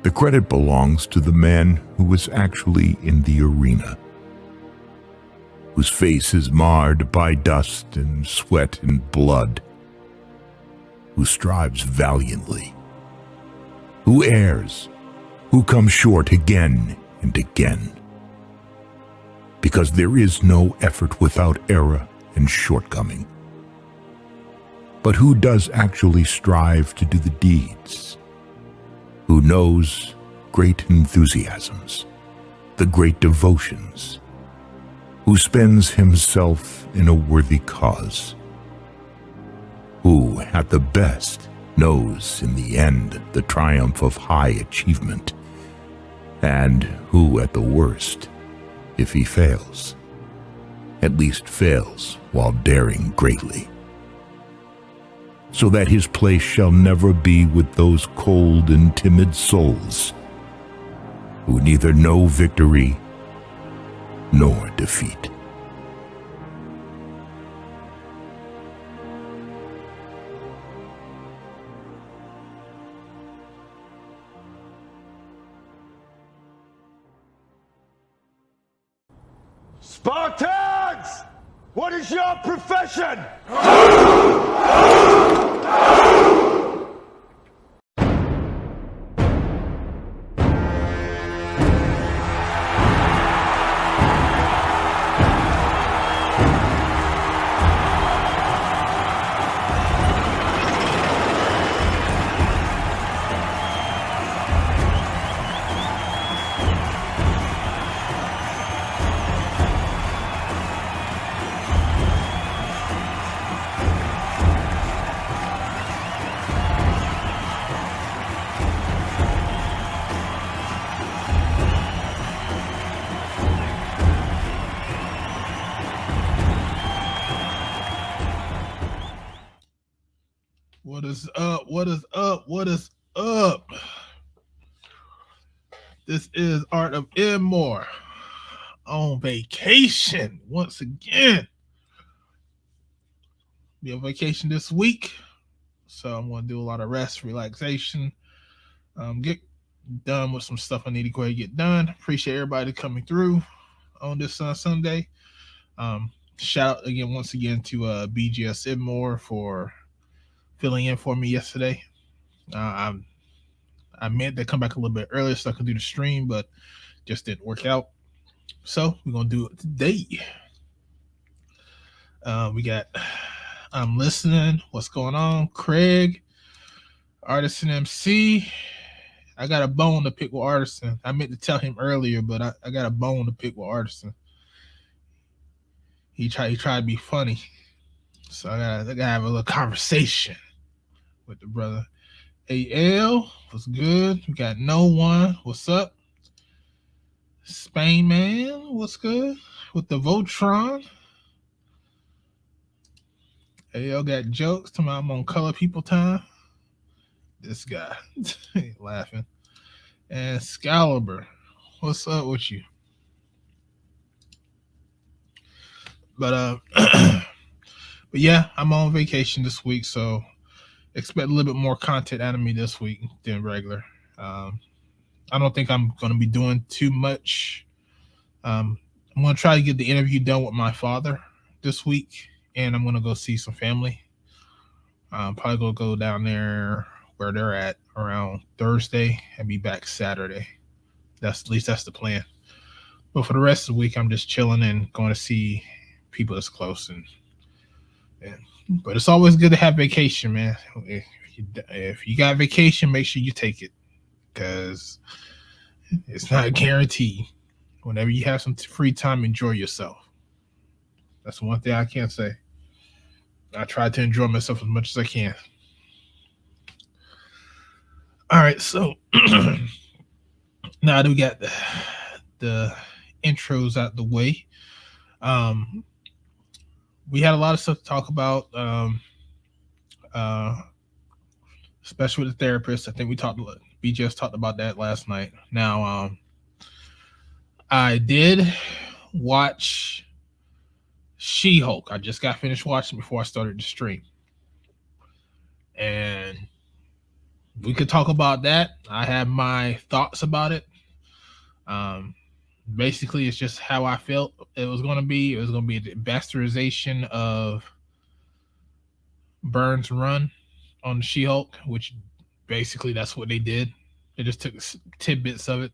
The credit belongs to the man who was actually in the arena, whose face is marred by dust and sweat and blood, who strives valiantly, who errs, who comes short again and again. Because there is no effort without error and shortcoming. But who does actually strive to do the deeds? Who knows great enthusiasms, the great devotions? Who spends himself in a worthy cause? Who, at the best, knows in the end the triumph of high achievement? And who, at the worst, if he fails, at least fails while daring greatly, so that his place shall never be with those cold and timid souls who neither know victory nor defeat. Spartans! What is your profession? What is up? What is up? What is up? This is Art of More on vacation once again. Be on vacation this week, so I'm going to do a lot of rest, relaxation, get done with some stuff I need to go ahead and get done. Appreciate everybody coming through on this Sunday. Shout out again once again to BGS More for filling in for me yesterday. I meant to come back a little bit earlier so I could do the stream, but just didn't work out. So we're gonna do it today. We got I'm listening. What's going on? Craig, Artisan MC. I got a bone to pick with Artisan. I meant to tell him earlier, but I got a bone to pick with Artisan. He tried to be funny, so I gotta have a little conversation with the brother. AL, what's good? We got No One. What's up? Spain Man, what's good? With the Voltron. AL got jokes. Talking about I'm on color people time. This guy laughing. And Excalibur, what's up with you? But but yeah, I'm on vacation this week, so expect a little bit more content out of me this week than regular. I don't think I'm going to be doing too much. I'm going to try to get the interview done with my father this week, and I'm going to go see some family. Probably going to go down there where they're at around Thursday and be back Saturday. At least that's the plan. But for the rest of the week, I'm just chilling and going to see people that's close. But it's always good to have vacation, man. If you got vacation, make sure you take it, because it's not a guarantee. Whenever you have some free time, enjoy yourself. That's one thing I can't say. I try to enjoy myself as much as I can. All right, so now that we got the intros out the way, we had a lot of stuff to talk about, especially with the therapist. I think BGS talked about that last night. Now, I did watch She-Hulk. I just got finished watching before I started the stream. And we could talk about that. I have my thoughts about it. Basically, it's just how I felt it was going to be. It was going to be a bastardization of Burns' run on the She-Hulk, which basically that's what they did. They just took tidbits of it.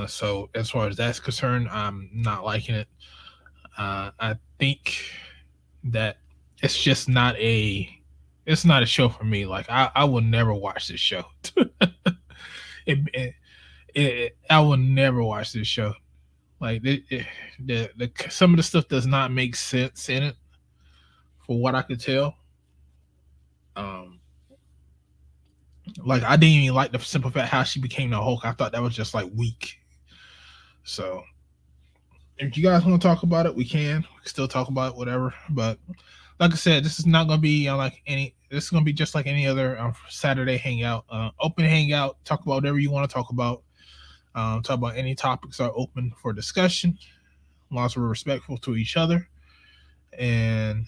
So as far as that's concerned, I'm not liking it. I think that it's just not a show for me. Like I will never watch this show. I will never watch this show. Like the some of the stuff does not make sense in it, for what I could tell. Like I didn't even like the simple fact how she became the Hulk. I thought that was just like weak. So if you guys want to talk about it, we can still talk about it, whatever. But like I said, this is not going to be like any. This is going to be just like any other Saturday hangout, open hangout. Talk about whatever you want to talk about. Talk about any topics are open for discussion, as long as we're respectful to each other, and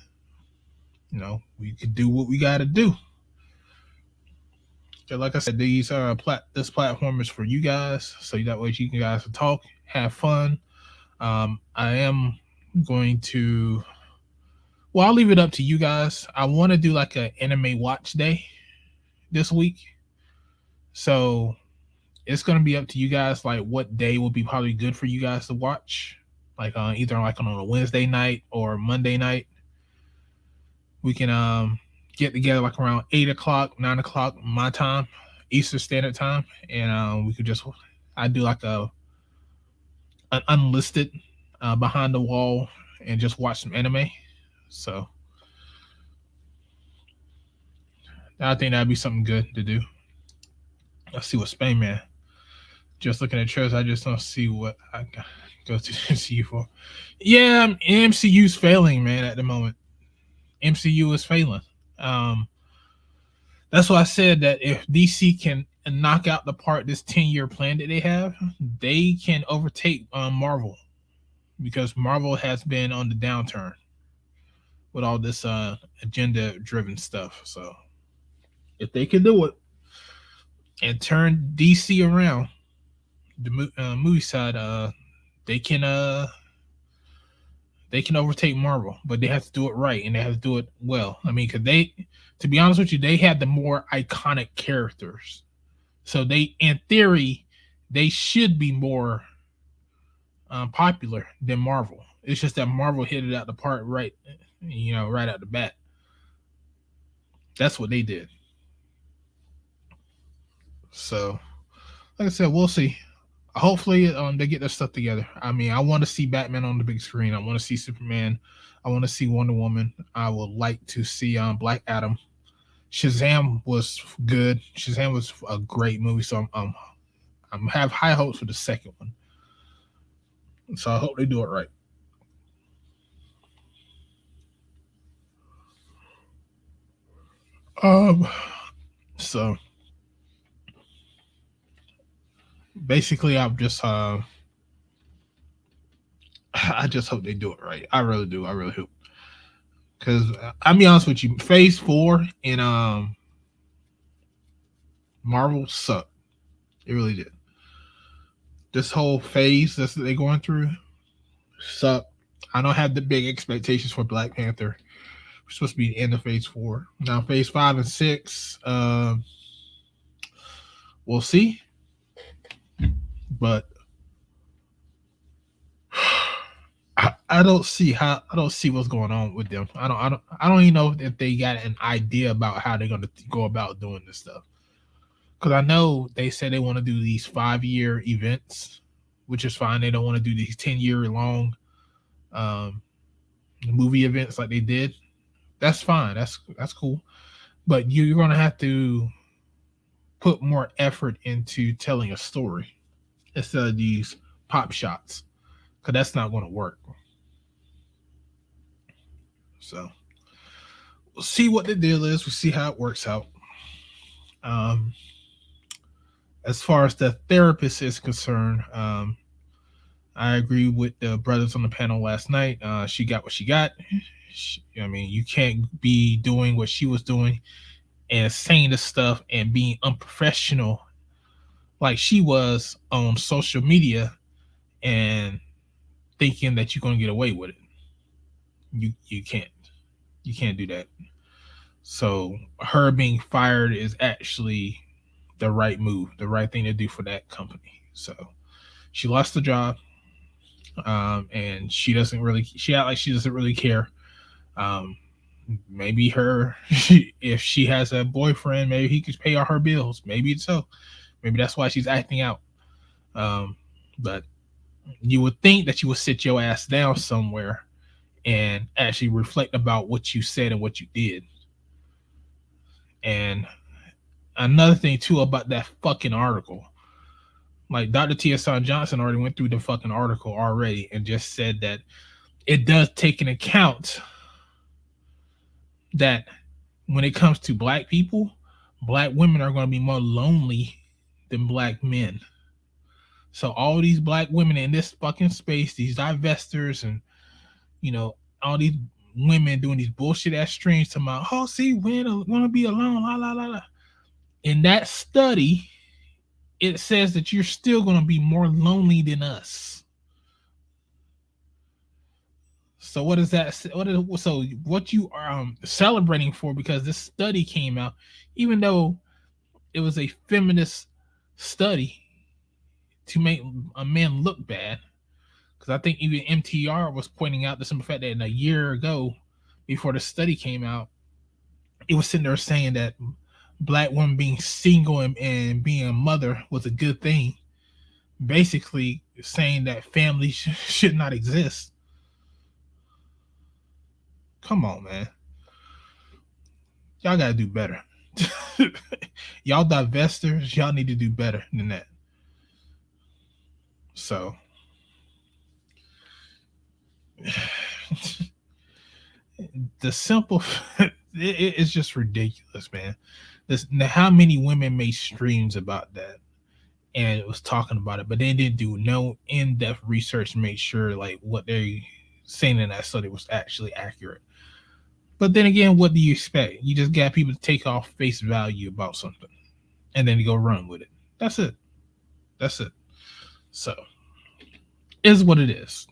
we can do what we got to do. Like I said, these this platform is for you guys, so that way you guys can talk, have fun. I am going to. Well, I'll leave it up to you guys. I want to do like an anime watch day this week, so it's going to be up to you guys. Like, what day will be probably good for you guys to watch? Like, either like on a Wednesday night or Monday night. We can get together like around 8 o'clock, 9 o'clock my time, Eastern Standard Time, and we could just. I do like an unlisted behind the wall and just watch some anime. So I think that'd be something good to do. Let's see what Spain Man. Just looking at trailers, I just don't see what I go to MCU for. Yeah, MCU's failing, man, at the moment. MCU is failing. That's why I said that if DC can knock out the part, this 10-year plan that they have, they can overtake Marvel, because Marvel has been on the downturn with all this agenda-driven stuff. So if they can do it and turn DC around, the movie side, they can overtake Marvel, but they have to do it right, and they have to do it well. I mean, because to be honest with you, they had the more iconic characters, so they, in theory, they should be more popular than Marvel. It's just that Marvel hit it out the park right out the bat. That's what they did. So, like I said, we'll see. Hopefully, they get their stuff together. I mean, I want to see Batman on the big screen. I want to see Superman. I want to see Wonder Woman. I would like to see Black Adam. Shazam was good. Shazam was a great movie. So I'm have high hopes for the second one. So I hope they do it right. So basically, I'm just I just hope they do it right. I really do. I really hope. Because I'll be honest with you, Phase 4 in Marvel sucked. It really did. This whole phase that they're going through sucked. I don't have the big expectations for Black Panther. We're supposed to be the end of Phase 4. Now, Phase 5 and 6, we'll see. But I don't see what's going on with them. I don't even know if they got an idea about how they're going to go about doing this stuff. Because I know they said they want to do these 5-year events, which is fine. They don't want to do these 10-year long movie events like they did. That's fine. That's cool. But you're going to have to put more effort into telling a story instead of these pop shots, because that's not going to work. So we'll see what the deal is. We'll see how it works out. As far as the therapist is concerned, I agree with the brothers on the panel last night. She got what she got. I mean, you can't be doing what she was doing and saying this stuff and being unprofessional like she was on social media and thinking that you're going to get away with it. You can't. You can't do that. So her being fired is actually the right move, the right thing to do for that company. So she lost the job, and she act like she doesn't really care. Maybe if she has a boyfriend, maybe he could pay all her bills. Maybe it's so. Maybe that's why she's acting out. But you would think that you would sit your ass down somewhere and actually reflect about what you said and what you did. And another thing too about that fucking article, like Dr. T.S.R. Johnson already went through the fucking article already and just said that it does take into account that when it comes to black people, black women are going to be more lonely than black men. So all these black women in this fucking space, these divestors and, all these women doing these bullshit ass streams talking about, oh, see, women want to be alone, la, la, la, la. In that study, it says that you're still going to be more lonely than us. So what is that? So what you are celebrating for, because this study came out, even though it was a feminist study to make a man look bad, because I think even MTR was pointing out the simple fact that in a year ago, before the study came out, it was sitting there saying that black women being single and being a mother was a good thing, basically saying that family should not exist. Come on, man. Y'all gotta do better. Y'all divestors, y'all need to do better than that. So the simple it's just ridiculous, man. How many women made streams about that and it was talking about it, but they didn't do no in-depth research to make sure like what they saying in that study was actually accurate. But then again, what do you expect? You just got people to take off face value about something and then go run with it. That's it. So is what it is.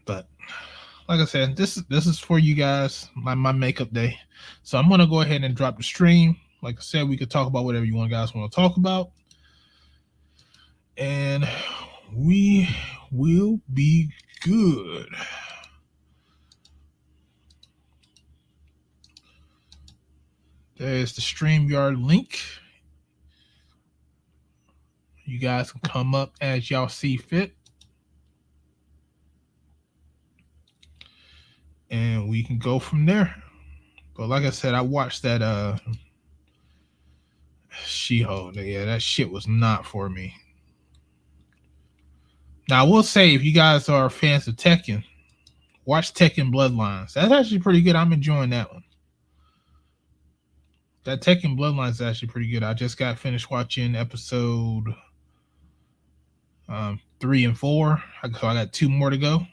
But like I said, this is for you guys, my makeup day. So I'm gonna go ahead and drop the stream. Like I said, we could talk about whatever you guys want to talk about, and we will be good. There's the StreamYard link. You guys can come up as y'all see fit. And we can go from there. But like I said, I watched that She-Hulk. Yeah, that shit was not for me. Now I will say, if you guys are fans of Tekken, watch Tekken Bloodlines. That's actually pretty good. I'm enjoying that one. That Tekken Bloodlines is actually pretty good. I just got finished watching episode 3 and 4. So I got 2 more to go.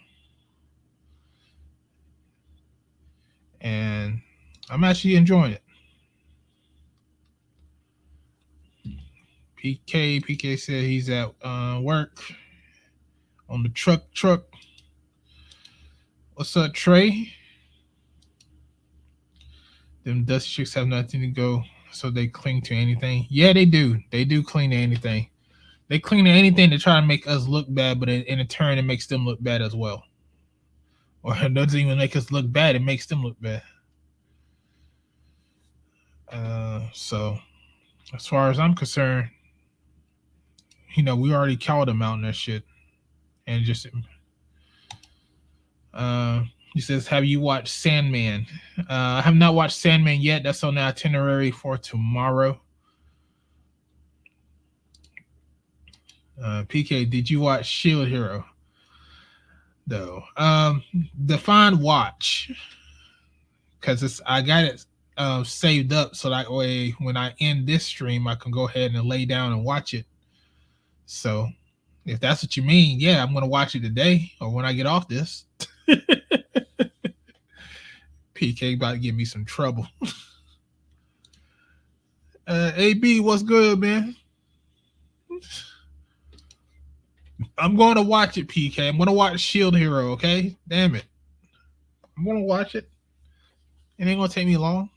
And I'm actually enjoying it. PK said he's at work on the truck. What's up, Trey? Them dusty chicks have nothing to go, so they cling to anything. Yeah, they do. They do cling to anything. They cling to anything to try to make us look bad, but in turn, it makes them look bad as well. Or it doesn't even make us look bad. It makes them look bad. So as far as I'm concerned, we already called them out on that shit. And just he says, have you watched Sandman? I have not watched Sandman yet. That's on the itinerary for tomorrow. PK, did you watch Shield Hero? No. Define watch, because I got it saved up so that way when I end this stream, I can go ahead and lay down and watch it. So if that's what you mean, yeah, I'm going to watch it today or when I get off this. PK about to give me some trouble. AB, what's good, man? I'm going to watch it, PK. I'm going to watch Shield Hero, okay? Damn it. I'm going to watch it. It ain't going to take me long.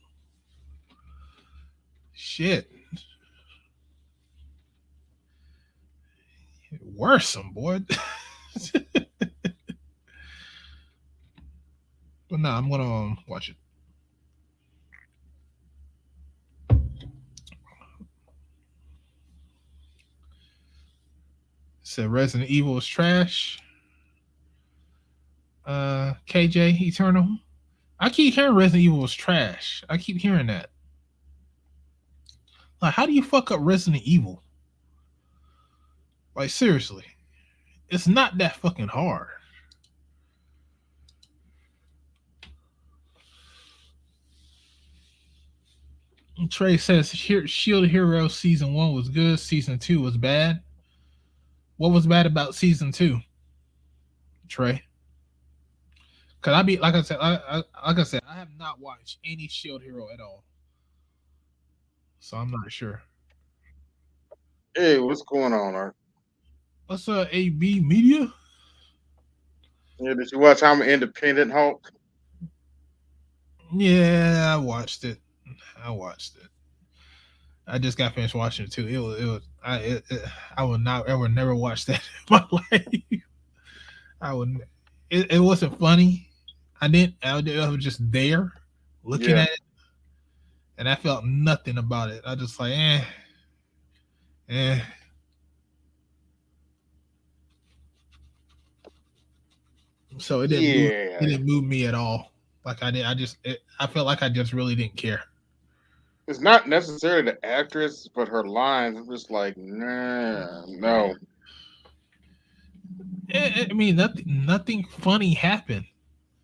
Shit. Worrisome, boy. But no, I'm going to watch it. Said Resident Evil is trash. KJ Eternal. I keep hearing Resident Evil is trash. I keep hearing that. Like, how do you fuck up Resident Evil? Like, seriously. It's not that fucking hard. Trey says Shield Hero season 1 was good, season 2 was bad. What was bad about season 2, Trey? Cause I be like I said, I have not watched any Shield Hero at all, so I'm not sure. Hey, what's going on, Art? What's AB Media? Yeah, did you watch I'm an Independent Hulk? Yeah, I watched it. I just got finished watching it too. I would never watch that in my life. I would. It wasn't funny. I was just there looking at it, and I felt nothing about it. I just like, eh. So it didn't move me at all. Like I felt like I just really didn't care. It's not necessarily the actress, but her lines. I'm just like, nah, no. I mean, nothing funny happened.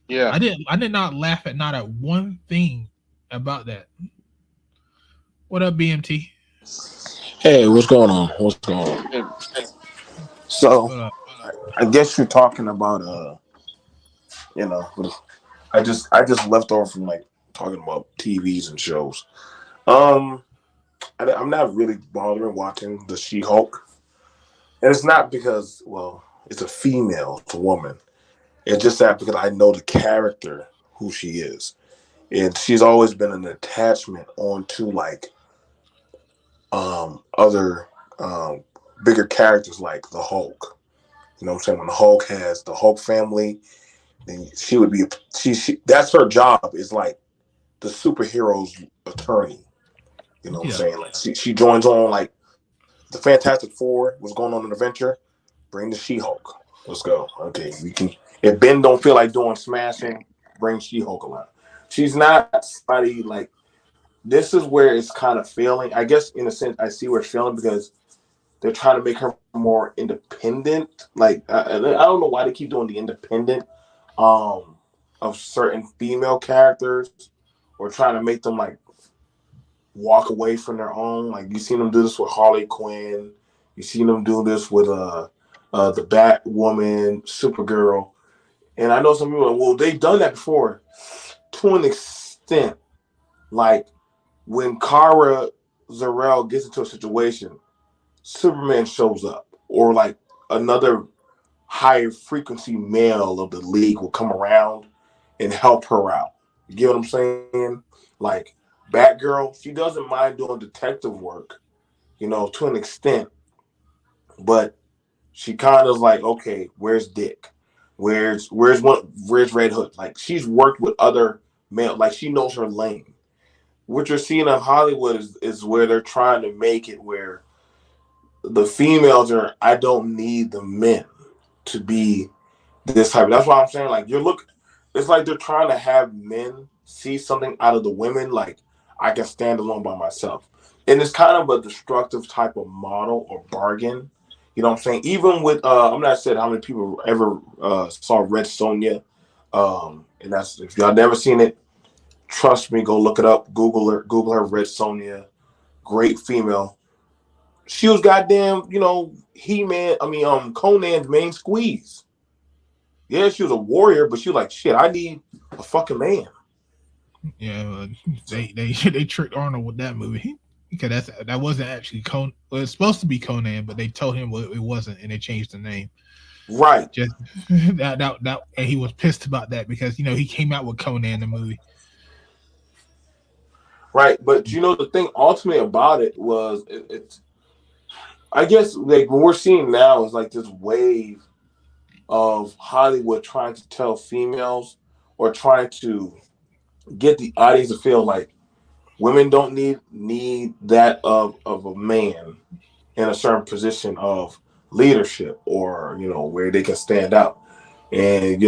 Yeah, I did not laugh at not at one thing about that. What up, BMT? Hey, what's going on? So, I guess you're talking about I just left off from like talking about TVs and shows. I'm not really bothering watching the She-Hulk, and it's not because it's a female, it's a woman. It's just that because I know the character, who she is, and she's always been an attachment onto like other bigger characters like the Hulk. You know what I'm saying? When the Hulk has the Hulk family, then she would be she that's her job, is like the superhero's attorney. You know what I'm saying? Like she joins on, like the Fantastic Four was going on an adventure. Bring the She-Hulk. Let's go. Okay, we can. If Ben don't feel like doing smashing, bring She-Hulk along. She's not somebody like. This is where it's kind of failing. I guess in a sense, I see where it's failing because they're trying to make her more independent. Like I don't know why they keep doing the independent of certain female characters, or trying to make them like walk away from their own. Like you seen them do this with Harley Quinn. You seen them do this with the Batwoman, Supergirl. And I know some people are like, well, they've done that before to an extent. Like when Kara Zor-El gets into a situation, Superman shows up, or like another higher frequency male of the league will come around and help her out. You get what I'm saying? Like Batgirl, she doesn't mind doing detective work, to an extent, but she kind of like, okay, where's Dick? Where's Red Hood? Like she's worked with other male, like she knows her lane. What you're seeing in Hollywood is where they're trying to make it where the females are, I don't need the men to be this type. That's why I'm saying, like, it's like they're trying to have men see something out of the women, like, I can stand alone by myself. And it's kind of a destructive type of model or bargain. You know what I'm saying? Even with, I'm not saying how many people ever saw Red Sonja. And that's, if y'all never seen it, trust me, go look it up. Google her, Red Sonja. Great female. She was goddamn, Conan's main squeeze. Yeah, she was a warrior, but she was like, shit, I need a fucking man. Yeah, they tricked Arnold with that movie because that wasn't actually Conan. Well, it's supposed to be Conan, but they told him it wasn't, and they changed the name. Right. Just that, and he was pissed about that because he came out with Conan the movie. Right. But the thing ultimately about it was it's. I guess like what we're seeing now is like this wave of Hollywood trying to tell females or trying to get the audience to feel like women don't need that of a man in a certain position of leadership or where they can stand out. And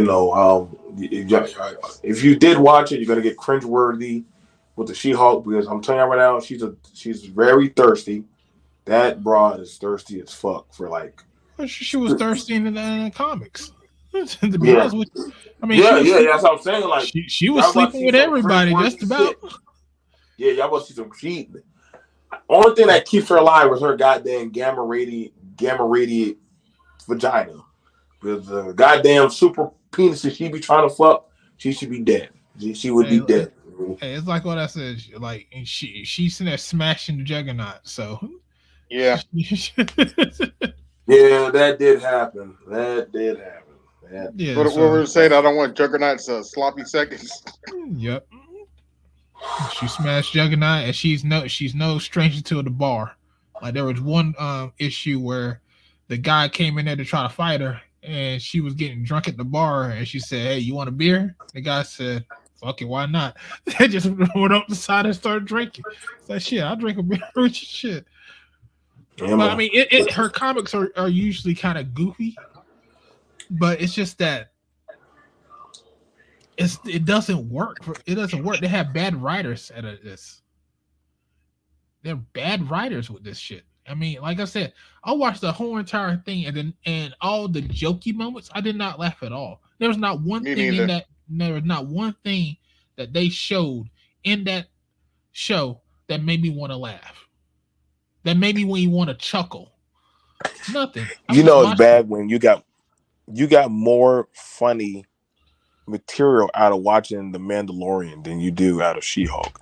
if you did watch it, you're gonna get cringeworthy with the She-Hulk because I'm telling you right now, she's very thirsty. That broad is thirsty as fuck for like. She was thirsty in the comics. To be Yeah, honest with you, I mean, yeah. That's what I'm saying. Like, she was y'all about to sleeping see with some everybody, cringeworthy just about. shit. Yeah, y'all about to see some shit. Only thing that keeps her alive was her goddamn gamma radiated vagina. With the goddamn super penis that she be trying to fuck, she should be dead. She would be dead. Hey, it's like what I said. Like, and she's in there smashing the Juggernaut. So Yeah. Yeah, that did happen. Yeah. What we were saying, I don't want Juggernaut's sloppy seconds. Yep. She smashed Juggernaut, and she's no stranger to the bar. Like there was one issue where the guy came in there to try to fight her, and she was getting drunk at the bar, and she said, "Hey, you want a beer?" The guy said, "Fuck it, why not?" They just went up the side and started drinking. It's like, shit, I'll drink a beer with you, shit. Yeah, but I mean, her comics are usually kind of goofy, but it's just that it doesn't work. It doesn't work. They have bad writers at this. They're bad writers with this shit. I mean, like I said, I watched the whole entire thing, and all the jokey moments, I did not laugh at all. There was not one thing in that. There was not one thing that they showed in that show that made me want to laugh. That made me want to chuckle. Nothing. It's bad when you got more funny material out of watching The Mandalorian than you do out of She-Hulk.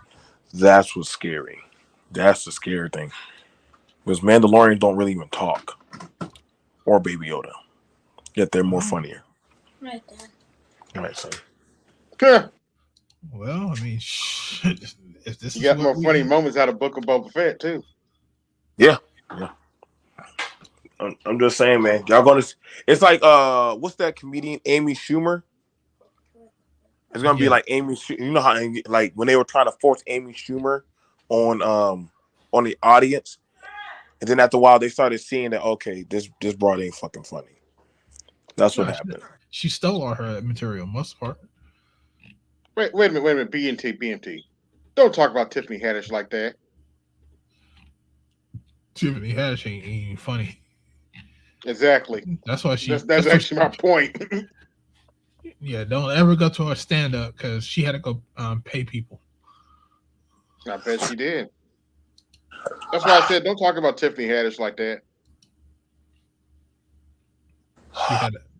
That's what's scary. That's the scary thing. Because Mandalorians don't really even talk. Or Baby Yoda. Yet they're more funnier. Right there. All right, son. Well, I mean, if this you got more funny moments out of Book of Boba Fett, too. Yeah. I'm just saying, man. Y'all gonna... It's like, what's that comedian, Amy Schumer? It's gonna be like Amy. You know how like when they were trying to force Amy Schumer on the audience, and then after a while they started seeing that this broad ain't fucking funny. That's what happened. She stole all her material, most part. Wait a minute. BMT. Don't talk about Tiffany Haddish like that. Tiffany Haddish ain't even funny. Exactly. That's why she. That's actually my point. Yeah, don't ever go to her stand up because she had to go pay people. I bet she did. That's why I said don't talk about Tiffany Haddish like that.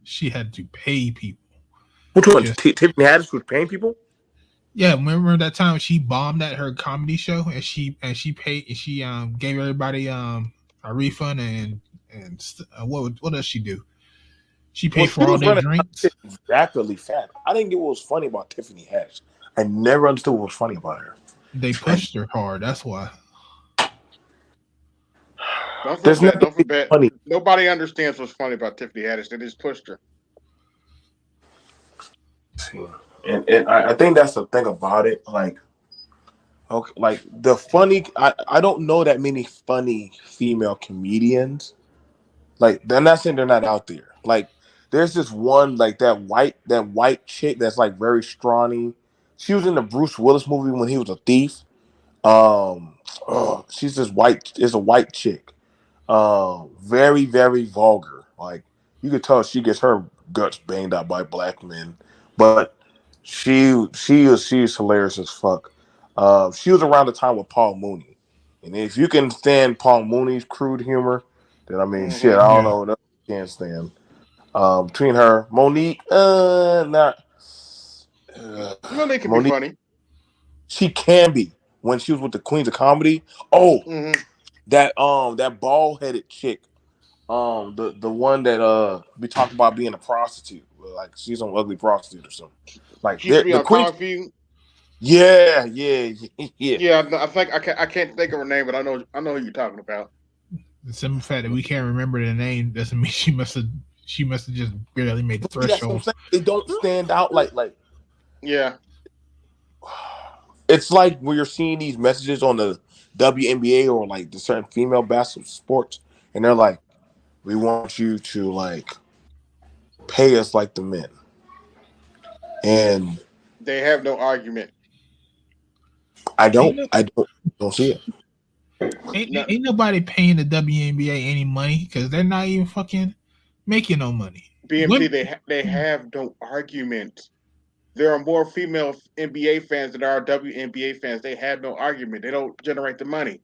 She had to pay people. Which one? Tiffany Haddish was paying people? Yeah, remember that time she bombed at her comedy show and she gave everybody a refund and what does she do? She paid for all their drinks. Exactly, fat. I didn't get what was funny about Tiffany Haddish. I never understood what was funny about her. They pushed her hard. That's why. Don't forget. Funny. Nobody understands what's funny about Tiffany Haddish. They just pushed her. And I think that's the thing about it. Like, okay, like the funny. I don't know that many funny female comedians. Like, they're not saying they're not out there. Like, there's this one, like that white chick that's like very scrawny. She was in the Bruce Willis movie when he was a thief. She's this white. Is a white chick. Very, very vulgar. Like, you could tell she gets her guts banged out by black men, but she's hilarious as fuck. She was around the time with Paul Mooney, and if you can stand Paul Mooney's crude humor, then I mean, shit, I don't know what else you can't stand. Between her, Monique, Monique can be funny. She can be when she was with the Queens of Comedy. Oh, that bald headed chick. The one that we talked about being a prostitute. Like she's an ugly prostitute or something. Like She used to be the on Queens. Comic View. Yeah. Yeah, I think I can't think of her name, but I know who you're talking about. The simple fact that we can't remember the name doesn't mean she must have just barely made the That's what I'm threshold. saying. They don't stand out like Yeah. it's like when you're seeing these messages on the WNBA or like the certain female basketball sports, and they're like, "We want you to like pay us like the men," and They have no argument. I don't see it. Ain't nobody paying the WNBA any money because they're not even fucking making no money. BMT, they have no argument. There are more female NBA fans than there are WNBA fans. They have no argument. They don't generate the money.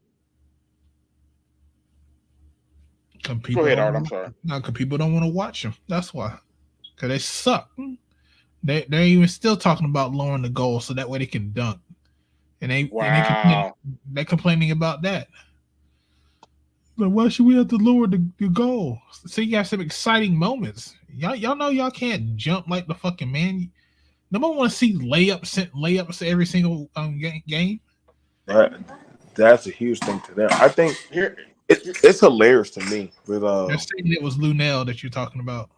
Go ahead, Art. I'm sorry. No, because people don't want to watch them. That's why. Because they suck. They're even still talking about lowering the goal so that way they can dunk. And they're complaining about that. Like, why should we have to lower the goal? So you got some exciting moments. Y'all know y'all can't jump like the fucking man. Nobody want to see layups every single game. That's a huge thing to them. I think it's hilarious to me. With They're saying it was Lunel that you're talking about.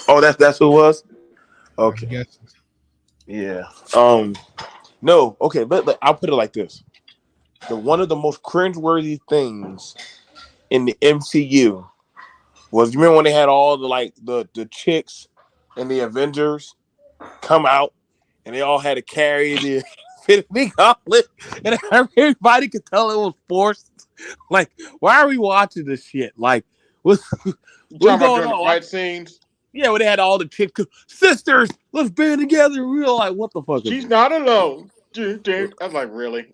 Oh, that's who it was. Okay. Yeah. No. Okay. I'll put it like this: one of the most cringeworthy things in the MCU was, you remember when they had all the chicks and the Avengers come out and they all had to carry the Infinity Gauntlet, and everybody could tell it was forced. Like, why are we watching this shit? Like, what's going on? The fight scenes. Yeah, when they had all the chicks, sisters, let's band together. We were like, what the fuck? She's not alone. I was like, really?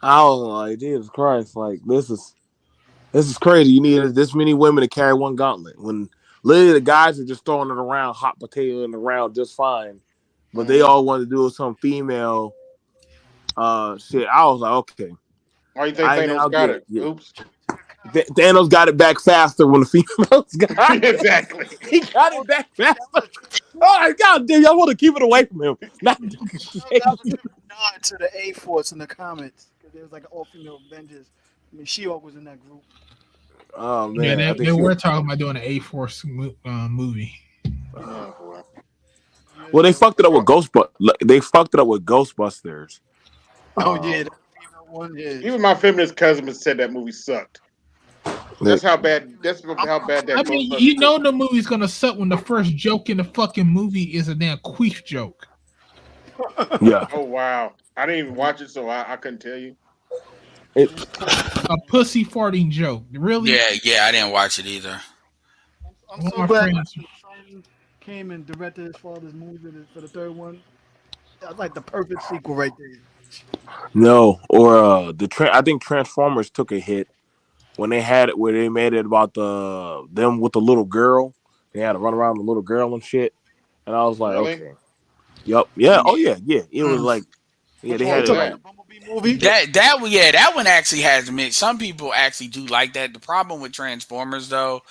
I was like, Jesus Christ! Like, this is crazy. You need this many women to carry one gauntlet when literally the guys are just throwing it around, hot potato in the round just fine, but they all want to do some female shit. I was like, okay. Why you think Thanos got it? Yeah. Oops. Thanos got it back faster when the females got it. Exactly. He got it back faster. Oh my God, dude, y'all want to keep it away from him. That was a nod to the A-Force in the comments, because there was like an all-female Avengers. I mean, She-Hulk was in that group. Oh man, yeah, they were talking about doing an A-Force movie. Well, they fucked it up with Ghostbusters. Oh yeah, the female one. Yeah. Even my feminist cousin said that movie sucked. That's how bad. That's how bad that. I mean, you know the movie's gonna suck when the first joke in the fucking movie is a damn queef joke. Yeah. Oh wow, I didn't even watch it, so I couldn't tell you. A pussy farting joke, really? Yeah, I didn't watch it either. I'm so glad Sony came and directed his father's movie for the third one. That's like the perfect sequel right there. No, or I think Transformers took a hit when they had it where they made it about them with the little girl. They had to run around with the little girl and shit, and I was like, really? okay, yep, yeah, oh yeah. It was like, yeah, they had it like. Movie? That one actually has mixed. Some people actually do like that. The problem with Transformers though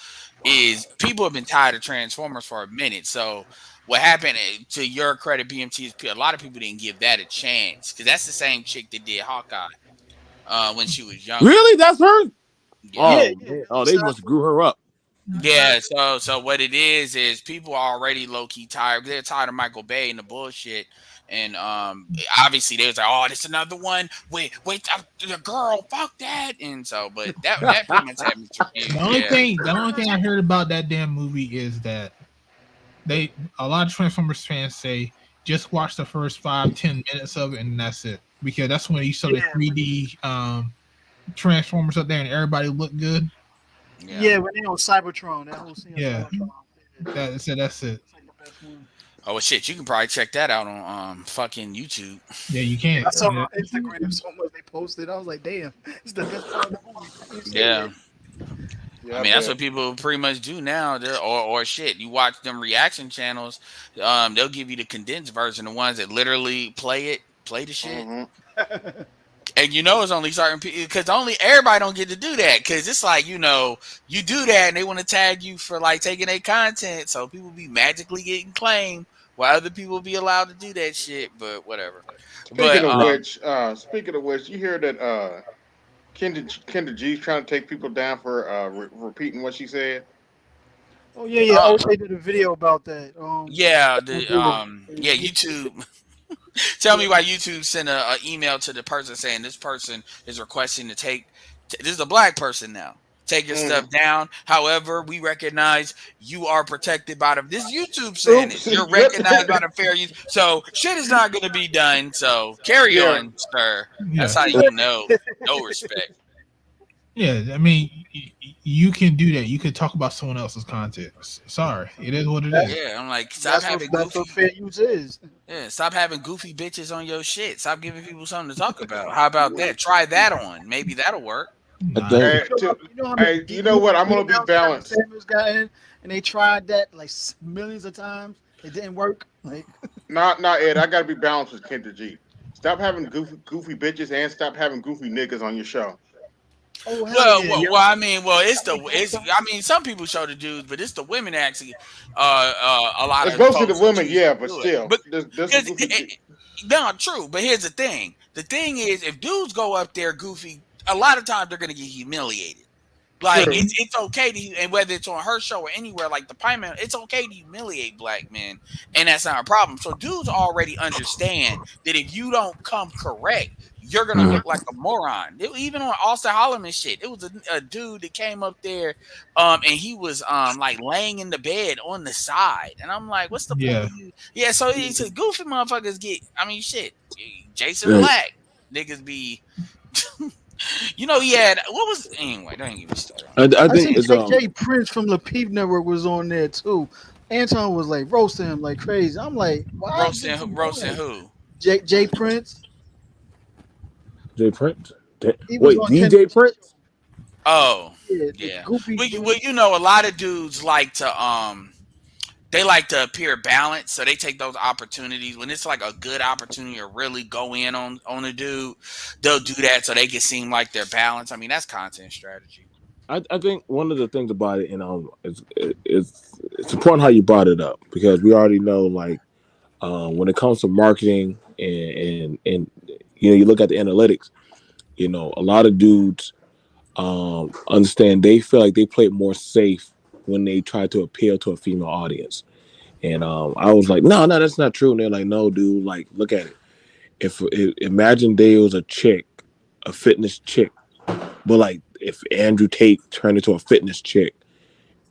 is people have been tired of Transformers for a minute. So what happened, to your credit, BMT, is a lot of people didn't give that a chance because that's the same chick that did Hawkeye when she was young. Really, that's her. Yeah. Oh, they must grew her up. Yeah, so what it is people are already low key tired. They're tired of Michael Bay and the bullshit. And obviously they was like, oh, this another one. Wait, the girl, fuck that. And so, but that pretty much happened. The only thing I heard about that damn movie is that a lot of Transformers fans say just watch the first 5-10 minutes of it and that's it, because that's when you saw the 3D Transformers up there and everybody looked good. Yeah, when they on Cybertron, that whole scene. Yeah, that's it. It's like the best one. Oh shit, you can probably check that out on fucking YouTube. Yeah, you can. I saw on Instagram so much they posted. I was like, damn, it's the best part of the movie. Yeah. I mean, that's what people pretty much do now. Or shit, you watch them reaction channels. They'll give you the condensed version, the ones that literally play it Play the shit. Mm-hmm. And it's only certain people, because only everybody don't get to do that, because it's like, you do that and they want to tag you for like taking their content, so people be magically getting claimed while other people be allowed to do that shit, but whatever. Speaking of which, you hear that Kendra G's trying to take people down for repeating what she said? Oh yeah. uh, Oh, they did a video about that. yeah, Yeah. YouTube. Tell me why YouTube sent a email to the person saying this person is requesting to take. This is a black person now. Take your stuff down. However, we recognize you are protected by the. This YouTube saying it. You're recognized by the fair use. So shit is not going to be done. So carry on, sir. That's how you know. No respect. Yeah, I mean, you can do that. You can talk about someone else's content. Sorry, it is what it is. Yeah, I'm like, stop having that's what fair use is. Yeah, stop having goofy bitches on your shit. Stop giving people something to talk about. How about that? Try that on. Maybe that'll work. Nah. You know what? I'm gonna be balanced. Got in, and they tried that like millions of times. It didn't work. Like, not Ed. I gotta be balanced with Kendra G. Stop having goofy bitches and stop having goofy niggas on your show. oh, I mean, some people show the dudes, but it's the women actually. A lot it's of mostly the folks women, choose yeah, to but do it. still, But there's some goofy no, true. But here's the thing. The thing is, if dudes go up there goofy, a lot of times they're gonna get humiliated. Like True. it's okay to, and whether it's on her show or anywhere, like the Pine Man, it's okay to humiliate black men, and that's not a problem. So dudes already understand that if you don't come correct, you're gonna look like a moron. Even on Austin Holloman shit, it was a dude that came up there, and he was like laying in the bed on the side, and I'm like, what's the point of you? Yeah, so it's a goofy motherfuckers get. I mean, shit, Jason Black niggas be. He had what was anyway. Don't get me started. I think it's Jay Prince from the Peep Network was on there too. Anton was like roasting him like crazy. I'm like, why? Roasting who? Jay Prince. Jay Prince. Wait, DJ Prince. Oh, yeah. Well, a lot of dudes like to they like to appear balanced, so they take those opportunities when it's like a good opportunity to really go in on a dude. They'll do that so they can seem like they're balanced. I mean, that's content strategy. I think one of the things about it, it's important how you brought it up, because we already know, like, when it comes to marketing and you look at the analytics, a lot of dudes understand, they feel like they play it more safe when they try to appeal to a female audience. And I was like, no, that's not true. And they're like, no, dude, like, look at it. Imagine there was a chick, a fitness chick, but like if Andrew Tate turned into a fitness chick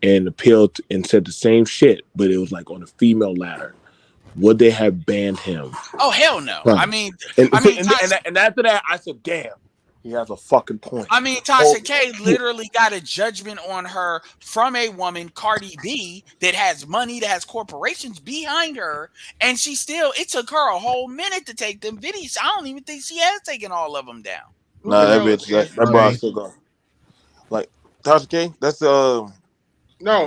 and appealed and said the same shit, but it was like on a female ladder, would they have banned him? Oh, hell no. Right. I mean, and after that, I said, damn. He has a fucking point. I mean, Tasha K literally got a judgment on her from a woman, Cardi B, that has money, that has corporations behind her, and it took her a whole minute to take them videos. I don't even think she has taken all of them down. Nah, that bitch, that bra still going. Like, Tasha K, that's no,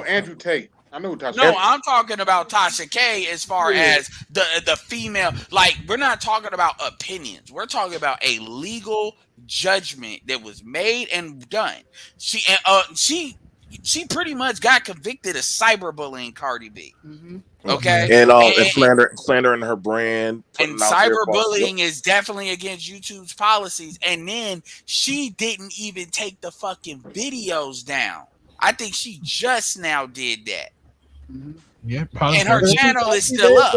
Andrew Tate. I know who Tasha. No, I'm talking about Tasha K as far as the female. Like, we're not talking about opinions. We're talking about a legal judgment that was made and done. She pretty much got convicted of cyberbullying Cardi B. Mm-hmm. Okay, and slandering her brand. And cyberbullying is definitely against YouTube's policies. And then she didn't even take the fucking videos down. I think she just now did that. Mm-hmm. Yeah, probably. And her channel is still up.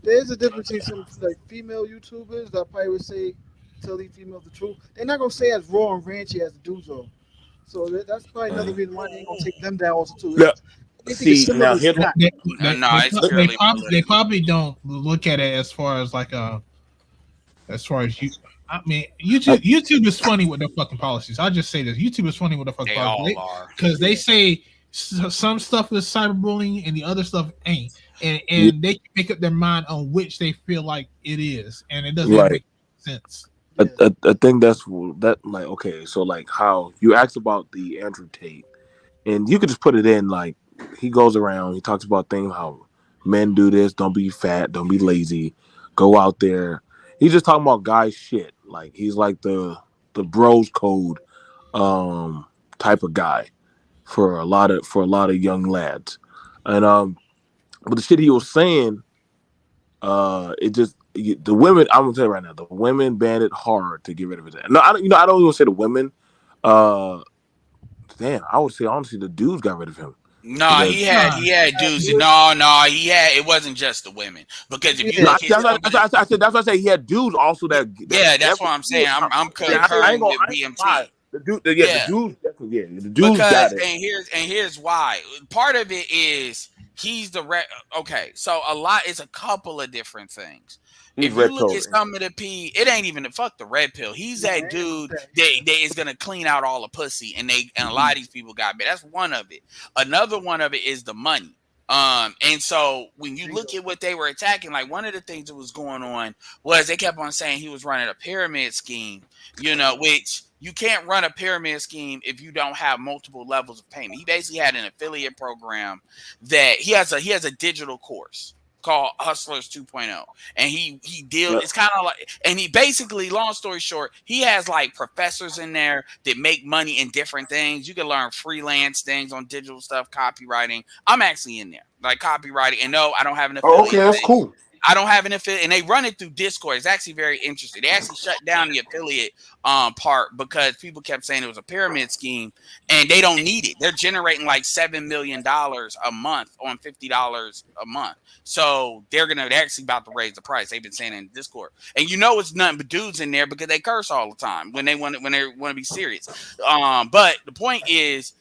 There's a difference between some like female YouTubers that probably would say, tell these females the truth. They're not gonna say as raw and ranchy as the dudes are. So that's probably another reason why they ain't gonna take them down also too. Yeah. See, now here's they probably don't look at it as far as like as far as you. I mean, YouTube is funny with their fucking policies. I'll just say this: YouTube is funny with their fucking policies because they say some stuff is cyberbullying and the other stuff ain't, and they can make up their mind on which they feel like it is, and it doesn't make sense. I think that's that. Like, okay, so like how you asked about the Andrew Tate, and you could just put it in like he goes around, he talks about things how men do this, don't be fat, don't be lazy, go out there he's just talking about guy shit. Like he's like the bros code type of guy for a lot of young lads. And but the shit he was saying, it just the women. I'm gonna tell you right now, the women banded hard to get rid of his ass. No, I don't. I don't even say the women. Uh, damn, I would say honestly the dudes got rid of him No, because he had dudes. No, he had. It wasn't just the women because if you no, Yeah, look at some of the, I said that's what I say. He had dudes also that yeah, that's what definitely. I'm saying. I'm I concurring ain't gonna with lie. BMT. The dude, the Yeah, dudes, definitely, the dudes because got it. here's why. Part of it is he's the okay. So it's a couple of different things. He's If you red look at pill. some of the it ain't even the fuck the red pill. He's nah, I that ain't about dude that that is gonna clean out all the pussy, and a lot of these people got bit. That's one of it. Another one of it is the money. And so when you look at what they were attacking, like one of the things that was going on was they kept on saying he was running a pyramid scheme, which you can't run a pyramid scheme if you don't have multiple levels of payment. He basically had an affiliate program that he has a digital course called Hustlers 2.0. And he deals, Yeah. it's kind of like, and he basically, long story short, he has like professors in there that make money in different things. You can learn freelance things on digital stuff, copywriting. I'm actually in there, like copywriting. And no, I don't have an Oh, okay, affiliate that's thing. cool. I don't have an affiliate, and they run it through Discord. It's actually very interesting. They actually shut down the affiliate part because people kept saying it was a pyramid scheme, and they don't need it. They're generating like $7 million a month on $50 a month. So they're actually about to raise the price. They've been saying in Discord, and it's nothing but dudes in there because they curse all the time when they want to be serious. But the point is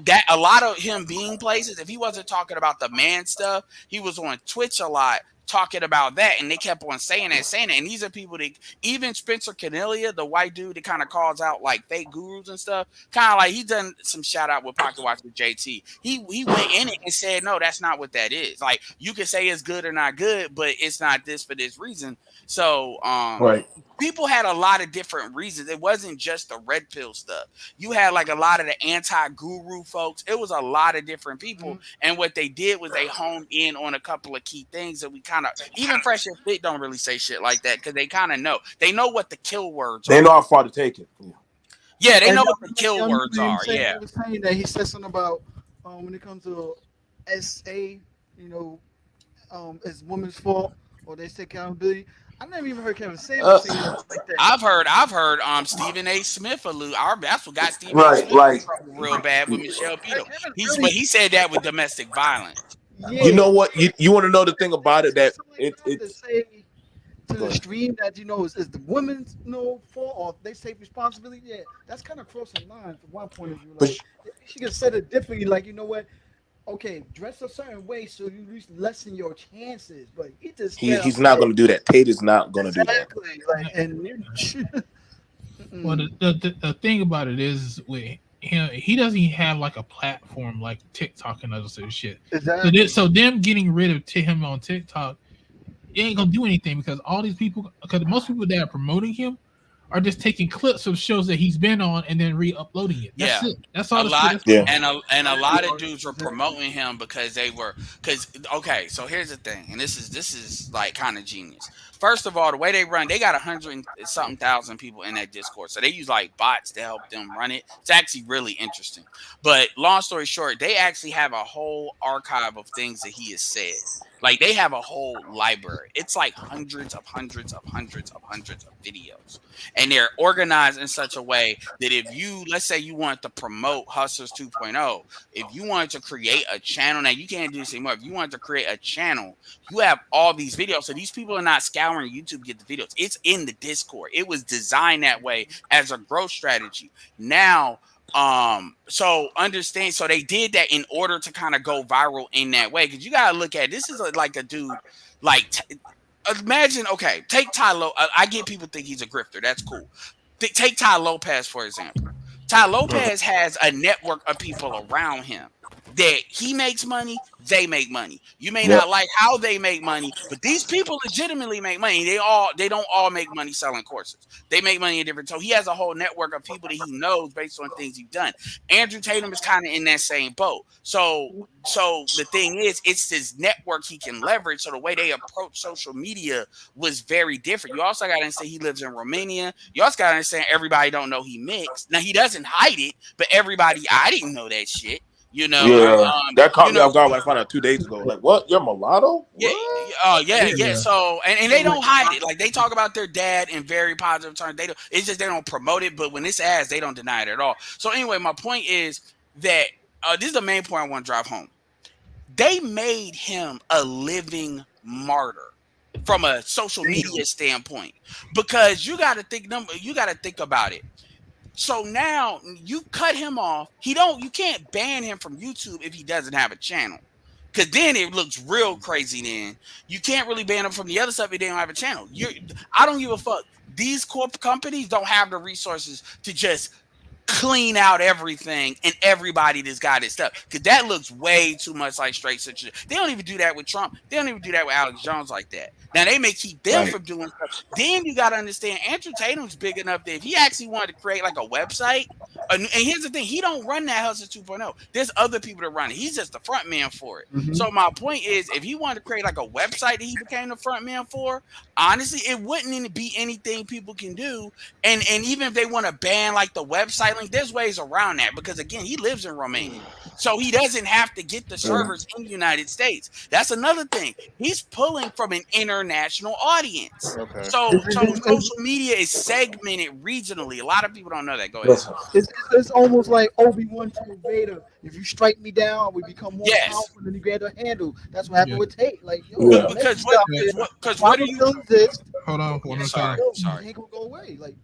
that a lot of him being places, if he wasn't talking about the man stuff, he was on Twitch a lot talking about that, and they kept on saying that. And these are people that even Spencer Cornelia, the white dude that kind of calls out like fake gurus and stuff, kind of like he done some shout out with Pocket Watch with JT. He went in it and said, no, that's not what that is. Like you can say it's good or not good, but it's not this for this reason. So Right. people had a lot of different reasons. It wasn't just the red pill stuff. You had like a lot of the anti-guru folks. It was a lot of different people. And what they did was they honed in on a couple of key things that we kind of, even Fresh and Fit don't really say shit like that because they kind of know. They know what the kill words They are. know how far to take it. Yeah, they And know what the kill words are. Yeah. He was saying that he said something about when it comes to SA, it's women's fault or they say accountability. I never even heard Kevin Samuels saying anything like that. I've heard Stephen A. Smith allude. That's what got Stephen A. Right. Smith in Like, trouble real bad with Michelle Like, Pito. Kevin But really, he said that with domestic violence. yeah. You know what? You want to know the thing about it that Something like that to it's. say to Go the ahead. stream that is the women's fault or they take responsibility. Yeah, that's kind of crossing lines from one point of view. but Like she could said it differently. Like what? Okay, dress a certain way so you at least lessen your chances. But he just He's not going to do that. Tate is not going to do that. exactly like Well, the thing about it is with him, he doesn't even have like a platform like TikTok and other sort of shit. exactly. So them getting rid of him on TikTok, it ain't gonna do anything because all these people, because most people that are promoting him are just taking clips of shows that he's been on and then re-uploading it. That's it. That's all. A lot, Yeah. and a lot of dudes were promoting him because okay. So here's the thing, and this is like kind of genius. First of all, the way they run, they got 100-something thousand people in that Discord, so they use like bots to help them run it. It's actually really interesting. But long story short, they actually have a whole archive of things that he has said. Like they have a whole library. It's like hundreds of videos. And they're organized in such a way that if you, let's say you want to promote Hustlers 2.0, if you wanted to create a channel, now you can't do this anymore. If you wanted to create a channel, you have all these videos. So these people are not scouring YouTube to get the videos. It's in the Discord. It was designed that way as a growth strategy. Now, so understand, so they did that in order to kind of go viral in that way. Because you gotta look at this is like a dude, like imagine, okay, take Ty Lopez. I get people think he's a grifter. That's cool. Take Ty Lopez, for example. Ty Lopez has a network of people around him that he makes money, they make money. You may not like how they make money, but these people legitimately make money. They don't all make money selling courses. They make money in different. So he has a whole network of people that he knows based on things he's done. Andrew Tatum is kind of in that same boat. So so the thing is, it's this network he can leverage. So the way they approach social media was very different. You also got to say he lives in Romania. You also got to understand everybody don't know he mixed. Now he doesn't hide it, but everybody, I didn't know that shit. You know, Yeah, that you caught me know, off guard when I found out 2 days ago. Like, what? You're mulatto? yeah, What? oh yeah, yeah. Yeah. So and they don't hide it. Like they talk about their dad in very positive terms. They don't. It's just they don't promote it. But when it's asked, they don't deny it at all. So anyway, my point is that this is the main point I want to drive home. They made him a living martyr from a social media standpoint because you got to think. You got to think about it. So now you cut him off. You can't ban him from YouTube if he doesn't have a channel. Cause then it looks real crazy. Then you can't really ban him from the other stuff if they don't have a channel. I don't give a fuck. These corp companies don't have the resources to just clean out everything and everybody that's got his stuff. Cause that looks way too much like straight censorship. They don't even do that with Trump. They don't even do that with Alex Jones like that. Now they may keep them Right. from doing stuff. Then you got to understand Andrew Tatum's big enough that if he actually wanted to create like a website, and here's the thing, he don't run that Hustle 2.0. There's other people that run it. He's just the front man for it. Mhm. So my point is, if he wanted to create like a website that he became the front man for, honestly, it wouldn't be anything people can do. And even if they want to ban like the website link, there's ways around that because again, he lives in Romania. So he doesn't have to get the servers in the United States. That's another thing. He's pulling from an international audience. Okay. So social media is segmented regionally. A lot of people don't know that. Go ahead. Listen, It's almost like Obi-Wan told Vader, if you strike me down, we become more Yes. powerful than you get a handle. That's what happened Yeah. with Tate. Like, yo, Yeah. Because stop what? it. Because what do Bible you? still exists. Hold on, one more Sorry. time. Yo, he ain't gonna go away. Like,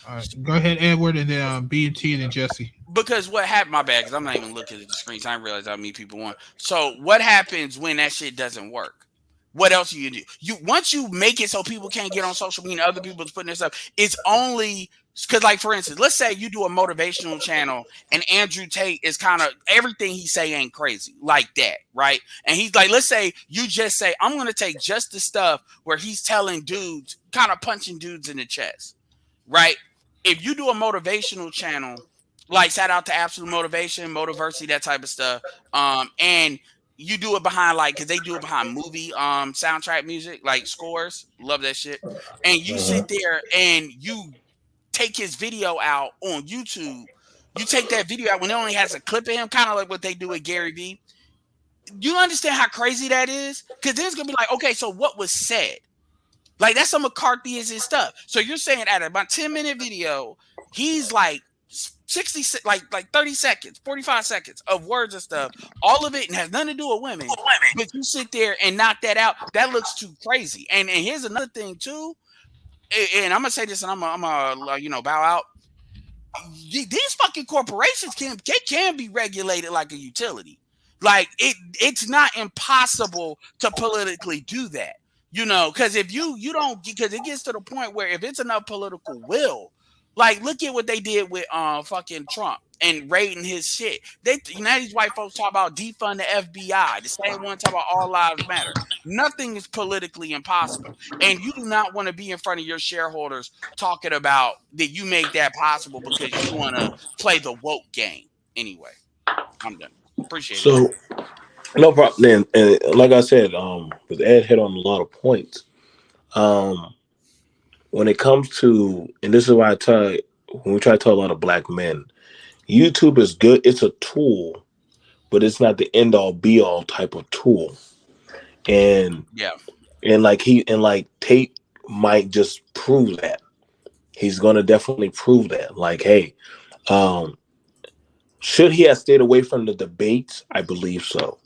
All right, go ahead, Edward, and then B and T, and then Jesse. Because what happened? My bad. Because I'm not even looking at the screens. I didn't realize how many people want. So what happens when that shit doesn't work? What else do? You once you make it so people can't get on social media, other people's putting their stuff. It's only because, like, for instance, let's say you do a motivational channel and Andrew Tate is kind of everything he say ain't crazy like that, right? And he's like, let's say you just say, I'm gonna take just the stuff where he's telling dudes, kind of punching dudes in the chest, right? If you do a motivational channel, like shout out to Absolute Motivation, Motiversity, that type of stuff, and you do it behind like because they do it behind movie soundtrack music, like scores, love that shit, and you sit there and you take his video out on YouTube. You take that video out when it only has a clip of him, kind of like what they do with Gary Vee. You understand how crazy that is? Because then it's gonna be like, okay, so what was said? Like that's some McCarthyism stuff. So you're saying at about 10-minute video, he's like 60, like 30 seconds, 45 seconds of words and stuff. All of it and has nothing to do with women. But you sit there and knock that out. That looks too crazy. And here's another thing too. And I'm gonna say this, and I'm gonna bow out. These fucking corporations can be regulated like a utility. Like it's not impossible to politically do that. Because if you don't, because it gets to the point where if it's enough political will, like look at what they did with fucking Trump and raiding his shit. These white folks talk about defund the FBI. The same one talk about all lives matter. Nothing is politically impossible, and you do not want to be in front of your shareholders talking about that you make that possible because you want to play the woke game. Anyway, I'm done. Appreciate it. So no problem. Then, and like I said, because Ed hit on a lot of points. When it comes to, and this is why when we try to tell a lot of black men, YouTube is good. It's a tool, but it's not the end all be all type of tool. And Yeah. and like Tate might just prove that. He's gonna definitely prove that. Like, hey, should he have stayed away from the debates? I believe so.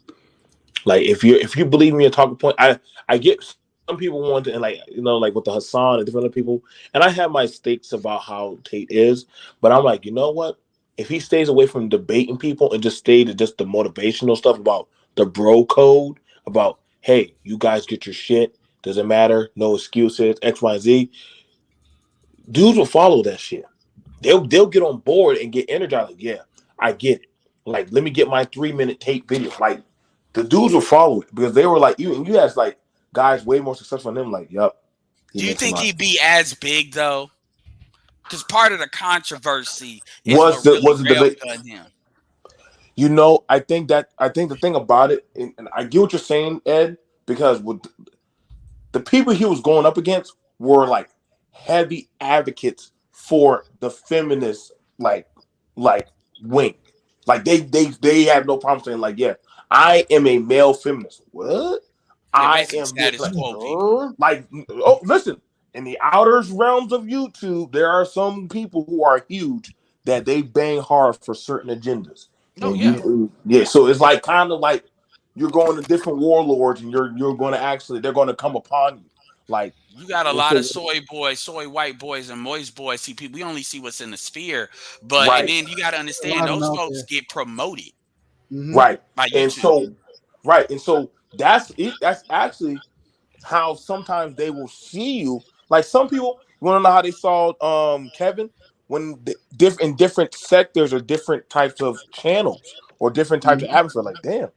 Like if you believe in your talking point, I get some people want to, and like with the Hassan and different other people, and I have my stakes about how Tate is, but I'm like, you know what? If he stays away from debating people and just stay to just the motivational stuff about the bro code, about hey, you guys get your shit, doesn't matter, no excuses, X, Y, Z, dudes will follow that shit. They'll get on board and get energized. Like, yeah, I get it. Like, let me get my 3-minute Tate video. Like, the dudes will follow it because they were like, you ask like guys way more successful than them. Like, yup. Do you think he'd be as big though? Because part of the controversy is was what the really debate railed on him. I think the thing about it, and I get what you're saying, Ed, because with the people he was going up against were like heavy advocates for the feminist like like wing. Like they have no problem saying like, yeah, I am a male feminist. What? Yeah, I basically am this status quo people. like oh listen, in the outer realms of YouTube, there are some people who are huge that they bang hard for certain agendas. Oh And yeah. yeah, so it's like kind of like you're going to different warlords and you're going to actually they're going to come upon you. Like You got a and lot of so soy boys, soy white boys, and moist boys. See, people, we only see what's in the sphere, but and right, then you got to A understand lot of them those out folks there. get promoted Hmm. right. by And YouTube. so right. And so that's it. That's actually how sometimes they will see you. Like some people, you want to know how they saw Kevin when in different sectors or different types of channels or different types of Hmm. atmosphere. Like, damn,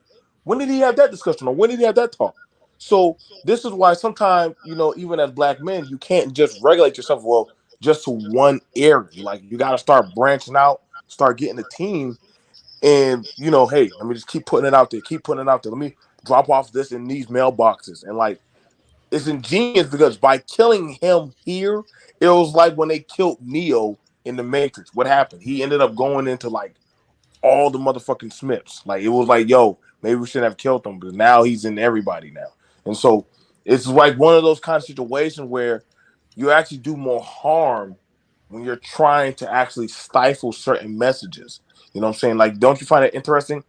when did he have that discussion or when did he have that talk? So this is why sometimes even as black men, you can't just regulate yourself well just to one area. Like you got to start branching out, start getting a team, and hey, let me just keep putting it out there, keep putting it out there. Let me drop off this in these mailboxes and like it's ingenious because by killing him here, it was like when they killed Neo in the Matrix. What happened? He ended up going into like all the motherfucking Smiths. Like it was like, yo, maybe we shouldn't have killed him, but now he's in everybody now. And so it's like one of those kind of situations where you actually do more harm when you're trying to actually stifle certain messages. You know what I'm saying? Like, don't you find it interesting?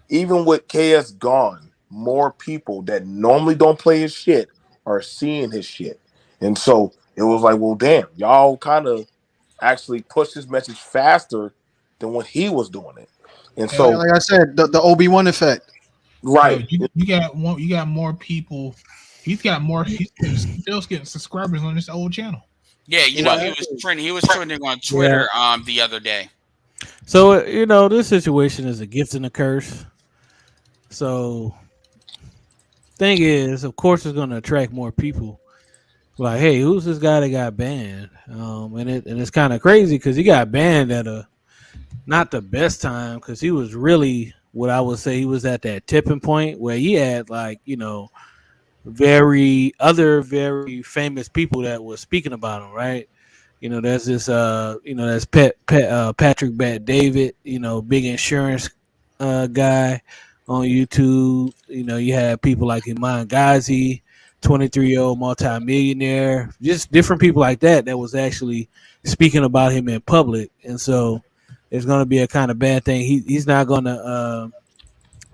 Even with KS gone, more people that normally don't play his shit are seeing his shit. And so it was like, well, damn, y'all kind of actually pushed his message faster than when he was doing it. And Hell, so, Like I said, the Obi-Wan effect. hell, right, you got more people. He's got more. He's still getting subscribers on this old channel. Yeah, he right, was Exactly. trending. He was trending on Yeah. Twitter the other day. So this situation is a gift and a curse. So thing is, of course, it's going to attract more people. Like, hey, who's this guy that got banned? And it's kind of crazy because he got banned at a not the best time because he was really what I would say he was at that tipping point where he had like very famous people that were speaking about him, right? There's this there's Patrick Bat David, big insurance guy on YouTube. You have people like Iman Ghazi, 23-year-old multimillionaire, just different people like that was actually speaking about him in public. And so it's going to be a kind of bad thing. He's not going to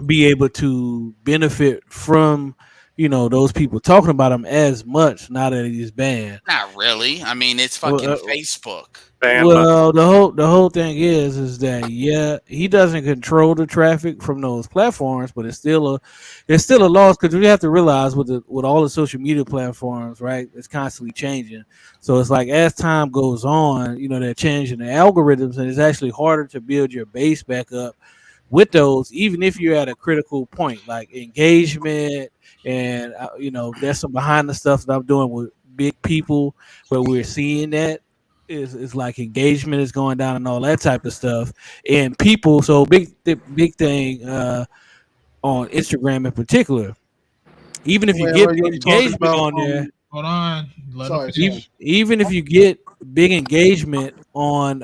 be able to benefit from those people talking about him as much now that he's banned. Not really. I mean, it's Well, fucking Facebook. well, the whole thing is that yeah, he doesn't control the traffic from those platforms, but it's still a loss because we have to realize with all the social media platforms, right? It's constantly changing. So it's like as time goes on, they're changing the algorithms, and it's actually harder to build your base back up with those, even if you're at a critical point, like engagement, and there's some behind the stuff that I'm doing with big people where we're seeing that is like engagement is going down and all that type of stuff, and people. So big thing on Instagram in particular. Even if you Where get big you talking engagement about? on there, Hold on, let him Sorry, finish. sorry. even if you get big engagement on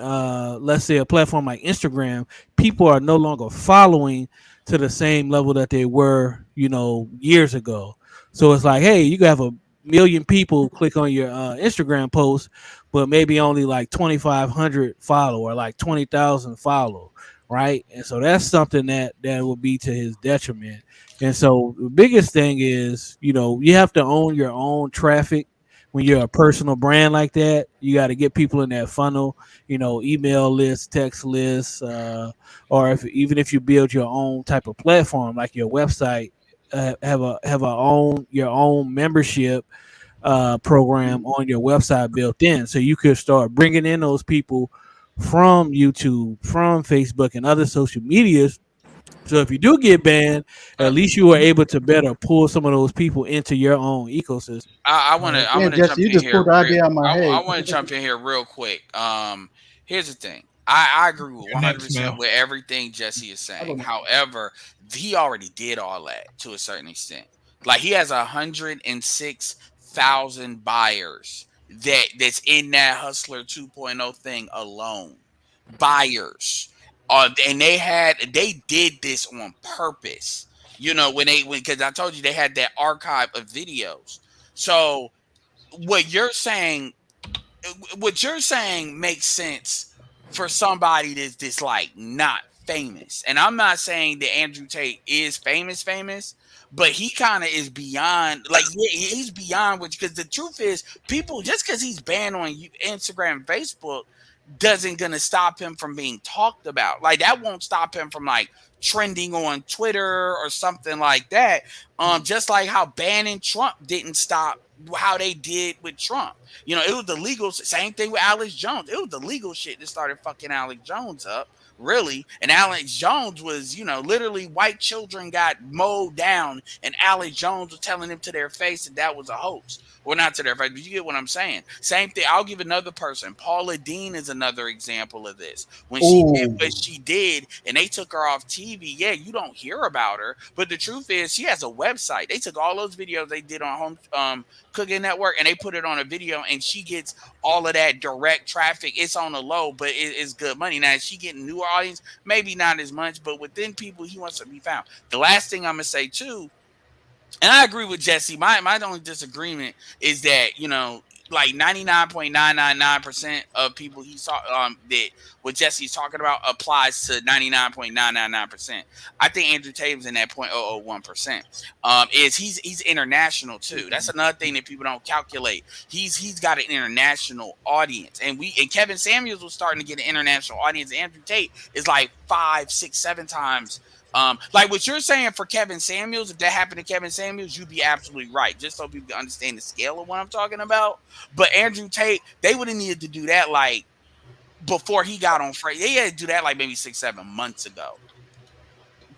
let's say a platform like Instagram, people are no longer following to the same level that they were years ago. So it's like, hey, you can have a million people click on your Instagram post, but maybe only like 2,500 follow or like 20,000 follow, right? And so that's something that will be to his detriment. And so the biggest thing is, you have to own your own traffic. When you're a personal brand like that, you got to get people in that funnel, email lists, text lists, or even if you build your own type of platform like your website, have your own membership program on your website built in, so you could start bringing in those people from YouTube, from Facebook, and other social medias. So if you do get banned, Uh, at least you were able to better pull some of those people into your own ecosystem. I Yeah, want to jump Jesse, you in just here. pulled the idea out of my I head. want to jump in here real quick. Here's the thing. I agree with Next, 100% Mel. with everything Jesse is saying. However, he already did all that to a certain extent. Like he has 106,000 buyers that's in that Hustler 2.0 thing alone. Buyers. And they did this on purpose. You know, because I told you they had that archive of videos. So what you're saying makes sense for somebody that's like not famous. And I'm not saying that Andrew Tate is famous, but he kind of is beyond, like, he's beyond what, because the truth is, people, just because he's banned on Instagram and Facebook doesn't gonna stop him from being talked about. Like that won't stop him from like trending on Twitter or something like that. Just like how banning Trump didn't stop how they did with Trump. You know, it was the legal, same thing with Alex Jones. It was the legal shit that started fucking Alex Jones up, really. And Alex Jones was, you know, literally white children got mowed down, and Alex Jones was telling them to their face that was a hoax. Well, not to their face, but you get what I'm saying. Same thing. I'll give another person. Paula Dean is another example of this. When she did what she did, and they took her off TV, yeah, you don't hear about her, but the truth is, she has a website. They took all those videos they did on Home Cooking Network, and they put it on a video, and she gets all of that direct traffic. It's on the low, but it's good money. Now, is she getting new audience? Maybe not as much, but within people, he wants to be found. The last thing I'm gonna say too, and I agree with Jesse. My only disagreement is that, you know, like 99.999% of people he saw that what Jesse's talking about applies to 99.999%. I think Andrew Tatum's in that 0.001%. Is he's international too. That's another thing that people don't calculate. He's got an international audience, and Kevin Samuels was starting to get an international audience. Andrew Tate is like 5, 6, 7 times. Like what you're saying for Kevin Samuels, if that happened to Kevin Samuels, you'd be absolutely right. Just so people can understand the scale of what I'm talking about. But Andrew Tate, they would have needed to do that like before he got on Friday. They had to do that like maybe 6, 7 months ago.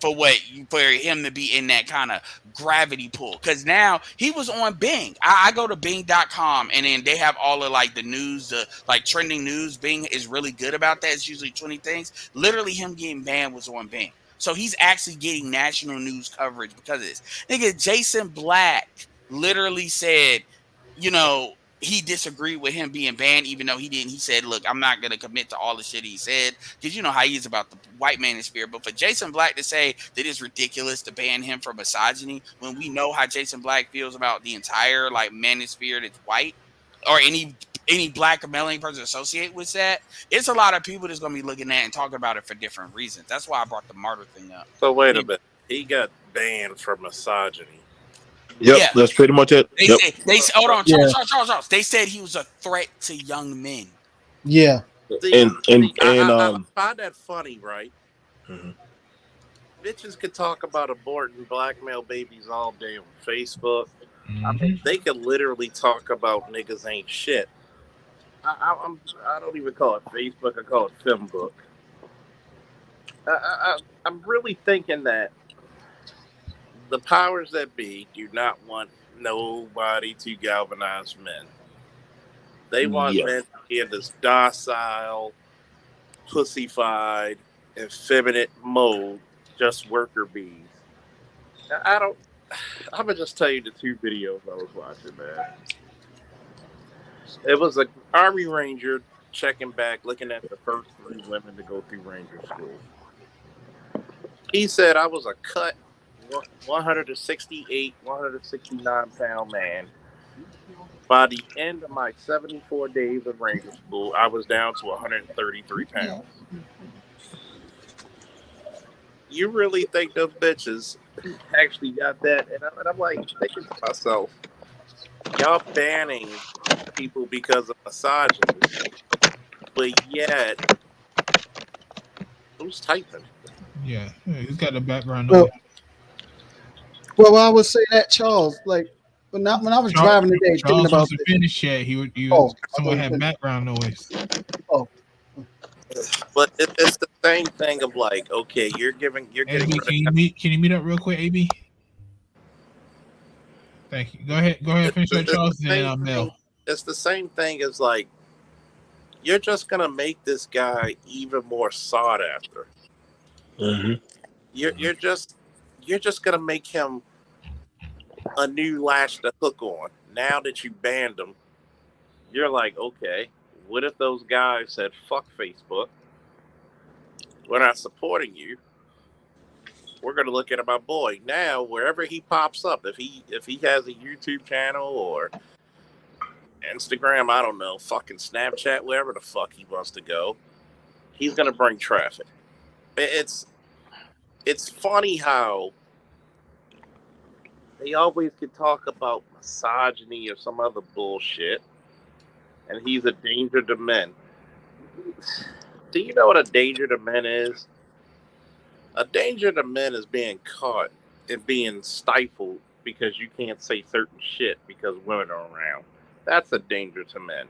For him to be in that kind of gravity pull, because now he was on Bing. I go to Bing.com, and then they have all of like the news, like trending news. Bing is really good about that. It's usually 20 things. Literally, him getting banned was on Bing, so he's actually getting national news coverage because of this. Nigga, Jason Black literally said, you know, he disagreed with him being banned, even though he didn't. He said, look, I'm not going to commit to all the shit he said, because you know how he is about the white man in spirit. But for Jason Black to say that it's ridiculous to ban him for misogyny, when we know how Jason Black feels about the entire like manosphere that's white, or any black or melanin person associated with that, it's a lot of people that's going to be looking at and talking about it for different reasons. That's why I brought the martyr thing up. So wait a minute. He got banned for misogyny. Yep, Yeah. that's pretty much it. They said, hold on, Charles. They said he was a threat to young men. Yeah. I find that funny, right? Mhm. Bitches could talk about aborting black male babies all day on Facebook. I mean, they could literally talk about niggas ain't shit. I don't even call it Facebook. I call it Fembook. I'm really thinking that the powers that be do not want nobody to galvanize men. They want men to be in this docile, pussified, effeminate mode, just worker bees. I'm gonna just tell you the 2 videos I was watching, man. It was an Army Ranger checking back, looking at the first 3 women to go through Ranger school. He said I was a cut 168, 169 pound man. By the end of my 74 days of Ranger school, I was down to 133 pounds. You really think those bitches actually got that? And I'm like thinking to myself, y'all banning people because of misogyny, but yet, who's typing? Yeah, he's got the background noise. Well, I would say that, Charles, like when I was driving today, thinking about wasn't finished yet. Someone had background noise. Oh. But it's the same thing of like, okay, you're getting. AB, can you meet up real quick, AB? Thank you. Go ahead. Finish your Charles. And Mel. It's the same thing as like you're just gonna make this guy even more sought after. Mm-hmm. You're just gonna make him a new lash to hook on. Now that you banned him, you're like, okay, what if those guys said, fuck Facebook, we're not supporting you. We're gonna look at my boy. Now wherever he pops up, if he has a YouTube channel or Instagram, I don't know, fucking Snapchat, wherever the fuck he wants to go, he's gonna bring traffic. It's funny how they always can talk about misogyny or some other bullshit, and he's a danger to men. Do you know what a danger to men is? A danger to men is being caught and being stifled because you can't say certain shit because women are around. That's a danger to men.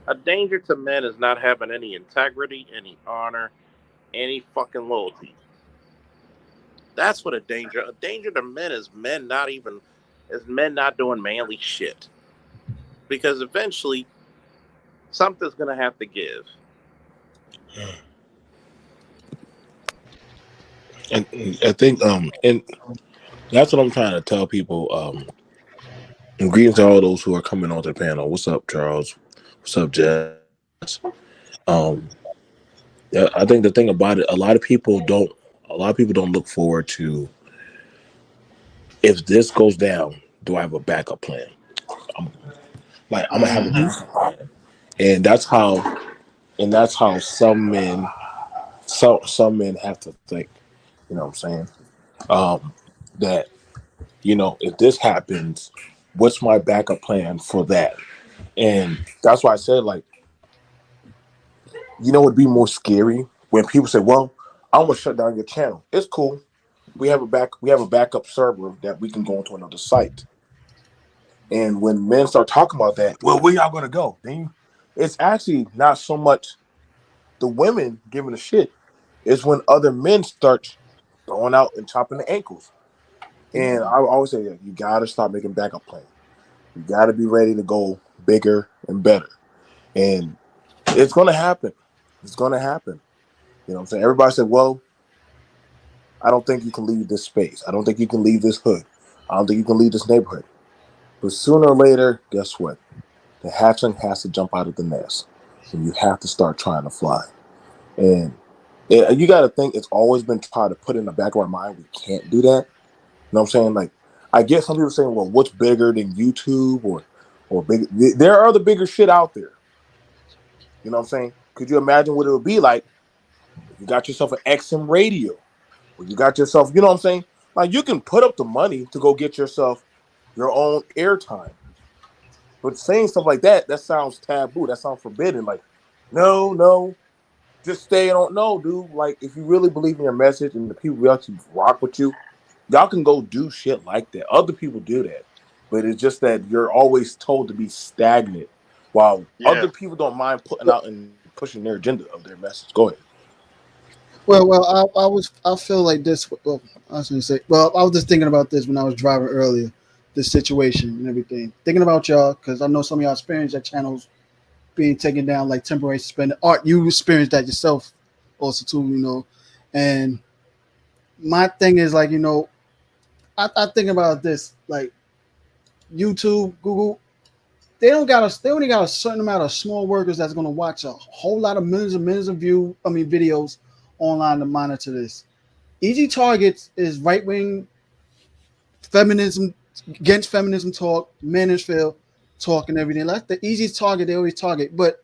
A danger to men is not having any integrity, any honor, any fucking loyalty. That's what a danger to men is men not doing manly shit. Because eventually something's gonna have to give. And I think and that's what I'm trying to tell people. And greetings to all those who are coming onto the panel. What's up, Charles? What's up, Jess? Um, yeah, I think the thing about it, a lot of people don't look forward to, if this goes down, do I have a backup plan? I'm gonna have a backup plan, and that's how some men have to think. You know what I'm saying? That if this happens, what's my backup plan for that? And that's why I said, like, it'd be more scary when people say, "Well, I'm gonna shut down your channel." It's cool. We have a backup server that we can go into another site. And when men start talking about that, well, where y'all gonna go? Then it's actually not so much the women giving a shit. It's when other men start throwing out and chopping the ankles. And I always say that you gotta start making backup plans. You gotta be ready to go bigger and better. And it's gonna happen. It's gonna happen. You know what I'm saying? Everybody said, well, I don't think you can leave this space. I don't think you can leave this hood. I don't think you can leave this neighborhood. But sooner or later, guess what? The hatchling has to jump out of the nest. And you have to start trying to fly. And you got to think it's always been trying to put in the back of our mind, we can't do that. You know what I'm saying? Like, I get some people saying, well, what's bigger than YouTube or big? There are other bigger shit out there. You know what I'm saying? Could you imagine what it would be like if you got yourself an XM radio? Or you got yourself, you know what I'm saying? Like, you can put up the money to go get yourself your own airtime. But saying stuff like that sounds taboo. That sounds forbidden. Like, no, just stay on. No, dude. Like, if you really believe in your message and the people who actually rock with you, y'all can go do shit like that. Other people do that. But it's just that you're always told to be stagnant while other people don't mind putting out and pushing their agenda of their message. Go ahead. I feel like this. Well, I was gonna say. Well, I was just thinking about this when I was driving earlier, this situation and everything. Thinking about y'all because I know some of y'all experienced that channels being taken down, like temporary suspended. Art, you experienced that yourself, also too. And my thing is like I think about this like YouTube, Google. They only got a certain amount of small workers that's gonna watch a whole lot of millions of videos online to monitor this. Easy targets is right wing feminism against feminism talk, manosphere talk, and everything. That's the easiest target they always target. But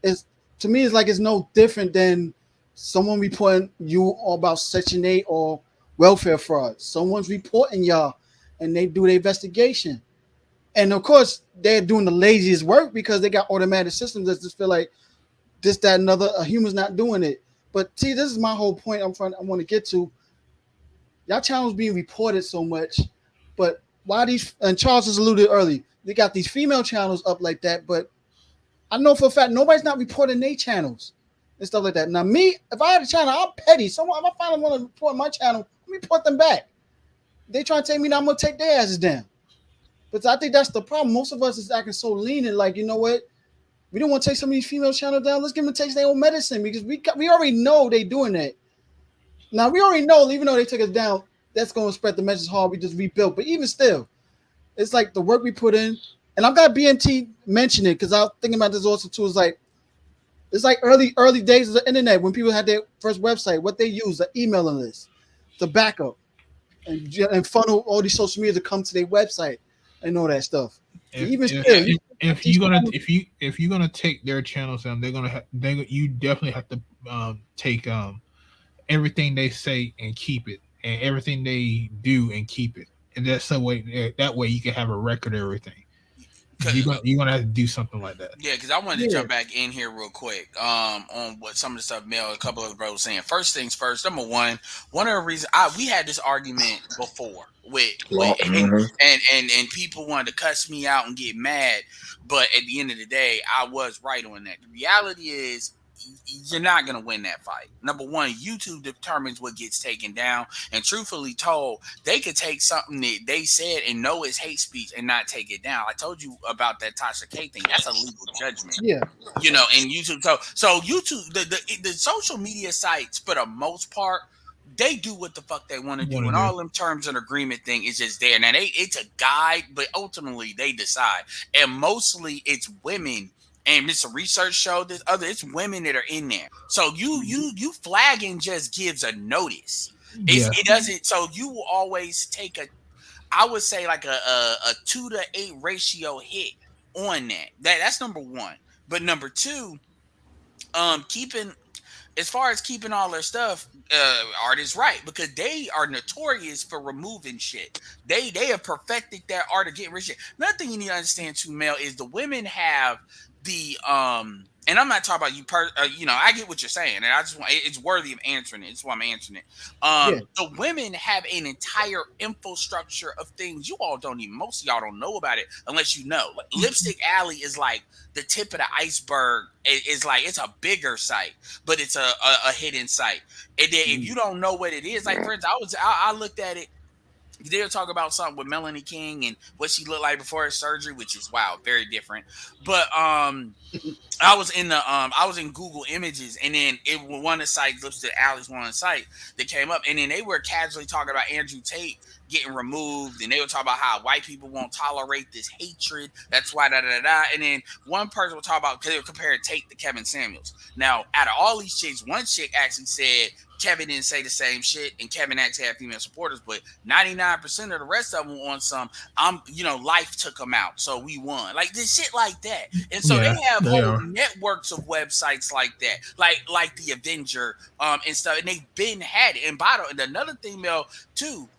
it's to me, it's like it's no different than someone reporting you about Section 8 or welfare fraud. Someone's reporting y'all, and they do the investigation. And of course, they're doing the laziest work because they got automatic systems that just feel like this, that, and another. A human's not doing it. But see, this is my whole point. I want to get to. Y'all channels being reported so much, but why these? And Charles has alluded early. They got these female channels up like that, but I know for a fact nobody's not reporting their channels and stuff like that. Now, me, if I had a channel, I'm petty. Someone, if I find want to report my channel, let me report them back. They try to take me down, I'm gonna take their asses down. But I think that's the problem. Most of us is acting so lenient, like, you know what? We don't want to take some of these female channels down. Let's give them a taste their own medicine because we already know they doing that. Now we already know, even though they took us down, that's going to spread the message hard. We just rebuilt, but even still, it's like the work we put in. And I'm glad BMT mentioned it because I was thinking about this also too. It's like early days of the internet when people had their first website. What they use, the emailing list, the backup, and funnel all these social media to come to their website and all that stuff. If you're gonna take their channels down, you definitely have to take everything they say and keep it, and everything they do and keep it, and that's the way. That way you can have a record of everything. You're gonna have to do something like that. Yeah, because I wanted to jump back in here real quick on what some of the stuff Mel, a couple of the brothers saying. First things first, number one of the reasons we had this argument before with and people wanted to cuss me out and get mad, but at the end of the day, I was right on that. The reality is, you're not going to win that fight. Number one, YouTube determines what gets taken down. And truthfully told, they could take something that they said and know it's hate speech and not take it down. I told you about that Tasha K thing. That's a legal judgment. Yeah. You know, and YouTube. So YouTube, the social media sites, for the most part, they do what the fuck they want to do. And all them terms and agreement thing is just there. Now, it's a guide, but ultimately they decide. And mostly it's women. And this research showed this it's women that are in there. So you flagging just gives a notice. It doesn't. So you will always take I would say like a 2 to 8 ratio hit on that. That's number one. But number two, as far as keeping all their stuff, Art is right, because they are notorious for removing shit. They have perfected that art of getting rid of shit. Another thing you need to understand too, Mel, is the women have the and I'm not talking about you I get what you're saying, and I just want it's worthy of answering it. That's why I'm answering it. The women have an entire infrastructure of things you all don't even, most of y'all don't know about it unless you know. Like, Lipstick Alley is like the tip of the iceberg. It's like it's a bigger site, but it's a hidden site. And then if you don't know what it is, like for instance, I looked at it. They were talking about something with Melanie King and what she looked like before her surgery, which is very different. But I was in Google Images, and then one of the sites, Lipstick Alley's one of the site that came up, and then they were casually talking about Andrew Tate getting removed, and they were talking about how white people won't tolerate this hatred. That's why And then one person was talking about, because they were comparing Tate to Kevin Samuels. Now, out of all these chicks, one chick actually said Kevin didn't say the same shit, and Kevin actually had female supporters, but 99% of the rest of them were on some, life took them out, so we won. Like this shit like that. And so they have whole networks of websites like that, like the Avenger and stuff, and they've been had it. And another thing, Mel, too,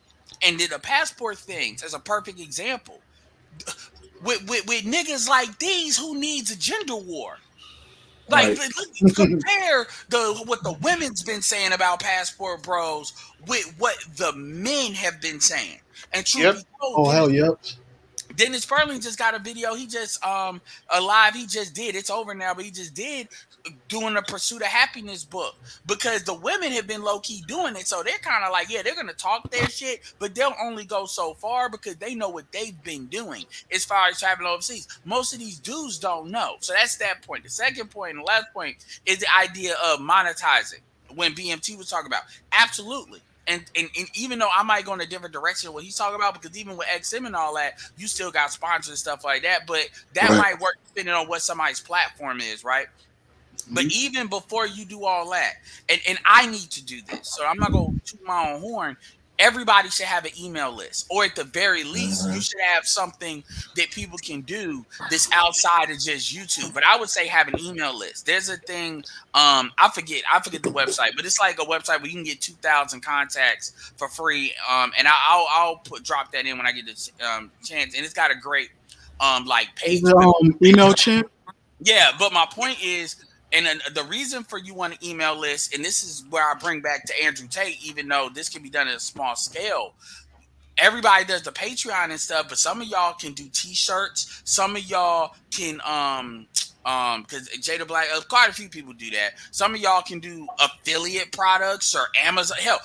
and the passport things as a perfect example. With niggas like these, who needs a gender war? Like, compare what the women's been saying about Passport Bros with what the men have been saying. And truly told, Dennis Sperling just got a video. He just a live he just did. It's over now, but he just did doing the Pursuit of Happiness book, because the women have been low-key doing it. So they're kind of like, they're gonna talk their shit, but they'll only go so far because they know what they've been doing as far as traveling overseas. Most of these dudes don't know. So that's that point. The second point and the last point is the idea of monetizing. When BMT was talking about, absolutely. And even though I might go in a different direction of what he's talking about, because even with XM and all that, you still got sponsors and stuff like that, but that might work depending on what somebody's platform is, right? But even before you do all that, and I need to do this, so I'm not going to toot my own horn. Everybody should have an email list, or at the very least, you should have something that people can do that's outside of just YouTube. But I would say have an email list. There's a thing, I forget the website, but it's like a website where you can get 2,000 contacts for free. And I'll drop that in when I get the chance. And it's got a great page. Email champ. Yeah, but my point is, and the reason for you want an email list, and this is where I bring back to Andrew Tate, even though this can be done at a small scale, everybody does the Patreon and stuff, but some of y'all can do t-shirts. Some of y'all can because Jada Black, quite a few people do that. Some of y'all can do affiliate products or Amazon, hell,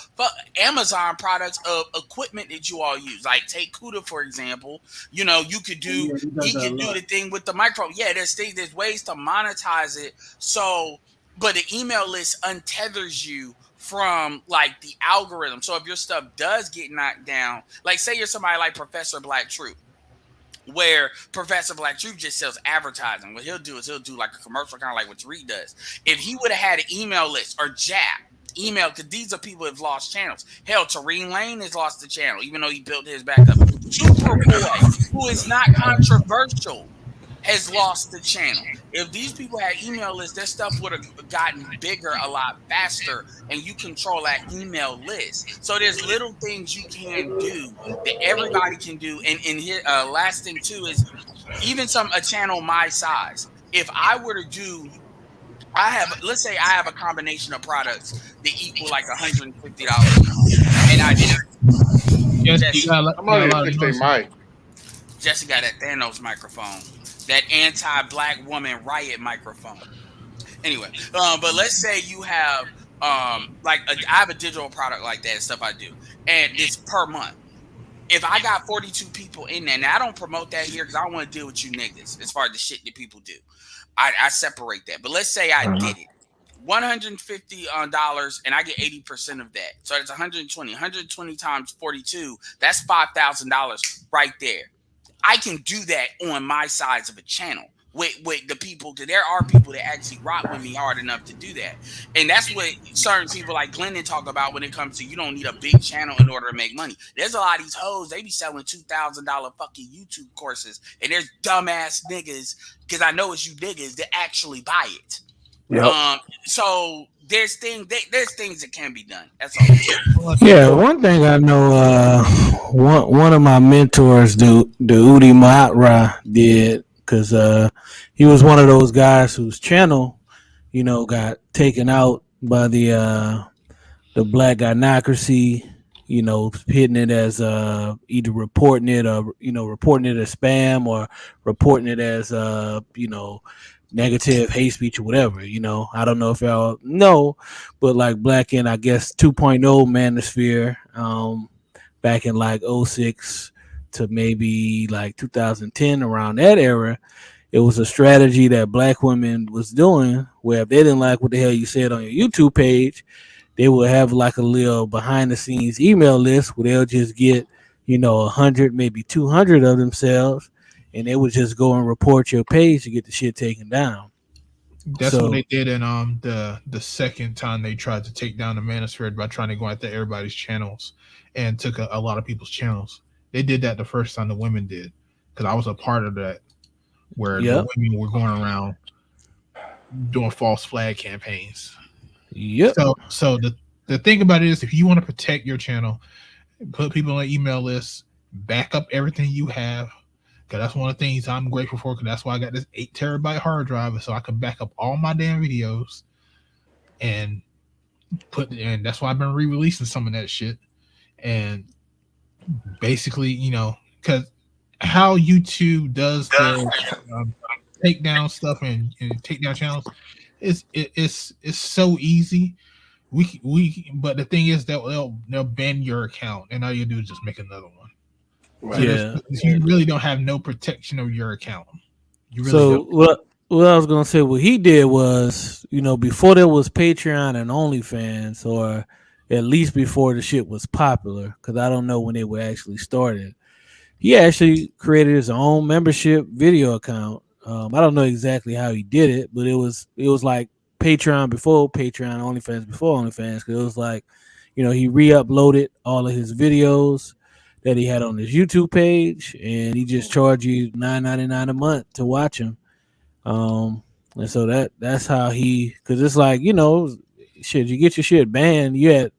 Amazon products of equipment that you all use. Like take Kuda, for example. You know, you could do, he can do the thing with the microphone. Yeah, there's ways to monetize it. So, but the email list untethers you from like the algorithm. So if your stuff does get knocked down, like say you're somebody like Professor Black Truth, where Professor Black Truth just sells advertising. What he'll do is he'll do like a commercial, kind of like what Tariq does. If he would have had an email list or Jap email, because these are people who have lost channels. Hell, Tareen Lane has lost the channel, even though he built his back up. Superboy, who is not controversial, has lost the channel. If these people had email lists, their stuff would have gotten bigger a lot faster, and you control that email list. So there's little things you can do that everybody can do. And here, last thing too is even a channel my size. If I were to do, let's say I have a combination of products that equal like $150 each, and I did. Yes, I'm only to fix their mic. Jesse got that Thanos microphone, that anti-black woman riot microphone. Anyway, but let's say you have I have a digital product like that and stuff I do, and it's per month. If I got 42 people in there, now I don't promote that here because I don't want to deal with you niggas as far as the shit that people do. I separate that. But let's say I did it. $150 and I get 80% of that. So that's 120 times 42. That's $5,000 right there. I can do that on my size of a channel with the people. There are people that actually rock with me hard enough to do that. And that's what certain people like Glendon talk about when it comes to you don't need a big channel in order to make money. There's a lot of these hoes, they be selling $2,000 fucking YouTube courses. And there's dumbass niggas, because I know it's you niggas that actually buy it. Yep. So there's things that can be done. That's all. Yeah, one thing I know, one of my mentors, the Udi Mahatra, did, because he was one of those guys whose channel, got taken out by the black gynocracy, hitting it as either reporting it or reporting it as spam or reporting it as negative hate speech or whatever. I don't know if y'all know, but like Black in, I guess, 2.0 manosphere, back in like 06 to maybe like 2010, around that era, it was a strategy that black women was doing where if they didn't like what the hell you said on your YouTube page, they would have like a little behind the scenes email list where they'll just get 100, maybe 200 of themselves, and they would just go and report your page to get the shit taken down. That's what they did in the second time they tried to take down the manosphere by trying to go after everybody's channels and took a lot of people's channels. They did that the first time the women did, because I was a part of that, where the women were going around doing false flag campaigns. Yep. So the thing about it is, if you want to protect your channel, put people on an email list, back up everything you have. Because that's one of the things I'm grateful for, because that's why I got this 8 terabyte hard drive, so I can back up all my damn videos and that's why I've been re-releasing some of that shit. And basically, because how YouTube does the take down stuff and take down channels, it's so easy. But the thing is that they'll ban your account, and all you do is just make another one. So you really don't have no protection of your account. You really don't. What I was gonna say, what he did was, before there was Patreon and OnlyFans, or at least before the shit was popular, because I don't know when they were actually started. He actually created his own membership video account. I don't know exactly how he did it, but it was like Patreon before Patreon, OnlyFans before OnlyFans, because it was like, he re-uploaded all of his videos that he had on his YouTube page, and he just charged you $9.99 a month to watch him. And so that's how because it's like, shit, you get your shit banned, you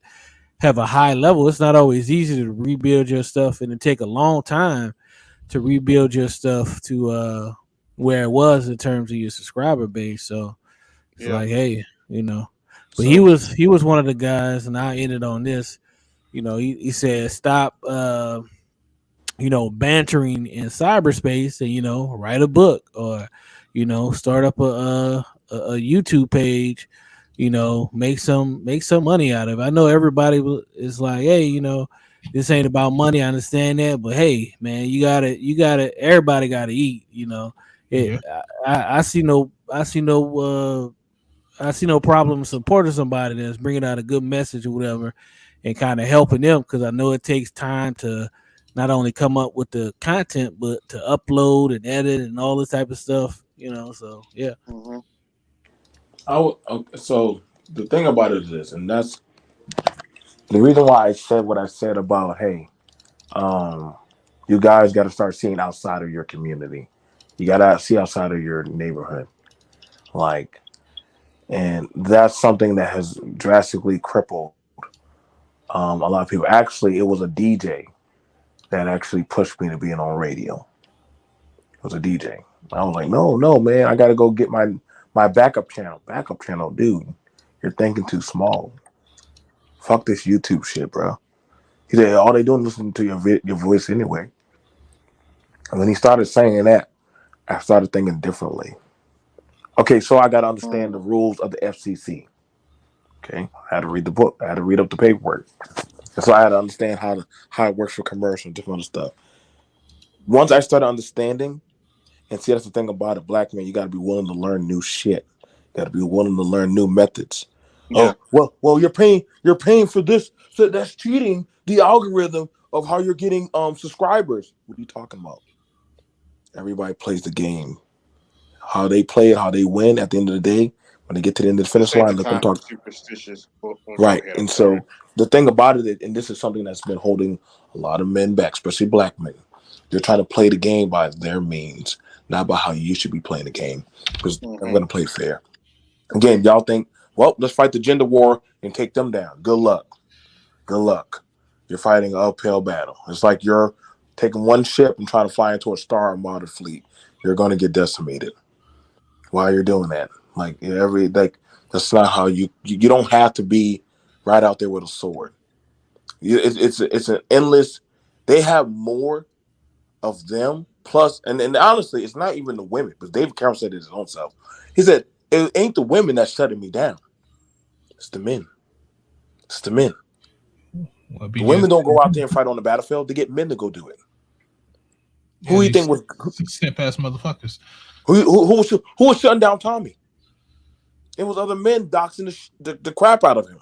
have a high level. It's not always easy to rebuild your stuff, and it take a long time to rebuild your stuff to where it was in terms of your subscriber base. So it's like, hey, but he was one of the guys, and I ended on this. He said, stop bantering in cyberspace, and write a book, or start up a YouTube page, make some money out of it. I know everybody is like, hey, this ain't about money. I understand that, but hey, man, you gotta, everybody gotta eat. It. Yeah. I see no problem supporting somebody that's bringing out a good message or whatever, and kind of helping them, because I know it takes time to not only come up with the content but to upload and edit and all this type of stuff. So yeah. Mm-hmm. So the thing about it is this, and that's the reason why I said what I said about, hey, um, you guys got to start seeing outside of your community. You got to see outside of your neighborhood, like, and that's something that has drastically crippled a lot of people. Actually, it was a DJ that actually pushed me to being on radio. It was a DJ. I was like, no, no, man, I got to go get my backup channel. Backup channel, dude. You're thinking too small. Fuck this YouTube shit, bro. He said, all they doing is listening to your voice anyway. And when he started saying that, I started thinking differently. Okay, so I got to understand the rules of the FCC. Okay, I had to read the book. I had to read up the paperwork. And so I had to understand how it works for commercial and different other stuff. Once I started understanding, and see, that's the thing about it, black man, you got to be willing to learn new shit. You got to be willing to learn new methods. Yeah. Oh, well, you're paying for this, so that's cheating the algorithm of how you're getting subscribers. What are you talking about? Everybody plays the game. How they play it, how they win. At the end of the day, when they get to the end of the finish This ain't line, the let them time for talk. superstitious. Go Right. ahead. I'm And sorry. so the thing about it, and this is something that's been holding a lot of men back, especially black men. They're trying to play the game by their means, not by how you should be playing the game, because I'm Mm-hmm. going to play fair. Again, y'all think, well, let's fight the gender war and take them down. Good luck. Good luck. You're fighting an uphill battle. It's like you're taking one ship and trying to fly into a Star Armada fleet. You're going to get decimated. Why you're doing that? That's not how you don't have to be right out there with a sword. It's an endless. They have more of them. Plus, and honestly, it's not even the women, because David Carroll said it his own self. He said, it ain't the women that's shutting me down. It's the men. It's the men. Well, The women don't go out there and fight on the battlefield. They get men to go do it. Yeah, Who do you think was simp ass motherfuckers? who was shutting down Tommy? It was other men doxing the crap out of him.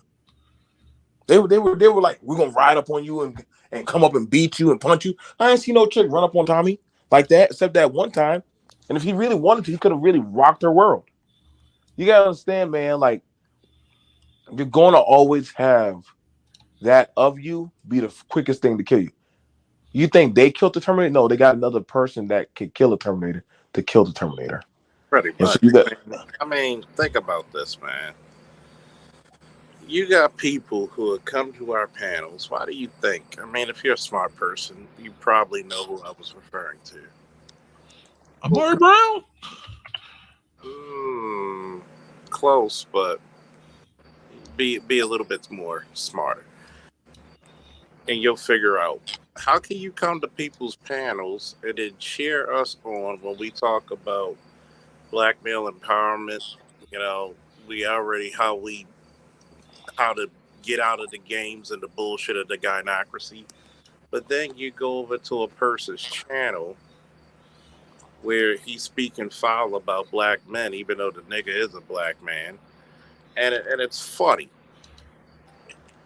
They were like, we're gonna ride up on you and come up and beat you and punch you. I ain't seen no chick run up on Tommy like that, except that one time. And if he really wanted to, he could have really rocked her world. You gotta understand, man, like, you're gonna always have that of you be the quickest thing to kill you. You think they killed the Terminator? No, they got another person that could kill the Terminator to kill the Terminator. Pretty And so much. you got, I mean, think about this, man. You got people who have come to our panels. Why do you think? I mean, if you're a smart person, you probably know who I was referring to. Amari Brown? Close, but be a little bit more smart. And you'll figure out, how can you come to people's panels and then cheer us on when we talk about black male empowerment? How to get out of the games and the bullshit of the gynocracy. But then you go over to a person's channel where he's speaking foul about black men, even though the nigga is a black man, and it's funny.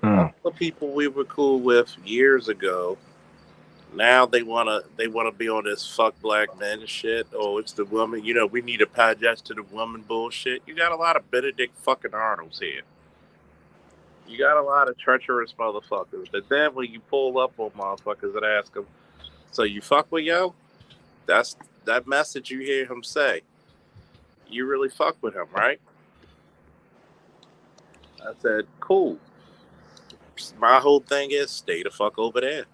All the people we were cool with years ago, now they wanna be on this fuck black men shit. Oh, it's the woman. We need to apologize to the woman bullshit. You got a lot of Benedict fucking Arnolds here. You got a lot of treacherous motherfuckers. But then when you pull up on motherfuckers and ask them, so you fuck with yo? That's that message you hear him say. You really fuck with him, right? I said, cool. My whole thing is stay the fuck over there.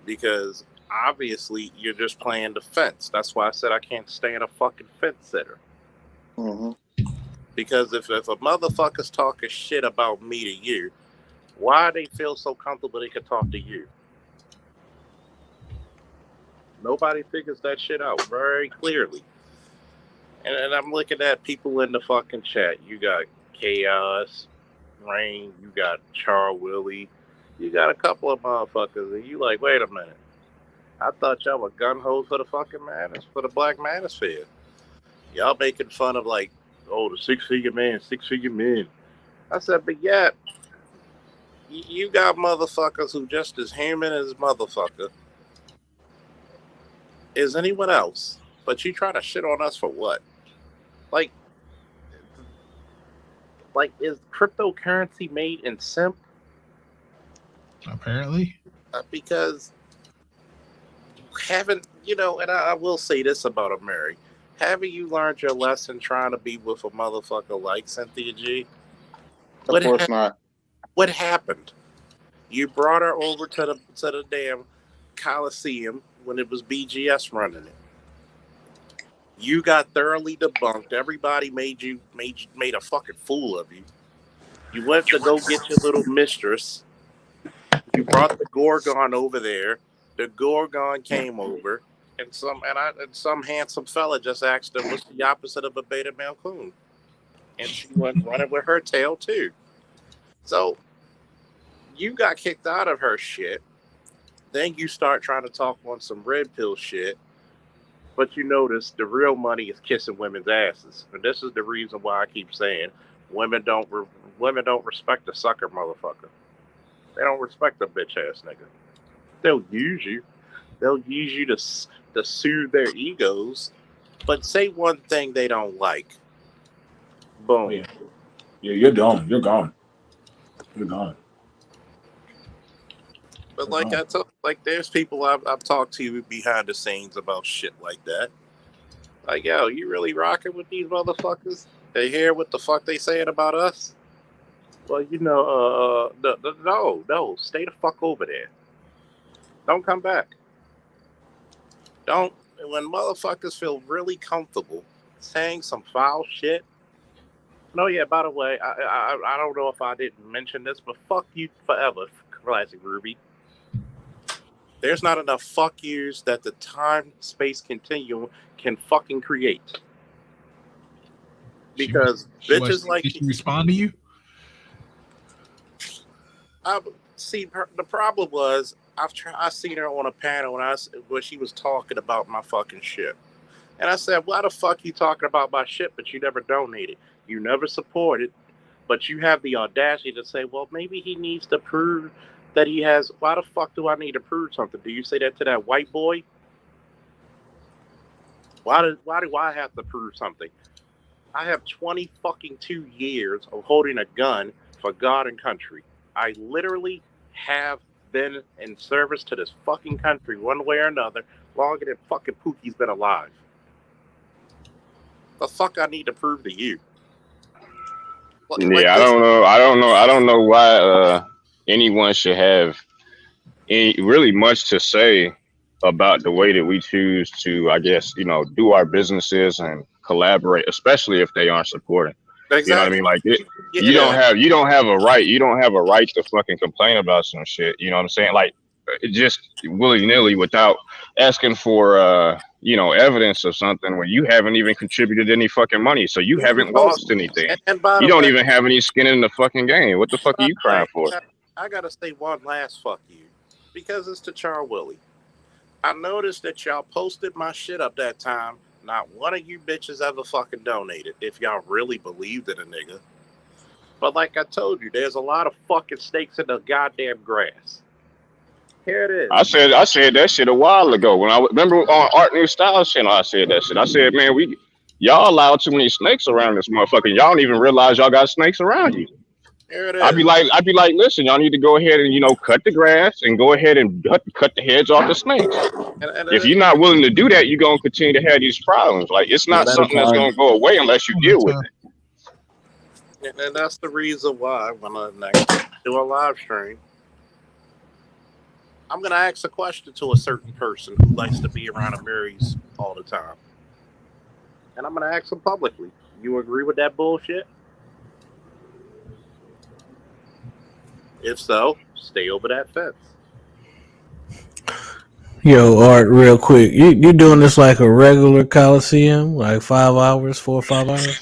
Because obviously you're just playing the fence. That's why I said I can't stand a fucking fence sitter. Mm-hmm. Because if a motherfucker's talking shit about me to you, why they feel so comfortable they can talk to you? Nobody figures that shit out very clearly. And I'm looking at people in the fucking chat. You got Chaos, Rain, you got Char Willie, you got a couple of motherfuckers, and you like, wait a minute. I thought y'all were gun hoes for the fucking for the Black Manosphere. Y'all making fun of like, oh, the 6-figure man, 6-figure men. I said, but yet, you got motherfuckers who just as human as motherfucker is anyone else. But you try to shit on us for what? Like is cryptocurrency made in simp? Apparently. Because haven't, and I will say this about Mary. Haven't you learned your lesson trying to be with a motherfucker like Cynthia G? Of course not. What happened? You brought her over to the damn Coliseum when it was BGS running it. You got thoroughly debunked. Everybody made a fucking fool of you. You went to go get your little mistress. You brought the Gorgon over there. The Gorgon came over, and some handsome fella just asked her, "What's the opposite of a beta male coon?" And she went running with her tail too. So you got kicked out of her shit. Then you start trying to talk on some red pill shit. But you notice the real money is kissing women's asses, and this is the reason why I keep saying women don't respect a sucker motherfucker. They don't respect a bitch ass nigga. They'll use you. They'll use you to soothe their egos, but say one thing they don't like. Boom. Yeah, you're done. You're gone. You're gone. But like there's people I've talked to behind the scenes about shit like that. Like, yo, you really rocking with these motherfuckers? They hear what the fuck they saying about us? Well, no, stay the fuck over there. Don't come back. Don't. When motherfuckers feel really comfortable saying some foul shit. No, yeah. By the way, I don't know if I didn't mention this, but fuck you forever, Classic Ruby. There's not enough fuck yous that the time-space continuum can fucking create. Because bitches like did she respond to you? The problem was I seen her on a panel where she was talking about my fucking shit, and I said, "Why the fuck you talking about my shit? But you never donated, you never supported, but you have the audacity to say, well, maybe he needs to prove that he has. Why the fuck do I need to prove something? Do you say that to that white boy? Why do I have to prove something? I have 20 fucking 2 years of holding a gun for God and country. I literally have been in service to this fucking country one way or another longer than fucking Pookie's been alive. The fuck I need to prove to you? I don't know why anyone should have really much to say about the way that we choose to, I guess, do our businesses and collaborate, especially if they aren't supporting. Exactly. You know what I mean? Like you don't have a right. You don't have a right to fucking complain about some shit. You know what I'm saying? Like just willy-nilly without asking for evidence of something where you haven't even contributed any fucking money, so you haven't lost anything. And you don't even have any skin in the fucking game. What the fuck are you crying for? I gotta say one last fuck you, because it's to Char Willie. I noticed that y'all posted my shit up that time. Not one of you bitches ever fucking donated, if y'all really believed in a nigga. But like I told you, there's a lot of fucking snakes in the goddamn grass. Here it is. I said that shit a while ago. When I remember on Art New Styles channel, I said that shit. I said, man, y'all allow too many snakes around this motherfucker. Y'all don't even realize y'all got snakes around you. Here it is. I'd be like, listen, y'all need to go ahead and cut the grass and go ahead and cut the heads off the snakes. If you're not willing to do that, you're gonna continue to have these problems. Like it's not something that's gonna go away unless you deal with it. And that's the reason why when I next do a live stream, I'm gonna ask a question to a certain person who likes to be around Marys all the time, and I'm gonna ask them publicly. You agree with that bullshit? If so, stay over that fence. Yo, Art, real quick. You doing this like a regular Coliseum, like 5 hours, 4 or 5 hours?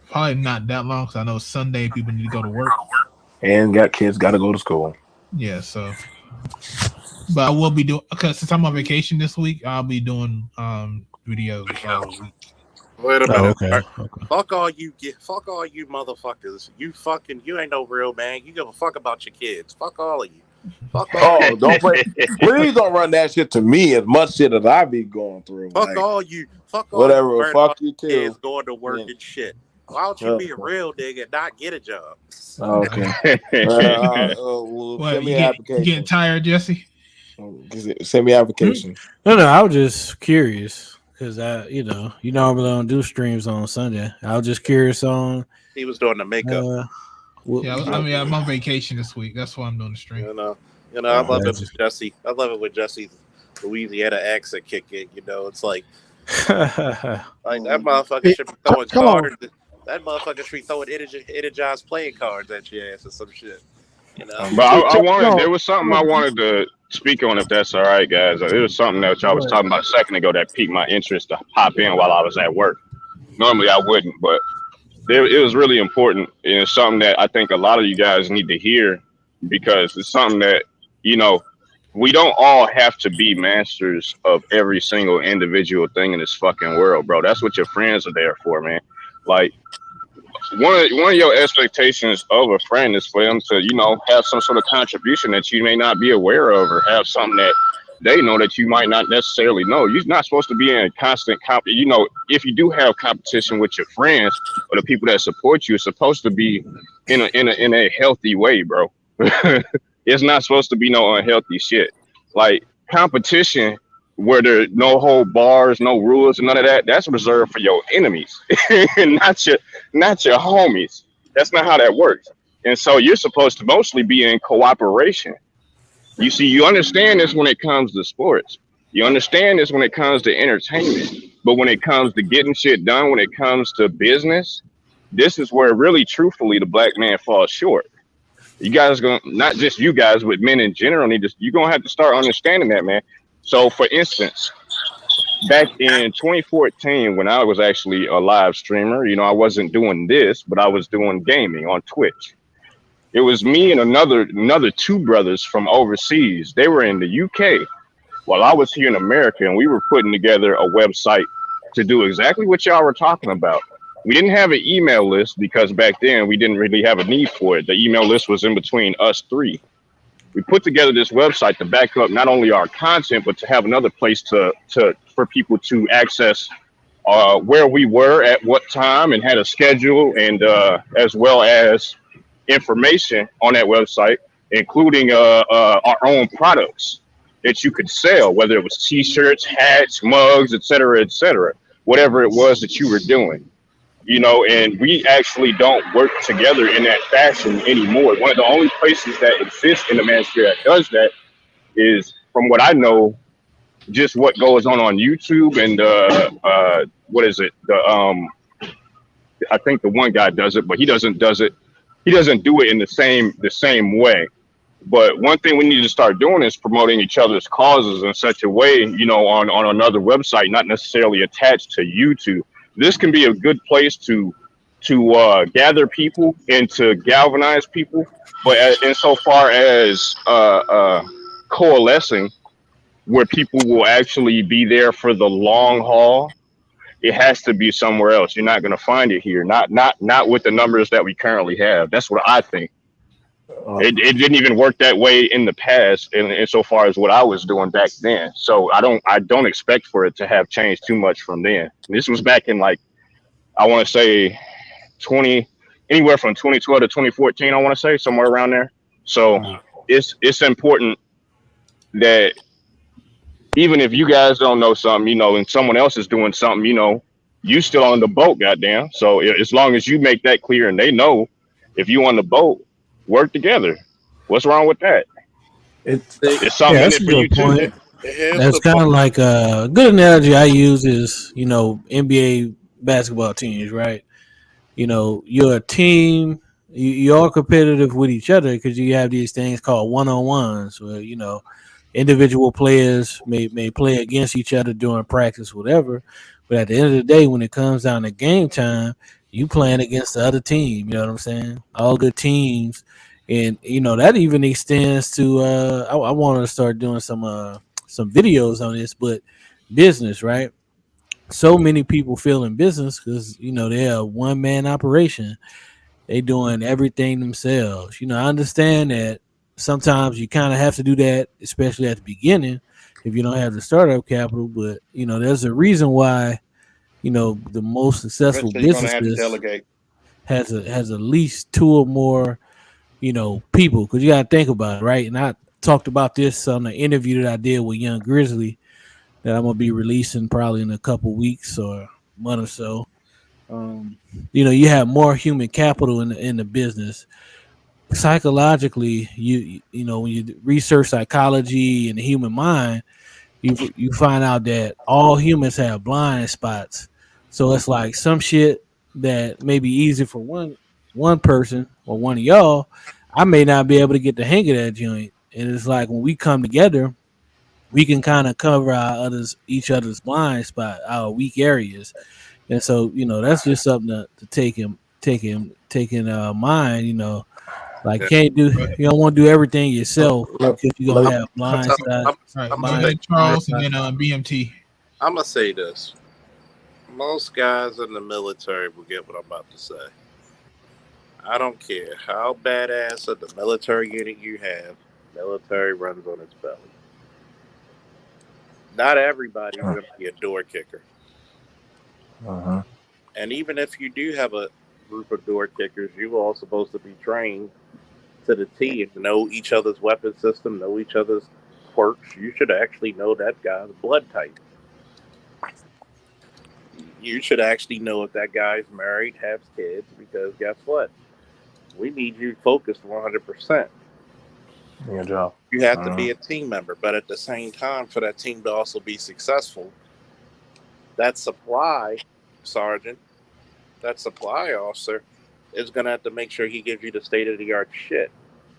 Probably not that long because I know Sunday people need to go to work. And got kids got to go to school. Yeah, so. But I will be doing because since I'm on vacation this week, I'll be doing videos all week. Wait a minute. Oh, okay. Fuck all you motherfuckers. You ain't no real man. You give a fuck about your kids. Fuck all of you. Fuck all. Oh, don't play. Please don't run that shit to me. As much shit as I be going through. Fuck like, all you. Fuck all whatever. you. Fuck you too. Kids going to work and shit. Why don't you be a real nigga and not get a job? Okay. What, send me an application. Getting tired, Jesse? Send me an application. No, I was just curious because you normally don't do streams on Sunday. I was just curious on. He was doing the makeup. I'm on vacation this week. That's why I'm doing the stream. I love it with Jesse. I love it with Jesse's Louisiana accent kick in. It's like that motherfucker should be throwing cards. That motherfucker should be throwing energized playing cards at your ass or some shit. But there was something I wanted to speak on, if that's all right, guys. There was something that y'all was talking about a second ago that piqued my interest to hop in while I was at work. Normally I wouldn't, but it was really important, and it's something that I think a lot of you guys need to hear, because it's something that, we don't all have to be masters of every single individual thing in this fucking world, bro. That's what your friends are there for, man. Like, one of your expectations of a friend is for them to, have some sort of contribution that you may not be aware of, or have something that they know that you might not necessarily know. You're not supposed to be in constant if you do have competition with your friends or the people that support you, it's supposed to be in a healthy way, bro. It's not supposed to be no unhealthy shit. Like, competition where there no hold bars, no rules, and none of that, that's reserved for your enemies, not your homies. That's not how that works. And so you're supposed to mostly be in cooperation. You see, you understand this when it comes to sports. You understand this when it comes to entertainment. But when it comes to getting shit done, when it comes to business, this is where really, truthfully, the black man falls short. You guys not just you guys, but men in general, you're going to have to start understanding that, man. So, for instance, back in 2014, when I was actually a live streamer, I wasn't doing this, but I was doing gaming on Twitch. It was me and another two brothers from overseas. They were in the UK while I was here in America, and we were putting together a website to do exactly what y'all were talking about. We didn't have an email list because back then we didn't really have a need for it. The email list was in between us three. We put together this website to back up not only our content, but to have another place for people to access where we were at what time, and had a schedule, and as well as information on that website, including our own products that you could sell, whether it was t-shirts, hats, mugs, etc., whatever it was that you were doing. And we actually don't work together in that fashion anymore. One of the only places that exists in the manosphere that does that is, from what I know, just what goes on YouTube and what is it? I think the one guy does it, but he doesn't do it in the same way. But one thing we need to start doing is promoting each other's causes in such a way, on another website, not necessarily attached to YouTube. This can be a good place to gather people and to galvanize people. But insofar as coalescing, where people will actually be there for the long haul, it has to be somewhere else. You're not going to find it here. Not with the numbers that we currently have. That's what I think. It didn't even work that way in the past, insofar as what I was doing back then. So I don't expect for it to have changed too much from then. This was back in, like, I want to say anywhere from 2012 to 2014. I want to say somewhere around there. So it's important that even if you guys don't know something, and someone else is doing something, you still on the boat, goddamn. So as long as you make that clear and they know, if you on the boat, work together. What's wrong with that? It's something in it for you too. That's kind of like a good analogy I use is, NBA basketball teams, right? You're a team. You're all competitive with each other because you have these things called one-on-ones where, individual players may play against each other during practice, whatever. But at the end of the day, when it comes down to game time, you playing against the other team. You know what I'm saying? All good teams, and that even extends to. I want to start doing some videos on this, but business, right? So many people feel in business because they're a one man operation. They doing everything themselves. I understand that sometimes you kind of have to do that, especially at the beginning, if you don't have the startup capital. But there's a reason why the most successful Eventually, you're gonna have to businesses delegate. has at least two or more people, because you got to think about it, right? And I talked about this on the interview that I did with Young Grizzly that I'm gonna be releasing probably in a couple weeks or month or so. Um, you have more human capital in the business. Psychologically, when you research psychology and the human mind, you find out that all humans have blind spots. So it's like some shit that may be easy for one person or one of y'all, I may not be able to get the hang of that joint. And it's like when we come together, we can kind of cover each other's blind spot, our weak areas. And so, that's just something to take in mind. Like Yeah. can't do But you don't want to do everything yourself Let, because you're let gonna me, have I'm gonna blind tell. spots. I'm, all right, I'm go gonna Blind, say. ahead, blind Charles, and spots. then BMT. I'm gonna say this. Most guys in the military will get what I'm about to say. I don't care how badass of the military unit you have. Military runs on its belly. Not everybody's gonna be a door kicker. uh-huh. And even if you do have a group of door kickers, you are all supposed to be trained to the T and know each other's weapon system, know each other's quirks. You should actually know that guy's blood type. You should actually know if that guy's married, has kids, because guess what? We need you focused 100%. Your job. You have to Uh-huh. be a team member, but at the same time, for that team to also be successful, that supply sergeant, that supply officer, is going to have to make sure he gives you the state of the art shit.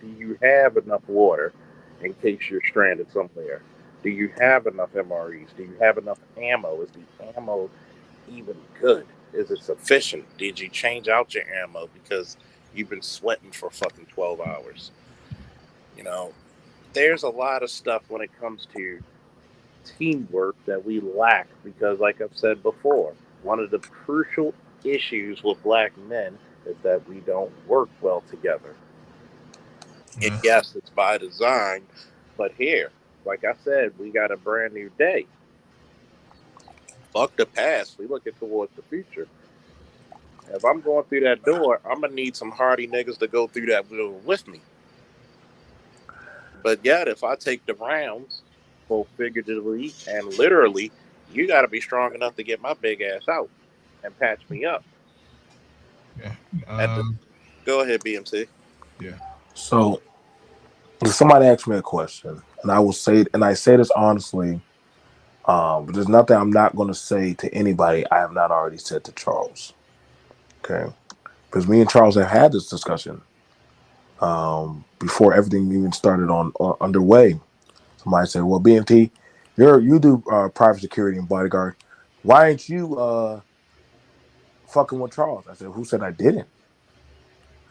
Do you have enough water in case you're stranded somewhere? Do you have enough MREs? Do you have enough ammo? Is the ammo even good? Is it sufficient? Did you change out your ammo because you've been sweating for fucking 12 hours? You know, there's a lot of stuff when it comes to teamwork that we lack because, like I've said before, one of the crucial issues with black men is that we don't work well together. And Yeah. yes, it's by design, but here, like I said, we got a brand new day. Fuck the past. We looking towards the future. If I'm going through that door, I'm gonna need some hardy niggas to go through that door with me. But yet, if I take the rounds, both figuratively and literally, you got to be strong enough to get my big ass out and patch me up. Yeah. At the Go ahead, BMC. Yeah. So if somebody asks me a question, and I say this honestly, but there's nothing I'm not going to say to anybody I have not already said to Charles. Okay, because me and Charles have had this discussion before everything even started on underway. Somebody said, "Well, BMT, you do private security and bodyguard. Why ain't you fucking with Charles?" I said, "Who said I didn't?"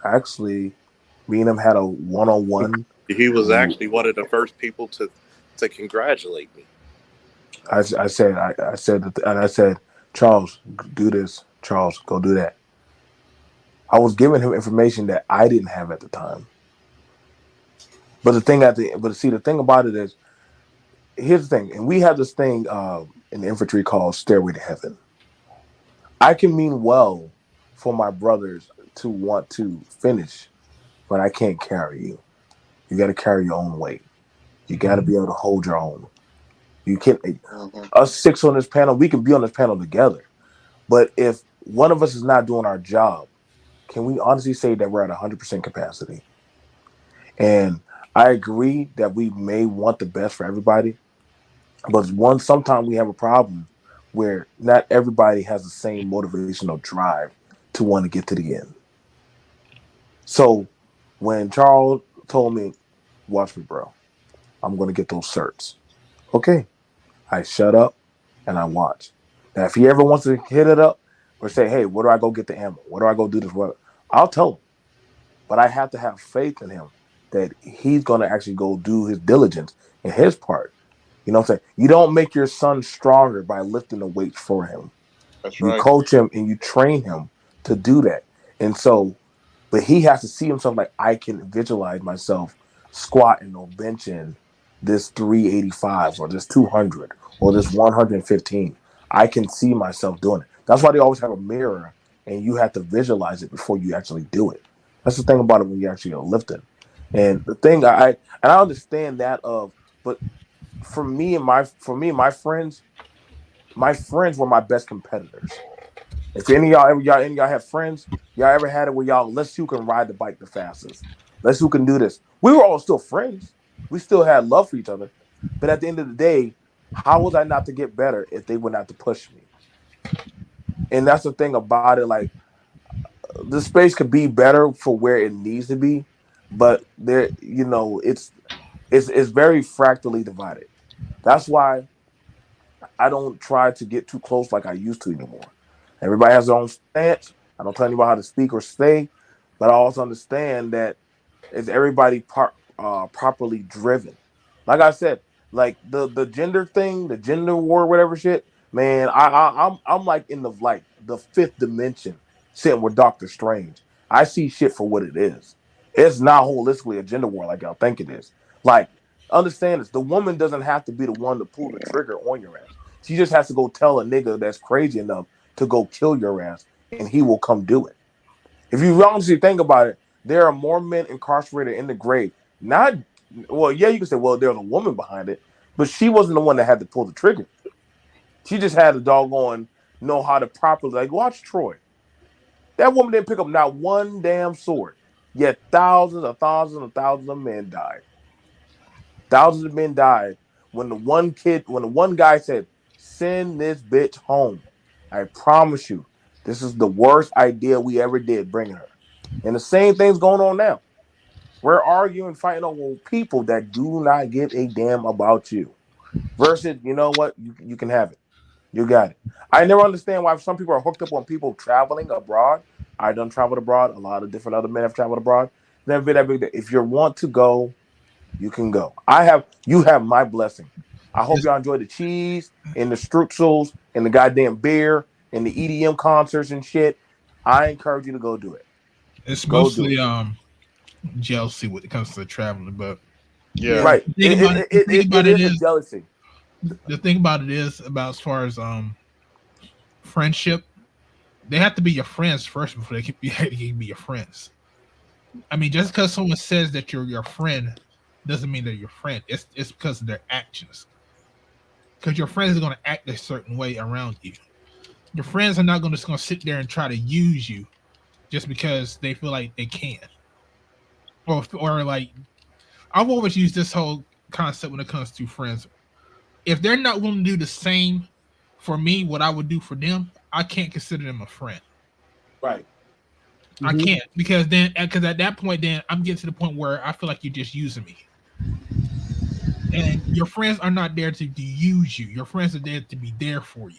Actually, me and him had a one-on-one. He was actually one of the first people to congratulate me. I said, and I said, Charles, do this. Charles, go do that. I was giving him information that I didn't have at the time. But the thing about it is, here's the thing, and we have this thing in the infantry called stairway to heaven. I can mean well for my brothers to want to finish, but I can't carry you. You got to carry your own weight. You got to be able to hold your own. You can't. Us six on this panel, we can be on this panel together. But if one of us is not doing our job, can we honestly say that we're at 100% capacity? And I agree that we may want the best for everybody, but sometimes we have a problem where not everybody has the same motivational drive to want to get to the end. So when Charles told me, "Watch me, bro. I'm going to get those certs. Okay. I shut up and I watch. Now, if he ever wants to hit it up or say, hey, where do I go get the ammo? Where do I go do this? What? I'll tell him. But I have to have faith in him that he's going to actually go do his diligence in his part. You know what I'm saying? You don't make your son stronger by lifting the weights for him. That's You right. coach him and you train him to do that. And so, but he has to see himself like, I can visualize myself squatting or benching this 385 or this 200 or this 115. I can see myself doing it. That's why they always have a mirror and you have to visualize it before you actually do it. That's the thing about it when you actually are lifting. And the thing I understand that but my friends were my best competitors. If any of any of y'all have friends, y'all ever had it where y'all, let's see who can ride the bike the fastest. Let's see who can do this. We were all still friends. We still had love for each other. But at the end of the day, how was I not to get better if they would not to push me? And that's the thing about it. Like, the space could be better for where it needs to be, but there, it's very fractally divided. That's why I don't try to get too close like I used to anymore. Everybody has their own stance. I don't tell anybody how to speak or stay, but I also understand that is everybody properly driven. Like I said, like the gender thing, the gender war, whatever shit. Man, I'm like in the fifth dimension, sitting with Doctor Strange. I see shit for what it is. It's not holistically a gender war like y'all think it is. Like, understand this: the woman doesn't have to be the one to pull the trigger on your ass. She just has to go tell a nigga that's crazy enough to go kill your ass, and he will come do it. If you honestly think about it, there are more men incarcerated in the grave. Not, well, yeah, you can say, well, there's a woman behind it, but she wasn't the one that had to pull the trigger. She just had a doggone know how to properly, like, watch Troy. That woman didn't pick up not one damn sword, yet thousands of men died. Thousands of men died when when the one guy said, send this bitch home. I promise you, this is the worst idea we ever did, bringing her. And the same thing's going on now. We're arguing, fighting over people that do not give a damn about you. Versus, you know what? You can have it. You got it. I never understand why some people are hooked up on people traveling abroad. I done traveled abroad. A lot of different other men have traveled abroad. Never been that big. If you want to go, you can go. You have my blessing. I hope y'all enjoy the cheese and the streuzels and the goddamn beer and the EDM concerts and shit. I encourage you to go do it. It's Go do mostly it. jealousy when it comes to traveling, but Yeah. Right. the thing about It it is a is jealousy. the thing about it is about as far as friendship, they have to be your friends first before they can be your friends. I mean, just because someone says that you're your friend doesn't mean they're your friend. It's because of their actions. Because your friends are going to act a certain way around you. Your friends are not just going to sit there and try to use you just because they feel like they can. Or like, I've always used this whole concept when it comes to friends. If they're not willing to do the same for me, what I would do for them, I can't consider them a friend. Right. I can't because at that point, then I'm getting to the point where I feel like you're just using me. And your friends are not there to use you. Your friends are there to be there for you.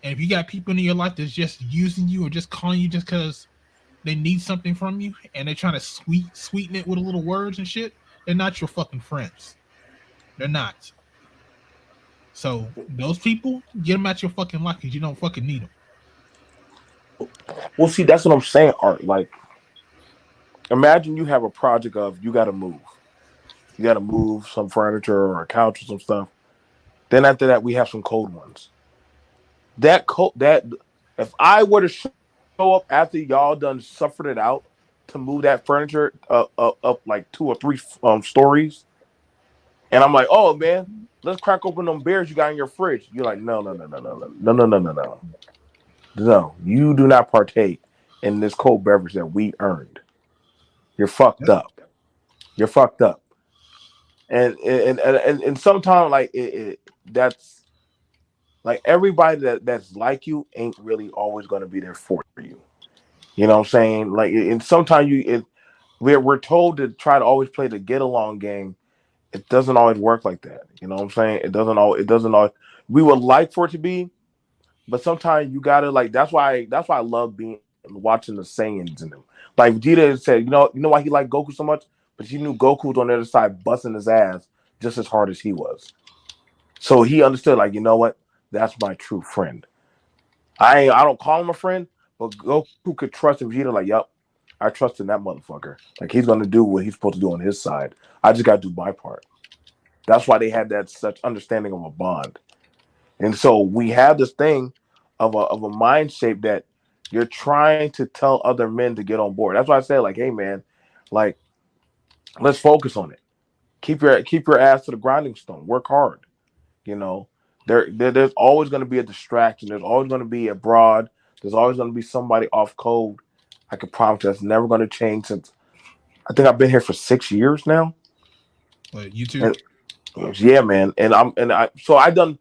And if you got people in your life that's just using you or just calling you just because they need something from you and they're trying to sweeten it with a little words and shit, they're not your fucking friends. They're not. So those people, get them out your fucking life because you don't fucking need them. Well, see, that's what I'm saying, Art. Like, imagine you have a project of you got to move. You got to move some furniture or a couch or some stuff. Then after that, we have some cold ones. That if I were to show up after y'all done suffered it out to move that furniture up like 2 or 3 stories, and I'm like, oh man, let's crack open them beers you got in your fridge. You're like, no, no, no, no, no, no, no, no, no, no, no. No, you do not partake in this cold beverage that we earned. You're fucked up. You're fucked up. And sometimes like that's like everybody that's like you ain't really always going to be there for you. You know what I'm saying? Like, and sometimes we're told to try to always play the get along game, it doesn't always work like that. You know what I'm saying? It doesn't always. We would like for it to be, but sometimes you gotta like. That's why I love watching the Saiyans in them. Like Vegeta said, you know why he liked Goku so much? But he knew Goku was on the other side busting his ass just as hard as he was. So he understood, like, you know what? That's my true friend. I don't call him a friend, but Goku could trust Vegeta. Like, yep, I trust in that motherfucker. Like, he's gonna do what he's supposed to do on his side. I just gotta do my part. That's why they had that such understanding of a bond. And so we have this thing of a mind shape that you're trying to tell other men to get on board. That's why I say, like, hey man, like, let's focus on it. Keep your ass to the grinding stone. Work hard. You know, there's always going to be a distraction. There's always going to be a broad. There's always going to be somebody off code. I can promise you that's never going to change since I think I've been here for 6 years now. You too. Yeah, man. And I done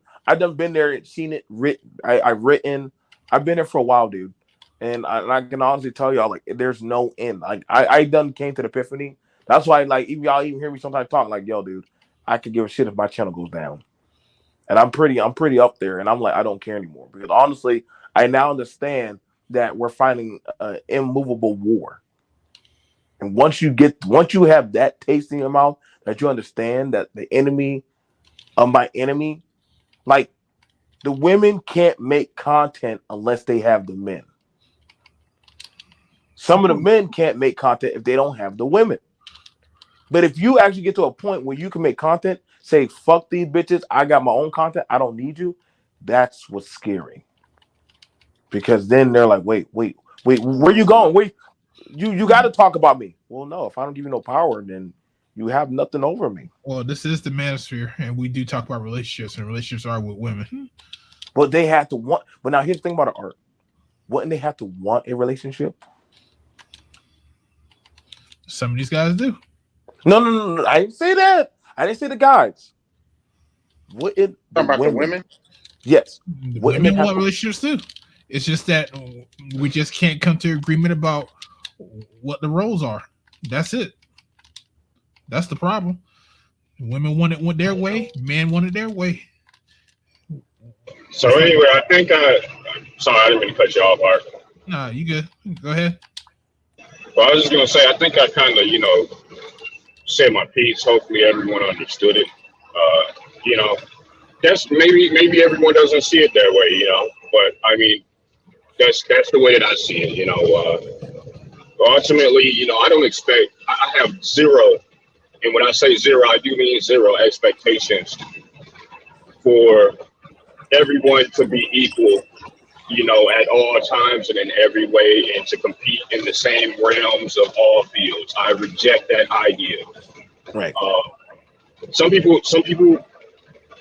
been there and seen it written. I've been there for a while, dude. And I can honestly tell y'all, like, there's no end. Like, I done came to the epiphany. That's why, like, even y'all even hear me sometimes talk, like, yo, dude, I could give a shit if my channel goes down. And I'm pretty up there, and I'm like, I don't care anymore. Because honestly, I now understand that we're fighting an immovable war. And once you have that taste in your mouth, that you understand that the enemy of my enemy, like, the women can't make content unless they have the men. Some of the men can't make content if they don't have the women. But if you actually get to a point where you can make content, say, fuck these bitches, I got my own content, I don't need you, that's what's scary. Because then they're like, wait, where you going? Wait, you got to talk about me. Well, no, if I don't give you no power, then you have nothing over me. Well, this is the manosphere, and we do talk about relationships, and relationships are with women. But they have to want. But now here's the thing about the art. Wouldn't they have to want a relationship? Some of these guys do. No. I didn't say that. I didn't say the guys. Talking about the women? Yes. The women want relationships too. It's just that we just can't come to agreement about what the roles are. That's it. That's the problem. Women want it their way. Men want it their way. So anyway, I think sorry, I didn't mean to cut you off, Art. Nah, you good. Go ahead. Well, I was just gonna say, I think I kind of, said my piece. Hopefully, everyone understood it. That's maybe everyone doesn't see it that way, but I mean, that's the way that I see it. Ultimately, I don't expect. I have zero, and when I say zero, I do mean zero expectations for everyone to be equal, at all times and in every way, and to compete in the same realms of all fields. I reject that idea. Right. Some people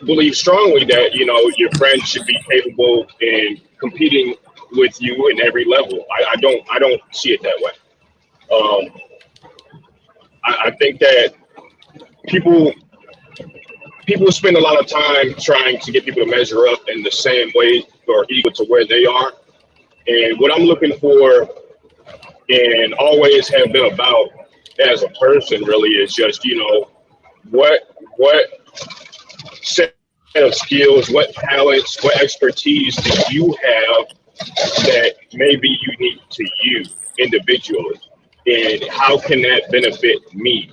believe strongly that your friends should be capable in competing with you in every level. I don't see it that way. I think that people spend a lot of time trying to get people to measure up in the same way or equal to where they are. And what I'm looking for and always have been about as a person really is just, what set of skills, what talents, what expertise do you have that may be unique to you individually? And how can that benefit me?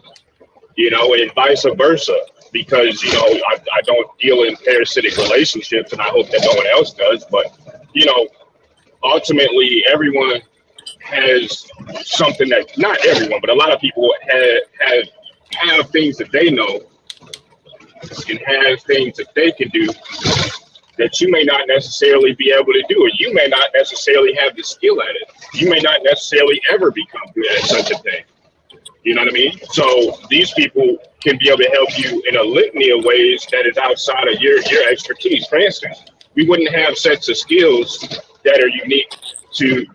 And vice versa. Because, I don't deal in parasitic relationships, and I hope that no one else does. But, ultimately, everyone has something that, not everyone, but a lot of people have things that they know and have things that they can do that you may not necessarily be able to do, or you may not necessarily have the skill at it. You may not necessarily ever become good at such a thing. You know what I mean? So these people can be able to help you in a litany of ways that is outside of your expertise. For instance, we wouldn't have sets of skills that are unique to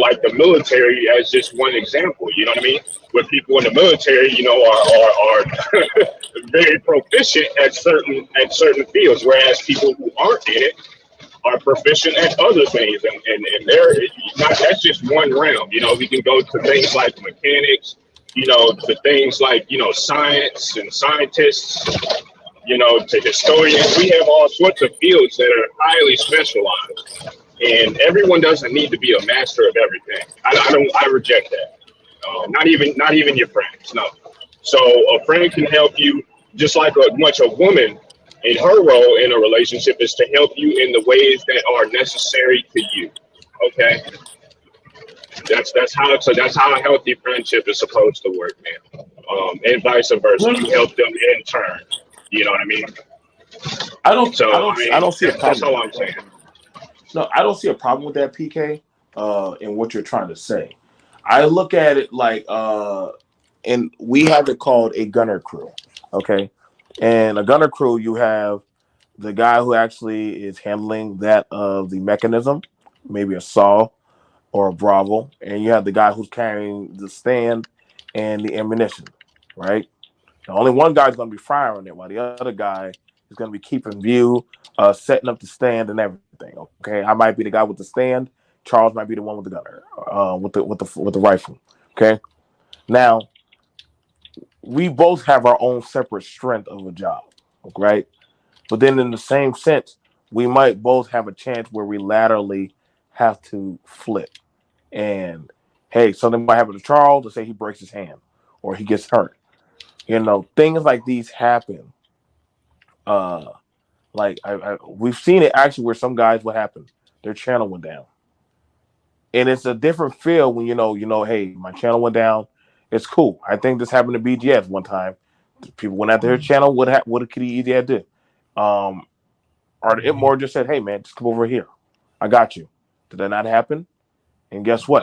like the military as just one example. You know what I mean? Where people in the military, are very proficient at certain fields, whereas people who aren't in it are proficient at other things, and they're not. That's just one realm. We can go to things like mechanics, to things like, science and scientists, to historians. We have all sorts of fields that are highly specialized, and everyone doesn't need to be a master of everything. I reject that. Not even your friends. No. So a friend can help you just like a woman in her role in a relationship is to help you in the ways that are necessary to you. Okay. That's how a healthy friendship is supposed to work, man. And vice versa. You help them in turn. You know what I mean? I don't see a problem. That's all I'm saying. No, I don't see a problem with that, PK, in what you're trying to say. I look at it like, and we have it called a gunner crew, okay? And a gunner crew, you have the guy who actually is handling that of the mechanism, maybe a saw or a Bravo, and you have the guy who's carrying the stand and the ammunition, right? Now, only one guy's going to be firing it, while the other guy is going to be keeping view, setting up the stand and everything. Okay, I might be the guy with the stand. Charles might be the one with the gunner, with the rifle. Okay, now we both have our own separate strength of a job, right? But then, in the same sense, we might both have a chance where we laterally have to flip. And hey, something might happen to Charles. Let's say he breaks his hand or he gets hurt. Things like these happen. Like we've seen it actually where some guys, what happened? Their channel went down, and it's a different feel when hey, my channel went down. It's cool. I think this happened to BGS one time. People went after her channel. What could he easily do? Or it more just said, hey man, just come over here. I got you. Did that not happen? And guess what?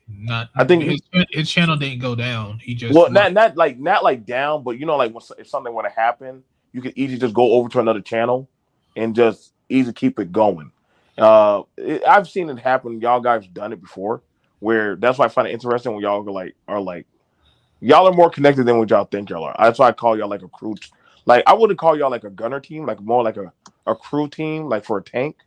Not. I think his channel didn't go down. He just not like down, but like if something were to happen, you could easily just go over to another channel and just easily keep it going. I've seen it happen. Y'all guys done it before, where that's why I find it interesting when y'all are like y'all are more connected than what y'all think y'all are. That's why I call y'all like a crew. Like I wouldn't call y'all like a gunner team, like more like a crew team, like for a tank.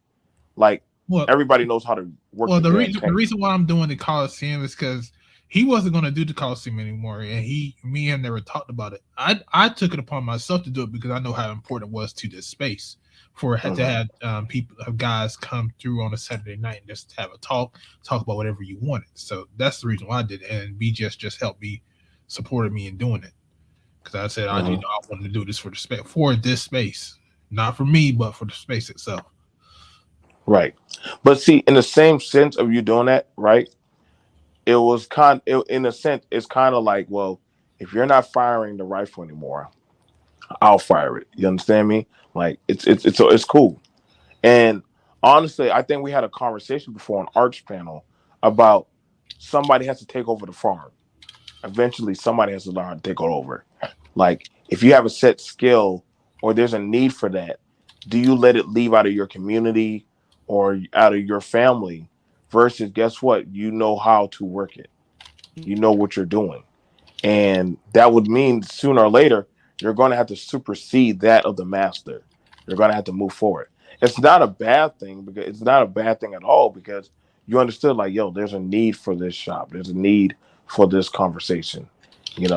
Like everybody knows how to work. Well, the reason why I'm doing the Coliseum is because he wasn't going to do the Coliseum anymore, and me and him never talked about it. I took it upon myself to do it because I know how important it was to this space to have guys come through on a Saturday night and just have a talk about whatever you wanted. So that's the reason why I did it, and BGS just helped me, supported me in doing it because I said I wanted to do this for this space, not for me, but for the space itself. Right. But see, in the same sense of you doing that, right? It was in a sense, it's kind of like, well, if you're not firing the rifle anymore, I'll fire it. You understand me? Like it's cool. And honestly, I think we had a conversation before on Arch panel about somebody has to take over the farm. Eventually, somebody has to learn how to take it over. Like if you have a set skill or there's a need for that, do you let it leave out of your community or out of your family versus guess what? You know how to work it. You know what you're doing. And that would mean sooner or later, you're going to have to supersede that of the master. You're going to have to move forward. It's not a bad thing because it's not a bad thing at all because you understood like, yo, there's a need for this shop. There's a need for this conversation, and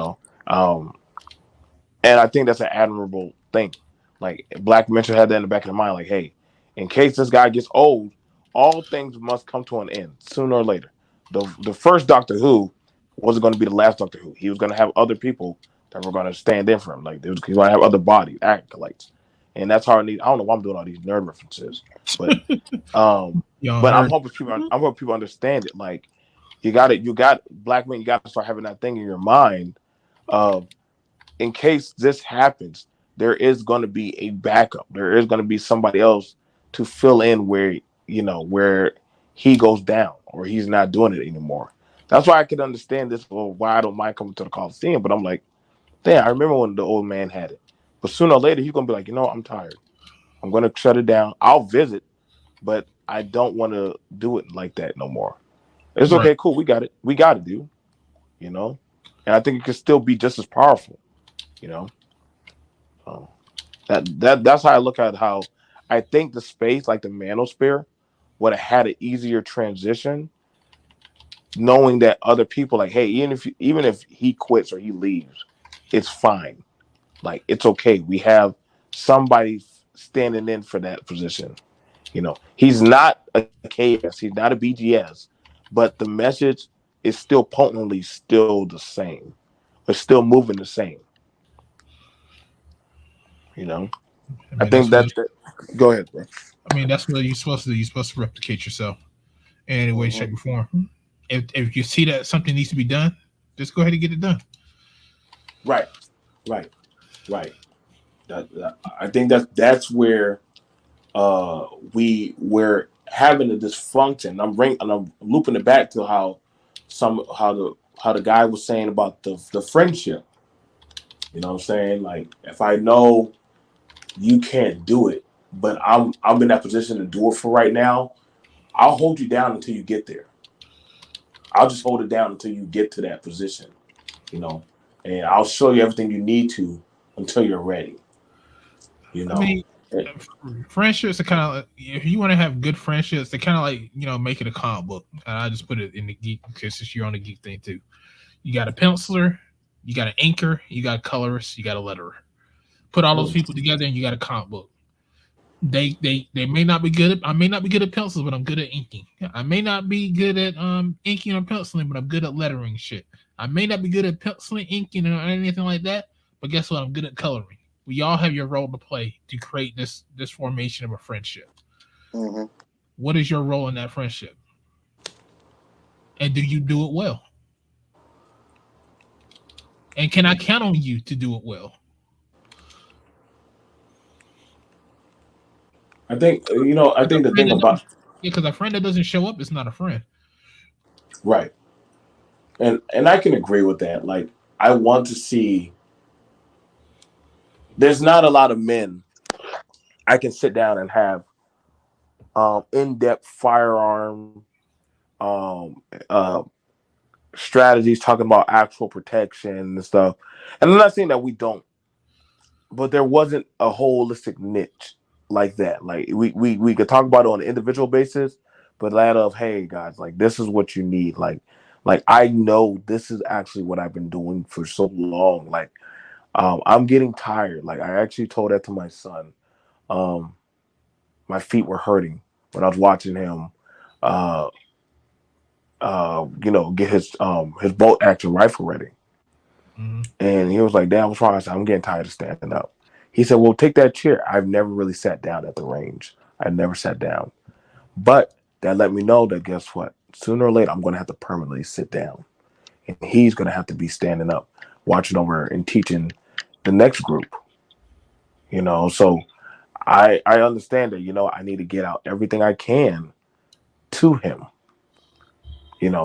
I think that's an admirable thing. Like Black Mentor had that in the back of the mind, like, hey, in case this guy gets old, all things must come to an end sooner or later. The first Doctor Who wasn't going to be the last Doctor Who. He was going to have other people that were going to stand in for him. Like he's going to have other bodies, acolytes, and that's how I need. I don't know why I'm doing all these nerd references, but I'm hoping people understand it. Like you got Black men. You got to start having that thing in your mind of, in case this happens, there is going to be a backup. There is going to be somebody else to fill in where he goes down or he's not doing it anymore. That's why I can understand this. Well, why I don't mind coming to the Coliseum, but I'm like, damn, I remember when the old man had it. But sooner or later, he's gonna be like, I'm tired. I'm gonna shut it down. I'll visit, but I don't want to do it like that no more. It's okay, cool. We got it. We got it, dude. And I think it can still be just as powerful. That's how I look at how I think the space, like the Manosphere, would have had an easier transition knowing that other people, like, hey, even if he quits or he leaves, it's fine. Like, it's okay. We have somebody standing in for that position. He's not a KS, he's not a BGS, but the message is still potently still the same. It's still moving the same. You know, I I mean, think that. Go ahead, bro. that's what you're supposed to do. You're supposed to replicate yourself in any way, Mhm. shape, or form. If you see that something needs to be done, just go ahead and get it done. Right, right, right. I think that's where we're having a dysfunction. And I'm looping it back to how the guy was saying about the friendship. You know what I'm saying? Like, if I know you can't do it, but I'm in that position to do it for right now, I'll hold you down until you get there. I'll just hold it down until you get to that position, you know, and I'll show you everything you need to until you're ready, you I know. mean, friendships are kind of, if you want to have good friendships, they're kind of like, make it a comic book. And I just put it in the geek because you're on the geek thing too. You got a penciler, you got an inker, you got a colorist, you got a letterer. Put all those people together, and you got a comic book. They may not be good at, I may not be good at pencils, but I'm good at inking. I may not be good at inking or penciling, but I'm good at lettering shit. I may not be good at penciling, inking, or anything like that, but guess what? I'm good at coloring. We all have your role to play to create this formation of a friendship. Mm-hmm. What is your role in that friendship? And do you do it well? And can I count on you to do it well? I think the thing about Because a friend that doesn't show up is not a friend. right, and I can agree with that. Like, I want to see. There's not a lot of men I can sit down and have in-depth firearm um, uh, strategies talking about actual protection and stuff. And I'm not saying that we don't, but there wasn't a holistic niche like that. Like, we could talk about it on an individual basis, but that of, hey guys, like, this is what you need. Like I know this is actually what I've been doing for so long. Like, I'm getting tired. Like, I actually told that to my son. Um, my feet were hurting when I was watching him. Uh, get his bolt action rifle ready. Mm-hmm. And he was like, Dad, what's wrong? I said, I'm getting tired of standing up. He said, well, take that chair. I've never really sat down at the range. I never sat down. But that let me know that, guess what? Sooner or later, I'm going to have to permanently sit down. And he's going to have to be standing up, watching over and teaching the next group. So I understand that, I need to get out everything I can to him.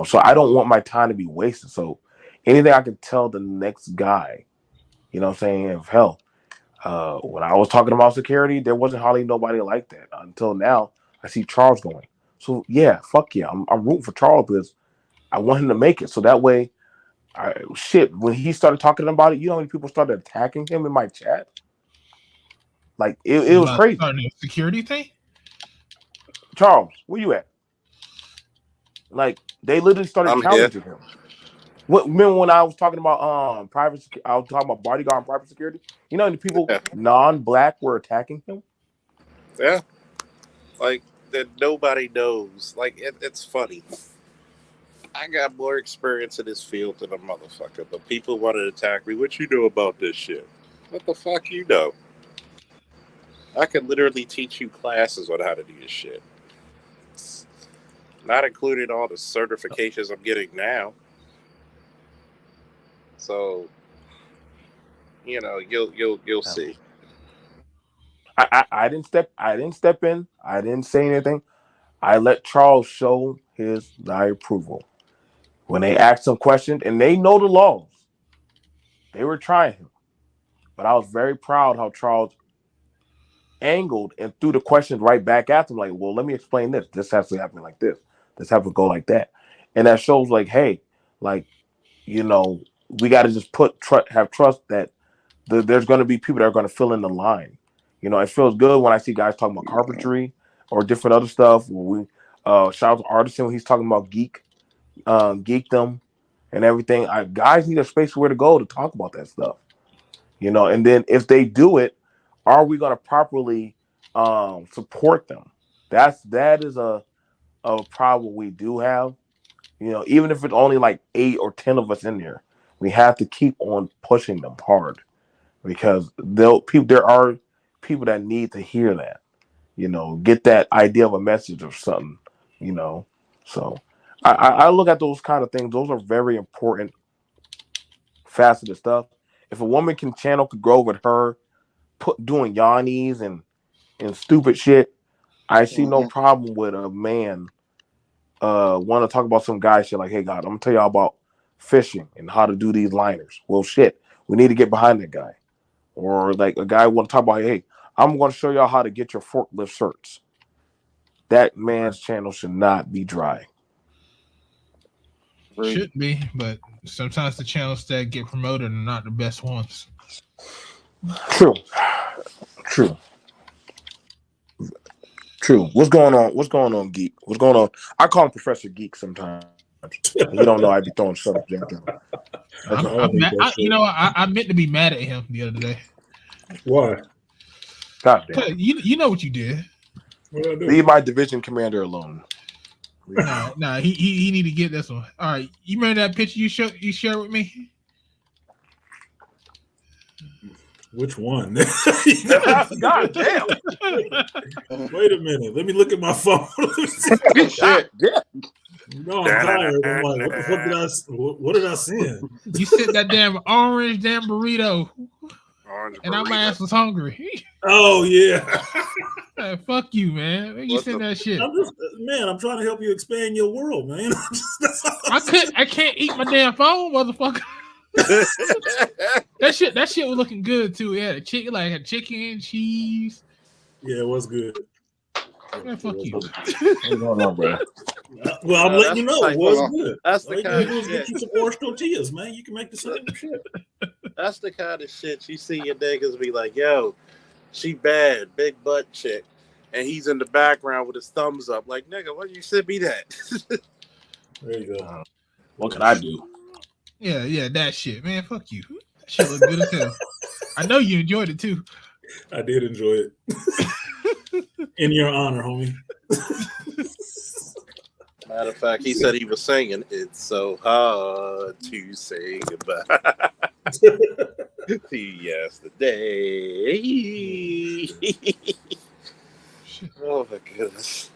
So I don't want my time to be wasted. So anything I can tell the next guy, what I'm saying, if hell, when I was talking about security, there wasn't hardly nobody like that until now. I see Charles going. So yeah, fuck yeah, I'm rooting for Charles because I want him to make it. So that way, when he started talking about it, how many people started attacking him in my chat? Like, it was crazy. Starting a security thing. Charles, where you at? Like, they literally started I'm here. challenging him. Remember when I was talking about private? I was talking about bodyguard and private security. How many people Yeah. non-black were attacking him? Yeah. Like, that nobody knows. Like, it's funny. I got more experience in this field than a motherfucker, but people want to attack me. What you know about this shit? What the fuck you know? I can literally teach you classes on how to do this shit. Not including all the certifications I'm getting now. So, you'll see. I didn't step in. I didn't say anything. I let Charles show his thy approval. When they asked him questions, and they know the laws, they were trying him. But I was very proud how Charles angled and threw the questions right back at them. Like, well, let me explain this. This has to happen like this. This has to go like that. And that shows, like, hey, like, we got to just have trust that there's going to be people that are going to fill in the line. It feels good when I see guys talking about carpentry or different other stuff. When we shout out to Artisan when he's talking about geek. geekdom, and everything. Guys need a space where to go to talk about that stuff, And then if they do it, are we going to properly support them? That is a problem we do have. Even if it's only like 8 or 10 of us in there, we have to keep on pushing them hard because there are people that need to hear that. Get that idea of a message or something. So I look at those kind of things. Those are very important facets of stuff. If a woman could grow with her doing yannies and stupid shit, I see no problem with a man want to talk about some guy shit like, hey God, I'm gonna tell y'all about fishing and how to do these liners. Well shit, we need to get behind that guy. Or like a guy want to talk about, hey, I'm gonna show y'all how to get your forklift shirts. That man's channel should not be dry. Should be, but sometimes the channels that get promoted are not the best ones. True. What's going on, Geek? What's going on? I call him Professor Geek sometimes. He don't know I be throwing stuff at him. I meant to be mad at him the other day. Why? God damn. You know what you did. Leave my division commander alone. Nah, he need to get this one. All right, you remember that picture you shared with me? Which one? God damn. Wait a minute. Let me look at my phone. God damn. No, I'm tired. I'm like, what the fuck what did I send? You sent that damn orange burrito. And my ass was hungry. Oh yeah. Hey, fuck you, man. When you send that shit? I'm trying to help you expand your world, man. I can't eat my damn phone, motherfucker. That shit was looking good too. Yeah, had chicken, cheese. Yeah, it was good. Man, fuck you. What's going on, bro? Well, I'm letting you know it was good. That's the kind of shit. Get you some orange tortillas, man. You can make the same shit. That's the kind of shit you see your niggas be like, yo, she bad, big butt chick. And he's in the background with his thumbs up. Like, nigga, why you send me that? There you go. What can I do? Yeah, that shit, man. Fuck you. That shit look good as hell. I know you enjoyed it too. I did enjoy it. In your honor, homie. Matter of fact, he said he was singing "It's So Hard to Say Goodbye to Yesterday." Oh my goodness.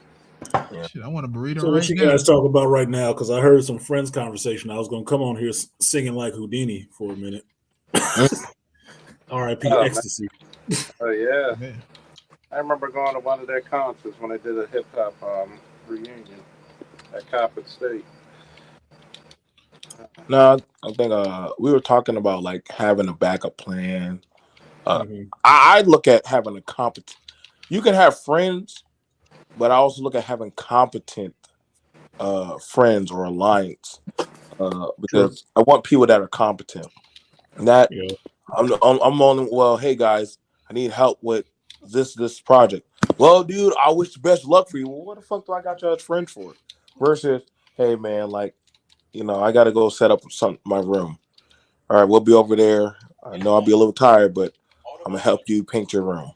Shit, I want a burrito. So what you guys talk about right now? Because I heard some friends' conversation. I was going to come on here singing like Houdini for a minute. R.I.P. Ecstasy. Oh yeah. Man. I remember going to one of their concerts when they did a hip hop reunion at Coppin State. No, I think we were talking about like having a backup plan. I look at having a competent. You can have friends, but I also look at having competent friends or alliance because I want people that are competent. And that I'm on. Well, hey guys, I need help with this project. Well, dude, I wish the best luck for you. Well, what the fuck do I got you as friends for? Versus, hey man, like, I got to go set up my room. All right, we'll be over there. I know I'll be a little tired, but I'm gonna help you paint your room.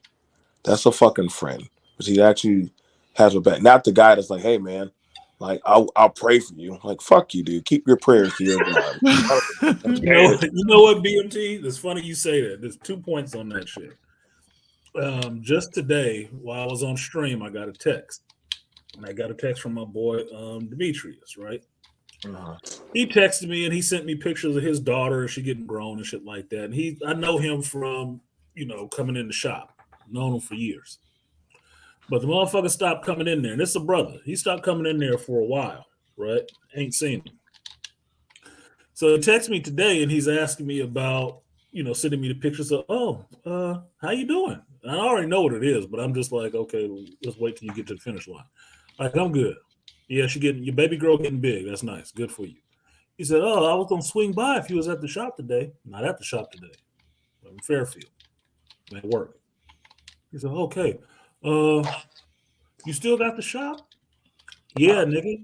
That's a fucking friend, because he actually has a back. Not the guy that's like, hey man, like I'll pray for you. Like, fuck you, dude. Keep your prayers to your God. You know what, BMT? It's funny you say that. There's 2 points on that shit. Just today, while I was on stream, I got a text. And I got a text from my boy, Demetrius, right? He texted me and he sent me pictures of his daughter. She getting grown and shit like that. And I know him from, coming in the shop. Known him for years. But the motherfucker stopped coming in there. And it's a brother. He stopped coming in there for a while, right? Ain't seen him. So he texted me today and he's asking me about, sending me the pictures of, how you doing? And I already know what it is, but I'm just like, okay, let's wait till you get to the finish line. Like, I'm good. Yeah, your baby girl getting big. That's nice. Good for you. He said, I was going to swing by if you was at the shop today. Not at the shop today. I'm in Fairfield. I'm at work. He said, okay. You still got the shop? Yeah, nigga.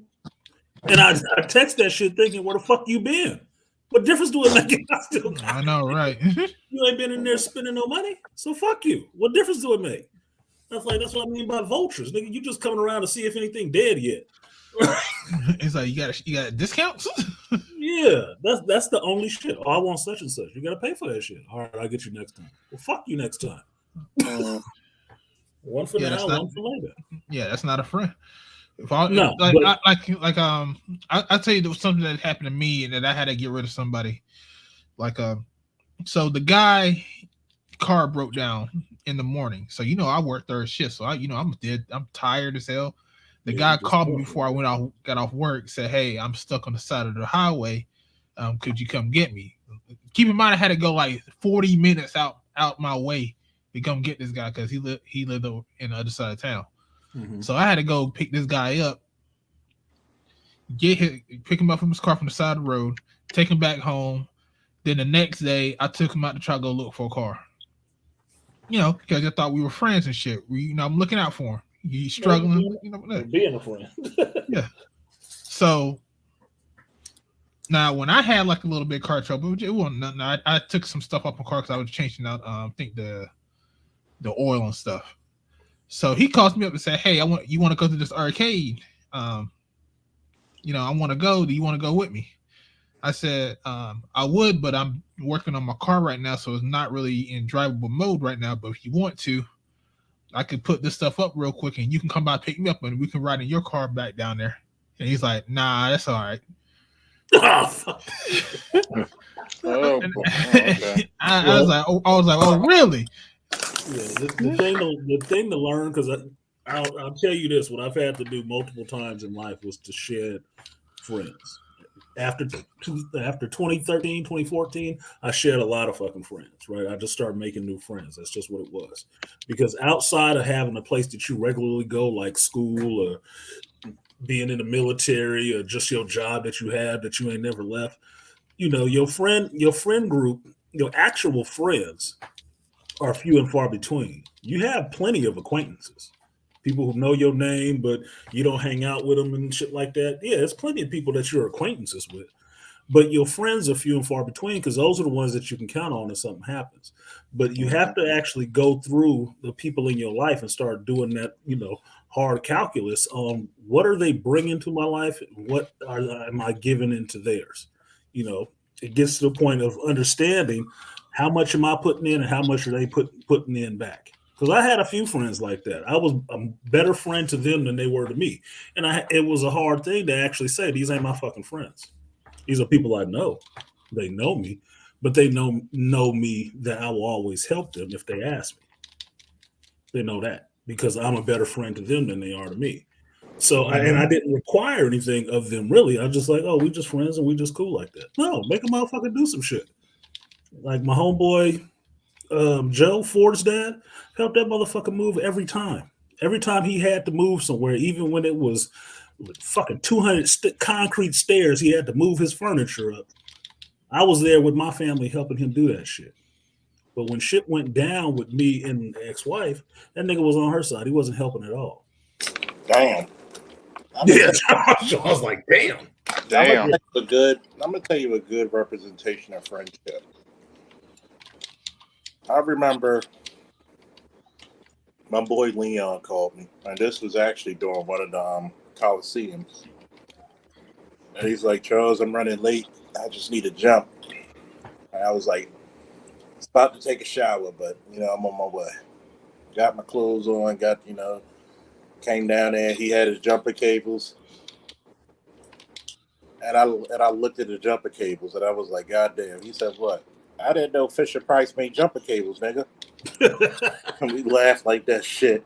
And I text that shit thinking, where the fuck you been? What difference do it make if I still got I know, right? You ain't been in there spending no money, so fuck you. What difference do it make? That's what I mean by vultures, nigga. You just coming around to see if anything dead yet. It's like you got discounts. Yeah, that's the only shit. Oh, I want such and such. You gotta pay for that shit. All right, I'll get you next time. Well, fuck you next time. One for now, one for later. Yeah, that's not a friend. If I, No, I tell you, there was something that happened to me and that I had to get rid of somebody. So the guy car broke down in the morning. So I work third shift. So I'm tired as hell. The guy called me before I got off work. Said, "Hey, I'm stuck on the side of the highway. Could you come get me?" Keep in mind, I had to go like 40 minutes out my way to come get this guy because he lived over in the other side of town. Mm-hmm. So I had to go pick this guy up, pick him up from his car from the side of the road, take him back home. Then the next day, I took him out to try to go look for a car. Because I thought we were friends and shit. I'm looking out for him. He's struggling. Being a friend. Yeah. So now, when I had like a little bit of car trouble, it wasn't nothing. I took some stuff off my car because I was changing out, I think the oil and stuff. So he calls me up and said, "Hey, you want to go to this arcade? I want to go. Do you want to go with me?" I said, "I would, but I'm working on my car right now, so it's not really in drivable mode right now. But if you want to, I could put this stuff up real quick, and you can come by, pick me up, and we can ride in your car back down there." And he's like, "Nah, that's all right." Okay. I was like, "Oh, really?" Yeah, the thing to learn, because I'll tell you this: what I've had to do multiple times in life was to shed friends. After 2013, 2014, I shed a lot of fucking friends, right? I just started making new friends. That's just what it was. Because outside of having a place that you regularly go, like school or being in the military or just your job that you have that you ain't never left, your friend group, your actual friends are few and far between. You have plenty of acquaintances. People who know your name, but you don't hang out with them and shit like that. Yeah, there's plenty of people that you're acquaintances with. But your friends are few and far between because those are the ones that you can count on if something happens. But you have to actually go through the people in your life and start doing that, hard calculus on what are they bringing to my life? What am I giving into theirs? It gets to the point of understanding how much am I putting in and how much are they putting in back. Because I had a few friends like that. I was a better friend to them than they were to me. And it was a hard thing to actually say, these ain't my fucking friends. These are people I know. They know me, but they know me that I will always help them if they ask me. They know that because I'm a better friend to them than they are to me. So, I didn't require anything of them really. I was just like, oh, we just friends and we just cool like that. No, make a motherfucker do some shit. Like my homeboy, Joe Ford's dad, helped that motherfucker move every time. Every time he had to move somewhere, even when it was fucking 200 concrete stairs, he had to move his furniture up. I was there with my family helping him do that shit. But when shit went down with me and the ex-wife, that nigga was on her side. He wasn't helping at all. Damn. Yeah, I was like, damn. Damn. I'm gonna tell you a good representation of friendship. I remember my boy Leon called me, and this was actually during one of the Coliseums. And he's like, "Charles, I'm running late. I just need a jump." And I was like, "It's about to take a shower, but I'm on my way." Got my clothes on, came down there. He had his jumper cables, and I looked at the jumper cables, and I was like, "God damn!" He said, "What?" I didn't know Fisher Price made jumper cables, nigga. And we laughed like that shit,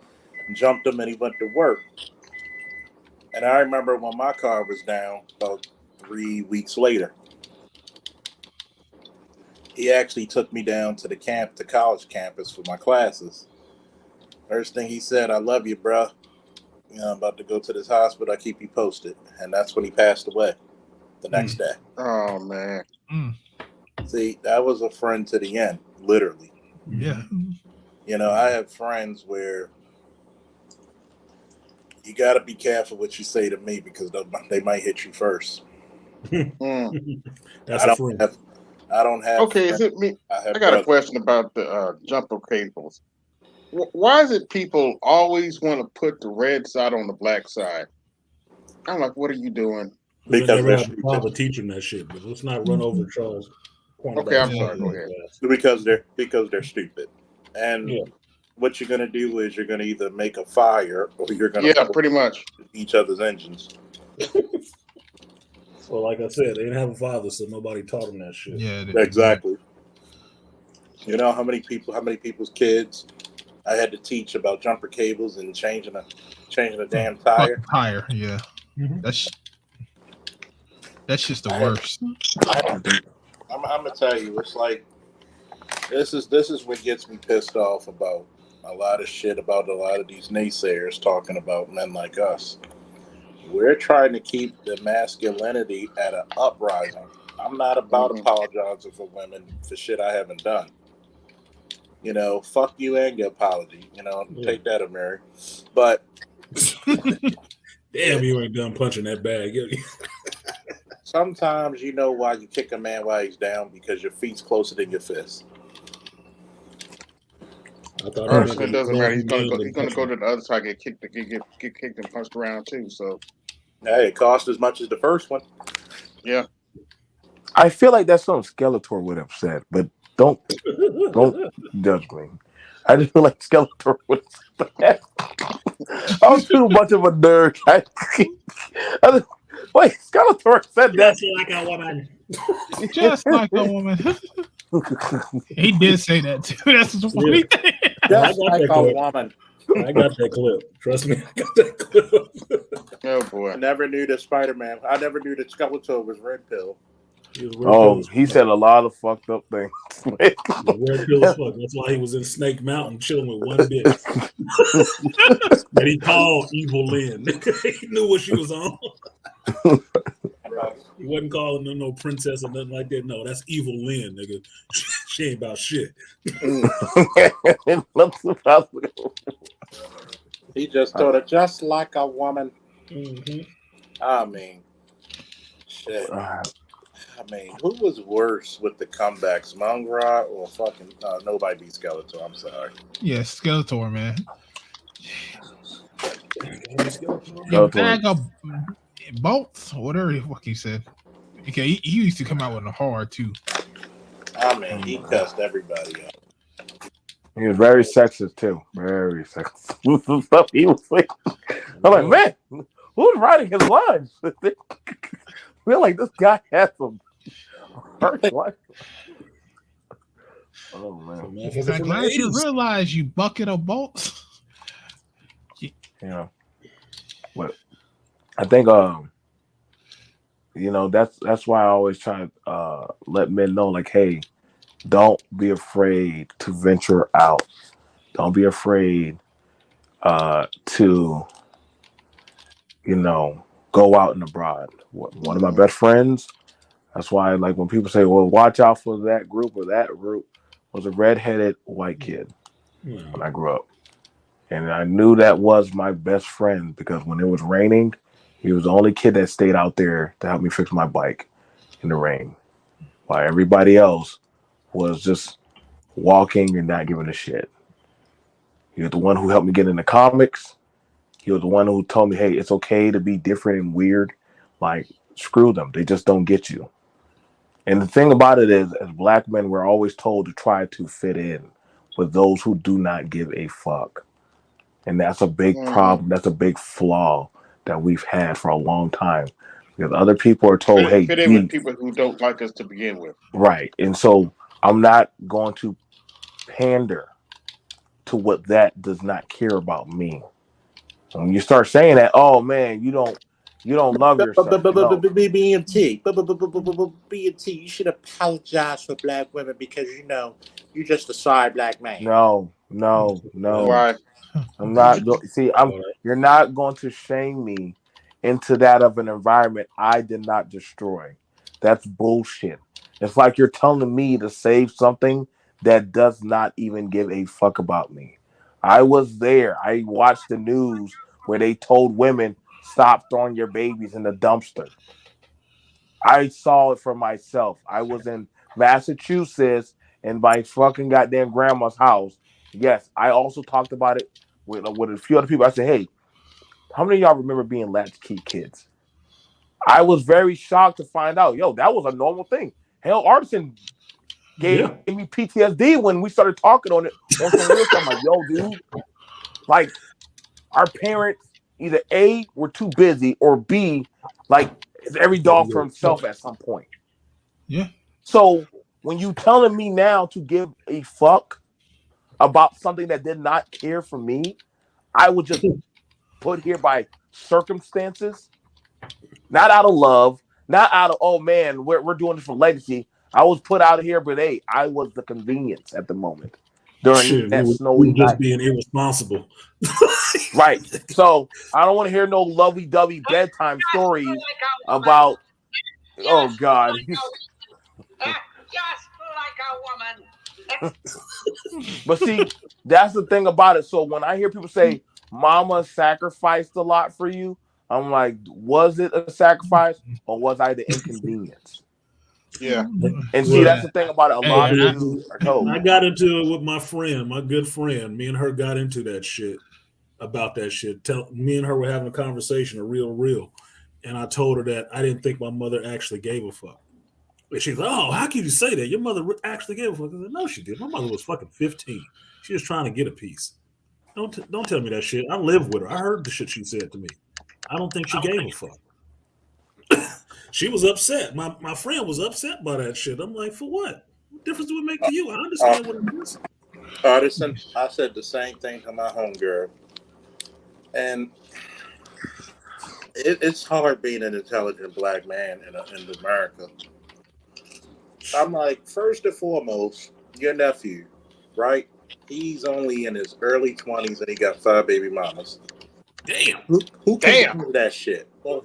jumped him, and he went to work. And I remember when my car was down about 3 weeks later, he actually took me down to the college campus for my classes. First thing he said, "I love you, bro. I'm about to go to this hospital. I keep you posted." And that's when he passed away the next day. Oh, man. See, that was a friend to the end, literally. Yeah. I have friends where You got to be careful what you say to me because they might hit you first. That's a friend. I don't have. Okay, is it me? I got a question about the jumper cables. Why is it people always want to put the red side on the black side? I'm like, what are you doing? Because they're stupid. Father teaching that shit, but let's not run over Charles' point. Okay, I'm sorry. Go ahead. Because they're stupid, and what you're gonna do is you're gonna either make a fire or you're gonna pretty much each other's engines. So, like I said, they didn't have a father, so nobody taught them that shit. Yeah, exactly. You know how many people's kids I had to teach about jumper cables and changing a damn tire. Tire, yeah. Mm-hmm. That's just the worst. I'm gonna tell you, it's like this is what gets me pissed off about a lot of shit about a lot of these naysayers talking about men like us. We're trying to keep the masculinity at an uprising. I'm not about apologizing for women for shit I haven't done. You know, fuck you and your apology. You know, take that, Mary. But damn, you ain't done punching that bag. Sometimes you know why you kick a man while he's down because your feet's closer than your fist. It doesn't matter. He's gonna go to the other side, get kicked and punched around too. So, hey, it cost as much as the first one. Yeah. I feel like that's something Skeletor would have said, but don't judge me. I just feel like Skeletor would have said that. I'm too much of a nerd. Wait, Skeletor said that. Just like a woman. Just like a woman. He did say that too. That's the funny thing. Just like a woman. I got that clip. Trust me, I got that clip. Oh boy. I never knew that Spider-Man. I never knew that Skeletor was Red Pill. He said a lot of fucked up things. Red Pill as fuck. That's why he was in Snake Mountain chilling with one bitch. And he called Evil Lynn. He knew what she was on. He wasn't calling her no princess or nothing like that. No, that's Evil Lynn, nigga. She ain't about shit. He just told her just like a woman. Mm-hmm. I mean, shit. I mean, who was worse with the comebacks, Mongra or fucking nobody beat Skeletor? I'm sorry. Yeah, Skeletor, man. Your bag of bolts, whatever the fuck he said. Okay, he used to come out with a hard too. I mean, he cussed everybody out. He was very sexist too. Very sexist. Stuff he was like, I'm like, man, who's writing his lines? Feel like this guy has some hurt life. Oh man! I'm glad you realize you bucket of bolts. Yeah, but I think you know that's why I always try to let men know, like, hey, don't be afraid to venture out. Don't be afraid to, you know, go out and abroad. One of my best friends, that's why, like, when people say, well, watch out for that group or that group, was a redheaded white kid when I grew up. And I knew that was my best friend because when it was raining, he was the only kid that stayed out there to help me fix my bike in the rain. While everybody else was just walking and not giving a shit. He was the one who helped me get into comics. He was the one who told me, hey, it's okay to be different and weird. Like, screw them. They just don't get you. And the thing about it is, as black men, we're always told to try to fit in with those who do not give a fuck. And that's a big problem. That's a big flaw that we've had for a long time. Because other people are told, hey, fit in with people who don't like us to begin with. Right. And so I'm not going to pander to what that does not care about me. When you start saying that, oh man, you don't love yourself. B&T, you should apologize for black women because you know you're just a sorry black man. No. Why? I'm not. You're not going to shame me into that of an environment I did not destroy. That's bullshit. It's like you're telling me to save something that does not even give a fuck about me. I was there. I watched the news where they told women stop throwing your babies in the dumpster. I saw it for myself. I was in Massachusetts in my fucking goddamn grandma's house. Yes, I also talked about it with a few other people. I said, hey, how many of y'all remember being latchkey kids? I was very shocked to find out, yo, that was a normal thing. Hell, Artisan gave me PTSD when we started talking on it on some real stuff. I'm like, yo, dude, like our parents either A, were too busy, or B, like it's every dog for himself at some point. Yeah. So when you telling me now to give a fuck about something that did not care for me, I would just put here by circumstances, not out of love, not out of, oh man, we're doing this for legacy. I was put out of here, but hey, I was the convenience at the moment during that snowy we were just night. being irresponsible. Right. So I don't want to hear no lovey-dovey bedtime stories about, oh God. Just like a woman. But see, that's the thing about it. So when I hear people say, mama sacrificed a lot for you, I'm like, was it a sacrifice or was I the inconvenience? Yeah. And see, that's the thing about it. A lot of dudes are told. I got into it with my friend, my good friend. Me and her got into that shit about that shit. Me and her were having a conversation, a real. And I told her that I didn't think my mother actually gave a fuck. And she's like, oh, how can you say that? Your mother actually gave a fuck. I said, no, she did. My mother was fucking 15. She was trying to get a piece. Don't tell me that shit. I lived with her. I heard the shit she said to me. I don't think she gave a fuck. She was upset. My friend was upset by that shit. I'm like, for what? What difference do it make to you? I understand what it is. Artisan, I said the same thing to my homegirl. And it's hard being an intelligent black man in America. I'm like, first and foremost, your nephew, right? He's only in his early 20s and he got 5 baby mamas. Damn. Who can do that shit? Well,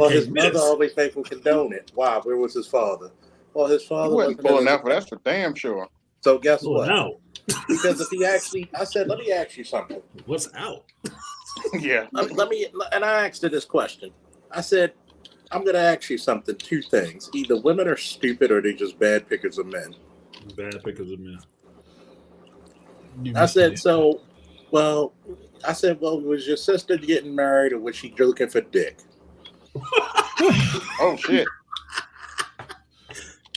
his mother always make him condone it. Why? Where was his father? Well, his father He wasn't pulling out for that's for damn sure. So guess what? Out. Because if he actually, I said, let me ask you something. What's out? Yeah. Let me, and I asked her this question. I said, I'm going to ask you something. 2 things. Either women are stupid or they just bad pickers of men. Bad pickers of men. I said, well, was your sister getting married or was she looking for dick? Oh, shit.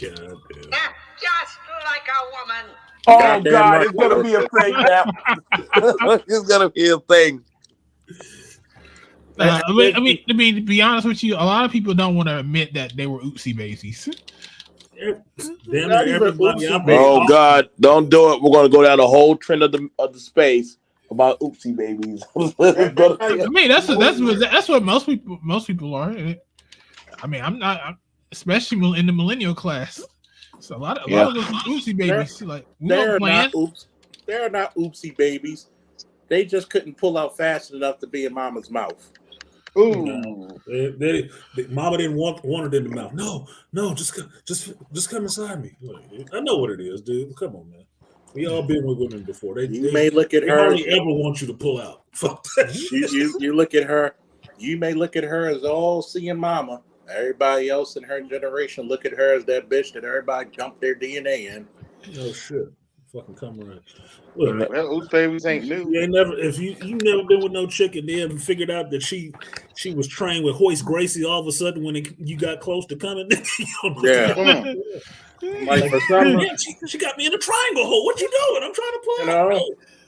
God damn. Just like a woman. Oh, God, it's going to be a thing now. It's going to be a thing. I mean, to be honest with you, a lot of people don't want to admit that they were oopsie babies. Damn everybody. Oh God, don't do it. We're gonna go down the whole trend of the space about oopsie babies. I mean, that's what most people are. I mean, I'm especially in the millennial class. So a lot of those oopsie babies. They're not oopsie babies. They just couldn't pull out fast enough to be in mama's mouth. Ooh, no. Mama didn't want it in the mouth. No, just come inside me. I know what it is, dude. Come on, man. We all been with women before. They may look at her. Hardly ever want you to pull out. Fuck that shit. You look at her. You may look at her as all seeing mama. Everybody else in her generation look at her as that bitch that everybody dumped their DNA in. Oh shit. Fucking come around. Look, oopsie babies ain't new. You ain't never you never been with no chick and then figured out that she was trained with Hoist Gracie all of a sudden when you got close to coming. Yeah. Like for some, she got me in a triangle hole. What you doing? I'm trying to pull out.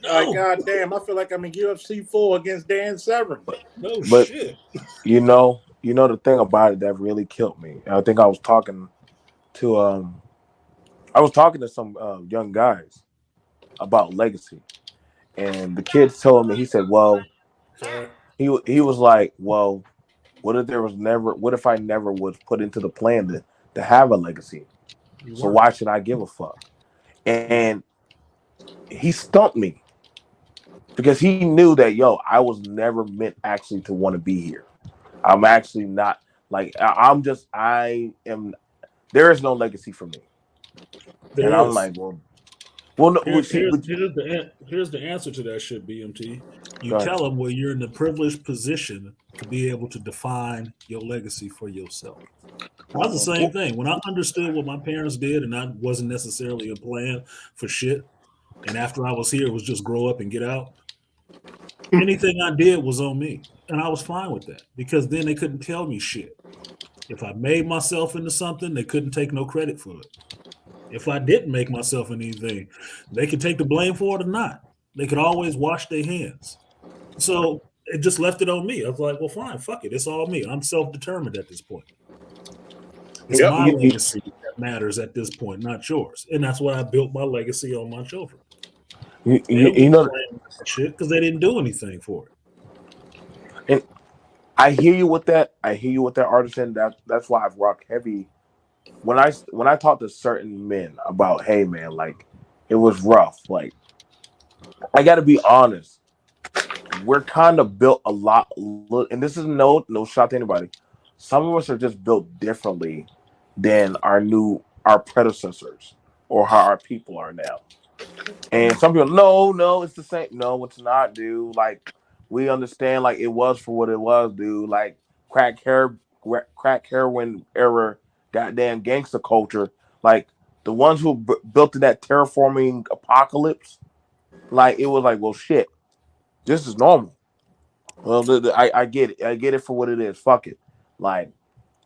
No. Like goddamn, I feel like I'm in UFC 4 against Dan Severn. No but, shit. You know the thing about it that really killed me. I think I was talking to some young guys about legacy, and the kids told me, he said, well, he was like, well, what if I never was put into the plan to have a legacy? So why should I give a fuck? And he stumped me because he knew that, I was never meant actually to want to be here. I'm actually not like, there is no legacy for me. I'm like, well, Well, no, Here's see, but, here's the answer to that shit, BMT. You go ahead. tell them, well, you're in the privileged position to be able to define your legacy for yourself. That's the same thing. When I understood what my parents did, and I wasn't necessarily a plan for shit, and after I was here, it was just grow up and get out. Anything I did was on me, and I was fine with that because then they couldn't tell me shit. If I made myself into something, they couldn't take no credit for it. If I didn't make myself into anything, they could take the blame for it or not. They could always wash their hands. So it just left it on me. I was like, well, fine, fuck it. It's all me. I'm self-determined at this point. It's my legacy that matters at this point, not yours. And that's what I built my legacy on my children. You know, shit, because they didn't do anything for it. And I hear you with that. I hear you with that, artisan. That's why I've rocked heavy. When I talk to certain men about, hey man, like it was rough. Like I got to be honest. We're kind of built a lot, and this is no shot to anybody. Some of us are just built differently than our predecessors or how our people are now. And some people, no, it's the same. No, it's not, dude. Like we understand, like it was for what it was, dude. Like crack heroin era, goddamn gangster culture. Like the ones who built in that terraforming apocalypse. Like it was like, well, shit, this is normal. Well, I get it. I get it for what it is. Fuck it. Like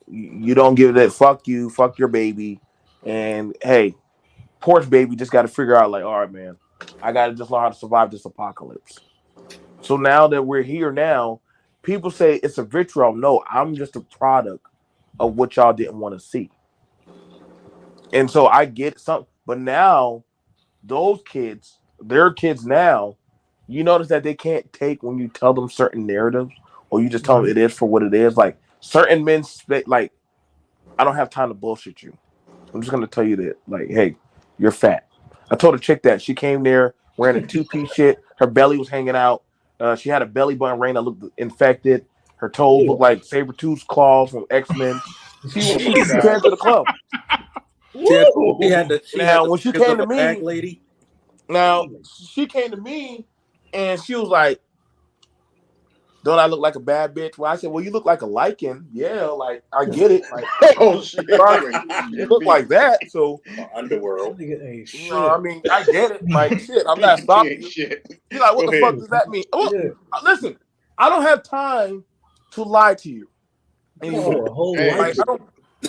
you don't give that. Fuck you. Fuck your baby. And hey, Porch baby just got to figure out like, all right, man, I got to just learn how to survive this apocalypse. So now that we're here now, people say it's a vitriol. No, I'm just a product of what y'all didn't want to see. And so I get something, but now those kids, their kids now, you notice that they can't take when you tell them certain narratives or you just tell them it is for what it is. Like certain men, like, I don't have time to bullshit you. I'm just going to tell you that, like, hey, you're fat. I told a chick that she came there wearing a two-piece shit. Her belly was hanging out. She had a belly button ring that looked infected. Her toes looked like Sabretooth's claws from X-Men. She came to the club. She had When she came to me, bag lady. Now she came to me and she was like, "Don't I look like a bad bitch?" Well, I said, "Well, you look like a lichen." Yeah, like I get it. Like, oh shit, you look like that. So underworld. You know, I mean, I get it. Like shit, I'm not stopping you. You're like, what the fuck does that mean? Well, listen, I don't have time to lie to you anymore. Like,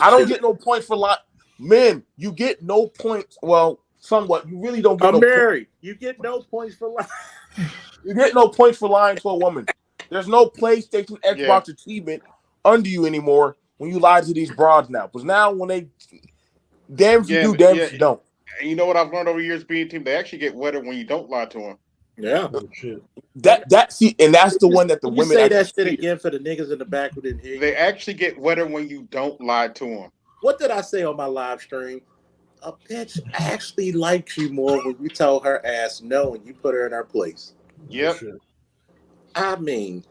I don't get no points for lying. Men, you get no points. Well, somewhat. You really don't get I'm married. You get no points for lying. You get no points for lying to a woman. There's no PlayStation, Xbox achievement under you anymore when you lie to these broads now. Because now when they damn if you do, damn if you don't. And you know what I've learned over years being team? They actually get wetter when you don't lie to them. Yeah. That's the one that the you women say that shit again for the niggas in the back who didn't hear you. They actually get wetter when you don't lie to them. What did I say on my live stream? A bitch actually likes you more when you tell her ass no and you put her in her place. Yep. I mean,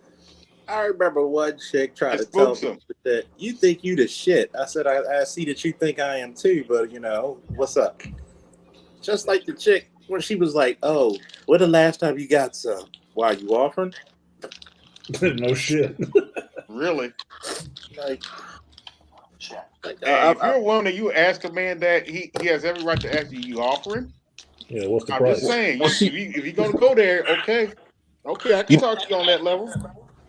I remember one chick tried to tell me that you think you the shit. I said, I see that you think I am too, but you know, what's up? Just like the chick when she was like, oh, when the last time you got some? Why, you offering? No shit. Really? Like if you're a woman and you ask a man that, he has every right to ask you offering? Yeah, what's the I'm price? just saying, if you're going to go there, okay, I can talk to you on that level.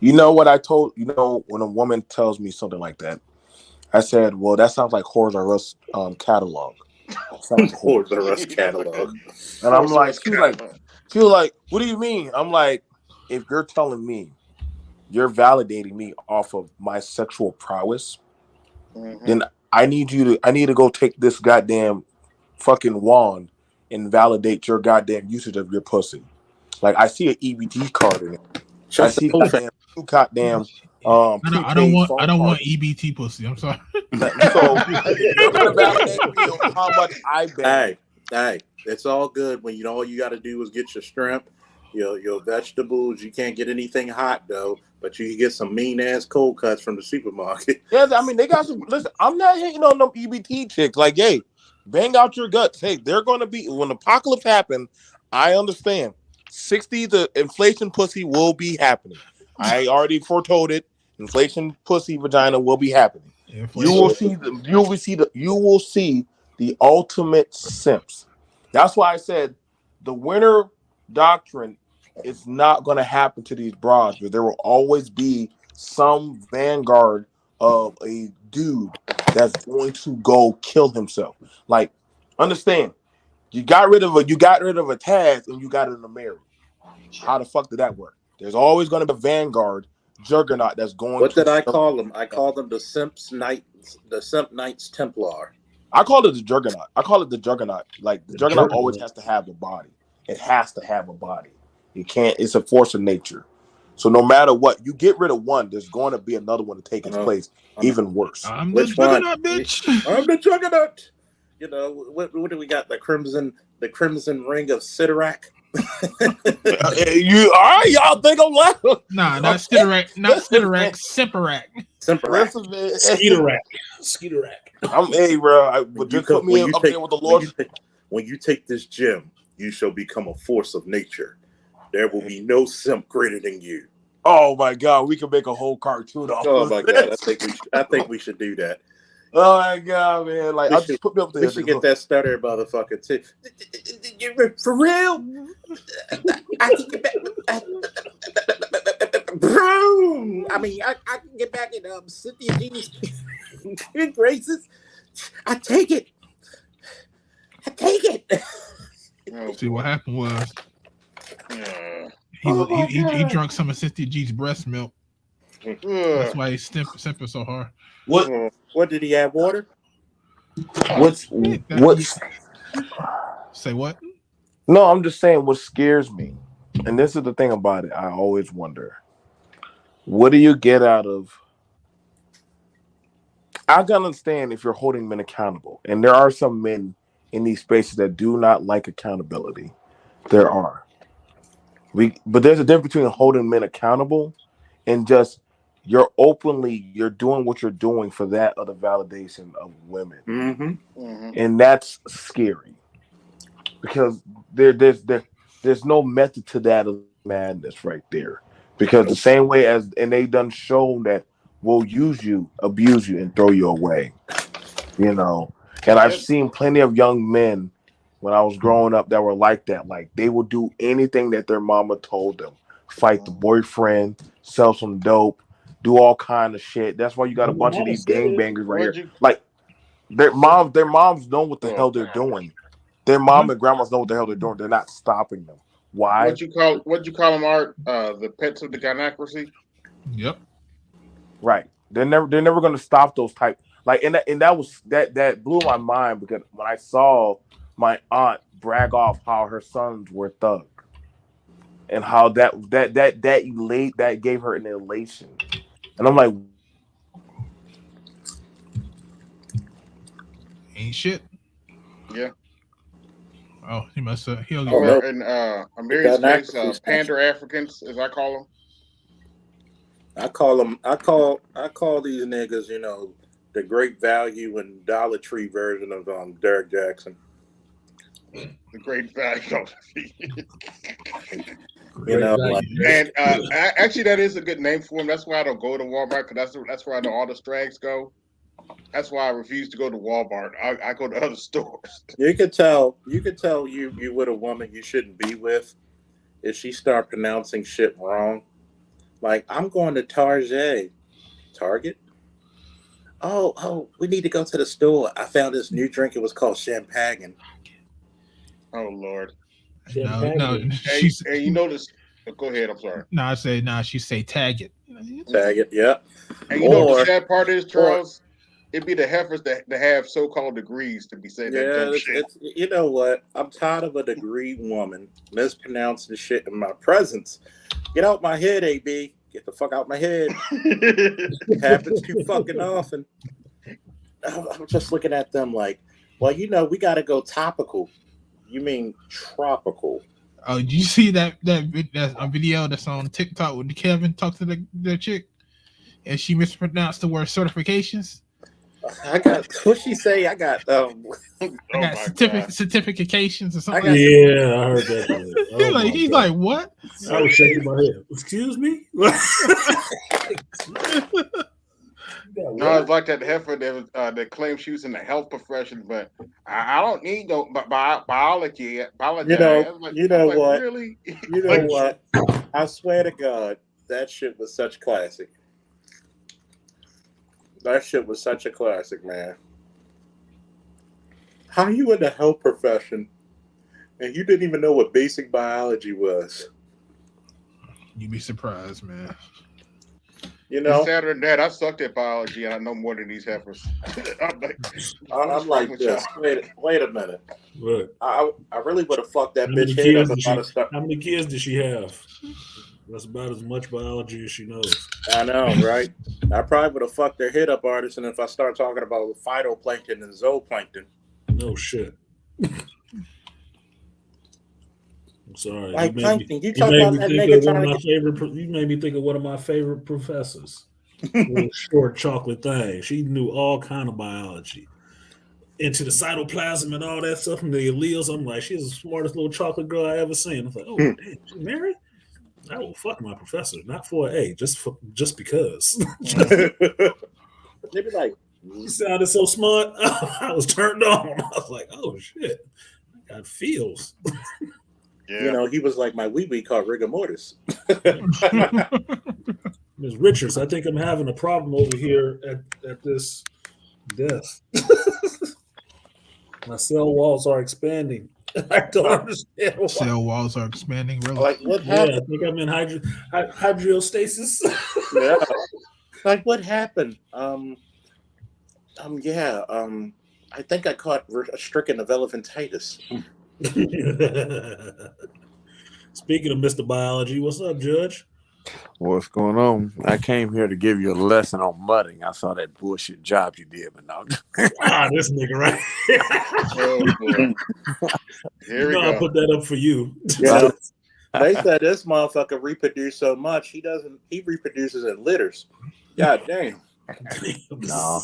You know what I told, when a woman tells me something like that, I said, well, that sounds like Whores R Us catalog. Whores R Us catalog. And I'm like, she was like, what do you mean? I'm like, if you're telling me you're validating me off of my sexual prowess, then I need to go take this goddamn fucking wand and validate your goddamn usage of your pussy. Like I see an EBT card in it. I see goddamn I don't want EBT pussy. I'm sorry. So you're gonna validate me on how much I bet. Hey, it's all good when all you got to do is get your shrimp, your vegetables. You can't get anything hot though, but you can get some mean ass cold cuts from the supermarket. Yeah, I mean they got some. Listen, I'm not hating on them EBT chicks. Like, hey, Bang out your guts. Hey, they're going to be when the apocalypse happens. I understand. 60, the inflation pussy will be happening. I already foretold it. Inflation pussy vagina will be happening. You will see the ultimate simps. That's why I said the winner doctrine is not going to happen to these bras, but there will always be some vanguard of a dude that's going to go kill himself. Like, understand, you got rid of a Taz and you got it in a Mary. How the fuck did that work? There's always going to be a vanguard juggernaut that's going. What did I call them? I called them the Simp Knights Templar. I call it the juggernaut. Like the juggernaut always has to have a body. It has to have a body. You can't. It's a force of nature. So no matter what, you get rid of one, there's going to be another one to take its place, even worse. I'm the juggernaut, bitch. I'm the juggernaut. You know what do we got? The crimson ring of Sidorak. You all right? Y'all think I'm laughing? Nah, not Sidorak, Simparak. Skeetorak. I'm bro. But you put me up there with the Lord. When you take this gem, you shall become a force of nature. There will be no simp greater than you. Oh my God, we can make a whole cartoon off. Oh my God, I think we should do that. Oh my God, man! Like, just put me up there. We should get that stutter motherfucker too. For real? I can get back. Bro, I mean, I can get back in Cynthia G's good graces. I take it. See, what happened was he drank some of Cynthia G's breast milk. That's why he's simping so hard. What did he add? Water? What's say what? No, I'm just saying what scares me, and this is the thing about it. I always wonder, what do you get out of? I can understand if you're holding men accountable, and there are some men in these spaces that do not like accountability. There are, but there's a difference between holding men accountable and just you're doing what you're doing for that other validation of women, and that's scary because there's no method to that of madness right there. Because the same way and they done shown that we'll use you, abuse you, and throw you away, you know. And I've seen plenty of young men when I was growing up that were like that. Like they will do anything that their mama told them, fight the boyfriend, sell some dope, do all kind of shit. That's why you got a bunch of these gangbangers right here. Like their moms know what the hell they're doing. Their mom and grandmas know what the hell they're doing. They're not stopping them. Why? What'd you call them, Art? The pets of the gynocracy? Yep. Right. They're never going to stop those type. Like and that blew my mind because when I saw my aunt brag off how her sons were thugs and how that gave her an elation. And I'm like, ain't shit. Yeah. Oh, he must have. And Amiri's face, Pander Africans, as I call them. I call these niggas, you know, the Great Value and Dollar Tree version of Derek Jackson. The Great Value. You know, and actually, that is a good name for him. That's why I don't go to Walmart because that's where I know all the strags go. That's why I refuse to go to Walmart. I go to other stores. You could tell you with a woman you shouldn't be with if she start pronouncing shit wrong. Like, I'm going to Target. Oh, we need to go to the store. I found this new drink. It was called champagne. Oh Lord. No. Hey, you notice? Go ahead. I'm sorry. No, I say she say tag it. Tag it. Yeah. And you know what the sad part is, Charles? It'd be the heifers that have so-called degrees to be saying that dumb shit. You know what? I'm tired of a degree woman mispronouncing shit in my presence. Get out my head, AB. Get the fuck out my head. It happens too fucking often. I'm just looking at them like, well, you know, we got to go topical. You mean tropical? Oh, did you see that video that's on TikTok when Kevin talked to the chick and she mispronounced the word certifications? I got what she say. I got I got certifications or something. Yeah, I heard that. Oh he's like, what? I was shaking my head. Excuse me. No, it's like that heifer that claimed she was in the health profession, but I don't need no biology. You know what? Really? You know what? I swear to God, that shit was such classic. That shit was such a classic, man. How you in the health profession and you didn't even know what basic biology was? You'd be surprised, man. You know, sadder than that, I sucked at biology and I know more than these heifers. I'm like this. Wait a minute. What? I really would have fucked that bitch head up about to start. How many kids did she have? That's about as much biology as she knows. I know, right? I probably would have fucked their head up, artisan, if I start talking about phytoplankton and zooplankton. No shit. I'm sorry. Like plankton. You made about me that think nigga of one of trying my favorite. You made me think of one of my favorite professors. Little short chocolate thing. She knew all kind of biology. Into the cytoplasm and all that stuff from the alleles. I'm like, she's the smartest little chocolate girl I ever seen. I was like, oh damn, she married? I will fuck my professor, not for A, just because. They be like, you sounded so smart. I was turned on. I was like, oh shit, I got feels. Yeah. You know, he was like my wee called rigor mortis. Ms. Richards, I think I'm having a problem over here at this desk. My cell walls are expanding. I don't understand why. Cell walls are expanding, really. Like what happened? Yeah, I think I'm in hydrostasis. Yeah. Like what happened? I think I caught a stricken of elephantitis. Speaking of Mr. Biology, what's up, Judge? What's going on? I came here to give you a lesson on mudding. I saw that bullshit job you did, but no. This nigga right Here we go. I put that up for you. Yeah. They said this motherfucker reproduced so much he reproduces in litters. God damn. No.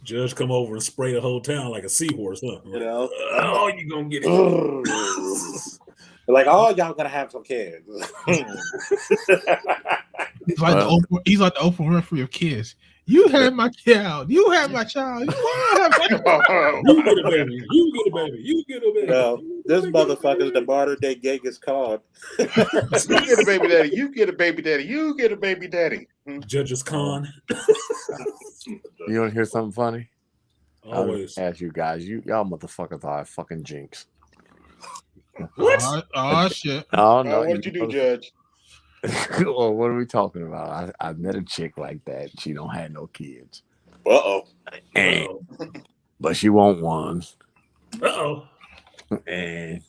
Judge come over and spray the whole town like a seahorse, huh? You know? Oh, you gonna get it. Like, oh, y'all gonna have some kids. He's like the Oprah Winfrey of kids. You had my child. You had my child. You get a baby. You get a baby. You get a baby. No, this motherfucker's the modern day Genghis Khan. You get a baby daddy. You get a baby daddy. You get a baby daddy. Judges Khan. You want to hear something funny? Always. I'll ask you guys. Y'all motherfuckers are fucking jinx. What? Oh shit. Oh no. What did you do, Judge? Well, what are we talking about? I met a chick like that. She don't have no kids. But she want one. And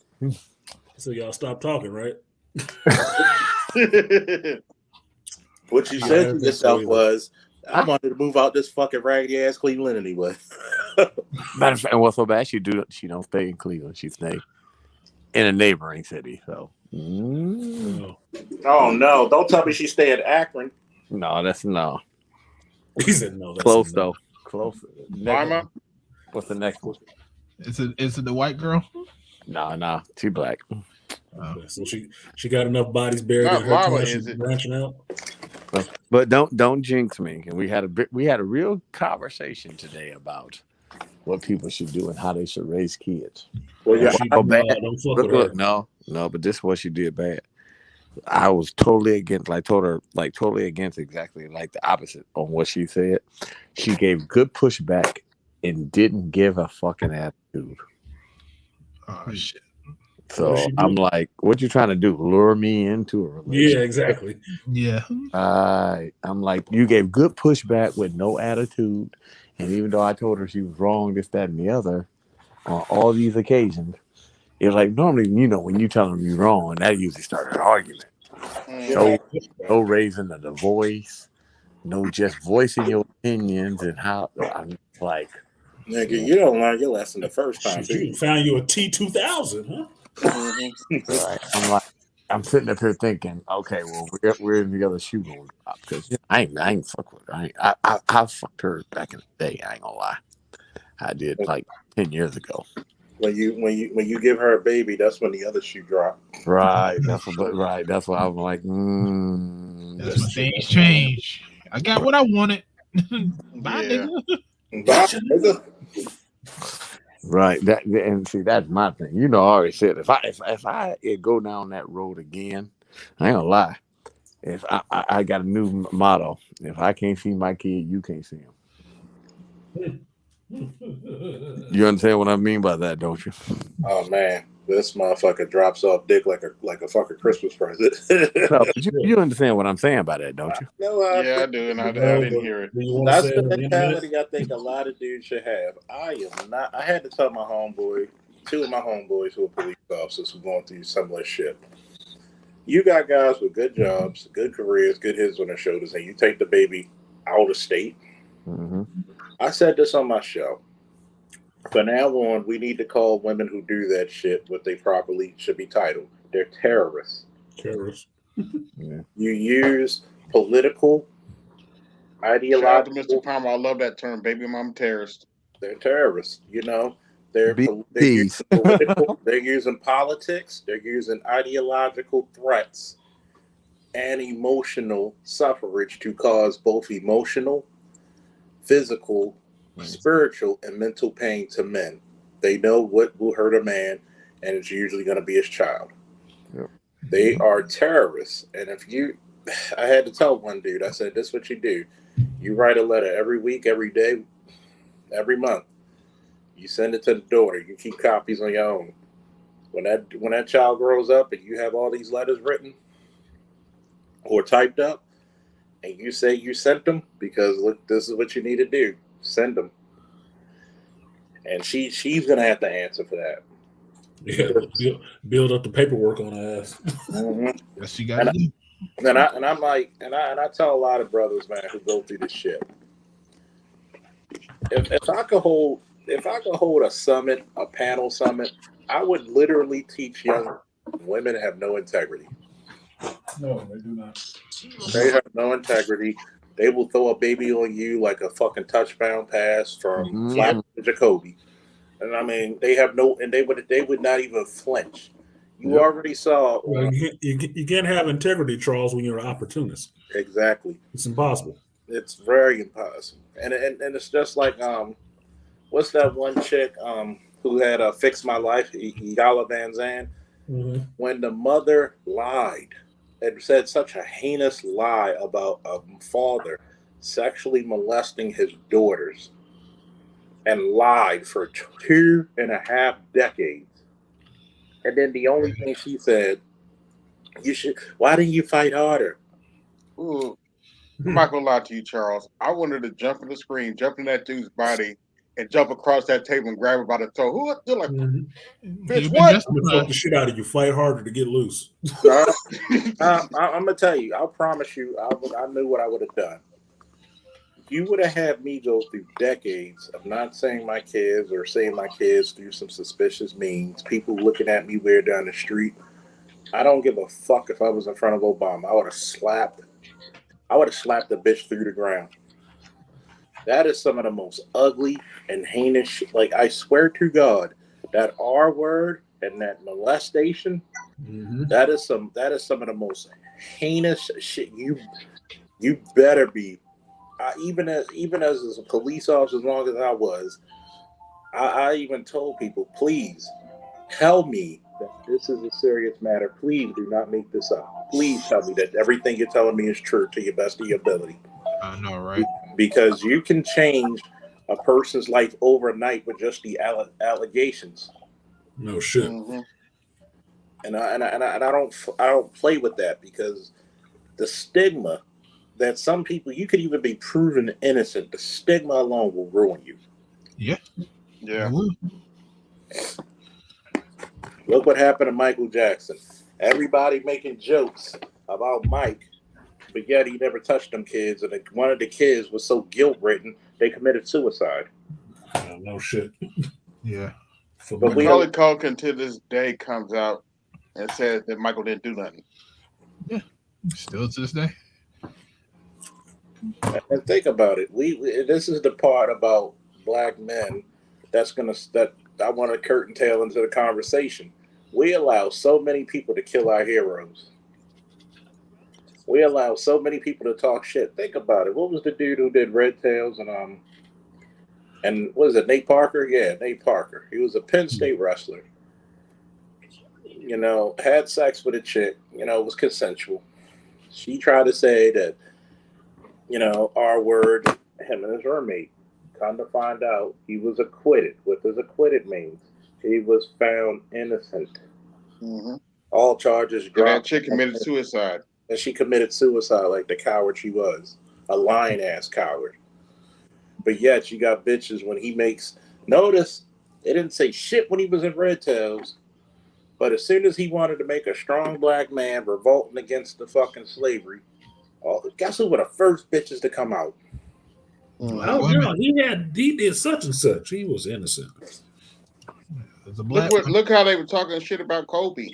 so y'all stop talking, right? What you said to yourself was, I wanted to move out this fucking raggedy ass Cleveland anyway. Matter of fact, what's so bad? She don't stay in Cleveland. She stay in a neighboring city. So. Oh no! Don't tell me she stay at Akron. No, that's no. He said no. That's Close though. Close. What's the next one? Is it the white girl? No, she black. Okay, so she got enough bodies buried in her trash, she's branching out. But don't jinx me. And we had a real conversation today about what people should do and how they should raise kids. Well, yeah, look, no, but this is what she did bad. I was totally against, totally against exactly like the opposite on what she said. She gave good pushback and didn't give a fucking attitude. Oh shit. So I'm like, what you trying to do? Lure me into a relationship? Yeah, exactly. Yeah. I'm like, you gave good pushback with no attitude. And even though I told her she was wrong, this, that, and the other, on all these occasions, it's like normally, when you tell them you're wrong, that usually started an argument. No raising of the voice, no just voicing your opinions and how I'm like, nigga, you don't learn your lesson the first time. You found you a T2000, huh? Right. I'm like, I'm sitting up here thinking, okay, well, we're in the other shoe gonna drop because I ain't fuck with her. I fucked her back in the day. I ain't gonna lie, I did like 10 years ago. When you give her a baby, that's when the other shoe drop. Right. That's what I'm like. That's when things change. I got what I wanted. Bye, nigga. Bye. Right. And see, that's my thing. You know, I already said if I go down that road again, I ain't gonna lie. If I got a new motto: if I can't see my kid, you can't see him. You understand what I mean by that, don't you? Oh man, this motherfucker drops off dick like a fucking Christmas present. No, but you understand what I'm saying by that, don't you? No, Yeah, I do, and I didn't hear it. That's the mentality I think a lot of dudes should have. I am not. I had to tell my homeboy, two of my homeboys who are police officers who are going through similar shit. You got guys with good jobs, good careers, good heads on their shoulders, and you take the baby out of state. Mm-hmm. I said this on my show. From now on, we need to call women who do that shit what they properly should be titled. They're terrorists. Terrorists. Yeah. You use political, ideological. Shout out to Mr. Palmer. I love that term, baby mama terrorist. They're terrorists. You know, they're Peace. using political. They're using politics. They're using ideological threats and emotional suffrage to cause both emotional, physical, spiritual, and mental pain to men. They know what will hurt a man, and it's usually going to be his child. Yep. They are terrorists. And I had to tell one dude, I said, this is what you do. You write a letter every week, every day, every month. You send it to the daughter. You keep copies on your own. When that child grows up and you have all these letters written or typed up, and you say you sent them, because look, this is what you need to do. Send them. And she's gonna have to answer for that. Yeah, build up the paperwork on her ass. Mm-hmm. Yes, you got to. And I'm like, and I tell a lot of brothers, man, who go through this shit. If I could hold a summit, a panel summit, I would literally teach young women to have no integrity. No, they do not. They have no integrity. They will throw a baby on you like a fucking touchdown pass from flat to Jacoby. And I mean, they have no, and they would not even flinch. You already saw. Well, you can't have integrity, Charles, when you're an opportunist. Exactly. It's impossible. It's very impossible. And it's just like what's that one chick who had Fix My Life, Yala Van Zandt? Mm-hmm. When the mother lied and said such a heinous lie about a father sexually molesting his daughters, and lied for 2.5 decades. And then the only thing she said, why didn't you fight harder? Ooh. I'm not gonna lie to you, Charles. I wanted to jump in the screen, jump in that dude's body, and jump across that table and grab him by the throat. Who? They're like, bitch, what? Fuck the shit out of you. Fight harder to get loose. I'm gonna tell you. I promise you. I knew what I would have done. You would have had me go through decades of not saying my kids or saying my kids through some suspicious means. People looking at me weird down the street. I don't give a fuck if I was in front of Obama. I would have slapped the bitch through the ground. That is some of the most ugly and heinous shit. Like, I swear to God, that R word and that molestation, that is some of the most heinous shit. You better be. Even as a police officer, as long as I was, I even told people, please tell me that this is a serious matter. Please do not make this up. Please tell me that everything you're telling me is true to your best of your ability. I know, right? Because you can change a person's life overnight with just the allegations. No shit. Mm-hmm. And I don't play with that, because the stigma that some people, you could even be proven innocent. The stigma alone will ruin you. Yeah. Look what happened to Michael Jackson. Everybody making jokes about Mike, but yet he never touched them kids. And one of the kids was so guilt-ridden, they committed suicide. No shit. Yeah. Macaulay Culkin to this day comes out and said that Michael didn't do nothing. Yeah, still to this day. And think about it. This is the part about black men that I want to curtain tail into the conversation. We allow so many people to kill our heroes. We allow so many people to talk shit. Think about it. What was the dude who did Red Tails and what is it, Nate Parker? Yeah, Nate Parker. He was a Penn State wrestler. You know, had sex with a chick. You know, it was consensual. She tried to say that, you know, R word, him and his roommate. Come to find out, he was acquitted. What does acquitted means? He was found innocent. Mm-hmm. All charges dropped. And that chick committed suicide. And she committed suicide like the coward she was. A lying-ass coward. But yet, you got bitches when he makes... Notice, it didn't say shit when he was in Red Tails. But as soon as he wanted to make a strong black man revolting against the fucking slavery, guess who were the first bitches to come out? Oh no, he did such and such. He was innocent. Look how they were talking shit about Kobe.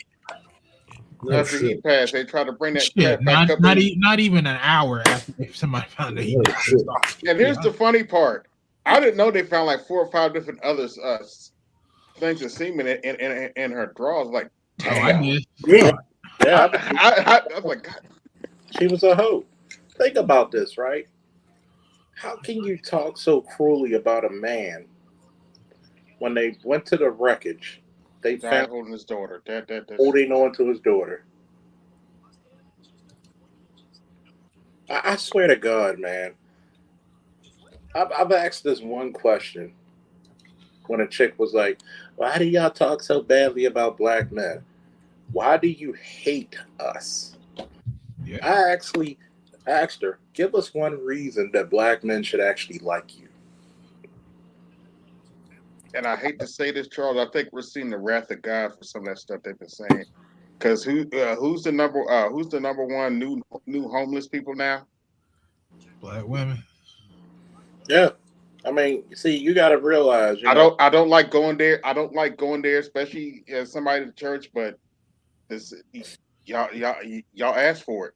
After he passed, they tried to bring that crap back up. Not even an hour after somebody found that he passed. And here's the funny part. I didn't know they found like 4 or 5 different other things of semen in her drawers. Like, damn. I did. Yeah. I was like, God. She was a hoe. Think about this, right? How can you talk so cruelly about a man when they went to the wreckage? They found holding his daughter. Holding on to his daughter. I swear to God, man. I've asked this one question when a chick was like, why do y'all talk so badly about black men? Why do you hate us? Yeah. I actually asked her, give us one reason that black men should actually like you. And I hate to say this, Charles, I think we're seeing the wrath of God for some of that stuff they've been saying. Because who's the number one new homeless people now? Black women. Yeah. I mean, see, you got to realize. I don't like going there. I don't like going there, especially as somebody in the church. But this, y'all asked for it.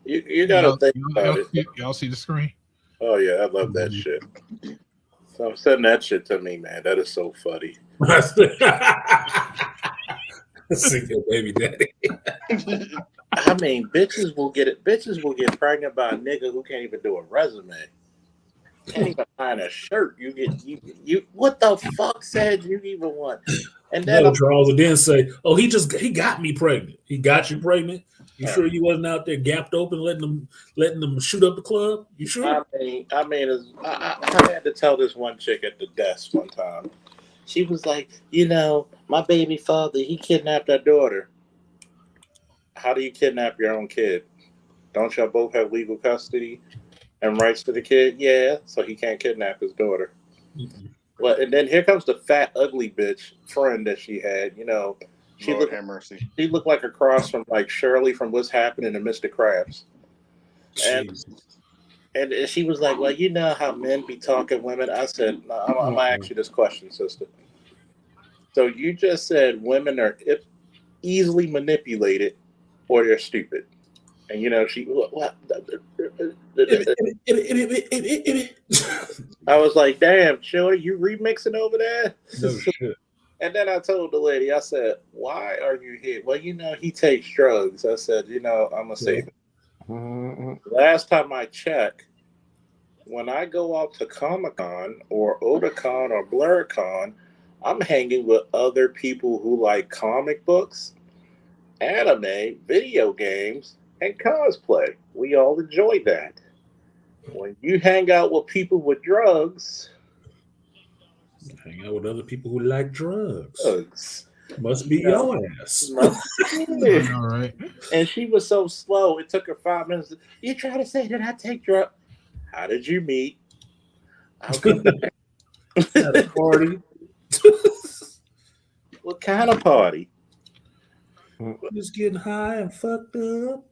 You got to think about it. Y'all see the screen? Oh yeah, I love that shit. So send that shit to me, man. That is so funny. Single baby daddy. I mean, bitches will get pregnant by a nigga who can't even do a resume. Can't even find a shirt. You what the fuck said you even want? And then Charles would then say, "Oh, he got me pregnant. He got you pregnant. You sure you wasn't out there gapped open, letting them shoot up the club? You sure?" I had to tell this one chick at the desk one time. She was like, my baby father, he kidnapped our daughter. How do you kidnap your own kid? Don't y'all both have legal custody and rights to the kid? Yeah, so he can't kidnap his daughter. Mm-hmm. Well, and then here comes the fat, ugly bitch friend that she had. She Lord have mercy. She looked like a cross from like Shirley from What's Happening to Mr. Krabs. And she was like, well, you know how men be talking women? I said, no, I'm going to ask you this question, sister. So you just said women are easily manipulated or they're stupid. And, she... I was like, damn, Shorty, you remixing over there? No shit. And then I told the lady, I said, why are you here? Well, he takes drugs. I said, I'm going to say that. Last time I checked, when I go out to Comic-Con or Otakon or BlurCon, I'm hanging with other people who like comic books, anime, video games, and cosplay. We all enjoy that. When you hang out with people with drugs... Hang out with other people who like drugs. Must be your ass. All right. And she was so slow. It took her 5 minutes. You try to say that I take drugs. How did you meet? I'll come back. At a party. What kind of party? Just getting high and fucked up.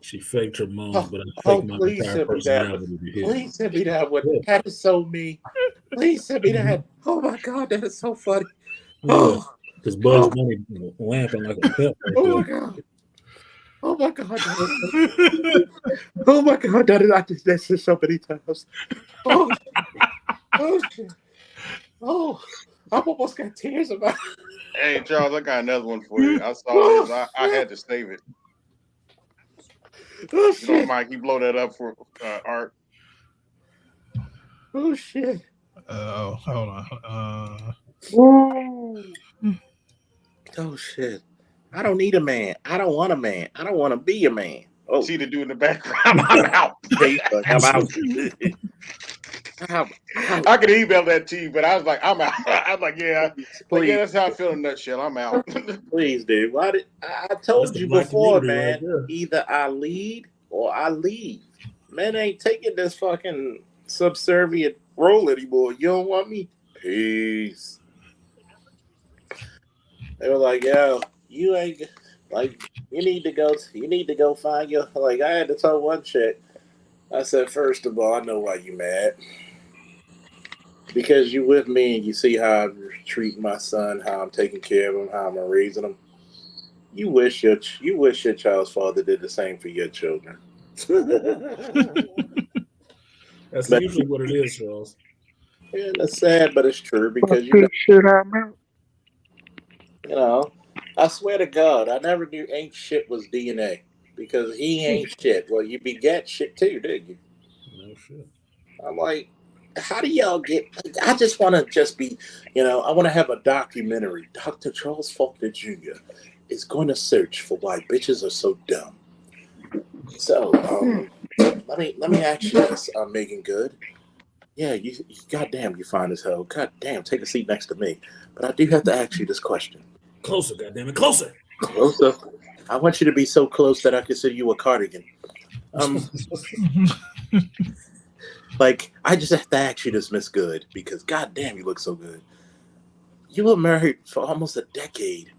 She faked her moans, but I faked my entire personality. Please send me that one. That is so me. Please send me that. Oh my God, that is so funny. Because Bugs Bunny lamping like a pimp. Right Oh my god! Oh my god! Oh my god! I just that's just so many times. Oh, oh shit! Oh, I almost got tears about. Hey Charles, I got another one for you. I saw this. I had to save it. Oh You don't shit! mind? You blow that up for Art. Oh shit! Oh, hold on. Oh shit! I don't need a man. I don't want a man. I don't want to be a man. Oh, See the dude in the background. I'm out. I'm out. I could email that to you, but I was like, I'm out. I'm like, yeah, that's how I feel in a nutshell. I'm out. Please, dude. Why did I told you before, man? Either I lead or I leave. Men ain't taking this fucking subservient role anymore. You don't want me? Peace. They were like, yo, you ain't like you need to go find your like I had to tell one chick. I said, first of all, I know why you mad. Because you with me and you see how I'm treating my son, how I'm taking care of him, how I'm raising him. You wish your child's father did the same for your children. That's usually what it is, Charles. Yeah, that's sad, but it's true because you know, I swear to God, I never knew ain't shit was DNA because he ain't shit. Well, you beget shit too, didn't you? No shit. I'm like, how do y'all get? I just want to just be, I want to have a documentary. Dr. Charles Faulkner Jr. is going to search for why bitches are so dumb. So, let me ask you this, Megan Good. Yeah, you goddamn, you fine as hell. Goddamn, take a seat next to me. But I do have to ask you this question. Closer, goddamn it, closer. Closer. I want you to be so close that I consider you a cardigan. Like, I just have to ask you this, Miss Good, because goddamn, you look so good. You were married for almost a decade,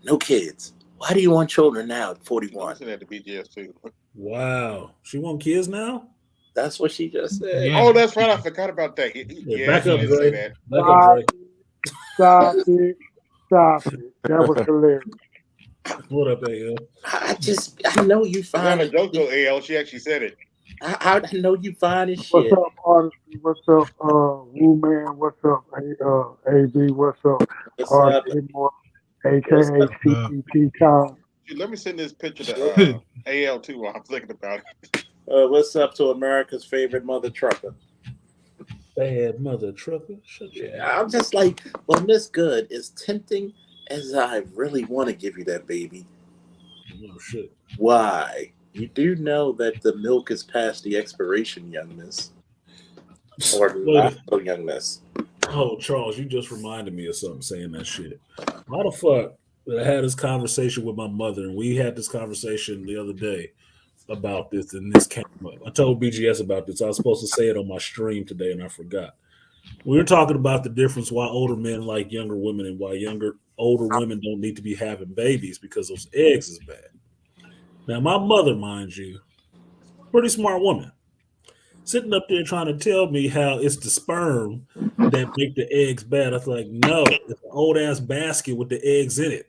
no kids. Why do you want children now at 41? Listen at the BGS too. Wow, she want kids now? That's what she just said. Yeah. Oh, that's right. I forgot about that. Back up, Dre. Back up, Dre. Stop it. That was hilarious. What up, AL? I know you fine. Not a joke though, AL. She actually said it. I know you fine as shit. What's up, Artist? What's up, Woo Man? What's up, AB? What's up, Artist? AKA CPT Time. Let me send this picture to AL too while I'm thinking about it. What's up to America's favorite mother trucker? Bad mother trucker? I'm just like, well, Miss Good, as tempting as I really want to give you that baby. Oh, shit. Why? You do know that the milk is past the expiration, young miss. Or not so young miss. Oh, Charles, you just reminded me of something saying that shit. Why the fuck did I had this conversation with my mother, and we had this conversation the other day about this, and this came up. I told BGS about this. I was supposed to say it on my stream today, and I forgot. We were talking about the difference why older men like younger women and why older women don't need to be having babies because those eggs is bad. Now, my mother, mind you, pretty smart woman, sitting up there trying to tell me how it's the sperm that make the eggs bad. I was like, no, it's an old ass basket with the eggs in it.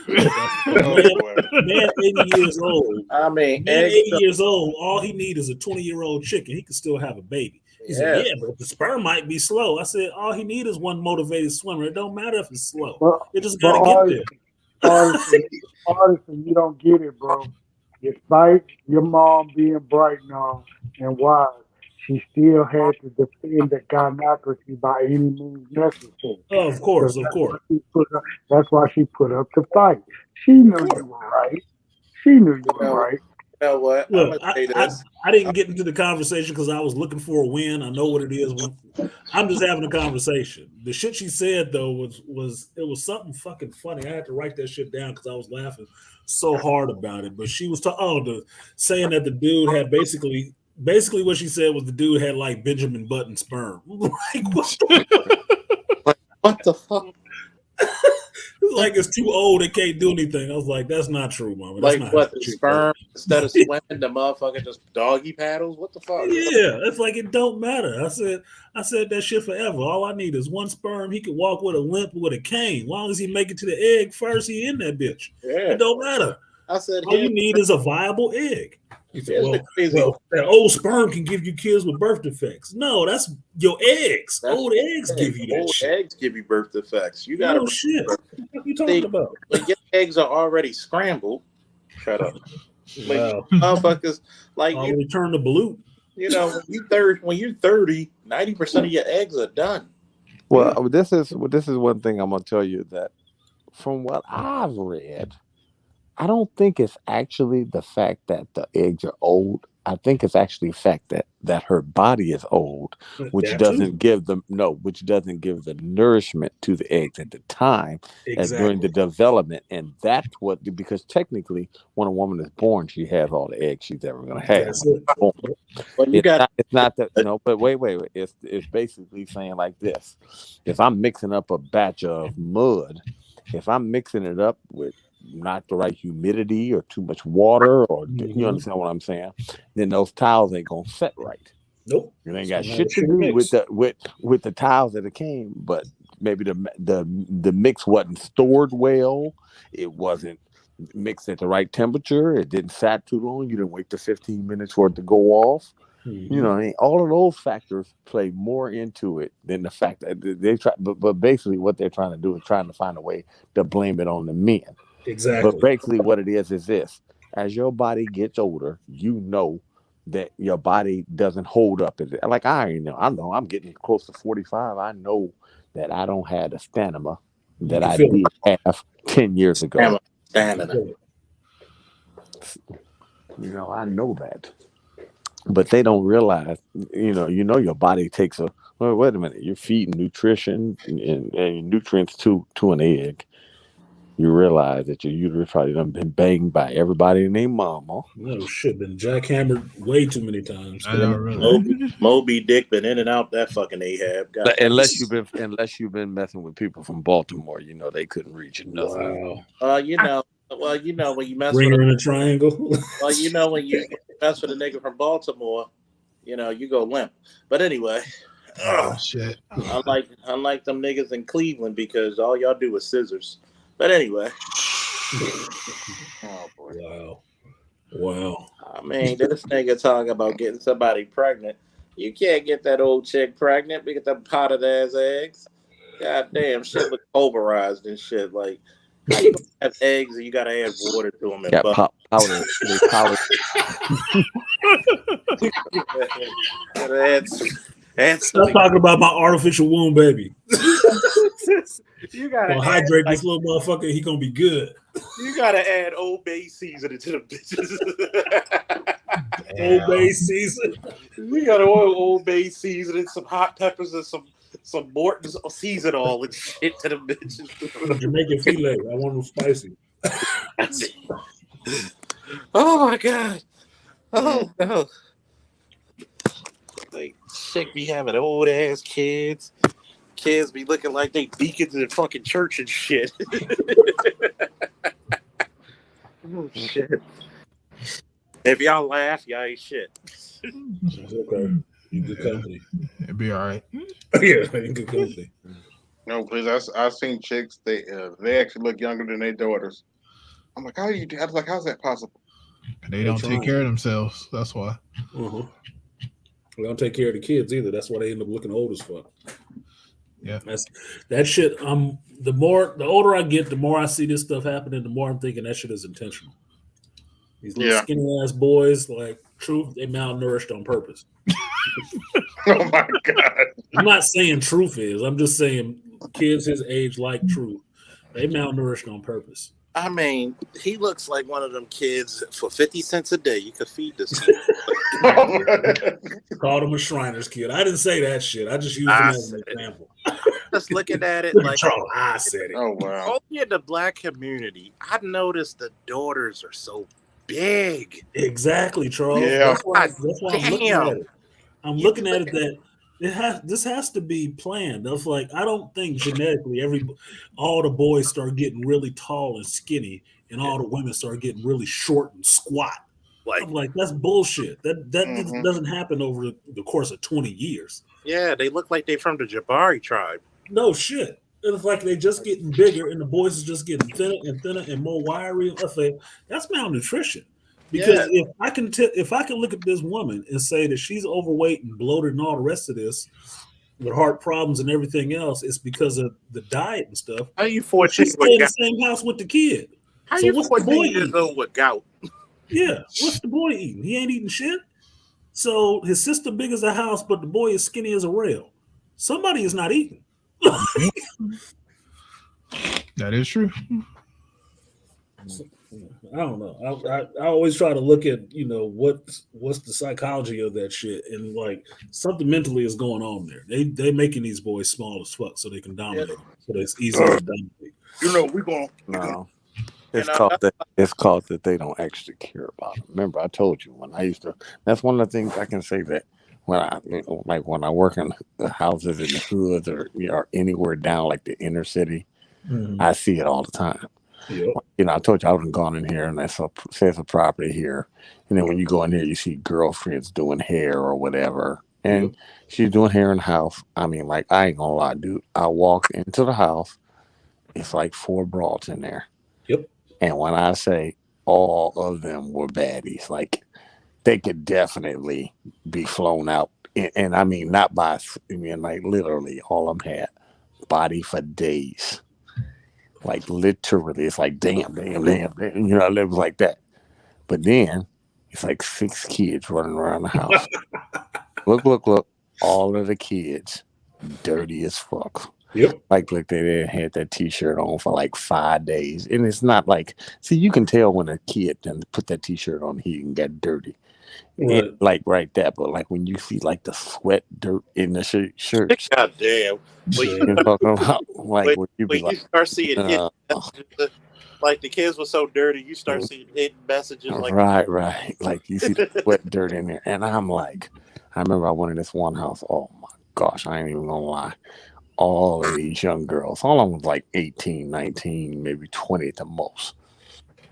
Man, 80 years old. I mean, man, 80 years old. All he needs is a 20-year-old chicken. He can still have a baby. He said, yeah, but the sperm might be slow. I said, all he needs is one motivated swimmer. It don't matter if it's slow. It just got to get there. Artisan, you don't get it, bro. Despite your mom being bright now and wise, she still had to defend the gynocracy by any means necessary. Oh, of course, of course. That's why she put up the fight. She knew you were right. She knew you were right. You know what? Look, I didn't get into the conversation because I was looking for a win. I know what it is. I'm just having a conversation. The shit she said though was something fucking funny. I had to write that shit down because I was laughing so hard about it. But she was saying that the dude had basically what she said was the dude had like Benjamin Button sperm. Like what the fuck? like it's too old, it can't do anything. I was like, that's not true, mama. That's Like not what? how The shit sperm works. instead of swimming, the motherfucker just doggy paddles. What the fuck? Yeah, it's like it don't matter. I said that shit forever. All I need is one sperm. He can walk with a limp with a cane. As long as he make it to the egg first, he in that bitch. Yeah. It don't matter. I said, All you need is a viable egg. He said, here's the crazy well, that old sperm can give you kids with birth defects. No, that's your eggs. That's old eggs give you that old shit. eggs give you birth defects. You No gotta shit. What you talking See, about? when your eggs are already scrambled. Shut up. Wow. Motherfuckers like I'll you, return the blue. you know, when you're 30, 90% of your eggs are done. Well, this is one thing I'm gonna tell you that from what I've read, I don't think it's actually the fact that the eggs are old. I think it's actually the fact that her body is old, which That doesn't too. give the nourishment to the eggs at the time as during the Exactly. development, and that's what, because technically when a woman is born, she has all the eggs she's ever going to have. That's it. But you got It's not that no, but wait. It's basically saying like this: if I'm mixing up a batch of mud, if I'm mixing it up with not the right humidity or too much water, or you understand what I'm saying, then those tiles ain't gonna set right. Nope. It ain't got shit to do with the tiles that it came, but maybe the mix wasn't stored well. It wasn't mixed at the right temperature. It didn't sat too long. You didn't wait the 15 minutes for it to go off. You know, all of those factors play more into it than the fact that they try. But basically, what they're trying to do is trying to find a way to blame it on the men. Exactly. But basically, what it is this: as your body gets older, you know that your body doesn't hold up. Like I know I'm getting close to 45. I know that I don't have the stamina that I did have 10 years ago. Stamina. You know, I know that. But they don't realize, your body takes wait a minute, you're feeding nutrition and nutrients to an egg. You realize that your uterus probably done been banged by everybody and their mama. No shit, been jackhammered way too many times. I know, really. Moby Dick been in and out that fucking Ahab. God, Unless you've been messing with people from Baltimore, they couldn't reach it. Wow. when you mess Ringer with in a triangle. when you mess with a nigga from Baltimore, you go limp. But anyway, shit. Unlike them niggas in Cleveland, because all y'all do is scissors. But anyway. Oh boy. Wow. I mean, this nigga talking about getting somebody pregnant. You can't get that old chick pregnant because them potted ass eggs. God damn, shit look pulverized and shit. Like, how you gonna have eggs and you gotta add water to them and powder. They powder. Stop talking about my artificial womb baby. You gotta hydrate this little motherfucker. He gonna be good. You gotta add Old Bay seasoning to the bitches. Old Bay season. You gotta oil Old Bay seasoning, some hot peppers, and some Morton's season all and shit to the bitches. Jamaican filet. I want them spicy. Oh my god. Oh no. Like shit be having old ass kids. Kids be looking like they deacons in fucking church and shit. Oh shit. If y'all laugh, y'all ain't shit. Okay. You good company. It'd be all right. Yeah, you good company. No, please. I've seen chicks. They actually look younger than their daughters. I'm like, how do you do? I was like, how's that possible? They don't take care of themselves. That's why. They don't take care of the kids either. That's why they end up looking old as fuck. Yeah, that shit. The older I get, the more I see this stuff happening. The more I'm thinking that shit is intentional. These little skinny ass boys, like Truth, they malnourished on purpose. Oh my god! I'm not saying Truth is. I'm just saying kids his age like Truth, they malnourished on purpose. I mean, he looks like one of them kids for 50 cents a day. You could feed this kid. Called him a Shriner's kid. I didn't say that shit. I just used him as an example. Just looking at it like I said it. Oh wow! Only in the black community, I've noticed the daughters are so big. Exactly, Charles. Yeah. That's why I'm looking at it. I'm looking at it that This has to be planned. That's like I don't think genetically all the boys start getting really tall and skinny, and all the women start getting really short and squat. I'm like, that's bullshit. That doesn't happen over the course of 20 years. Yeah, they look like they're from the Jabari tribe. No shit. It's like they just getting bigger, and the boys is just getting thinner and thinner and more wiry. I think that's malnutrition. Because if I can look at this woman and say that she's overweight and bloated and all the rest of this with heart problems and everything else, it's because of the diet and stuff. How you 14 She's staying in the same house with the kid. How so you what's 14 the boy years eating? old with gout? Yeah, what's the boy eating? He ain't eating shit. So his sister big as a house, but the boy is skinny as a rail. Somebody is not eating. That is true. I don't know. I always try to look at what's the psychology of that shit, and like something mentally is going on there. They making these boys small as fuck so they can dominate them, so it's easier to dominate. We're going. No. It's called that they don't actually care about it. Remember, I told you when I used to. That's one of the things I can say that when I work in the houses in the hoods or anywhere down like the inner city, I see it all the time. Yep. I told you I was gone in here, and I says a property here, and then when you go in there, you see girlfriends doing hair or whatever, and she's doing hair in the house. I mean, like I ain't gonna lie, dude. I walk into the house, it's like 4 broads in there. Yep. And when I say all of them were baddies, like they could definitely be flown out, and I mean not by, like literally all of them had body for days. Like literally, it's like damn. It was like that. But then it's like 6 kids running around the house. Look! All of the kids dirty as fuck. Yep. Like they had that T-shirt on for like 5 days, and it's not like. See, you can tell when a kid done put that T-shirt on, he can get dirty. Right. And, like right that, but like when you see like the sweat dirt in the shirts. God damn. You're talking about like when you be you like, start seeing hidden messages, like the kids were so dirty, you start seeing hidden messages. Like right. Like you see the sweat dirt in there, and I'm like, I remember I went in this one house. Oh my gosh, I ain't even gonna lie. All of these young girls, all of them was like 18, 19, maybe 20 at the most.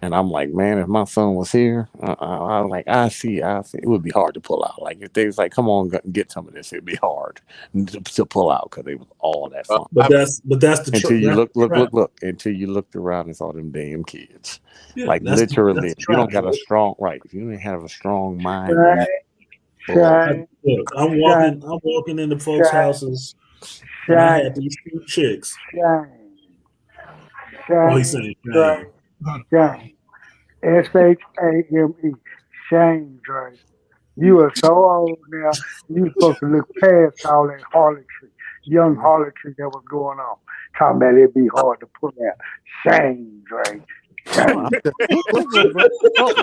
And I'm like, man, if my son was here, I see. It would be hard to pull out. Like if they was like, come on, get some of this, it'd be hard to pull out because they was all that fun. But that's the until you look until you looked around and saw them damn kids. Yeah, like literally, if you don't got a strong if you didn't have a strong mind. I'm walking into folks' houses. And I had these 2 chicks. Oh, he's saying shame. Shame. S-H-A-M-E. Shame, Dre. You are so old now. You supposed to look past all that harlotry, young harlotry that was going on. Talking about it'd be hard to pull out. Shame, Dre. Shame.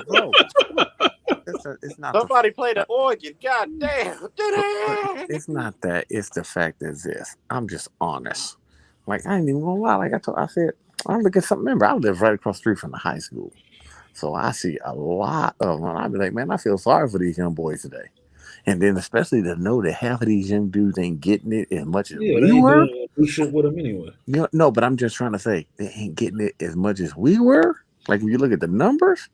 Bro. It's not. Somebody play the organ. God damn. It's not that. It's the fact is this. I'm just honest. Like I ain't even gonna lie. Like I said, I look at something. Remember, I live right across the street from the high school, so I see a lot of them. I'd be like, man, I feel sorry for these young boys today. And then especially to know that half of these young dudes ain't getting it as much as we were. We shit with them anyway. No, but I'm just trying to say they ain't getting it as much as we were. Like when you look at the numbers,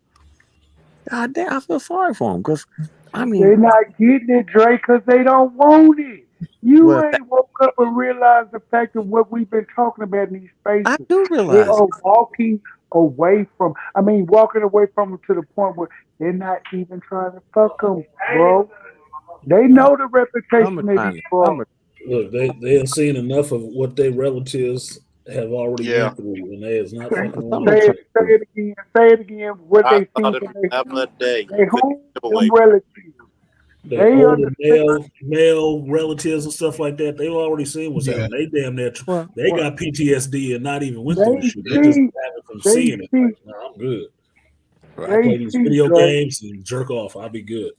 God damn, I feel sorry for them because I mean they're not getting it, Dre, because they don't want it. You ain't woke up and realized the fact of what we've been talking about in these spaces. I do realize they are walking away from. Walking away from them to the point where they're not even trying to fuck them, bro. They know the reputation of these bros. Look, they have seen enough of what their relatives have already been through, and they is not fucking around. Say it again. What they see they home them relatives. They older male relatives and stuff like that. They've already seen what's happening. They damn near they got PTSD and not even went through the shit. They just have from seeing it. Like, no, I'm good. I play these video games and jerk off. I'll be good.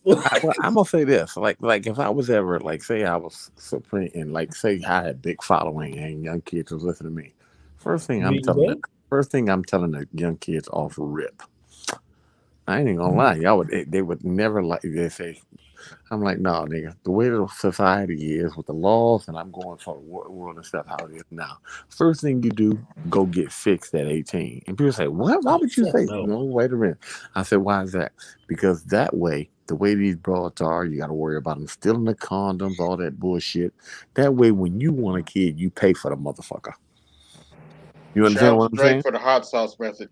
I'm gonna say this: like if I was ever say I was supreme and say I had a big following and young kids was listening to me. First thing I'm telling the young kids off rip. I ain't even gonna lie, they would never they say I'm like, no, nigga. The way the society is with the laws, and I'm going for the world and stuff how it is now. First thing you do, go get fixed at 18. And people say, what? Why Oh, would you fuck say? no. No, wait a minute. I said, why is that? Because that way, the way these broads are, you got to worry about them stealing the condoms, all that bullshit. That way, when you want a kid, you pay for the motherfucker. You understand Shout what to I'm Drake saying? for the hot sauce method.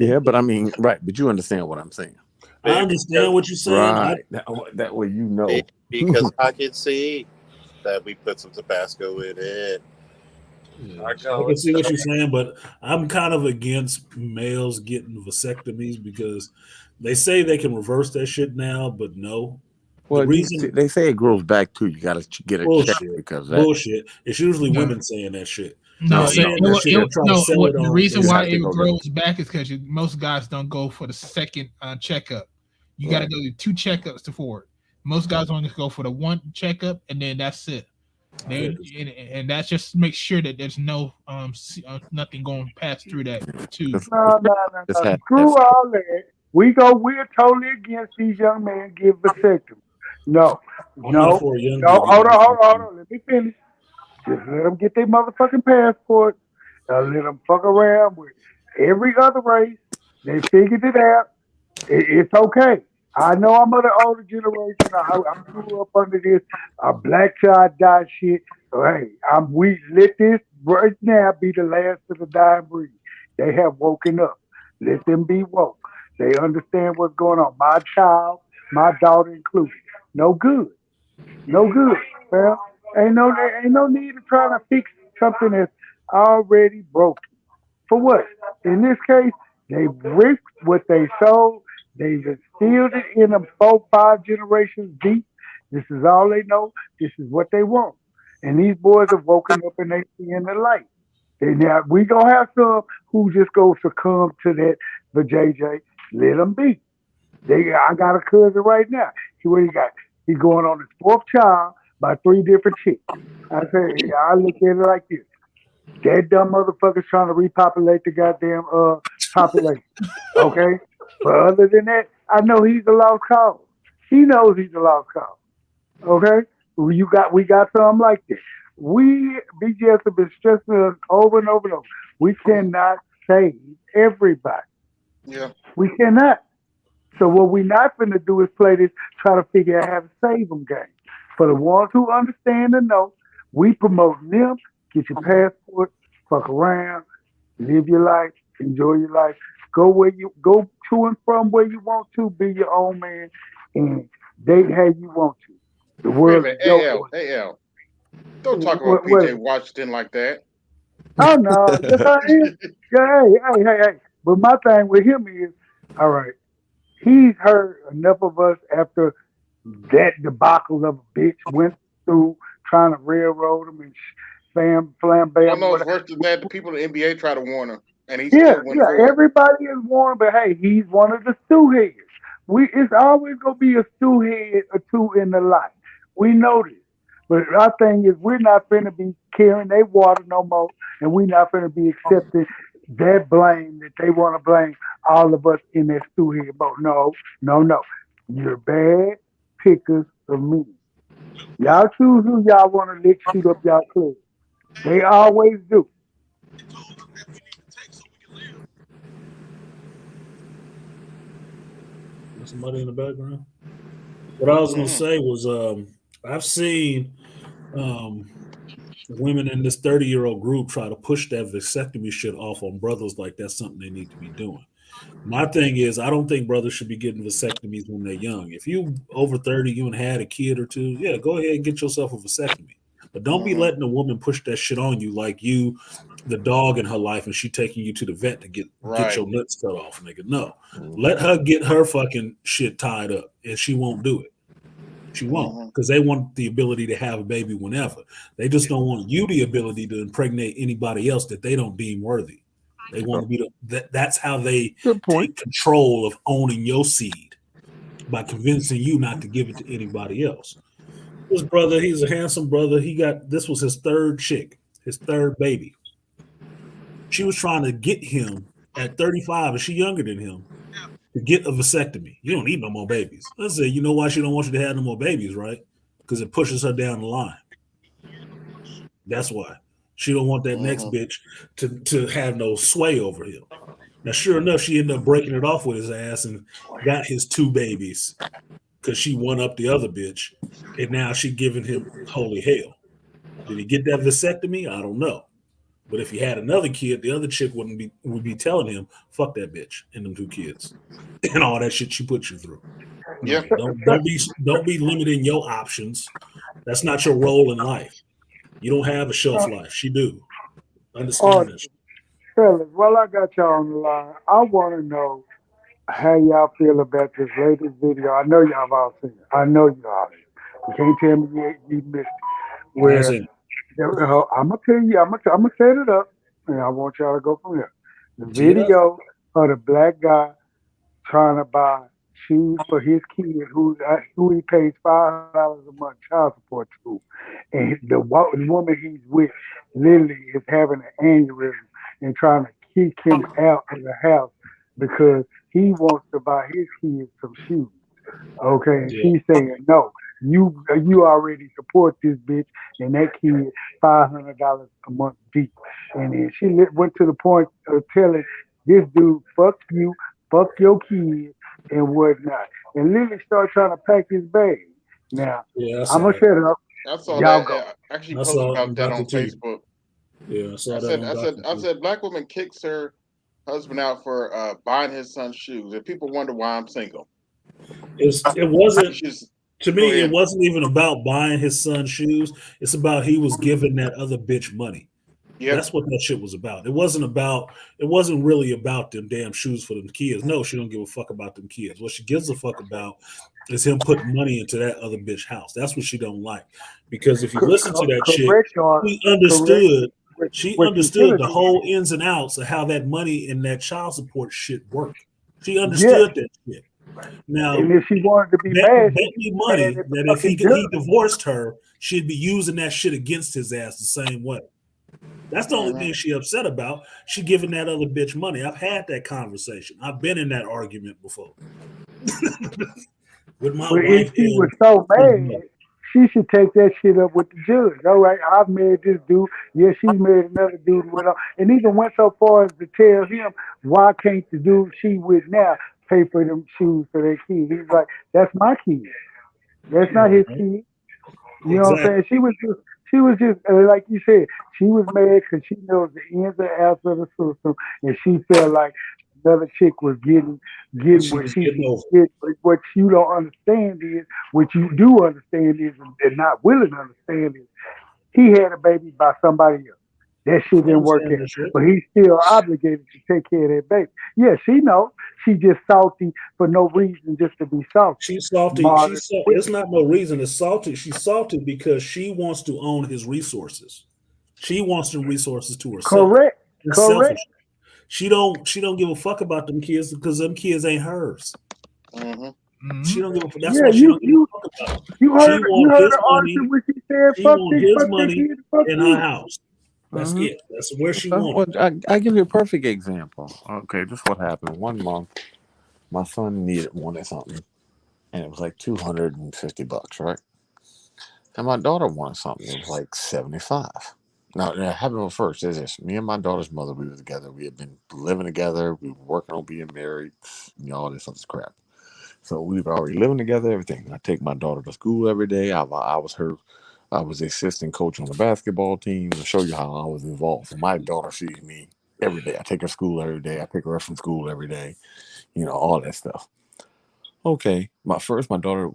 Yeah, but I mean, right. But you understand what I'm saying. I understand what you're saying. Right. That way you know. Because I can see that we put some Tabasco in it. I can see what you're saying, but I'm kind of against males getting vasectomies because they say they can reverse that shit now, but no. The Well, reason they say it grows back too. You got to get it checked bullshit, because that. bullshit. It's usually No. women saying that shit. No, They're saying that shit to try to sell it the on. reason why to it go grows back is because most guys don't go for the second checkup. You got to go to 2 checkups for it. Most guys only go for the 1 checkup, and then that's it. And that's just to make sure that there's no nothing going past through that tube. No. Screw all that. We're totally against these young men give vasectomy. No. I'm not for a young dude. Hold on. Let me finish. Just let them get their motherfucking passport. Let them fuck around with every other race. They figured it out. It's okay. I know I'm of the older generation. I grew up under this black child die shit. So hey, we let this right now be the last of the dying breed. They have woken up. Let them be woke. They understand what's going on. My child, my daughter included. No good. No good. Well, ain't no need to try to fix something that's already broken. For what? In this case, they reaped what they sowed. They've instilled it in them 4, 5 generations deep. This is all they know. This is what they want. And these boys have woken up and they see in the light. And now we gonna have some who just go succumb to that. But JJ, let them be. I got a cousin right now. What he got? He's going on his 4th child by 3 different chicks. I look at it like this. That dumb motherfucker's trying to repopulate the goddamn population. Okay? But other than that, I know he's a lost cause. He knows he's a lost cause. Okay? We got something like this. BGS have been stressing us over and over and over. We cannot save everybody. Yeah. We cannot. So what we not finna do is play this, try to figure out how to save them game. For the ones who understand and know, we promote them. Get your passport, fuck around, live your life, enjoy your life. Go go to and from where you want to, be your own man, and date how you want to. The world is your AL. Don't talk about PJ Washington like that. Oh no, yes I am. Hey. But my thing with him is, all right, he's heard enough of us after that debacle of a bitch went through trying to railroad him and flambe him. No, it's worse than that. The people in the NBA try to warn him, and he Yeah, still went for it. everybody is warned, but hey, he's one of the stew heads. It's always gonna be a stew head or two in the light. We know this. But our thing is we're not finna be carrying their water no more, and we're not finna be accepting that blame that they want to blame all of us in that stew head boat. No. You're bad pickers of me. Y'all choose who y'all want to let shoot up y'all club. They always do. Somebody in the background. What I was going to say was, I've seen women in this 30-year-old group try to push that vasectomy shit off on brothers like that's something they need to be doing. My thing is, I don't think brothers should be getting vasectomies when they're young. If you over 30, you and had a kid or two, yeah, go ahead and get yourself a vasectomy. But don't be letting a woman push that shit on you like you, the dog in her life, and she taking you to the vet to get your nuts cut off, nigga. No. Let her get her fucking shit tied up, and she won't do it. She won't, because they want the ability to have a baby whenever. They just don't want you the ability to impregnate anybody else that they don't deem worthy. They want to be that's how they take control of owning your seed, by convincing you not to give it to anybody else. This brother, he's a handsome brother. This was his 3rd chick, his 3rd baby. She was trying to get him at 35, and she younger than him, to get a vasectomy. You don't need no more babies. I said, you know why she don't want you to have no more babies, right? Because it pushes her down the line. That's why. She don't want that next bitch to have no sway over him. Now, sure enough, she ended up breaking it off with his ass and got his 2 babies because she won up the other bitch, and now she giving him holy hell. Did he get that vasectomy? I don't know. But if he had another kid, the other chick would be telling him, "Fuck that bitch and them 2 kids," and all that shit she put you through. Yeah. Don't be limiting your options. That's not your role in life. You don't have a shelf life. She do. Understand this. Fellas, while I got y'all on the line, I want to know how y'all feel about this latest video. I know y'all have all seen it. I know y'all. You can't tell me you missed it. That's Where it. I'm gonna tell you, I'm gonna set it up, and I want y'all to go from there. The Tee it up. video of the black guy trying to buy shoes for his kid who he pays $500 a month child support to, and the woman he's with literally is having an aneurysm and trying to kick him out of the house because he wants to buy his kids some shoes. Okay, and Yeah. she's saying no. You already support this bitch and that kid $500 a month deep, and then she went to the point of telling this dude, "Fuck you, fuck your kid," and whatnot, and literally started trying to pack his bag. Now Yeah, I I'm saw gonna that. set it up. I saw Y'all that. go. I actually I posted saw it about on that Dr. on T. Facebook. Yeah, I saw I that said, on I Dr. said, I T. said, black woman kicks her husband out for buying his son shoes, and people wonder why I'm single. It wasn't Just to go me. It ahead. wasn't even about buying his son shoes. It's about he was giving that other bitch money. Yep. That's what that shit was about. It wasn't really about them damn shoes for them kids. No, she don't give a fuck about them kids. What she gives a fuck about is him putting money into that other bitch house. That's what she don't like. Because if you listen to that shit, Correct, or she correct. understood she What you should understood have the did. whole ins and outs of how that money and that child support shit worked. She Yes, understood that shit. Now and if she wanted to be bet, mad, bet she me should be mad money at the that if fucking he judge. divorced her, she'd be using that shit against his ass the same way. That's the only Mhm. thing she upset about. She giving that other bitch money. I've had that conversation. I've been in that argument before with my But if wife she was and so his mad, mother. she should take that shit up with the judge. All right, I've married this dude. Yeah, she's married another dude with her, and even went so far as to tell him, why can't the dude she with now pay for them shoes for their kid? He's like, that's my kid. That's not his Right. kid. You know what I'm Exactly. saying? She was just like you said. She was mad because she knows the ins and outs of the system, and she felt like another chick was getting She what was she getting should over. get. But what you don't understand is, what you do understand is, and not willing to understand is, he had a baby by somebody else. That shit I didn't work understand out, that shit. but he's still obligated to take care of that baby. Yeah, she knows. She just salty for no reason, just to be salty. She's salty. Martyr. It's not no reason to salty. She's salty because she wants to own his resources. She wants the resources to herself. Correct. It's Correct. selfish. She don't give a fuck about them kids because them kids ain't hers. Mhm. She don't give a. That's Yeah, why she you don't give you a fuck about it. you She heard you want heard his her money. argument when she said She fuck want this, his fuck that money kid, fuck in her you. house. That's Mhm. it. That's where she So, wanted. I give you a perfect example. Okay, this is what happened. One month, my son wanted something, and it was like $250, right? And my daughter wanted something. It was like 75. Now, it happened first. Is this me and my daughter's mother? We were together. We had been living together. We were working on being married. All this other crap. So we were already living together. Everything. I take my daughter to school every day. I was the assistant coach on the basketball team to show you how I was involved. So my daughter sees me every day. I take her to school every day. I pick her up from school every day. All that stuff. Okay, my daughter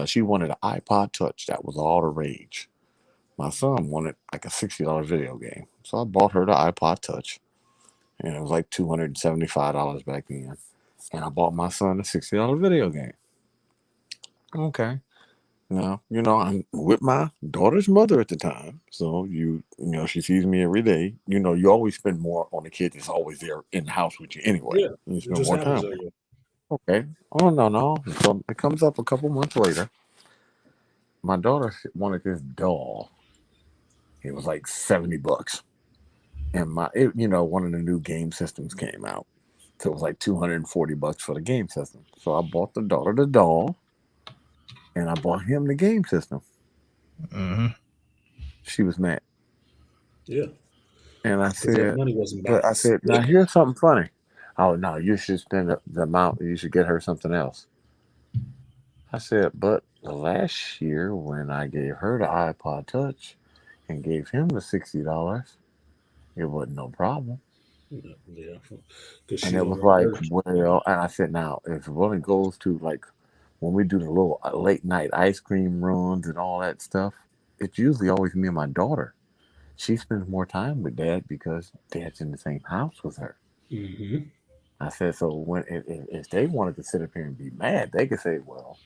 she wanted an iPod Touch. That was all the rage. My son wanted like a $60 video game, so I bought her the iPod Touch, and it was like $275 back then. And I bought my son a $60 video game. Okay, now I'm with my daughter's mother at the time, so she sees me every day. You always spend more on the kid that's always there in the house with you anyway. Yeah, You it spend just more happens time that with. way. Okay. Oh no, no. So it comes up a couple months later. My daughter wanted this doll. It was like $70, and one of the new game systems came out. So it was like $240 for the game system. So I bought the daughter the doll, and I bought him the game system. She was mad. Yeah. And I Because that said, money wasn't but I balanced. said, now here's something funny. Oh, no, you should spend the amount. You should get her something else. I said, but last year when I gave her the iPod Touch and gave him the $60, it wasn't no problem. Yeah. Because And she it was wanted like, her. well, and I said, now, if it really goes to like when we do the little late night ice cream runs and all that stuff, it's usually always me and my daughter. She spends more time with dad because dad's in the same house with her. Mm-hmm. I said, so when if they wanted to sit up here and be mad, they could say, well,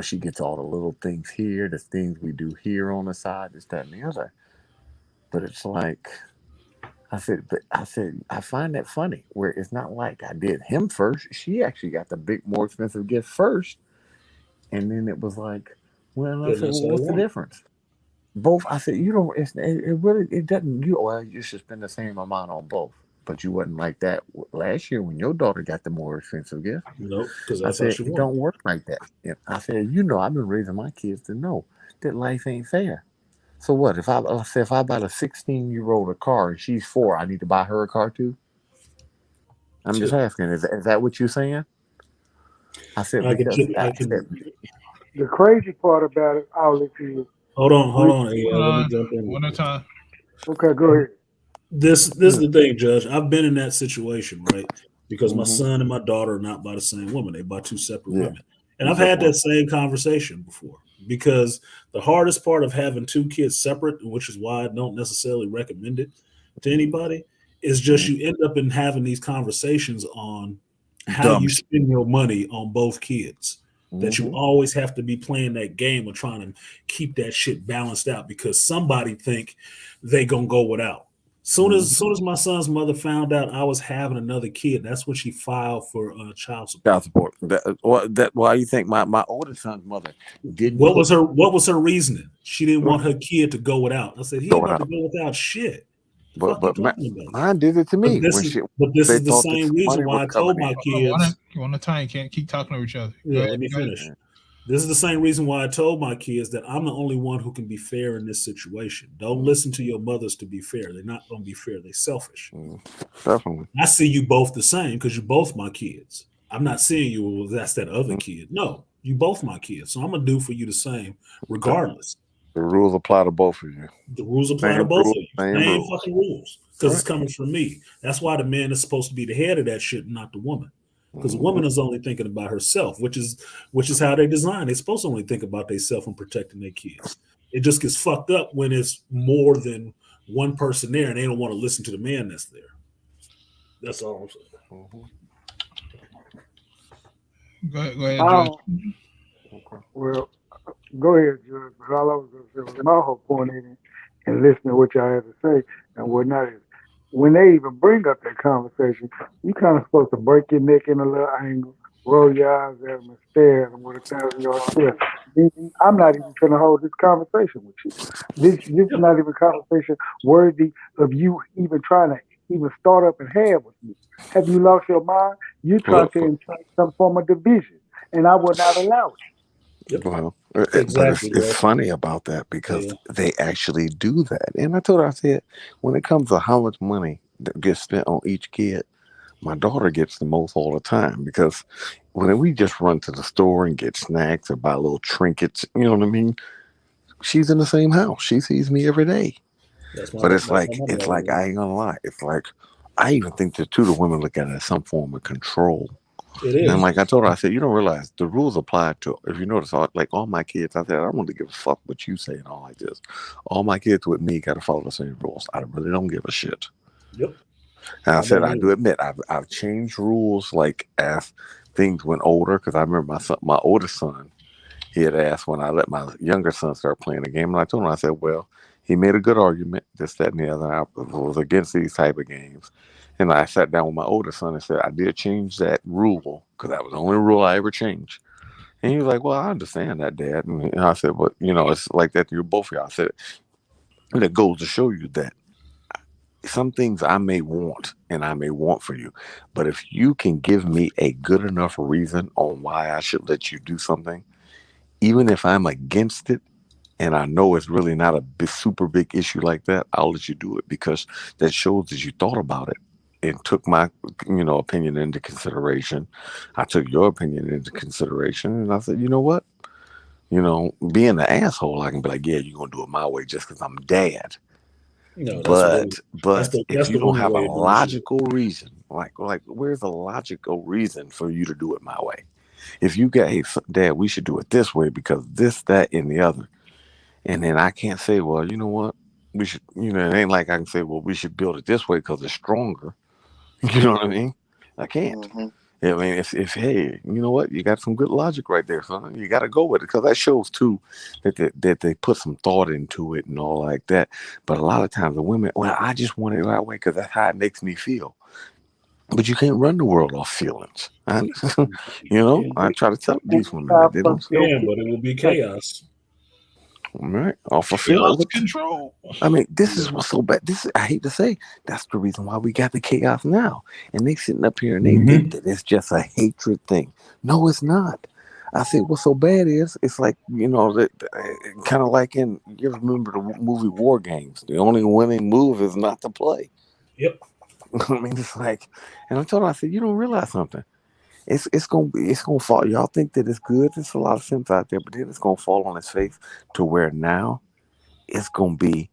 she gets all the little things here, the things we do here on the side, this, that, and the other. But it's like, I find that funny where it's not like I did him first. She actually got the big, more expensive gift first. And then it was like, well, I And said, that's well, what I what's the wanted. difference? Both, I said, you don't, it really, it doesn't, you should spend the same amount on both. But you wasn't like that last year when your daughter got the more expensive gift. Nope, because I that's how said, she it wanted. don't work like that. And I said, I've been raising my kids to know that life ain't fair. So what if if I buy a 16-year-old a car and she's 4, I need to buy her a car too? I'm just asking, is that what you're saying? I said I can. because I can. The crazy part about it, all this is, Hold we, on. Yeah, let me jump in. One at a time. okay, go ahead. This is the thing, Judge. I've been in that situation, right? Because my Mm-hmm. son and my daughter are not by the same woman; they by two separate Yeah, women. And I've except had one. that same conversation before. Because the hardest part of having two kids separate, which is why I don't necessarily recommend it to anybody, is just you end up in having these conversations on how Dumb you shit. spend your money on both kids. That you Mm-hmm. always have to be playing that game of trying to keep that shit balanced out because somebody think they gonna go without. Soon as my son's mother found out I was having another kid, that's when she filed for child support. Child support. Why you think my oldest son's mother didn't What put was her reasoning? She didn't want her kid to go without. I said he ain't go about to out? go without shit. The But fuck you but talking about? mine did it to But me this when is she but this they is the thought that same some reason money why was I coming told in. my One kids. at a time. You can't keep talking over each other. Go Yeah, ahead. let me Go ahead. finish. This is the same reason why I told my kids that I'm the only one who can be fair in this situation. Don't listen to your mothers to be fair. They're not going to be fair. They're selfish. Definitely. I see you both the same because you're both my kids. I'm not seeing you, well, that's that other kid. No, you both my kids. So I'm going to do for you the same regardless. The rules apply to both of you. The rules apply to Same both of rules, you. same Same rules. fucking rules. Because Right. it's coming from me. That's why the man is supposed to be the head of that shit, not the woman. Because the Mm-hmm. woman is only thinking about herself, which is how they design. They're supposed to only think about themselves and protecting their kids. It just gets fucked up when it's more than one person there and they don't want to listen to the man that's there. That's all I'm saying. Mm-hmm. Go ahead, I Judge. don't, well, go ahead, Judge. But all I was going to say was my whole point in it, and listening to what y'all had to say and whatnot is, when they even bring up that conversation, you kind of supposed to break your neck in a little angle, roll your eyes at them, and stare at them with 1,000-yard stare. I'm not even going to hold this conversation with you. This is not even a conversation worthy of you even trying to even start up and have with me. Have you lost your mind? You're trying to incite some form of division, and I will not allow it. Well, but Exactly, it's bro. funny about that because Yeah. they actually do that. And I told her, I said, when it comes to how much money that gets spent on each kid, my daughter gets the most all the time because when we just run to the store and get snacks or buy little trinkets, you know what I mean? She's in the same house. She sees me every day. That's But my money it's always like I ain't gonna lie. It's like I even think that too the women look at it as some form of control. It And is. like I told her, I said, you don't realize the rules apply to, if you notice, all my kids, I said, I don't really give a fuck what you say and all like this. All my kids with me got to follow the same rules. I really don't give a shit. Yep. And I I said, don't I do either. admit, I've changed rules like as things went older, because I remember my oldest son, he had asked when I let my younger son start playing the game. And I told him, I said, well, he made a good argument, this, that, and the other. I was against these type of games. And I sat down with my older son and said, I did change that rule because that was the only rule I ever changed. And he was like, well, I understand that, Dad. And I said, but, it's like that to you both of y'all. I said, and it goes to show you that some things I may want and I may want for you, but if you can give me a good enough reason on why I should let you do something, even if I'm against it and I know it's really not a big, super big issue like that, I'll let you do it because that shows that you thought about it and took my, opinion into consideration. I took your opinion into consideration, and I said, you know what? Being the asshole, I can be like, yeah, you're gonna do it my way just because I'm dad. No, that's But women. if That's you the don't women have a way of doing shit. logical reason, like where's a logical reason for you to do it my way? If you get, hey, dad, we should do it this way because this, that, and the other. And then I can't say, well, you know what? We should, it ain't like I can say, well, we should build it this way because it's stronger. You know what I mean? I can't. Mm-hmm. I mean, if hey, you know what? You got some good logic right there, son. You got to go with it because that shows too that they put some thought into it and all like that. But a lot of times the women, well, I just want it that way because that's how it makes me feel. But you can't run the world off feelings. I try to tell these women that they don't. Can, but it will be chaos. All right, off of feeling. Chaos control. I mean, this is what's so bad. I hate to say, that's the reason why we got the chaos now. And they sitting up here and they think that it's just a hatred thing. No, it's not. I say what's so bad is it's like that kind of like you remember the movie War Games. The only winning move is not to play. Yep. I mean, it's like, and I told her, I said, you don't realize something. It's gonna fall. Y'all think that it's good. There's a lot of simps out there, but then it's gonna fall on its face to where now it's gonna be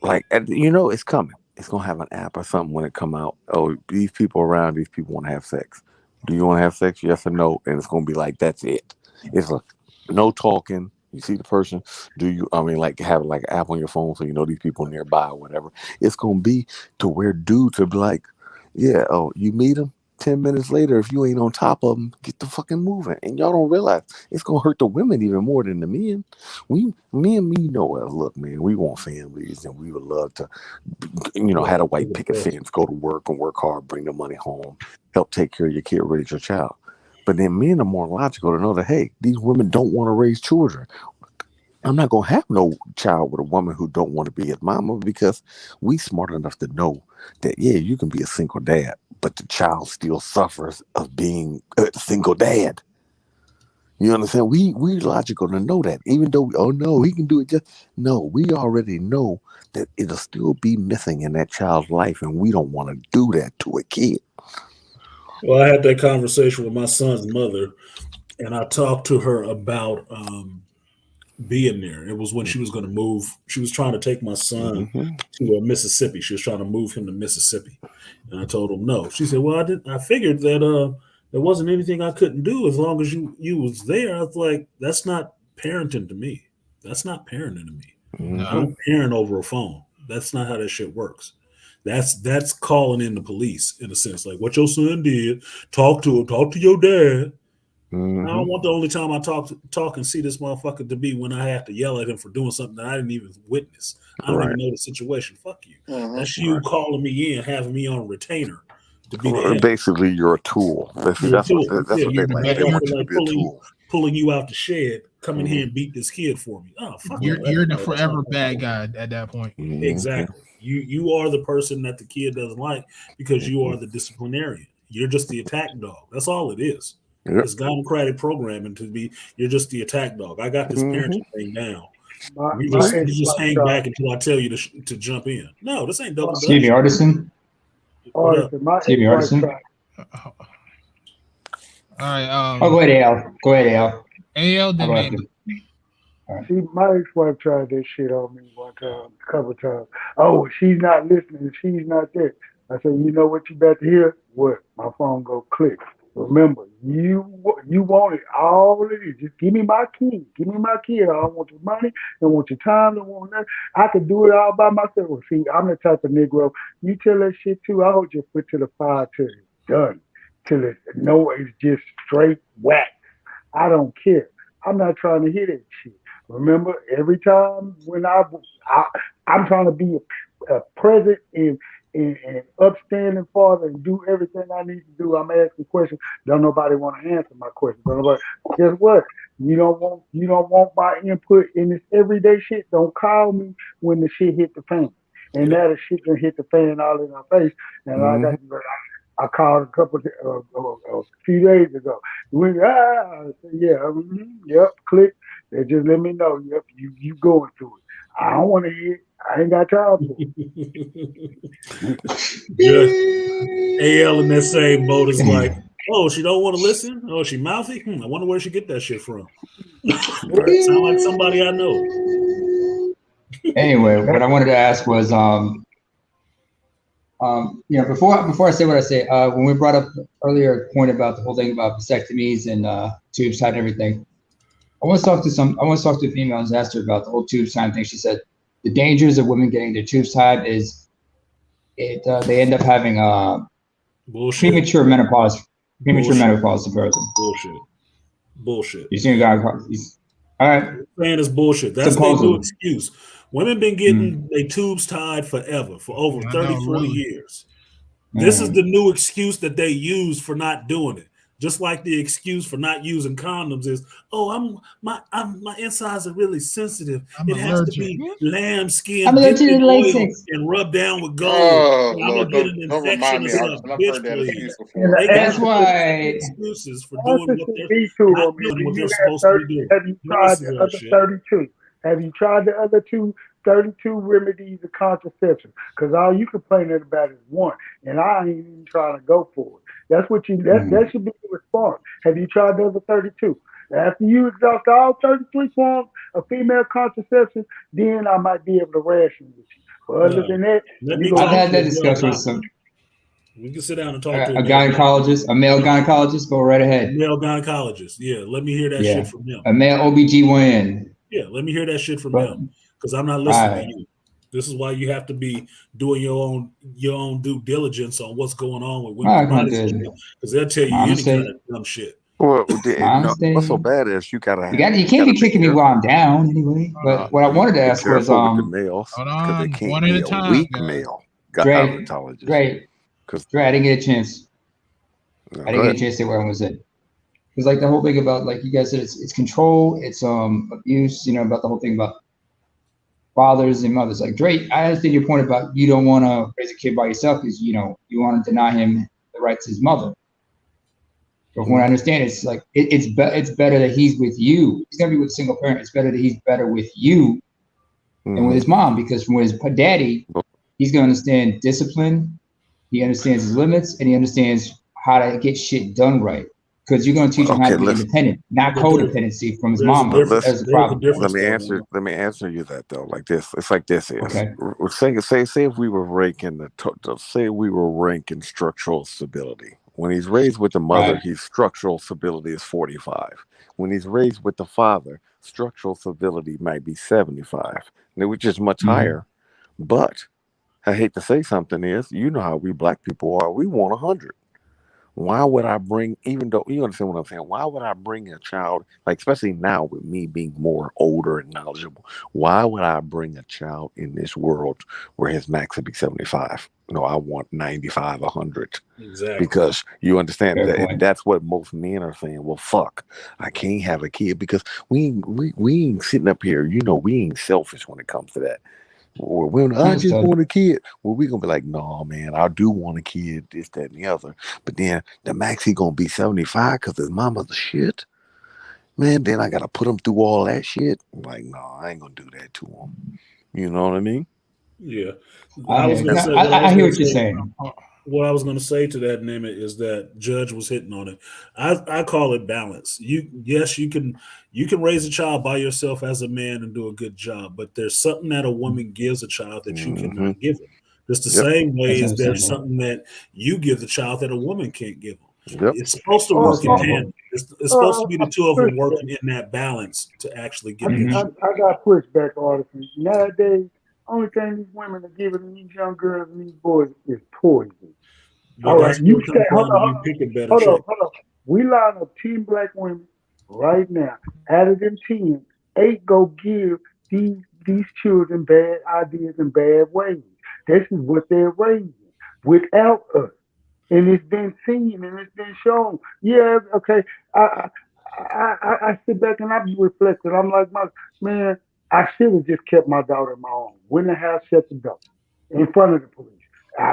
like it's coming. It's gonna have an app or something when it come out. Oh, these people around, these people want to have sex. Do you want to have sex? Yes or no? And it's gonna be like that's it. It's like no talking. You see the person. Do you? I mean, like have like an app on your phone so you know these people nearby or whatever. It's gonna be to where dudes are like, yeah. Oh, you meet them. 10 minutes later, if you ain't on top of them, get the fucking moving. And y'all don't realize it's gonna hurt the women even more than the men. Me and me know it. Look, man, we want families, and we would love to, had a white picket fence, go to work and work hard, bring the money home, help take care of your kid, raise your child. But then men are more logical to know that hey, these women don't want to raise children. I'm not gonna have no child with a woman who don't want to be his mama because we smart enough to know that yeah, you can be a single dad, but the child still suffers of being a single dad. You understand? We logical to know that, even though oh no, he can do it. Just no, we already know that it'll still be missing in that child's life, and we don't want to do that to a kid. Well, I had that conversation with my son's mother, and I talked to her about being there. It was when she was going to move. She was trying to take my son to Mississippi. She was trying to move him to Mississippi, and I told him no. She said, "Well, I figured that there wasn't anything I couldn't do as long as you was there." I was like, "That's not parenting to me. That's not parenting to me. No. I don't parent over a phone. That's not how that shit works. That's calling in the police in a sense. Like what your son did. Talk to him. Talk to your dad." I don't want the only time I talk and see this motherfucker to be when I have to yell at him for doing something that I didn't even witness. I don't even know the situation. Fuck you. That's you calling me in, having me on retainer to be the head. Basically, you're a tool. That's what they like. They want you to be a tool. Pulling you out the shed, come in here and beat this kid for me. Oh, fuck you're the forever bad guy at that point. Exactly. You are the person that the kid doesn't like because you are the disciplinarian. You're just the attack dog. That's all it is. Yep. It's democratic programming to be. You're just the attack dog. I got this parenting thing down. You just hang back until I tell you to jump in. No, this ain't double. Excuse me, Artisan. Excuse me, Artisan. All right. Go ahead, Al. Go ahead, Al. AL did See, my ex-wife tried that shit on me one time, a couple times. Oh, she's not listening. She's not there. I said, you know what you about to hear? What? My phone go click. Remember, you want it all of it. Just give me my key. Give me my key. I don't want your money. I don't want your time. I don't want nothing. I can do it all by myself. Well, see, I'm the type of Negro. You tell that shit too. I hold your foot to the fire till it's done. Till it's just straight whack. I don't care. I'm not trying to hear that shit. Remember, every time when I'm trying to be a present and upstanding father and do everything I need to do. I'm asking questions. Don't nobody want to answer my questions. Guess what? You don't want my input in this everyday shit. Don't call me when the shit hit the fan. and now the shit can hit the fan all in our face. And I called a couple a few days ago. Yep, click. They just let me know. Yep, you going through it. I don't want to hear it. I ain't got time for it. Just AL in that same boat is like, oh, she don't want to listen? Oh, she mouthy? I wonder where she get that shit from. Sound like somebody I know. Anyway, what I wanted to ask was, before I say what I say, when we brought up earlier point about the whole thing about vasectomies and tubes tied and everything, I want to talk to a female and ask her about the whole tubes tied thing. She said the dangers of women getting their tubes tied is they end up having premature menopause to birth. Bullshit. You see, all right. Saying is bullshit. That's their new excuse. Women been getting their tubes tied forever, for over 30, 40 years. This is the new excuse that they use for not doing it. Just like the excuse for not using condoms is, oh, my insides are really sensitive. It has to be lamb skin dipped in oil and rubbed down with gold. Oh, I'm gonna get an infection or something. I've heard that excuse before. That's why excuses for doing what they're supposed to be doing. Have you tried the other 32? Have you tried the other 32 remedies of contraception? Because all you complaining about is one, and I ain't even trying to go for it. That's what that should be the response. Have you tried the other 32? After you exhaust all 33 forms of female contraception, then I might be able to ration with you. But other than that, I've had that discussion with some. We can sit down and talk to a gynecologist, a male gynecologist. Go right ahead. Male gynecologist. Yeah, let me hear that shit from him. A male OBGYN. Yeah, let me hear that shit from him, because I'm not listening to you. This is why you have to be doing your own due diligence on what's going on with women's bodies, because they'll tell you any kind of dumb shit. Well, what's so bad is you can't be kicking me while I'm down anyway. But what I wanted to ask was, with the males, because they can't be a weak male gynecologist. Dre, I didn't get a chance. I didn't get a chance to say what I was saying. Because like the whole thing about, like you guys said, it's control, it's abuse, about the whole thing about fathers and mothers. Like Drake, I understand your point about you don't want to raise a kid by yourself because you want to deny him the rights to his mother. But from what I understand, it's like it's better that he's with you. He's gonna be with a single parent. It's better that he's better with you than with his mom, because from his daddy, he's gonna understand discipline. He understands his limits, and he understands how to get shit done right. Because you're going to teach him how to be independent, not codependency from his mom. That's the problem. Let me answer you that though. Like this, it's like this is. Okay. Say if we were ranking ranking structural stability. When he's raised with the mother, his structural stability is 45. When he's raised with the father, structural stability might be 75, which is much higher. But I hate to say something is, how we black people are. We want 100. Why would I bring, even though you understand what I'm saying, why would I bring a child, like especially now with me being more older and knowledgeable, why would I bring a child in this world where his max would be 75? No, I want 95, 100. Exactly. Because you understand that that's what most men are saying. Well, fuck, I can't have a kid because we ain't sitting up here, we ain't selfish when it comes to that. Or when I just want a kid, well, we're gonna be like, no, man, I do want a kid, this, that, and the other. But then the max he gonna be 75 because his mama's the shit. Man, then I gotta put him through all that shit. I'm like, no, I ain't gonna do that to him. You know what I mean? Yeah. I hear what you're saying. What I was going to say to that, Nimit, is that Judge was hitting on it. I call it balance. You can raise a child by yourself as a man and do a good job, but there's something that a woman gives a child that you cannot give them. Just the same way as there's something that you give the child that a woman can't give them. It's supposed to work in tandem. It's supposed to be the two of them working in that balance to actually get I got pushback artists. Nowadays, only thing these women are giving these young girls and these boys is poison. All right, you say, hold on. We line up 10 black women right now. Out of them 10, 8 go give these children bad ideas and bad ways. This is what they're raising without us. And it's been seen and it's been shown. Yeah, okay. I sit back and I be reflecting. I'm like, man, I should have just kept my daughter in my own. Wouldn't have shut the door. in front of the police.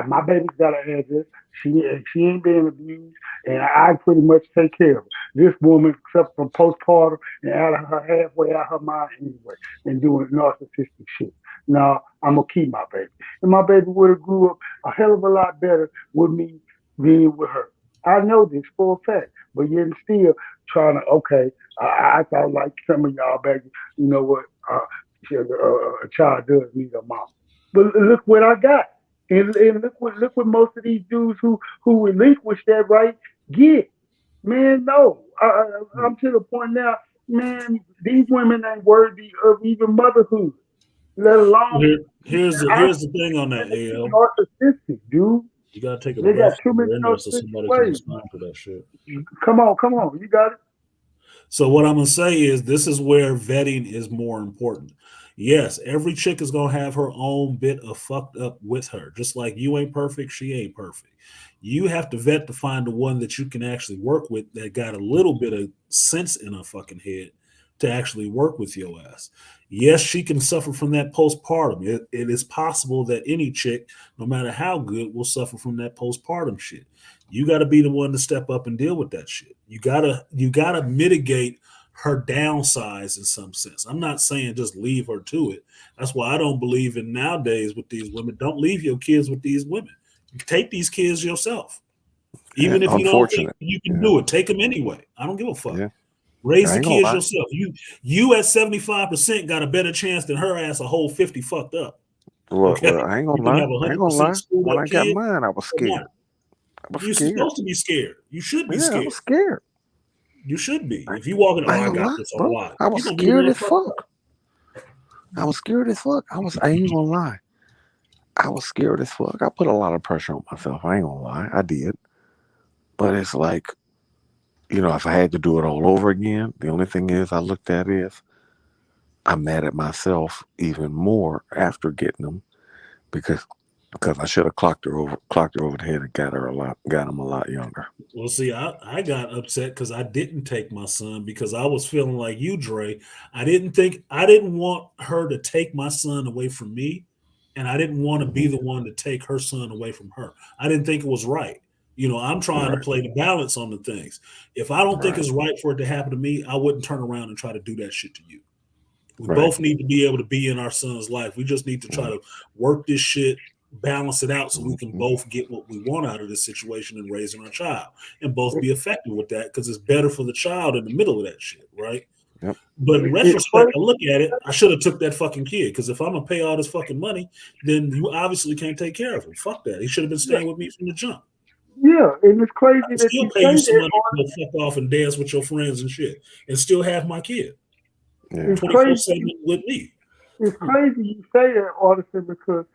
My baby's got an address. She ain't being abused, and I pretty much take care of her. This woman, except from postpartum and out of her halfway out her mind anyway, and doing narcissistic shit. Now I'm gonna keep my baby, and my baby would have grew up a hell of a lot better with me being with her. I know this for a fact, but yet still trying to. Okay, I thought like some of y'all back. You know what? A child does need a mom, but look what I got. And look what most of these dudes who relinquish that right get. Man, no. I'm to the point now, man, these women ain't worthy of even motherhood, let alone Here's the thing on that, AL. narcissistic, dude. You gotta take a They breath got too many in there so narcissistic somebody can ways. respond to that shit. Come on, you got it. So what I'm gonna say is this is where vetting is more important. Yes, every chick is gonna have her own bit of fucked up with her. Just like you ain't perfect, she ain't perfect. You have to vet to find the one that you can actually work with that got a little bit of sense in her fucking head to actually work with your ass. Yes, she can suffer from that postpartum. It is possible that any chick, no matter how good, will suffer from that postpartum shit. You got to be the one to step up and deal with that shit. You gotta mitigate her downsides in some sense. I'm not saying just leave her to it. That's why I don't believe in nowadays with these women. Don't leave your kids with these women. Take these kids yourself. Even if you don't think you can do it, take them anyway. I don't give a fuck. Yeah. Raise the kids yourself. You at 75% got a better chance than her ass a whole 50 fucked up. Well, Okay? I ain't gonna You can lie. have I ain't gonna lie. When I got kid mine, I was scared. You're supposed to be scared. You should be scared. I was scared. You should be. If you walk in, I got lie, this bro. on why? I was scared as fuck. I was scared as fuck. I ain't gonna lie. I was scared as fuck. I put a lot of pressure on myself. I ain't gonna lie. I did. But it's like, if I had to do it all over again, the only thing is I looked at is I'm mad at myself even more after getting them because I should have clocked her over the head and got him a lot younger. Well, see, I got upset because I didn't take my son because I was feeling like you, Dre. I didn't want her to take my son away from me, and I didn't want to be the one to take her son away from her. I didn't think it was right. I'm trying to play the balance on the things. If I don't think it's right for it to happen to me, I wouldn't turn around and try to do that shit to you. We both need to be able to be in our son's life. We just need to try to work this shit, balance it out so we can both get what we want out of this situation and raising our child and both be effective with that because it's better for the child in the middle of that shit, right? Yep. But in retrospect, I look at it, I should have took that fucking kid because if I'm going to pay all this fucking money, then you obviously can't take care of him. Fuck that. He should have been staying with me from the jump. Yeah, and it's crazy I that still you pay say you some that. money to fuck off and dance with your friends and shit and still have my kid. It's 24/7 with me. It's crazy you say that, Artisan, because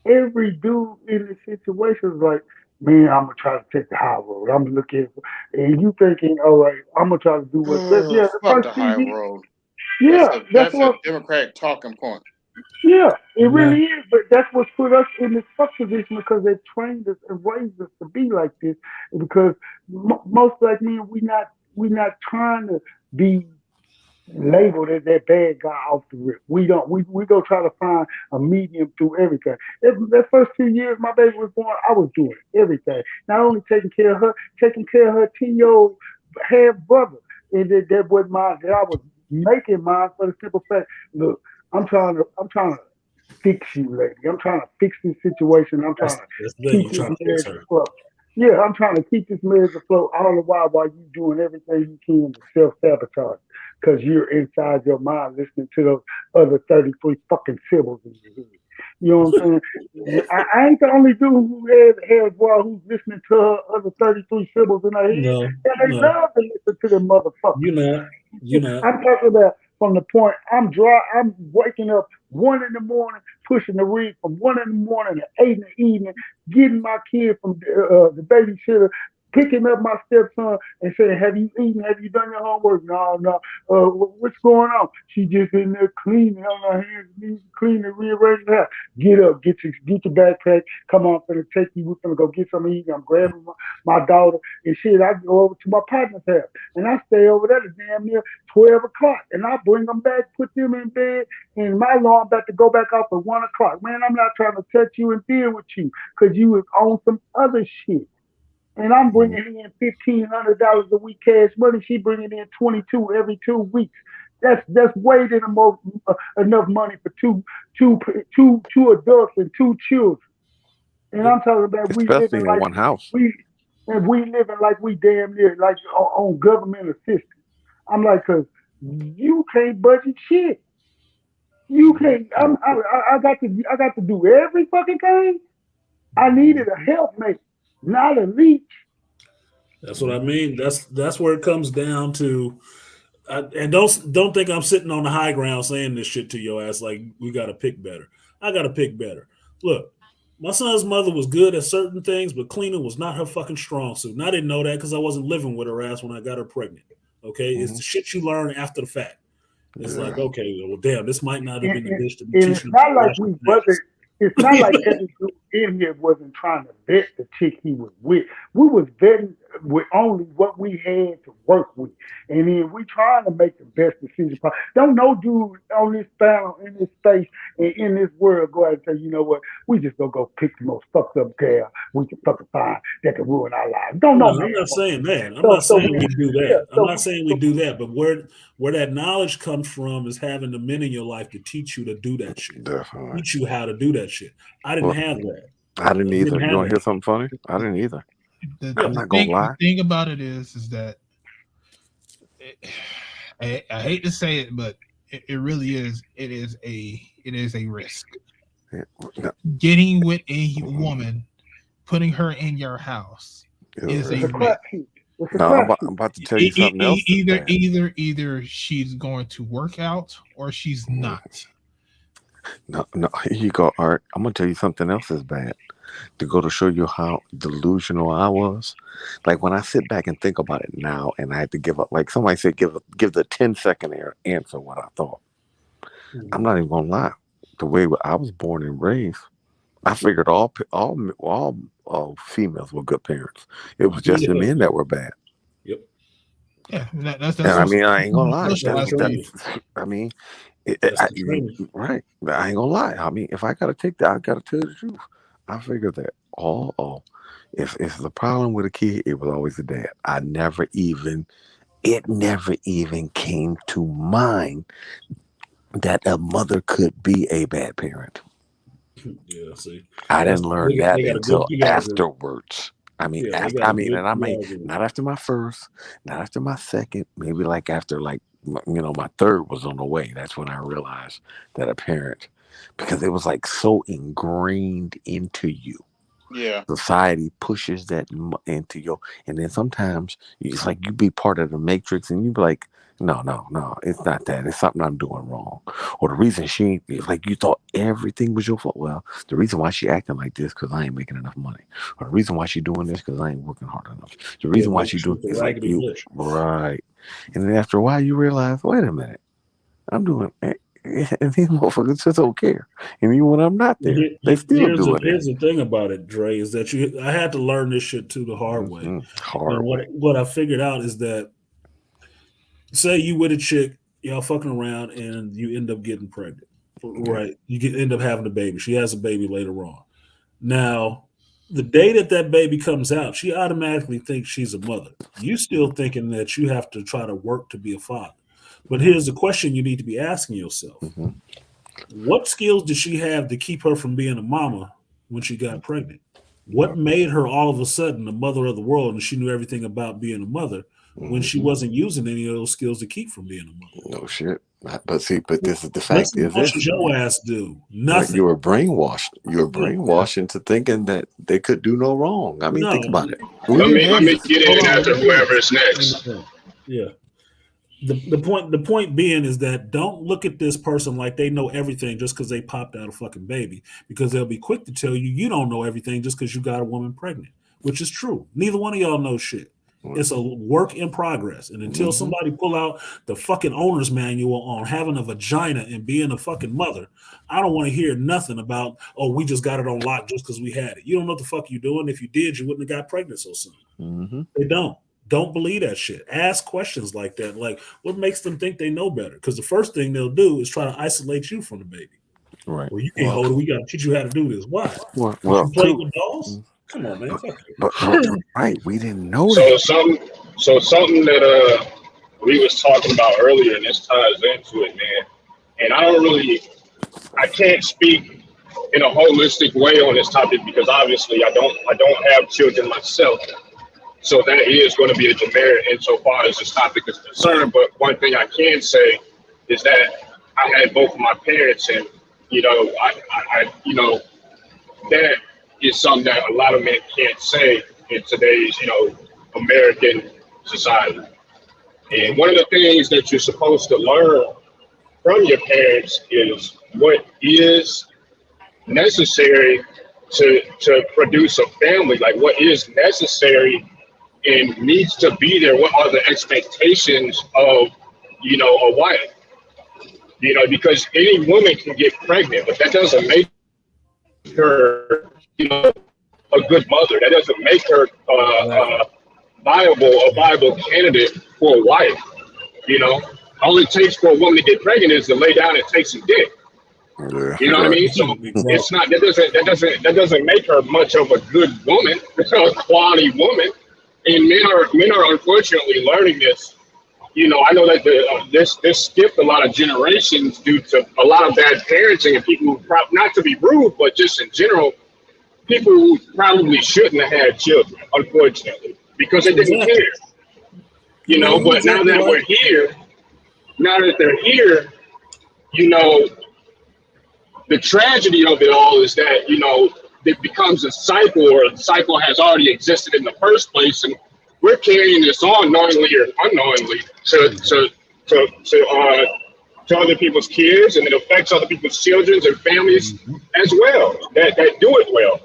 every dude in this situation is like, man, I'm gonna try to take the high road. I'm looking for, and you thinking, all right, I'm gonna try to do what's best. Yeah, the Fuck first the 2 high years. road. Yeah, That's a Democratic talking point. Yeah, it really is. But that's what's put us in this fuck position because they trained us and raised us to be like this. Because most black men, we not trying to be labeled as that bad guy off the rip. We don't. We go try to find a medium through everything. That first 2 years my baby was born, I was doing everything. Not only taking care of her, taking care of her 10-year-old half brother, and that was mine. That I was making mine for the simple fact. Look, I'm trying to fix you, lady. I'm trying to fix this situation. I'm trying That's to the thing. keep You're this trying to fix marriage her. afloat. Yeah, I'm trying to keep this marriage afloat all the while you doing everything you can to self-sabotage because you're inside your mind listening to those other 33 fucking symbols in your head. You know what I'm saying? I ain't the only dude who had boy who's listening to her other 33 symbols in her head. No, And they love to listen to them motherfuckers. You're not. I'm talking about from the point I'm waking up 1 in the morning, pushing the rig from 1 in the morning to 8 in the evening, getting my kid from the babysitter picking up my stepson and saying, "Have you eaten? Have you done your homework?" No, no. What's going on? She just in there cleaning on her hands, and knees, cleaning, rearranging her house. Get up, get your backpack. Come on, I'm finna take you. We're finna go get some eat. I'm grabbing my daughter and shit. I go over to my partner's house and I stay over there to damn near 12 o'clock, and I bring them back, put them in bed, and my alarm about to go back off at 1 o'clock. Man, I'm not trying to touch you and deal with you because you was on some other shit. And I'm bringing in $1,500 a week cash money. She bringing in 22 every 2 weeks. That's way than enough money for two adults and two children. And I'm talking about especially in one house. we living like we damn near like on government assistance. I'm like, cause you can't budget shit. You can't. I got to do every fucking thing. I needed a helpmate, not a leech. That's what I mean. That's where it comes down to. And don't think I'm sitting on the high ground saying this shit to your ass like we got to pick better. I got to pick better. Look, my son's mother was good at certain things, but cleaning was not her fucking strong suit. And I didn't know that because I wasn't living with her ass when I got her pregnant. Okay, it's the shit you learn after the fact. It's like, okay, well, damn, this might not have been the bitch to be And teaching. it's not like we wasn't. It's not like every dude in here wasn't trying to vet the chick he was with. We was vetting with only what we had to work with, and then we trying to make the best decision possible. Don't no dude on this panel, in this space, and in this world go out and say, you know what? We just gonna go pick the most fucked up girl we can fucking find that can ruin our lives. Don't know, No, man. I'm not saying that. I'm not saying we do that. I'm not saying we do that. But where that knowledge comes from is having the men in your life to teach you to do that shit. Definitely. Teach you how to do that shit. I didn't have that. I didn't either. You want to hear something funny? I didn't either. I'm not gonna lie. The thing about it is that I hate to say it, but it really is. It is a risk. Getting with a woman, putting her in your house is a risk. No, I'm about to tell you something else. Either she's going to work out or she's not. No, here you go, Art. I'm gonna tell you something else is bad. To go to show you how delusional I was. Like when I sit back and think about it now, and I had to give up. Like somebody said, give the 10-second answer what I thought. I'm not even gonna lie. The way I was born and raised, I figured all females were good parents. It was just the men that were bad. Yep. Yeah, that's and I mean, I ain't gonna lie. I mean, right. I ain't gonna lie. I mean, if I gotta take that, I gotta tell you the truth. I figured that if the problem with a kid, it was always the dad. It never even came to mind that a mother could be a bad parent. Yeah, see, I didn't learn that until afterwards. I mean, not after my first, not after my second, maybe like after my third was on the way. That's when I realized that a parent, because it was like so ingrained into you. Yeah. Society pushes that into you, and then sometimes it's like you be part of the matrix, and you be like, no, it's not that. It's something I'm doing wrong. Or the reason it's like you thought everything was your fault. Well, the reason why she acting like this because I ain't making enough money. Or the reason why she doing this because I ain't working hard enough. The reason why she doing is like you, right? And then after a while, you realize, wait a minute, I'm doing. And these motherfuckers just don't care. And even when I'm not there, they still do it. Here's the thing about it, Dre, is that I had to learn this shit too the hard way. And what I figured out is that, say you with a chick, y'all fucking around, and you end up getting pregnant. Right? You end up having a baby. She has a baby later on. Now, the day that baby comes out, she automatically thinks she's a mother. You still thinking that you have to try to work to be a father. But here's the question you need to be asking yourself. What skills did she have to keep her from being a mama when she got pregnant? What made her all of a sudden the mother of the world and she knew everything about being a mother when she wasn't using any of those skills to keep from being a mother? No shit. But this is the fact. What does your ass do? Nothing. You were brainwashed. You were brainwashed into thinking that they could do no wrong. I mean, think about it. Let me get in after whoever is next. Yeah. The point being is that don't look at this person like they know everything just because they popped out a fucking baby, because they'll be quick to tell you don't know everything just because you got a woman pregnant. which is true. Neither one of y'all know shit. It's a work in progress. And until somebody pull out the fucking owner's manual on having a vagina and being a fucking mother, I don't want to hear nothing about, oh, we just got it on lock just because we had it. You don't know what the fuck you're doing. If you did, you wouldn't have got pregnant so soon. They don't. Don't believe that shit. Ask questions like that. Like, what makes them think they know better? Because the first thing they'll do is try to isolate you from the baby. Right. Well, you can't hold it. We got to teach you how to do this. Why? Well, you play with dolls? Come on, man. But right, we didn't know that. So something that we was talking about earlier, and this ties into it, man. And I can't speak in a holistic way on this topic because obviously I don't have children myself. So that is going to be a demerit insofar as this topic is concerned. But one thing I can say is that I had both of my parents, and that is something that a lot of men can't say in today's, American society. And one of the things that you're supposed to learn from your parents is what is necessary to produce a family, like what is necessary and needs to be there. What are the expectations of, a wife? Because any woman can get pregnant, but that doesn't make her, a good mother. That doesn't make her a viable candidate for a wife. All it takes for a woman to get pregnant is to lay down and take some dick. Yeah. You know what I mean? So it's not that doesn't make her much of a good woman, a quality woman. And men are unfortunately learning this. I know that this skipped a lot of generations due to a lot of bad parenting and people who not to be rude, but just in general, people who probably shouldn't have had children, unfortunately, because they didn't care. But now that we're here, now that they're here, the tragedy of it all is that, it becomes a cycle, or the cycle has already existed in the first place, and we're carrying this on knowingly or unknowingly to other people's kids, and it affects other people's children and families as well that do it well.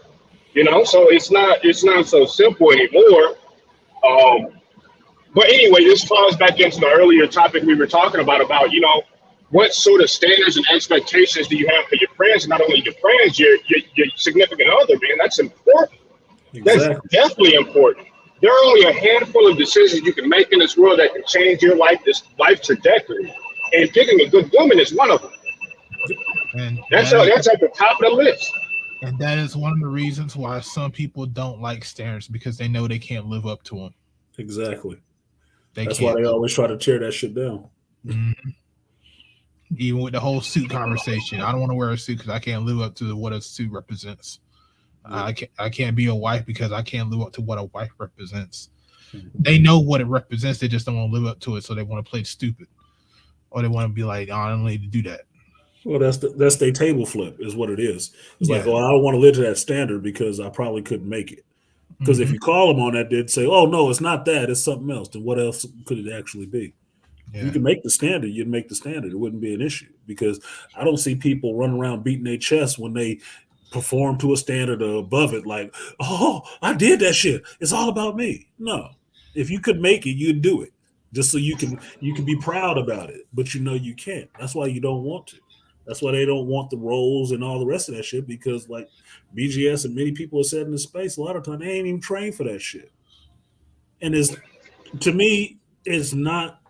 So it's not so simple anymore. But anyway, this falls back into the earlier topic we were talking about, what sort of standards and expectations do you have for your friends? And not only your friends, your significant other, man. That's important. Exactly. That's definitely important. There are only a handful of decisions you can make in this world that can change your life trajectory. And picking a good woman is one of them. And that's at the top of the list. And that is one of the reasons why some people don't like standards, because they know they can't live up to them. Exactly. That's why they always try to tear that shit down. Mm-hmm. Even with the whole suit conversation, I don't want to wear a suit because I can't live up to what a suit represents. Yeah. I can't be a wife because I can't live up to what a wife represents. Mm-hmm. They know what it represents. They just don't want to live up to it, so they want to play stupid, or they want to be like, "Oh, I don't need to do that." Well, that's their table flip, is what it is. It's like, oh, I don't want to live to that standard because I probably couldn't make it. Because if you call them on that, they'd say, "Oh no, it's not that. It's something else." Then what else could it actually be? Yeah. If you can make the standard, you'd make the standard. It wouldn't be an issue, because I don't see people running around beating their chest when they perform to a standard or above it. Like, oh, I did that shit. It's all about me. No, if you could make it, you'd do it, just so you can be proud about it. But you can't. That's why you don't want to. That's why they don't want the roles and all the rest of that shit, because like BGS and many people have said in the space, a lot of time they ain't even trained for that shit. And to me, it's not.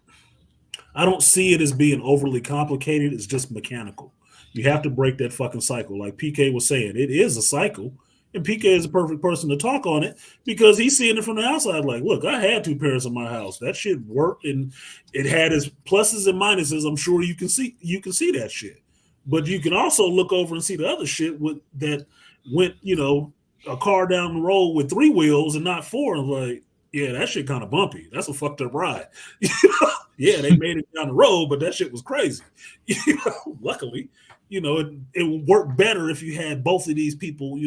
I don't see it as being overly complicated. It's just mechanical. You have to break that fucking cycle. Like PK was saying, it is a cycle. And PK is a perfect person to talk on it, because he's seeing it from the outside. Like, look, I had 2 parents in my house. That shit worked, and it had its pluses and minuses. I'm sure you can see that shit. But you can also look over and see the other shit that went, a car down the road with 3 wheels and not 4. And like, yeah, that shit kind of bumpy. That's a fucked up ride. Yeah, they made it down the road, but that shit was crazy. Luckily, it would work better if you had both of these people,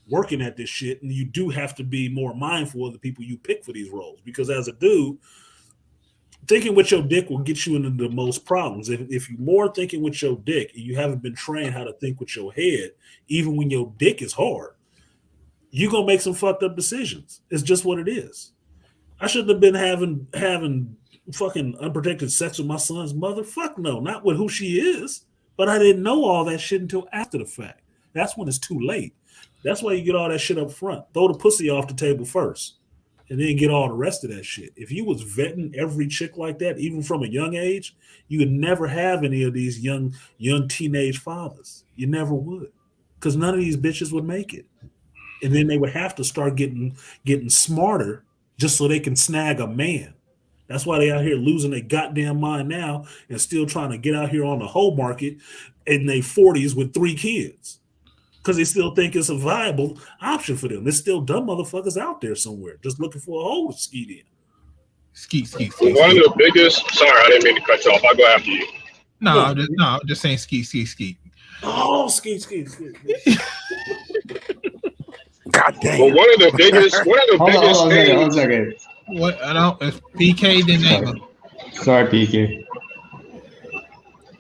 working at this shit. And you do have to be more mindful of the people you pick for these roles, because as a dude, thinking with your dick will get you into the most problems. If you're more thinking with your dick and you haven't been trained how to think with your head, even when your dick is hard, you're gonna make some fucked up decisions. It's just what it is. I shouldn't have been having fucking unprotected sex with my son's mother. Fuck no, not with who she is. But I didn't know all that shit until after the fact. That's when it's too late. That's why you get all that shit up front. Throw the pussy off the table first, and then get all the rest of that shit. If you was vetting every chick like that, even from a young age, you would never have any of these young teenage fathers. You never would, because none of these bitches would make it. And then they would have to start getting smarter just so they can snag a man. That's why they out here losing their goddamn mind now and still trying to get out here on the whole market in their 40s with 3 kids. Because they still think it's a viable option for them. There's still dumb motherfuckers out there somewhere just looking for a hole to skeet in. Skeet. One of the biggest. Sorry, I didn't mean to cut you off. I'll go after you. No, I'm just saying skeet. Oh, skeet. God damn. Well, one of the biggest things. Hold on a second. What? I don't. If PK didn't name him. Sorry, PK.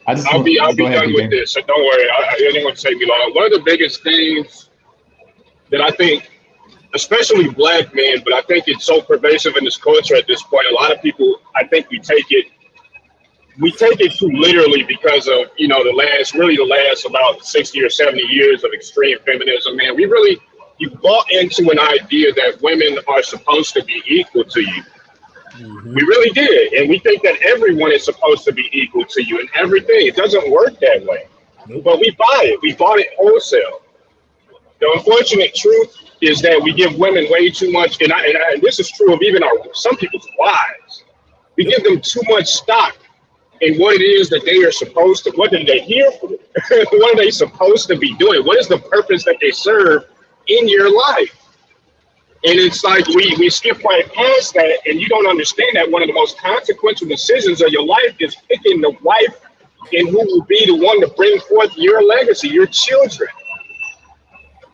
I'll be done with this, so don't worry. I didn't want to take me long. One of the biggest things that I think, especially black men, but I think it's so pervasive in this culture at this point. A lot of people, I think, we take it too literally because of the last about 60 or 70 years of extreme feminism. Man, you bought into an idea that women are supposed to be equal to you. Mm-hmm. We really did. And we think that everyone is supposed to be equal to you in everything. It doesn't work that way. Nope. But we buy it. We bought it wholesale. The unfortunate truth is that we give women way too much, and this is true of even some people's wives. We give them too much stock in what it is that they are supposed to, what are they here for? What are they supposed to be doing? What is the purpose that they serve in your life? And it's like we skip right past that, and you don't understand that one of the most consequential decisions of your life is picking the wife and who will be the one to bring forth your legacy, your children.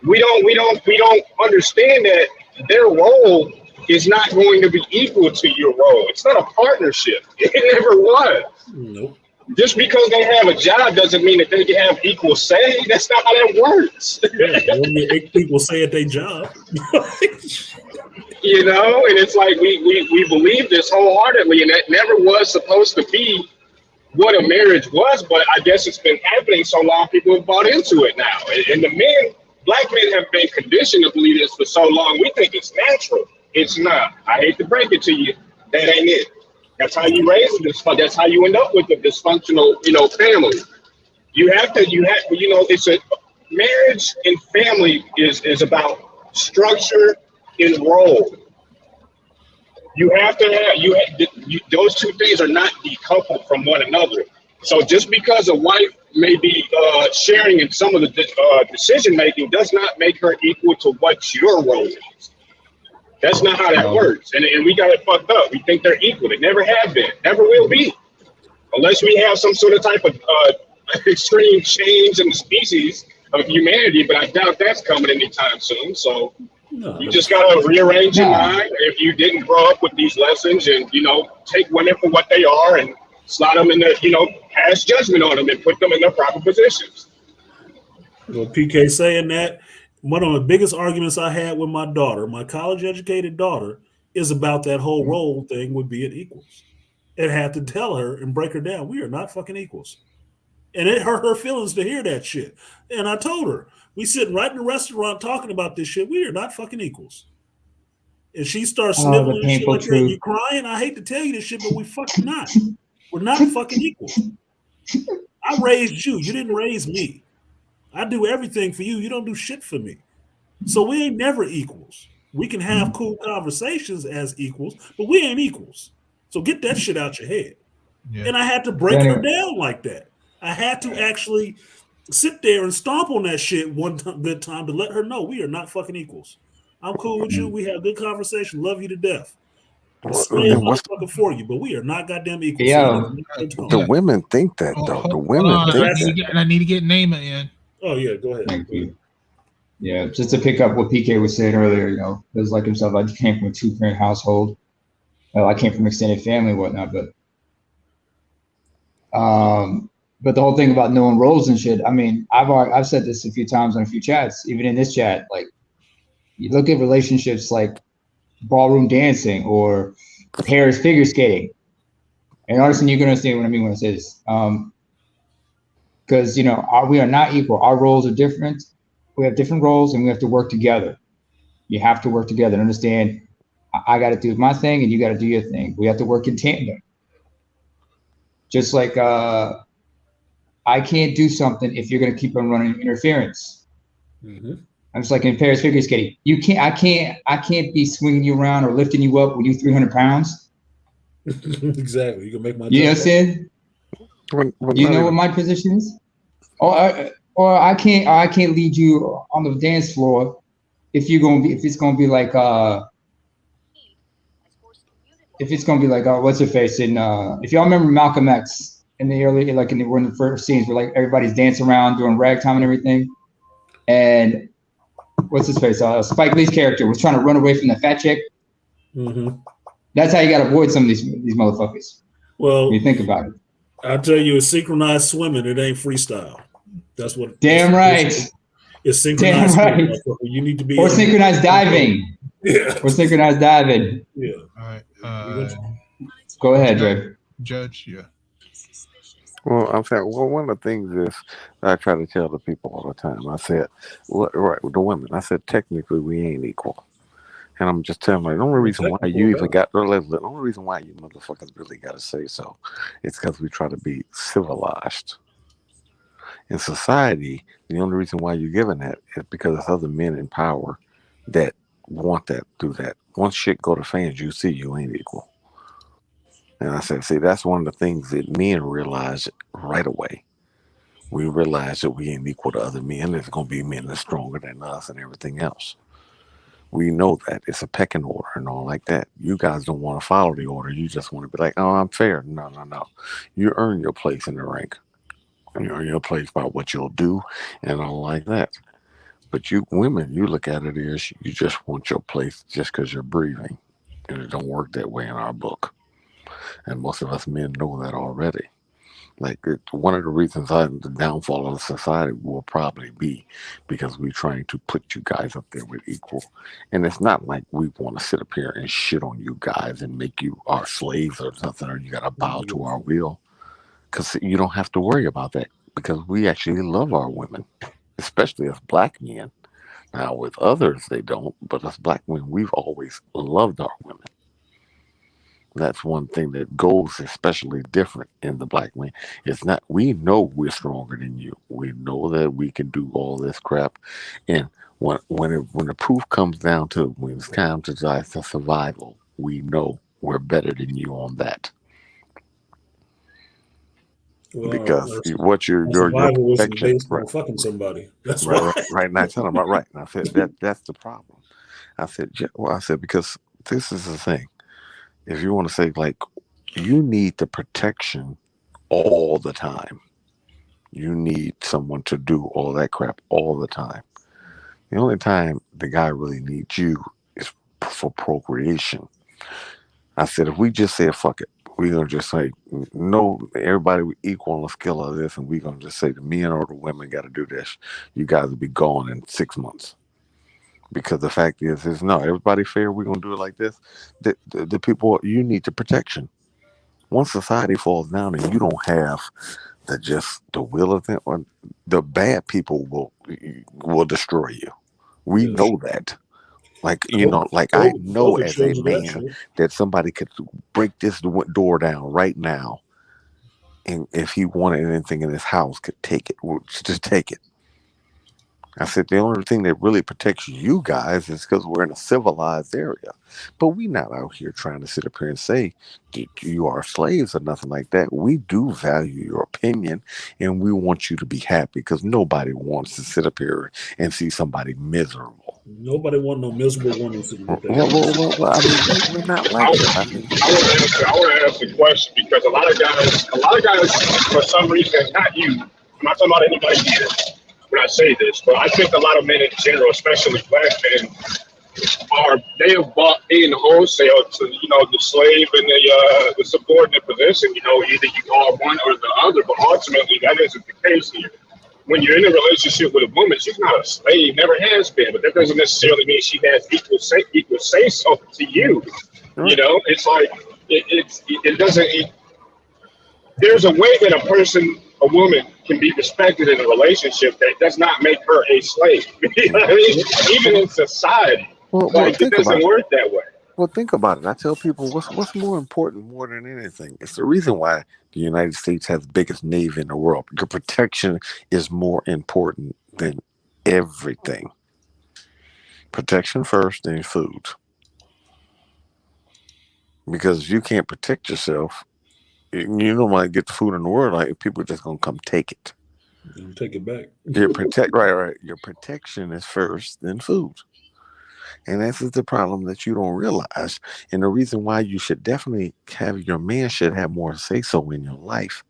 We don't understand that their role is not going to be equal to your role. It's not a partnership. It never was. Nope. Just because they have a job doesn't mean that they can have equal say. That's not how that works. Yeah, people say at their job. And it's like we believe this wholeheartedly, and that never was supposed to be what a marriage was, but I guess it's been happening so long, people have bought into it now. And black men have been conditioned to believe this for so long, we think it's natural. It's not. I hate to break it to you. That ain't it. That's how you raise this. That's how you end up with a dysfunctional, family. It's a marriage and family is about structure and role. You have to have those two things are not decoupled from one another. So just because a wife may be sharing in some of the decision making does not make her equal to what your role is. That's not how that works. And we got it fucked up. We think they're equal. They never have been. Never will be. Unless we have some sort of type of extreme change in the species of humanity. But I doubt that's coming anytime soon. So you just got to rearrange your mind. If you didn't grow up with these lessons and, take women for what they are and slot them in the, pass judgment on them and put them in their proper positions. Well, PK saying that, one of the biggest arguments I had with my daughter, my college-educated daughter, is about that whole role thing with being equals. It had to tell her and break her down. We are not fucking equals. And it hurt her feelings to hear that shit. And I told her, we sitting right in the restaurant talking about this shit. We are not fucking equals. And she starts sniveling and shit like that. You crying? I hate to tell you this shit, but we fucking not. We're not fucking equals. I raised you. You didn't raise me. I do everything for you. You don't do shit for me. So we ain't never equals. We can have cool conversations as equals, but we ain't equals. So get that shit out your head. Yeah. And I had to break her down like that. I had to actually sit there and stomp on that shit one good time to let her know we are not fucking equals. I'm cool with you. We have good conversation. Love you to death. Motherfucker for you, but we are not goddamn equal. Yeah. The women think that though. The women think that. And I need to get Naima in. Oh yeah, go ahead. Thank you. Yeah, just to pick up what PK was saying earlier, it was like himself. I came from a 2-parent household. I came from extended family and whatnot, but the whole thing about knowing roles and shit. I mean, I've said this a few times on a few chats, even in this chat. Like, You look at relationships like ballroom dancing or Paris figure skating. And Artisan, you can understand what I mean when I say this. Because, you know, we are not equal. Our roles are different. We have different roles and we have to work together. You have to work together and understand I got to do my thing and you got to do your thing. We have to work in tandem. Just like I can't do something if you're going to keep on running interference. Mm-hmm. I'm just like in Paris figure skating. I can't be swinging you around or lifting you up when you're 300 pounds. Exactly. You can make my You know what I'm job. saying? You know what my position is? Or I can't lead you on the dance floor if it's gonna be like what's her face in if y'all remember Malcolm X in the early one of the first scenes where like everybody's dancing around doing ragtime and everything, and what's his face Spike Lee's character was trying to run away from the fat chick. Mm-hmm. That's how you gotta avoid some of these motherfuckers. Well, when you think about it. I'll tell you, it's synchronized swimming. It ain't freestyle. That's what. Damn right. It's synchronized. Damn right. You need to be. Or synchronized diving. Yeah. Or synchronized diving. Yeah. All right. Go ahead, Dre. Judge. Yeah. Well, I'm saying, one of the things is I try to tell the people all the time. I said, right, with the women, I said, technically we ain't equal. And I'm just telling them, the only reason why you even got, the only reason why you motherfuckers really got to say so, it's because we try to be civilized. In society, the only reason why you're giving that is because there's other men in power that want that, do that. Once shit go to fans, you see you ain't equal. And I said, see, that's one of the things that men realize right away. We realize that we ain't equal to other men. There's going to be men that's stronger than us and everything else. We know that it's a pecking order and all like that. You guys don't want to follow the order. You just want to be like, oh, I'm fair. No. You earn your place in the rank. You earn your place by what you'll do and all like that. But you women, you look at it as you just want your place just because you're breathing. And it don't work that way in our book. And most of us men know that already. Like, one of the reasons the downfall of society will probably be because we're trying to put you guys up there with equal. And it's not like we want to sit up here and shit on you guys and make you our slaves or something, or you got to bow to our will. Because you don't have to worry about that, because we actually love our women, especially as black men. Now, with others, they don't, but as black men, we've always loved our women. That's one thing that goes especially different in the black man. It's not, we know we're stronger than you. We know that we can do all this crap. And when the proof comes down to when it's time to die for survival, we know we're better than you on that. Well, because what your survival protection, isn't based on right, fucking somebody. That's right. Now tell them about right. And I said that's the problem. I said because this is the thing. If you want to say, like, you need the protection all the time. You need someone to do all that crap all the time. The only time the guy really needs you is for procreation. I said, if we just say, fuck it, we're going to just say, no, everybody equal on the scale of this, and we're going to just say the men or the women got to do this. You guys will be gone in 6 months. Because the fact is no, everybody fair, we're going to do it like this. The people, you need the protection. Once society falls down and you don't have the will of them, or the bad people will destroy you. We know that. Like, I know as a man that somebody could break this door down right now. And if he wanted anything in his house, could take it. Just take it. I said, the only thing that really protects you guys is because we're in a civilized area. But we not out here trying to sit up here and say you are slaves or nothing like that. We do value your opinion, and we want you to be happy, because nobody wants to sit up here and see somebody miserable. Nobody wants no miserable woman sitting there. Well, I mean, we're not like that. I mean, I want to ask a question, because a lot of guys, for some reason, not you, I'm not talking about anybody here when I say this, but I think a lot of men in general, especially black men, they have bought in wholesale to, the slave and the subordinate position. Either you are one or the other, but ultimately that isn't the case here. when you're in a relationship with a woman, she's not a slave, never has been, but that doesn't necessarily mean she has equal say so to you. Right. You know, it's like it doesn't. There's a way that a woman can be respected in a relationship that does not make her a slave. You know what I mean? Even in society, it doesn't work that way. Well, think about it. I tell people what's more important more than anything. It's the reason why the United States has the biggest navy in the world. Your protection is more important than everything. Protection first, then food. Because you can't protect yourself, you don't want to get the food in the world. Like people are just gonna come take it. You take it back. Right. Your protection is first, then food. And this is the problem that you don't realize. And the reason why you should definitely have your man should have more say so in your life.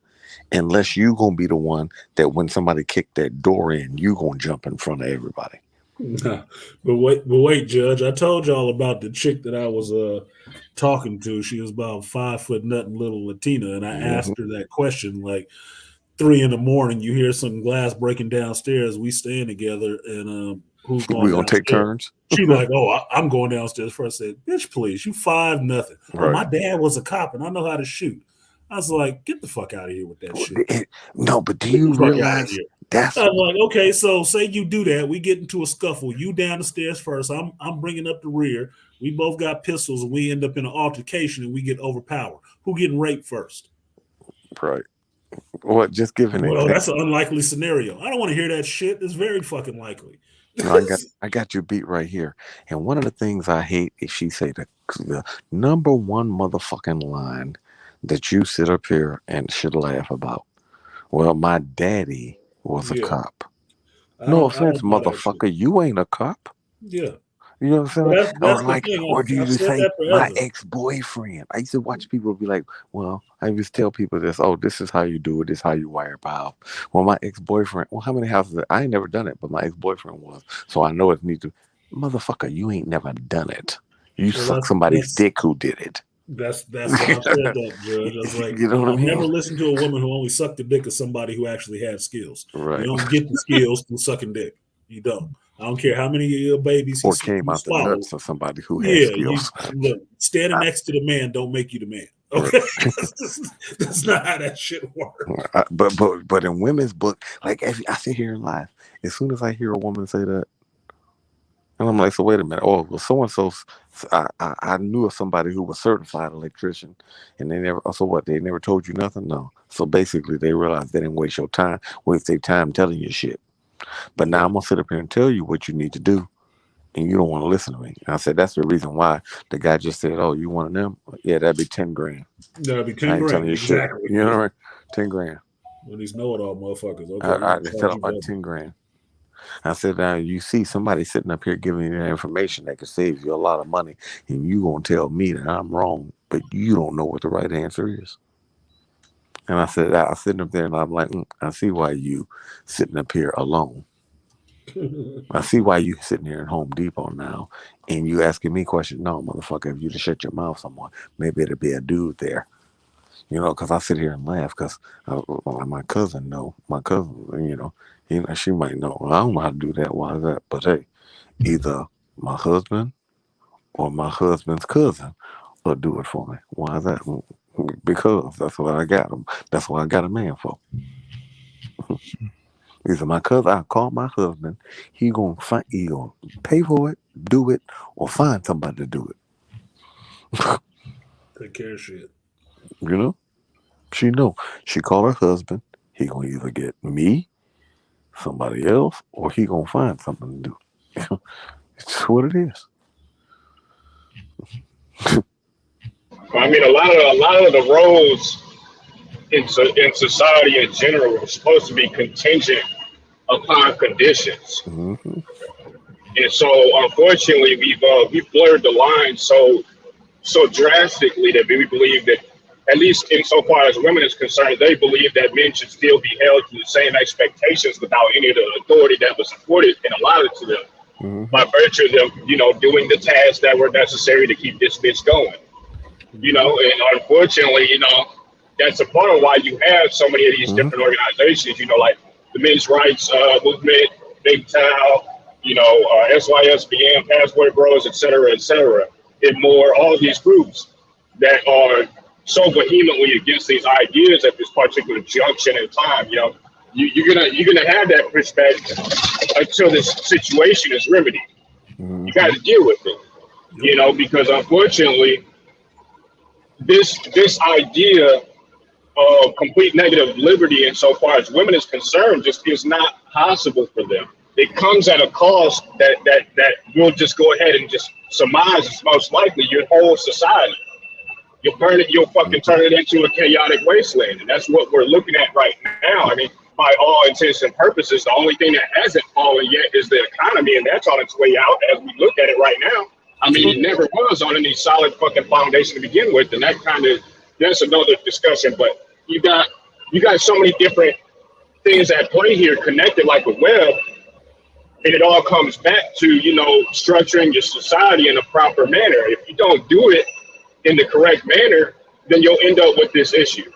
Unless you gonna be the one that when somebody kick that door in, you gonna jump in front of everybody. But wait, Judge. I told y'all about the chick that I was talking to. She was about 5 foot nothing little Latina, and I asked her that question like 3 a.m. You hear some glass breaking downstairs. We staying together, and who's going? We gonna take turns. She like, oh, I'm going downstairs first. I said, bitch, please, you 5 nothing. Right. Oh, my dad was a cop, and I know how to shoot. I was like, get the fuck out of here with that shit. No, but do you realize that's I was like, okay, so say you do that, we get into a scuffle. You down the stairs first. I'm bringing up the rear. We both got pistols, and we end up in an altercation, and we get overpowered. Who getting raped first? Right. What? Just giving it. Well, that's an unlikely scenario. I don't want to hear that shit. It's very fucking likely. No, I got your beat right here. And one of the things I hate is she say the number one motherfucking line that you sit up here and should laugh about. Well, my daddy was a cop. No offense, motherfucker. You ain't a cop. Yeah. You know what I'm saying? That's I was like, or do you just say my ex-boyfriend? I used to watch people be like, well, I used to tell people this, oh, this is how you do it, this is how you wire power. Well, my ex-boyfriend, well, how many houses? I ain't never done it, but my ex-boyfriend was. So I know it needs to. Motherfucker, you ain't never done it. You suck somebody's dick who did it. That's why I said that, Judge. I was like, you know what I mean? Never listened to a woman who only sucked the dick of somebody who actually had skills. Right. You don't get the skills through sucking dick. You don't. I don't care how many babies or came out the nuts of somebody who had skills. Look, standing next to the man don't make you the man. Okay, that's not how that shit works. But in women's book, like I sit here and laugh. As soon as I hear a woman say that, and I'm like, so wait a minute. Oh, well, so and so. I knew of somebody who was certified electrician, and they never. So what? They never told you nothing. No. So basically, they realized they didn't waste their time telling you shit. But now I'm gonna sit up here and tell you what you need to do, and you don't want to listen to me. And I said that's the reason why the guy just said, "Oh, you want them? Yeah, that'd be $10,000. That'd be $10,000. I ain't telling you exactly. Shit. You know what I mean? $10,000. Well, these know-it-all motherfuckers. Okay, I just tell them about $10,000. I said, now you see somebody sitting up here giving you that information that could save you a lot of money, and you gonna tell me that I'm wrong, but you don't know what the right answer is. And I said, I sitting up there and I'm like, I see why you sitting up here alone. I see why you sitting here in Home Depot now and you asking me questions. No, motherfucker, if you just shut your mouth somewhere, maybe it'll be a dude there. You know, because I sit here and laugh because my cousin, you know, she might know. Well, I don't know how to do that. Why is that? But hey, either my husband or my husband's cousin will do it for me. Why is that? Because that's what I got him. That's what I got a man for. Either my cousin, I call my husband. He gonna pay for it, do it, or find somebody to do it. Take care of shit. You know, she know. She call her husband. He gonna either get me, somebody else, or he gonna find something to do. It's what it is. I mean, a lot of the roles in society in general are supposed to be contingent upon conditions, mm-hmm. And so unfortunately we've blurred the line so drastically that we believe that, at least insofar as women is concerned, they believe that men should still be held to the same expectations without any of the authority that was afforded and allotted to them, mm-hmm. by virtue of them, doing the tasks that were necessary to keep this bitch going. And unfortunately, that's a part of why you have so many of these mm-hmm. different organizations, like the men's rights movement, Big Towel, SYSBM, Password Bros, et cetera, and more, all these groups that are so vehemently against these ideas at this particular junction in time. You're gonna have that pushback until this situation is remedied. You got to deal with it, because unfortunately, this idea of complete negative liberty insofar as women is concerned just is not possible for them. It comes at a cost that we'll just go ahead and just surmise is most likely your whole society. You'll burn it, you'll fucking turn it into a chaotic wasteland. And that's what we're looking at right now. I mean, by all intents and purposes, the only thing that hasn't fallen yet is the economy, and that's on its way out as we look at it right now. I mean, it never was on any solid fucking foundation to begin with, and that's another discussion. But you got so many different things at play here connected like a web, and it all comes back to, structuring your society in a proper manner. If you don't do it in the correct manner, then you'll end up with this issue.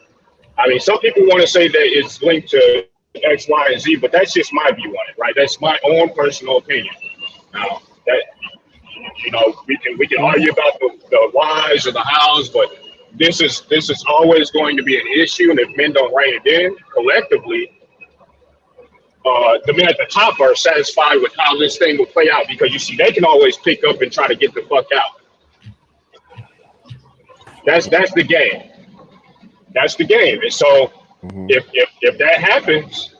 I mean, some people want to say that it's linked to X, Y, and Z, but that's just my view on it, right? That's my own personal opinion. Now, that we can argue about the whys or the hows, but this is always going to be an issue, and if men don't rein it in collectively, the men at the top are satisfied with how this thing will play out, because you see, they can always pick up and try to get the fuck out. That's the game. That's the game. And so if that happens,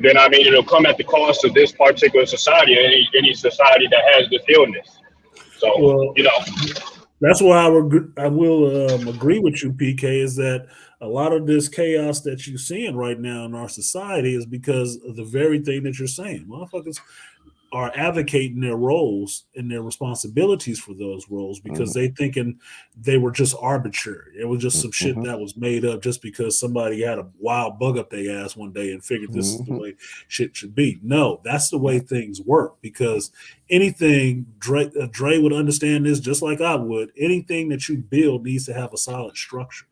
then I mean it'll come at the cost of this particular society, any society that has this illness. So that's why I will agree with you, PK, is that a lot of this chaos that you're seeing right now in our society is because of the very thing that you're saying. Motherfuckers are advocating their roles and their responsibilities for those roles because they thinking they were just arbitrary. It was just some shit that was made up just because somebody had a wild bug up their ass one day and figured this is the way shit should be. No, that's the way things work, because anything, Dre would understand this just like I would, anything that you build needs to have a solid structure.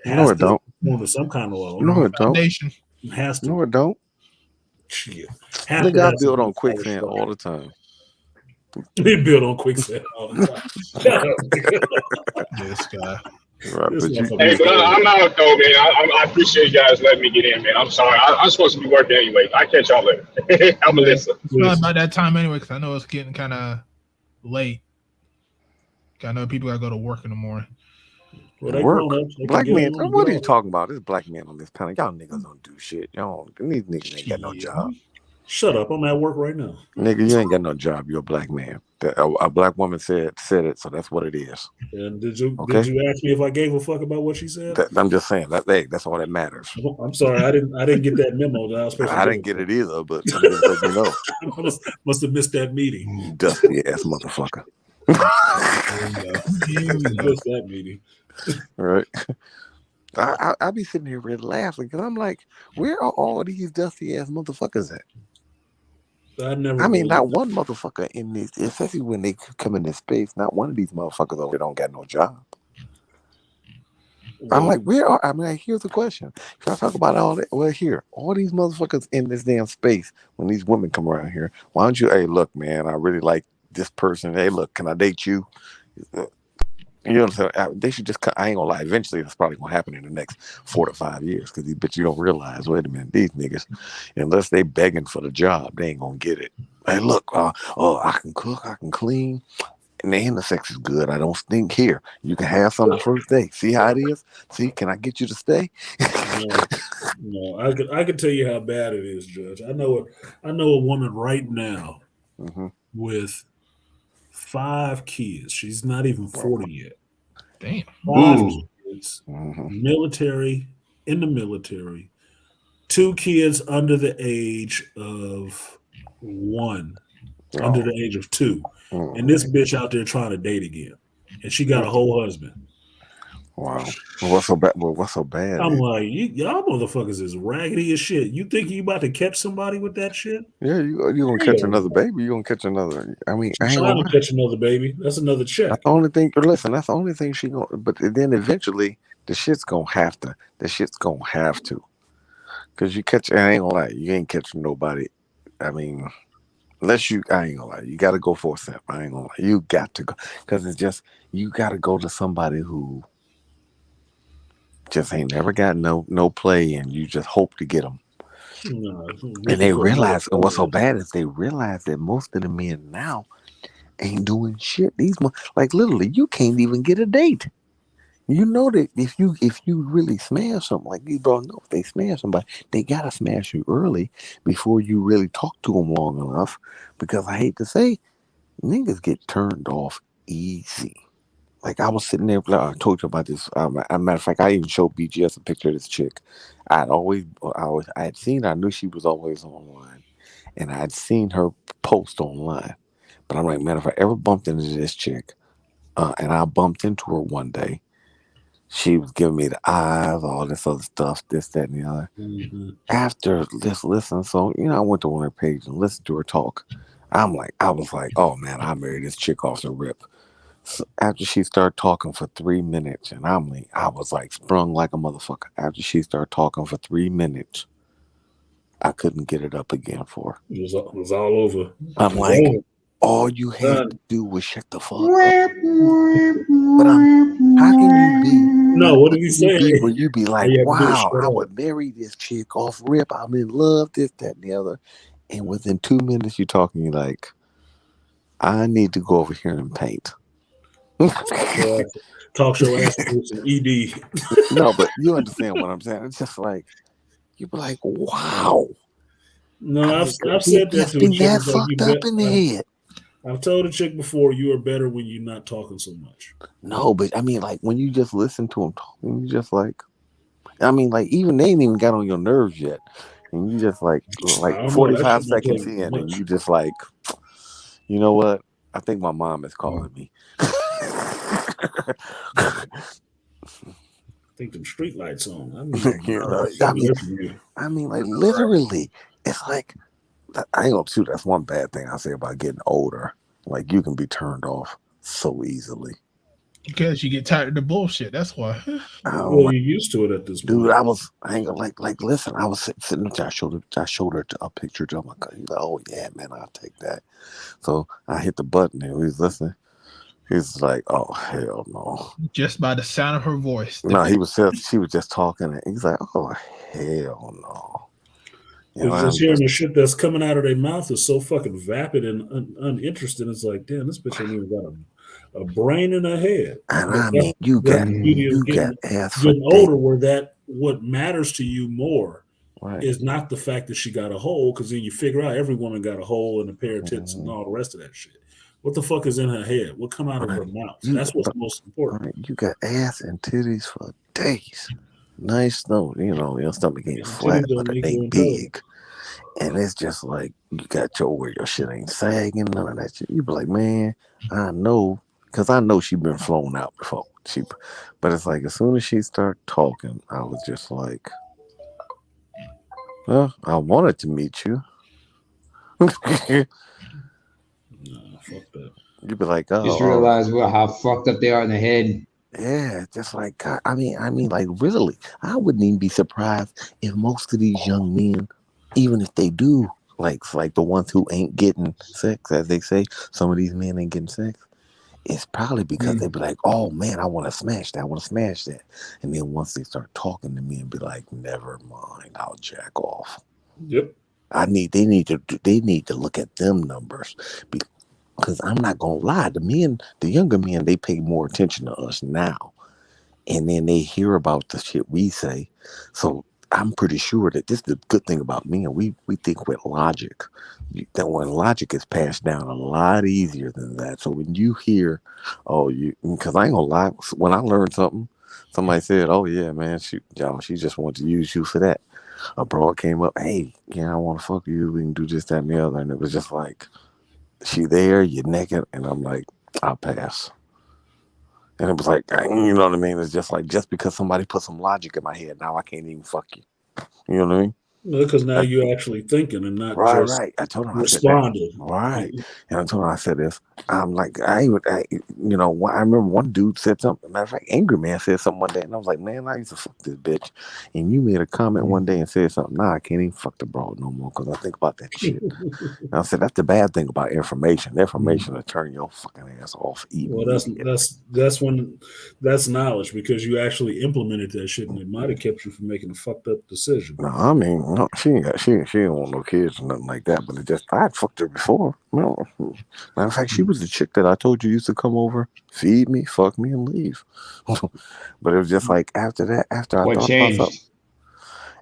No, it don't. Some kind of law. No, it don't. Has to. No, it don't. Shit. Nigga, I build on quicksand all the time. He build on quicksand all the time. This guy. Right, but I'm out though, man. I appreciate you guys letting me get in, man. I'm sorry. I'm supposed to be working anyway. I catch y'all later. I'm a listener. It's not about that time anyway, because I know it's getting kind of late. I know people got to go to work in the morning. Well, work. Black men. What are you talking about? There's black men on this panel. Y'all niggas don't do shit. These niggas ain't got no job. Shut up. I'm at work right now. Nigga, you ain't got no job. You're a black man. A black woman said it, so that's what it is. And did you ask me if I gave a fuck about what she said? I'm just saying that's all that matters. I'm sorry, I didn't get that memo that I was supposed to. I didn't get it either, but I'm just letting you know. I must have missed that meeting. Dusty ass motherfucker. Missed that meeting. Right. I be sitting here really laughing because I'm like, where are all these dusty ass motherfuckers at? I mean, not one motherfucker in this, especially when they come in this space, not one of these motherfuckers over there don't got no job. I'm like, here's the question. If I talk about all that, well, here, all these motherfuckers in this damn space, when these women come around here, why don't you, hey, look, man, I really like this person. Hey, look, can I date you? You know what I'm saying? They should just, I ain't gonna lie, eventually that's probably gonna happen in the next 4 to 5 years, because these bitches, you don't realize, wait a minute, these niggas, unless they begging for the job, they ain't gonna get it. Hey, look, I can cook, I can clean, and the sex is good. I don't stink here. You can have some the first day. See how it is? See, can I get you to stay? No, I can tell you how bad it is, Judge. I know a woman right now with 5 kids. She's not even 40 yet. Damn. 5 kids. Military, in the military. 2 kids under the age of 1, under the age of 2. And this bitch out there trying to date again. And she got a whole husband. Wow. Well, what's so bad? What's so bad? I'm like, y'all motherfuckers is raggedy as shit. You think you about to catch somebody with that shit? Yeah, you gonna catch another baby. You gonna catch another. I mean, I ain't trying to catch another baby. That's another check. That's the only thing. Listen, that's the only thing she gonna. But then eventually, the shit's gonna have to. Because you catch, I ain't gonna lie, you ain't catching nobody. I mean, unless you, I ain't gonna lie, you got to go for a simp. I ain't gonna lie, you got to go because it's just you got to go to somebody who just ain't never got no play, and you just hope to get them. No, And they realize, and what's so bad is they realize that most of the men now ain't doing shit. Like literally, you can't even get a date. You know that if you really smash something like these bros know, if they smash somebody, they gotta smash you early before you really talk to them long enough. Because I hate to say, niggas get turned off easy. Like I was sitting there, I told you about this. As a matter of fact, I even showed BGS a picture of this chick. I had seen her. I knew she was always online, and I had seen her post online. But I'm like, man, if I ever bumped into this chick, and I bumped into her one day, she was giving me the eyes, all this other stuff, this, that, and the other. Mm-hmm. After this listen, so I went to one of her pages and listened to her talk. I was like, oh man, I married this chick off the rip. So after she started talking for 3 minutes, and I was like sprung like a motherfucker. After she started talking for 3 minutes, I couldn't get it up again for her. It was all over. I'm like, all you had to do was shut the fuck up. But how can you be? No, what did he say? Where you be like, wow, I would marry this chick off rip. I'm in love, this, that, and the other. And within 2 minutes, you're talking, you're like, I need to go over here and paint. Talk show ass with some ED. No, but you understand what I'm saying. It's just like, you be like, wow. No, I've said that to a chick. That fucked up in the head. I've told a chick before, you are better when you're not talking so much. No, but I mean, like when you just listen to them talking, you just like, I mean, like even they ain't even got on your nerves yet, and you just like 45 seconds in, and you just like, you know what? I think my mom is calling me. I think them street lights on. I mean, like literally, it's like I ain't gonna shoot. That's one bad thing I say about getting older. Like you can be turned off so easily. Because you get tired of the bullshit. That's why. Well, you're used to it at this point. Dude, I ain't gonna like listen. I was sitting there. I showed her a picture of my cousin. He's like, oh yeah, man, I'll take that. So I hit the button and he's listening. He's like, oh hell no. Just by the sound of her voice. No, she was just talking and he's like, oh hell no. It's just hearing the shit that's coming out of their mouth is so fucking vapid and uninteresting. It's like, damn, this bitch ain't even got a brain in her head. And I mean, you got ass getting older where what matters to you more is not the fact that she got a hole, because then you figure out every woman got a hole and a pair of tits and all the rest of that shit. What the fuck is in her head? What come out of her mouth? That's what's most important. You got ass and titties for days. Nice though, your stomach ain't flat, but it ain't big. And it's just like you got where your shit ain't sagging, none of that shit. You be like, man, I know, because I know she been flown out before. But it's like as soon as she started talking, I was just like, well, I wanted to meet you. Nah, fuck that. You'd be like, oh, just realize how fucked up they are in the head. Yeah, just like God, I mean, like really, I wouldn't even be surprised if most of these young men, even if they do, like the ones who ain't getting sex, as they say, some of these men ain't getting sex. It's probably because they be like, oh man, I want to smash that, and then once they start talking to me and be like, never mind, I'll jack off. Yep. They need to look at them numbers. Because I'm not gonna lie, the younger men, they pay more attention to us now, and then they hear about the shit we say. So I'm pretty sure that this is the good thing about men. We think with logic. That when logic is passed down a lot easier than that. So when you hear, because I ain't gonna lie, when I learned something, somebody said, "Oh yeah, man, she just wanted to use you for that." A broad came up, "Hey, I want to fuck you. We can do this, that, and the other," and it was just like. She there, you're naked, and I'm like, I'll pass. And it was like, you know what I mean? It's just like, just because somebody put some logic in my head, now I can't even fuck you. You know what I mean? Because now you're actually thinking and not just Right. I told him, I said that. responding. Right. And I told him, I said this. I'm like, I remember one dude said something. Matter of fact, Angry Man said something one day, and I was like, man, I used to fuck this bitch. And you made a comment one day and said something. Nah, I can't even fuck the broad no more because I think about that shit. And I said, that's the bad thing about information. Information will turn your fucking ass off Well, immediately. that's when that's knowledge because you actually implemented that shit and it might have kept you from making a fucked up decision. No, I mean, no, she ain't want no kids or nothing like that. But it just, I'd fucked her before. No, matter of fact, she was the chick that I told you used to come over, feed me, fuck me, and leave. But it was just like after that, after I What thought about something, changed?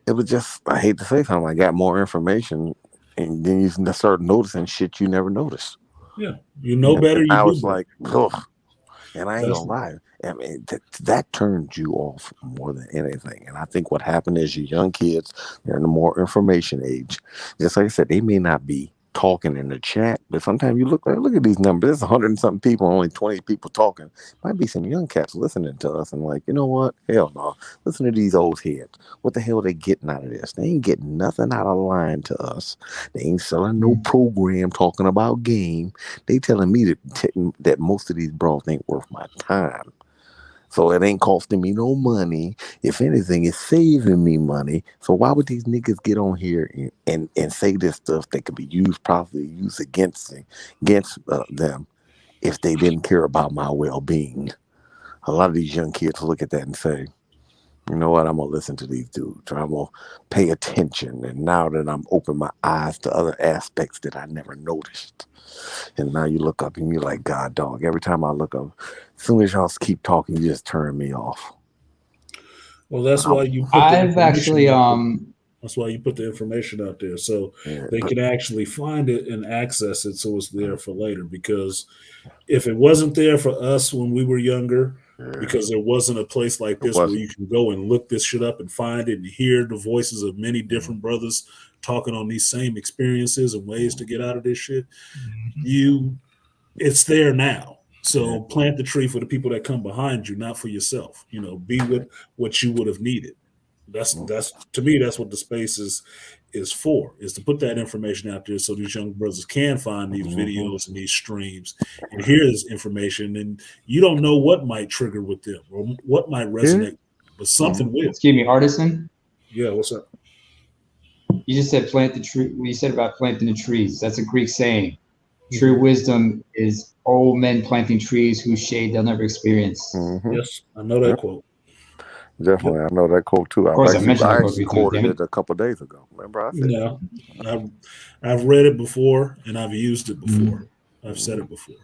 it was just, I hate to say something, I got more information, and then you start noticing shit you never noticed. Yeah, you know better. And I You was do better. like, ugh. And I ain't gonna lie. I mean, that turns you off more than anything. And I think what happened is your young kids, they're in the more information age. Just like I said, they may not be talking in the chat, but sometimes you look at these numbers. There's 100 and something people, only 20 people talking. Might be some young cats listening to us and like, you know what? Hell no. Listen to these old heads. What the hell are they getting out of this? They ain't getting nothing out of line to us. They ain't selling no program talking about game. They telling me that most of these bros ain't worth my time. So it ain't costing me no money. If anything, it's saving me money. So why would these niggas get on here and say this stuff that could be probably used against them if they didn't care about my well-being? A lot of these young kids look at that and say, you know what, I'm going to listen to these dudes, or I'm going to pay attention. And now that I'm open my eyes to other aspects that I never noticed. And now you look up and you're like, God, dog, every time I look up, as soon as y'all keep talking, you just turn me off. Well, that's why you put I've actually that's why you put the information out there so they can actually find it and access it so it's there for later. Because if it wasn't there for us when we were younger, because there wasn't a place like this where you can go and look this shit up and find it and hear the voices of many different brothers talking on these same experiences and ways to get out of this shit, it's there now. So plant the tree for the people that come behind you, not for yourself. You know, be what you would have needed. That's to me, that's what the space is for, is to put that information out there so these young brothers can find these videos and these streams and hear this information. And you don't know what might trigger with them or what might resonate, but something will. Excuse me, Artisan. Yeah, what's up? You just said plant the tree. What you said about planting the trees, that's a Greek saying. True wisdom is old men planting trees whose shade they'll never experience. Yes, I know that quote. Definitely, I know that quote too. Of course, I mentioned that quote quoted it a couple of days ago. Remember, I said, "Yeah, I've read it before and I've used it before. I've said it before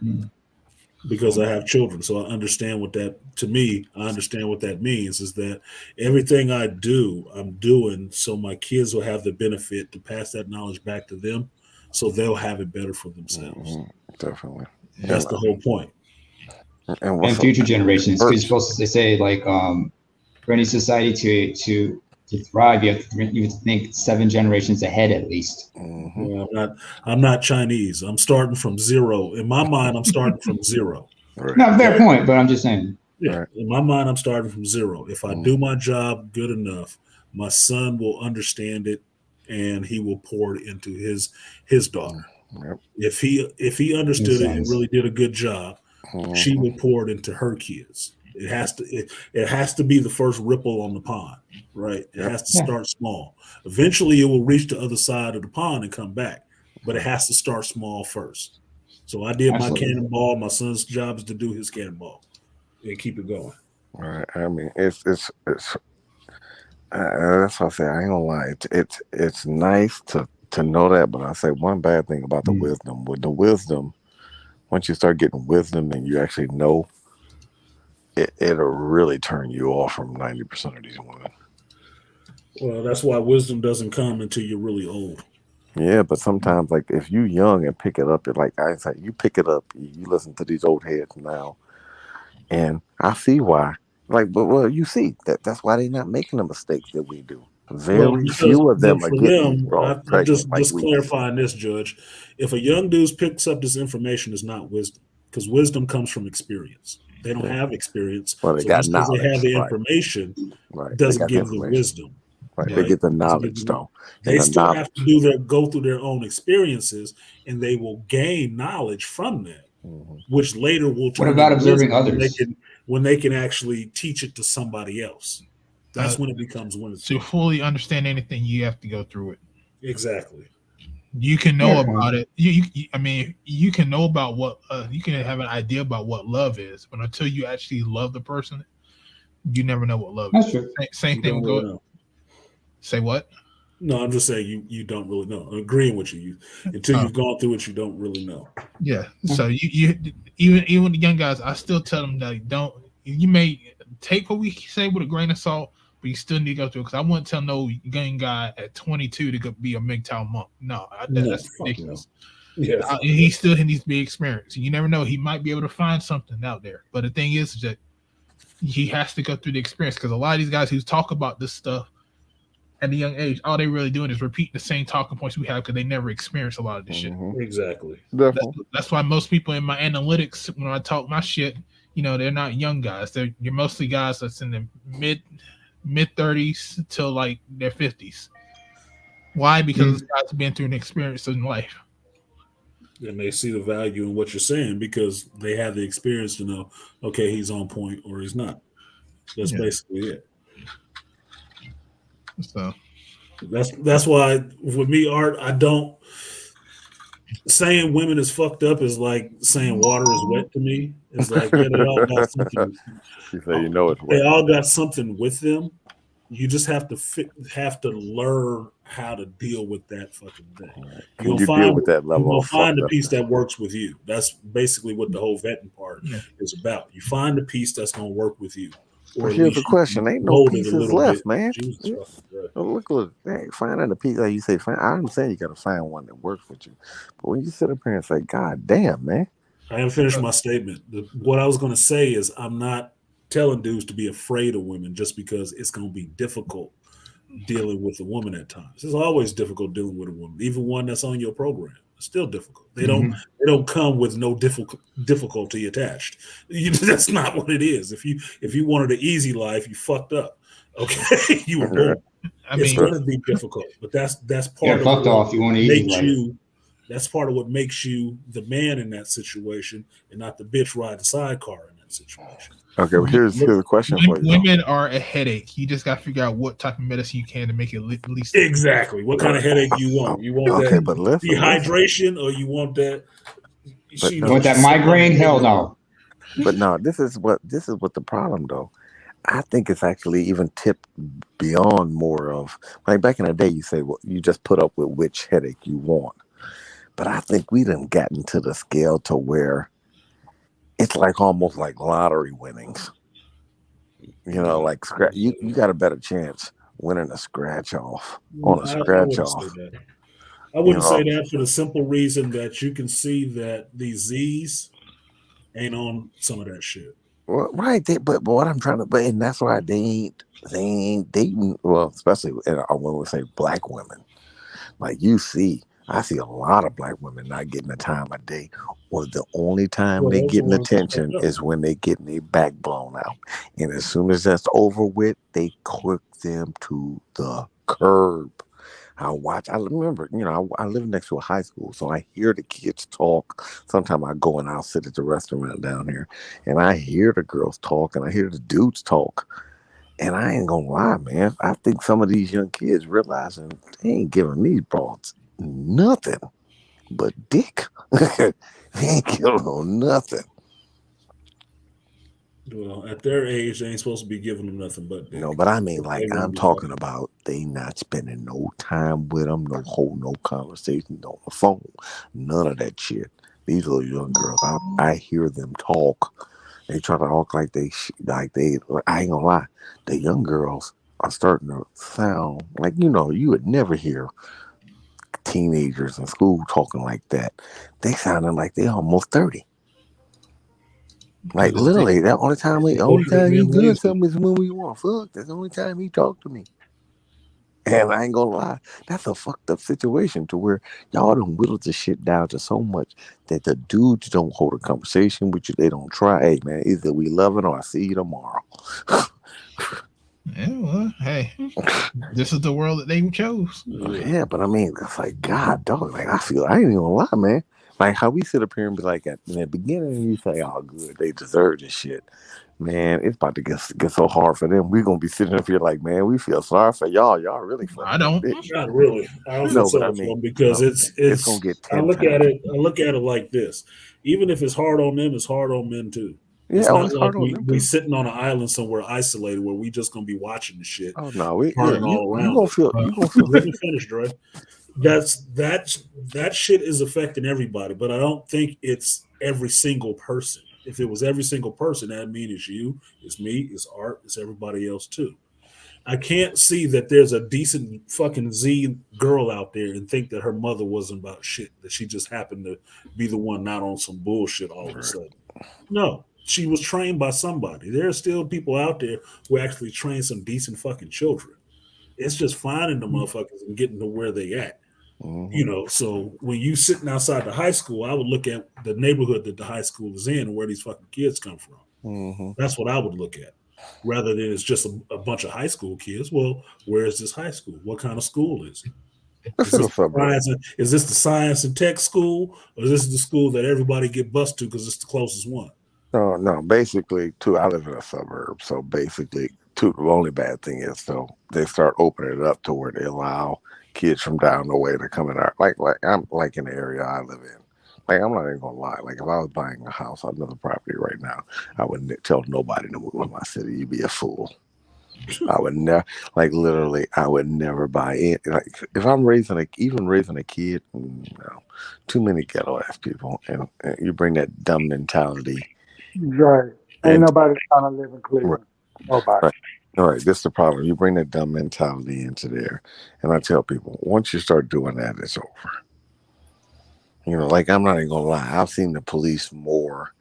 because I have children, so I understand what that. To me, I understand what that means. Is that everything I do, I'm doing so my kids will have the benefit to pass that knowledge back to them, so they'll have it better for themselves. Definitely, that's the whole point. And future generations, because you're supposed to say like for any society to thrive, you have to think 7 generations ahead at least. Well, I'm not Chinese. I'm starting from zero. In my mind, I'm starting from zero. No, fair point, but I'm just saying. Yeah, in my mind, I'm starting from zero. If I do my job good enough, my son will understand it, and he will pour it into his daughter. If he understood it and really did a good job, she will pour it into her kids. It has to be the first ripple on the pond, right? It has to start small. Eventually, it will reach the other side of the pond and come back, but it has to start small first. So I did my cannonball. My son's job is to do his cannonball and keep it going. Right. I mean, it's that's what I say. I ain't gonna lie. It's nice to know that, but I say one bad thing about the wisdom. With the wisdom, once you start getting wisdom and you actually know, it'll really turn you off from 90% of these women. Well, that's why wisdom doesn't come until you're really old. Yeah, but sometimes, like, if you young and pick it up, it like I say, you pick it up, you listen to these old heads now, and I see why. Like, but well, you see that's why they're not making the mistakes that we do. Very few of them are getting I'm just clarifying this, Judge. If a young dude picks up this information, it's not wisdom, because wisdom comes from experience. They don't have experience. Well, they got knowledge. They have the information. Doesn't give them wisdom. Right. They get the knowledge though. They still have to go through their own experiences, and they will gain knowledge from that, which later will turn. What about into observing wisdom others? when they can actually teach it to somebody else? That's when it becomes wisdom. To fully understand anything, you have to go through it. Exactly. You can know about it. I mean, you can know about what you can have an idea about what love is, but until you actually love the person, you never know what love That's is. true. Same thing with really Say what? No, I'm just saying you don't really know. I'm agreeing with you. Until you've gone through it, you don't really know. Yeah. So you even the young guys, I still tell them that you may take what we say with a grain of salt, but you still need to go through it. Because I wouldn't tell no young guy at 22 to go be a MGTOW monk. No, that's ridiculous. No. Yeah. He still needs to be experienced. You never know. He might be able to find something out there. But the thing is that he has to go through the experience, because a lot of these guys who talk about this stuff at a young age, all they really doing is repeat the same talking points we have, because they never experienced a lot of this shit. Exactly. That's why most people in my analytics, when I talk my shit, they're not young guys. They're mostly guys that's in the mid 30s till like their 50s. Why? Because those guys have been through an experience in life. And they see the value in what you're saying because they have the experience to know, okay, he's on point or he's not. That's basically it. So that's why with me, Art, I don't saying women is fucked up is like saying water is wet to me. It's like they all got something. You say you know it's wet. They all got something with them. You just have to learn how to deal with that fucking thing. You'll deal with that level. You'll find the piece that works with you. That's basically what the whole vetting part is about. You find the piece that's going to work with you. Or here's the question: ain't no pieces left, man. Look, hey, finding a piece, like you say, I understand you got to find one that works with you, but when you sit up here and say, "God damn, man," I haven't finished my statement. What I was going to say is, I'm not telling dudes to be afraid of women just because it's going to be difficult dealing with a woman at times. It's always difficult dealing with a woman, even one that's on your program. It's still difficult. They don't come with no difficulty attached. That's not what it is. If you wanted an easy life, you fucked up. Okay, you were born. It's going to be difficult, but that's part of what makes you. That's part of what makes you the man in that situation, and not the bitch riding the sidecar in that situation. Okay, well, here's the question for you. Women are a headache. You just got to figure out what type of medicine you can to make it at least. Exactly. What kind of headache you want? You want that dehydration, or you want that? You want that migraine? Hell no. But no, this is what the problem though. I think it's actually even tipped beyond more of like back in the day. You say, well, you just put up with which headache you want. But I think we done gotten to the scale to where it's like almost like lottery winnings. Like you got a better chance winning a scratch off on a scratch off. I wouldn't say that for the simple reason that you can see that these Z's ain't on some of that shit. Well, right, but what I'm trying to, and that's why they ain't dating. Well, especially when we say black women, like I see a lot of black women not getting the time of day, or the only time they getting attention is when they getting their back blown out, and as soon as that's over with, they quick them to the curb. I remember, I live next to a high school, so I hear the kids talk. Sometimes I go and I'll sit at the restaurant down here, and I hear the girls talk, and I hear the dudes talk. And I ain't gonna lie, man. I think some of these young kids realizing they ain't giving these broads nothing but dick. They ain't giving them nothing. Well, at their age, they ain't supposed to be giving them nothing but dick. No, but I mean, like, I'm talking about they not spending no time with them, no conversation on the phone, none of that shit. These little young girls, I hear them talk. They try to talk like they. I ain't gonna lie, the young girls are starting to sound like you would never hear teenagers in school talking like that. They sounding like they almost 30. Like literally, the only time he good tell me is when we want fuck. That's the only time he talk to me. And I ain't gonna lie, that's a fucked up situation to where y'all done whittled the shit down to so much that the dudes don't hold a conversation with you. They don't try. Hey man, either we love it or I see you tomorrow. Yeah, well, hey, this is the world that they chose. Yeah, but I mean, it's like, God, dog. Like, I ain't even gonna lie, man. Like, how we sit up here and be like, in the beginning, you say, oh, good, they deserve this shit. Man, it's about to get so hard for them. We're gonna be sitting up here like, man, we feel sorry for y'all. Y'all really fucked I up, don't. didn't you? Not really. I don't feel No, but I sorry for mean, them because no, it's gonna it's. get I 10 look at times. it. I look at it like this. Even if it's hard on them, it's hard on men too. Yeah, It's oh, not it's like hard on we them we too. sitting on an island somewhere isolated where we just gonna be watching the shit Oh no, burning all you around gonna us. feel But you gonna feel let me finish, Dre. That shit is affecting everybody, but I don't think it's every single person. If it was every single person, that means it's you, it's me, it's Art, it's everybody else too. I can't see that there's a decent fucking Z girl out there and think that her mother wasn't about shit, that she just happened to be the one not on some bullshit all of a sudden. No, she was trained by somebody. There are still people out there who actually train some decent fucking children. It's just finding the motherfuckers and getting to where they at. Mm-hmm. So when you sitting outside the high school, I would look at the neighborhood that the high school is in and where these fucking kids come from. Mm-hmm. That's what I would look at, rather than it's just a bunch of high school kids. Well, where is this high school? What kind of school is it? It's in the suburb. Is this the science and tech school, or is this the school that everybody get bused to because it's the closest one? No. Basically, too. I live in a suburb, so basically, too. The only bad thing is, though, they start opening it up to where they allow kids from down the way to come in. Like I'm like in the area I live in. Like I'm not even gonna lie. Like if I was buying a house on another property right now, I wouldn't tell nobody to move in my city. You'd be a fool. I would never, like literally, I would never buy it. Like if I'm even raising a kid, no, too many ghetto ass people, and you bring that dumb mentality. Right. Ain't And nobody trying to live in right, Cleveland. Nobody. right, all right. This is the problem. You bring that dumb mentality into there, and I tell people, once you start doing that, it's over. Like I'm not even gonna lie. I've seen the police more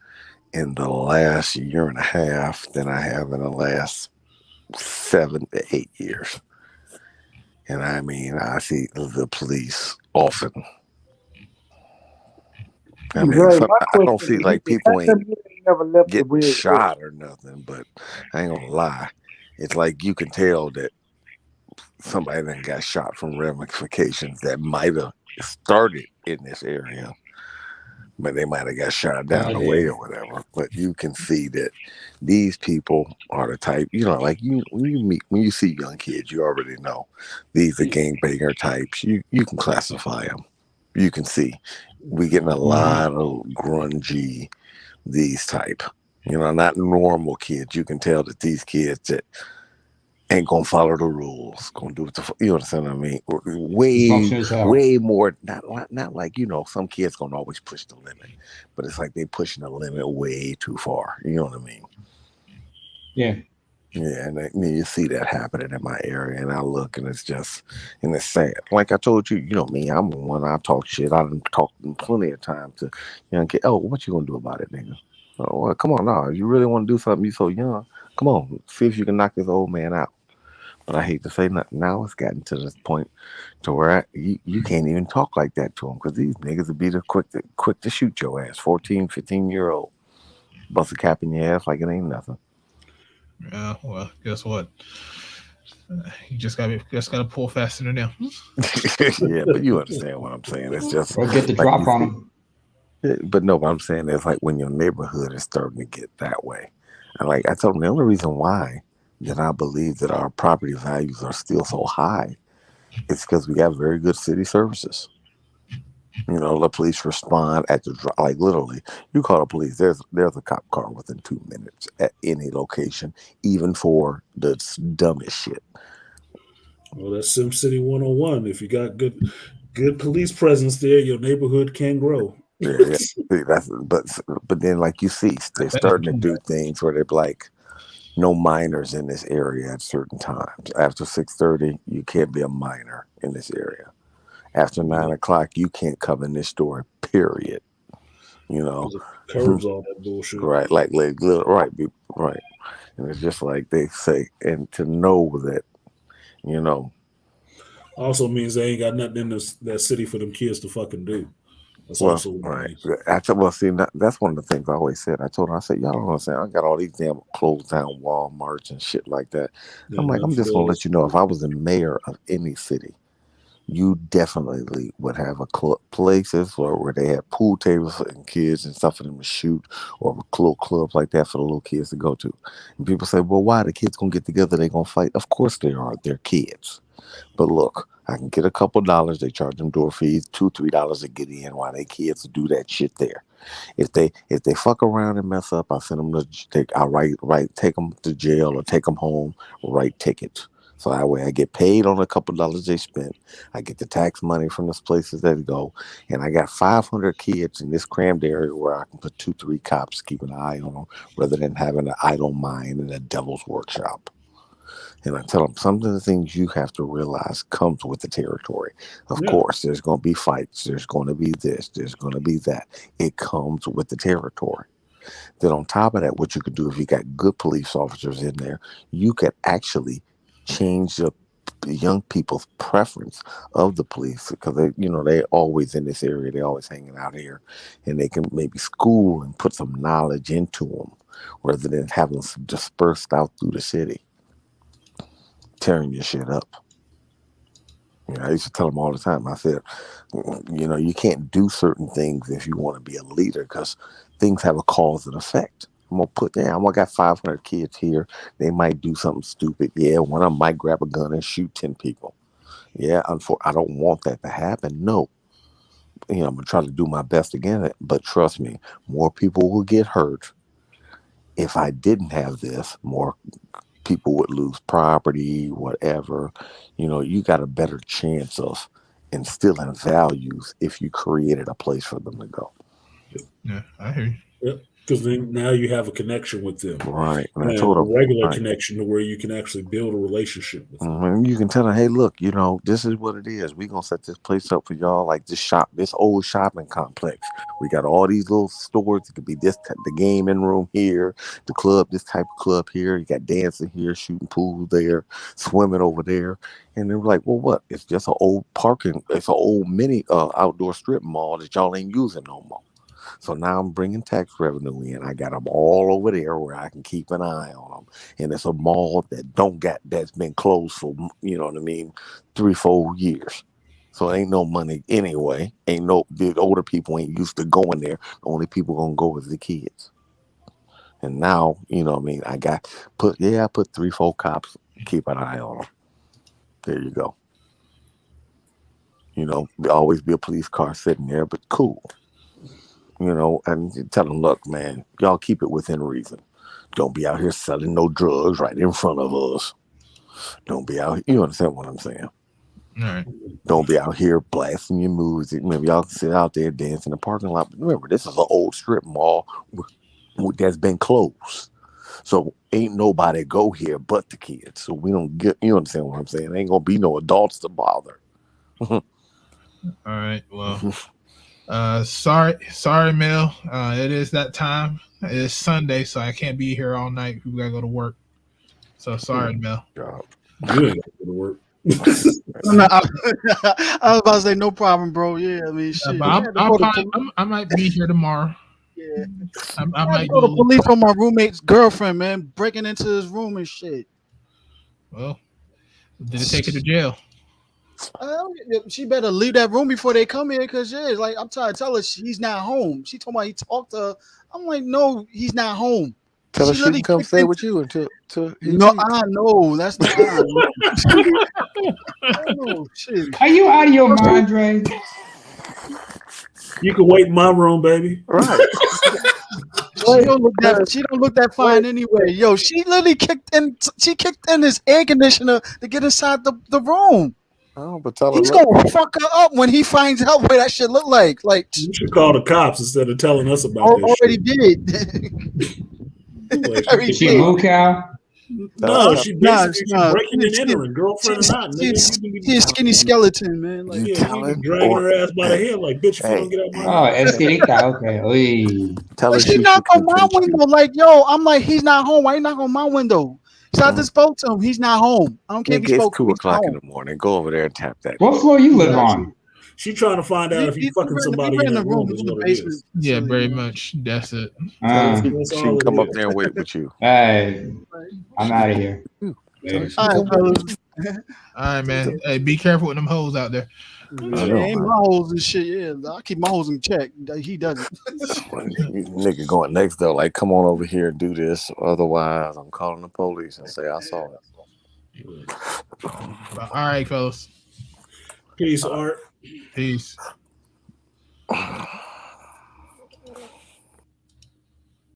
in the last year and a half than I have in the last 7 to 8 years. And I mean, I see the police often. I mean, Right. My I don't question see is, like people how ain't come you ain't never left the getting real area? shot or nothing, but I ain't gonna lie. It's like you can tell that somebody then got shot from ramifications that might have started in this area, but they might have got shot down the way or whatever. But you can see that these people are the type, like when you see young kids, you already know these are gangbanger types. You can classify them. You can see we getting a lot of grungy these type. Not normal kids. You can tell that these kids that ain't gonna follow the rules, gonna do what you understand what I mean? Way more. Not like some kids gonna always push the limit, but it's like they pushing the limit way too far. You know what I mean? Yeah. Yeah, and then you see that happening in my area, and I look, and it's sad. Like I told you, me, I'm the one I talk shit. I've talked plenty of times to young kids. Oh, what you gonna do about it, nigga? Oh, well, come on, now. You really want to do something? You so young. Come on, see if you can knock this old man out. But I hate to say nothing. Now it's gotten to this point to where you can't even talk like that to them because these niggas will be quick to shoot your ass. 14, 15-year-old. Bust a cap in your ass like it ain't nothing. Yeah, well, guess what? You just gotta pull faster than them. Yeah, but you understand what I'm saying. It's just Or get the like drop on them. but no, what I'm saying is like when your neighborhood is starting to get that way. And like I told them, the only reason why that I believe that our property values are still so high is because we have very good city services. The police respond at the like literally. You call the police. There's a cop car within 2 minutes at any location, even for the dumbest shit. Well, that's Sim City 101. If you got good police presence there, your neighborhood can grow. Yeah. See, but then like you see, they're starting to do things where they're like, no minors in this area at certain times. After 6:30, you can't be a minor in this area. After 9 o'clock, you can't come in this store. Period. Curbs all that bullshit. Right, right, right. And it's just like they say, and to know that, also means they ain't got nothing in that city for them kids to fucking do. That's Well, also what it right. means. Well, see, that's one of the things I always said. I told her, I said, y'all don't understand. I got all these damn closed down Walmarts and shit like that. Yeah, I'm like, I'm nothing just gonna does. let you know, if I was the mayor of any city, you definitely would have places where they have pool tables and kids and stuff for them to shoot, or little clubs like that for the little kids to go to. And people say, well, why the kids gonna get together? They gonna fight? Of course they are. They're kids. But look, I can get a couple dollars. They charge them door fees, $2-3 to get in while they kids do that shit there. If they fuck around and mess up, I send them to take them to jail or take them home, write tickets. So that way I get paid on a couple dollars they spent. I get the tax money from the places that they go, and I got 500 kids in this crammed area where I can put 2-3 cops keep an eye on them, rather than having an idle mind in a devil's workshop. And I tell them, some of the things you have to realize comes with the territory. Of course, there's going to be fights. There's going to be this. There's going to be that. It comes with the territory. Then on top of that, what you could do if you got good police officers in there, you could actually change the young people's preference of the police, because they always in this area. They always hanging out here, and they can maybe school and put some knowledge into them rather than having them dispersed out through the city, tearing your shit up. I used to tell them all the time. I said, you can't do certain things if you want to be a leader, because things have a cause and effect. I'm gonna got 500 kids here. They might do something stupid. Yeah, one of them might grab a gun and shoot 10 people. Yeah, I don't want that to happen. No, I'm gonna try to do my best again. But trust me, more people will get hurt. If I didn't have this, more people would lose property, whatever. You got a better chance of instilling values if you created a place for them to go. Yeah, I hear you. Yep. Because then now you have a connection with them, right? And a regular connection to where you can actually build a relationship with them. You can tell them, hey, look, this is what it is. We're gonna set this place up for y'all, like this old shopping complex. We got all these little stores. It could be the gaming room here, the club, this type of club here. You got dancing here, shooting pool there, swimming over there. And they're like, well, what? It's just an old it's an old mini outdoor strip mall that y'all ain't using no more. So now I'm bringing tax revenue in. I got them all over there where I can keep an eye on them. And it's a mall that's been closed for, 3-4 years. So ain't no money anyway. The older people ain't used to going there. The only people gonna go is the kids. And now, I put 3-4 cops, keep an eye on them. There you go. Always be a police car sitting there, but cool. And tell them, look, man, y'all keep it within reason. Don't be out here selling no drugs right in front of us. Don't be out here. You understand what I'm saying? All right. Don't be out here blasting your music. Remember, y'all can sit out there dancing in the parking lot. But remember, this is an old strip mall that's been closed. So ain't nobody go here but the kids. So we don't you understand what I'm saying? Ain't going to be no adults to bother. All right. Well, sorry, Mel. It is that time. It is Sunday, so I can't be here all night. We gotta go to work. So sorry, Mel. You ain't gotta go to work. No, I was about to say no problem, bro. Yeah, I mean, shit. I might be here tomorrow. Yeah, I might go to police on my roommate's girlfriend, man, breaking into his room and shit. Well, did it take her to jail? She better leave that room before they come here, because it's like I'm trying to tell her he's not home. She told me he talked to her. I'm like, no, he's not home. Tell her she can come stay with you until no, I know that's not. Oh, shit. Are you out of your mind, Dre? You can wait in my room, baby. Right. She don't look that fine anyway. Yo, she literally kicked in his air conditioner to get inside the room. Oh, but tell her he's gonna fuck her up when he finds out what that shit look like. Like, you should call the cops instead of telling us about this. Already did. Is she a moo cow? No, she basically breaking and entering, girlfriend or not. She's a skinny skeleton, man. Like, you dragging her ass by the hair like, bitch, you don't get out my house. Oh, esquerita, okay. Oy. But she knocked on my window, like, yo, I'm like, he's not home. Why you knock on my window? So I just spoke to him. He's not home. I don't care if he spoke. It's 2:00 in the morning. Go over there and tap that. What floor you live on? She trying to find out if you fucking somebody in that room is what it is. Yeah, very much. That's it. That's She can all come it up is. there and wait with you. Hey, I'm out of here. All right, fellas. All right, man. Hey, be careful with them hoes out there. Ain't my hoes and shit. Yeah, I keep my hoes in check. He doesn't. Nigga going next though, like, come on over here and do this. Otherwise, I'm calling the police and say I saw it. All right, fellas. Peace, Art. Peace.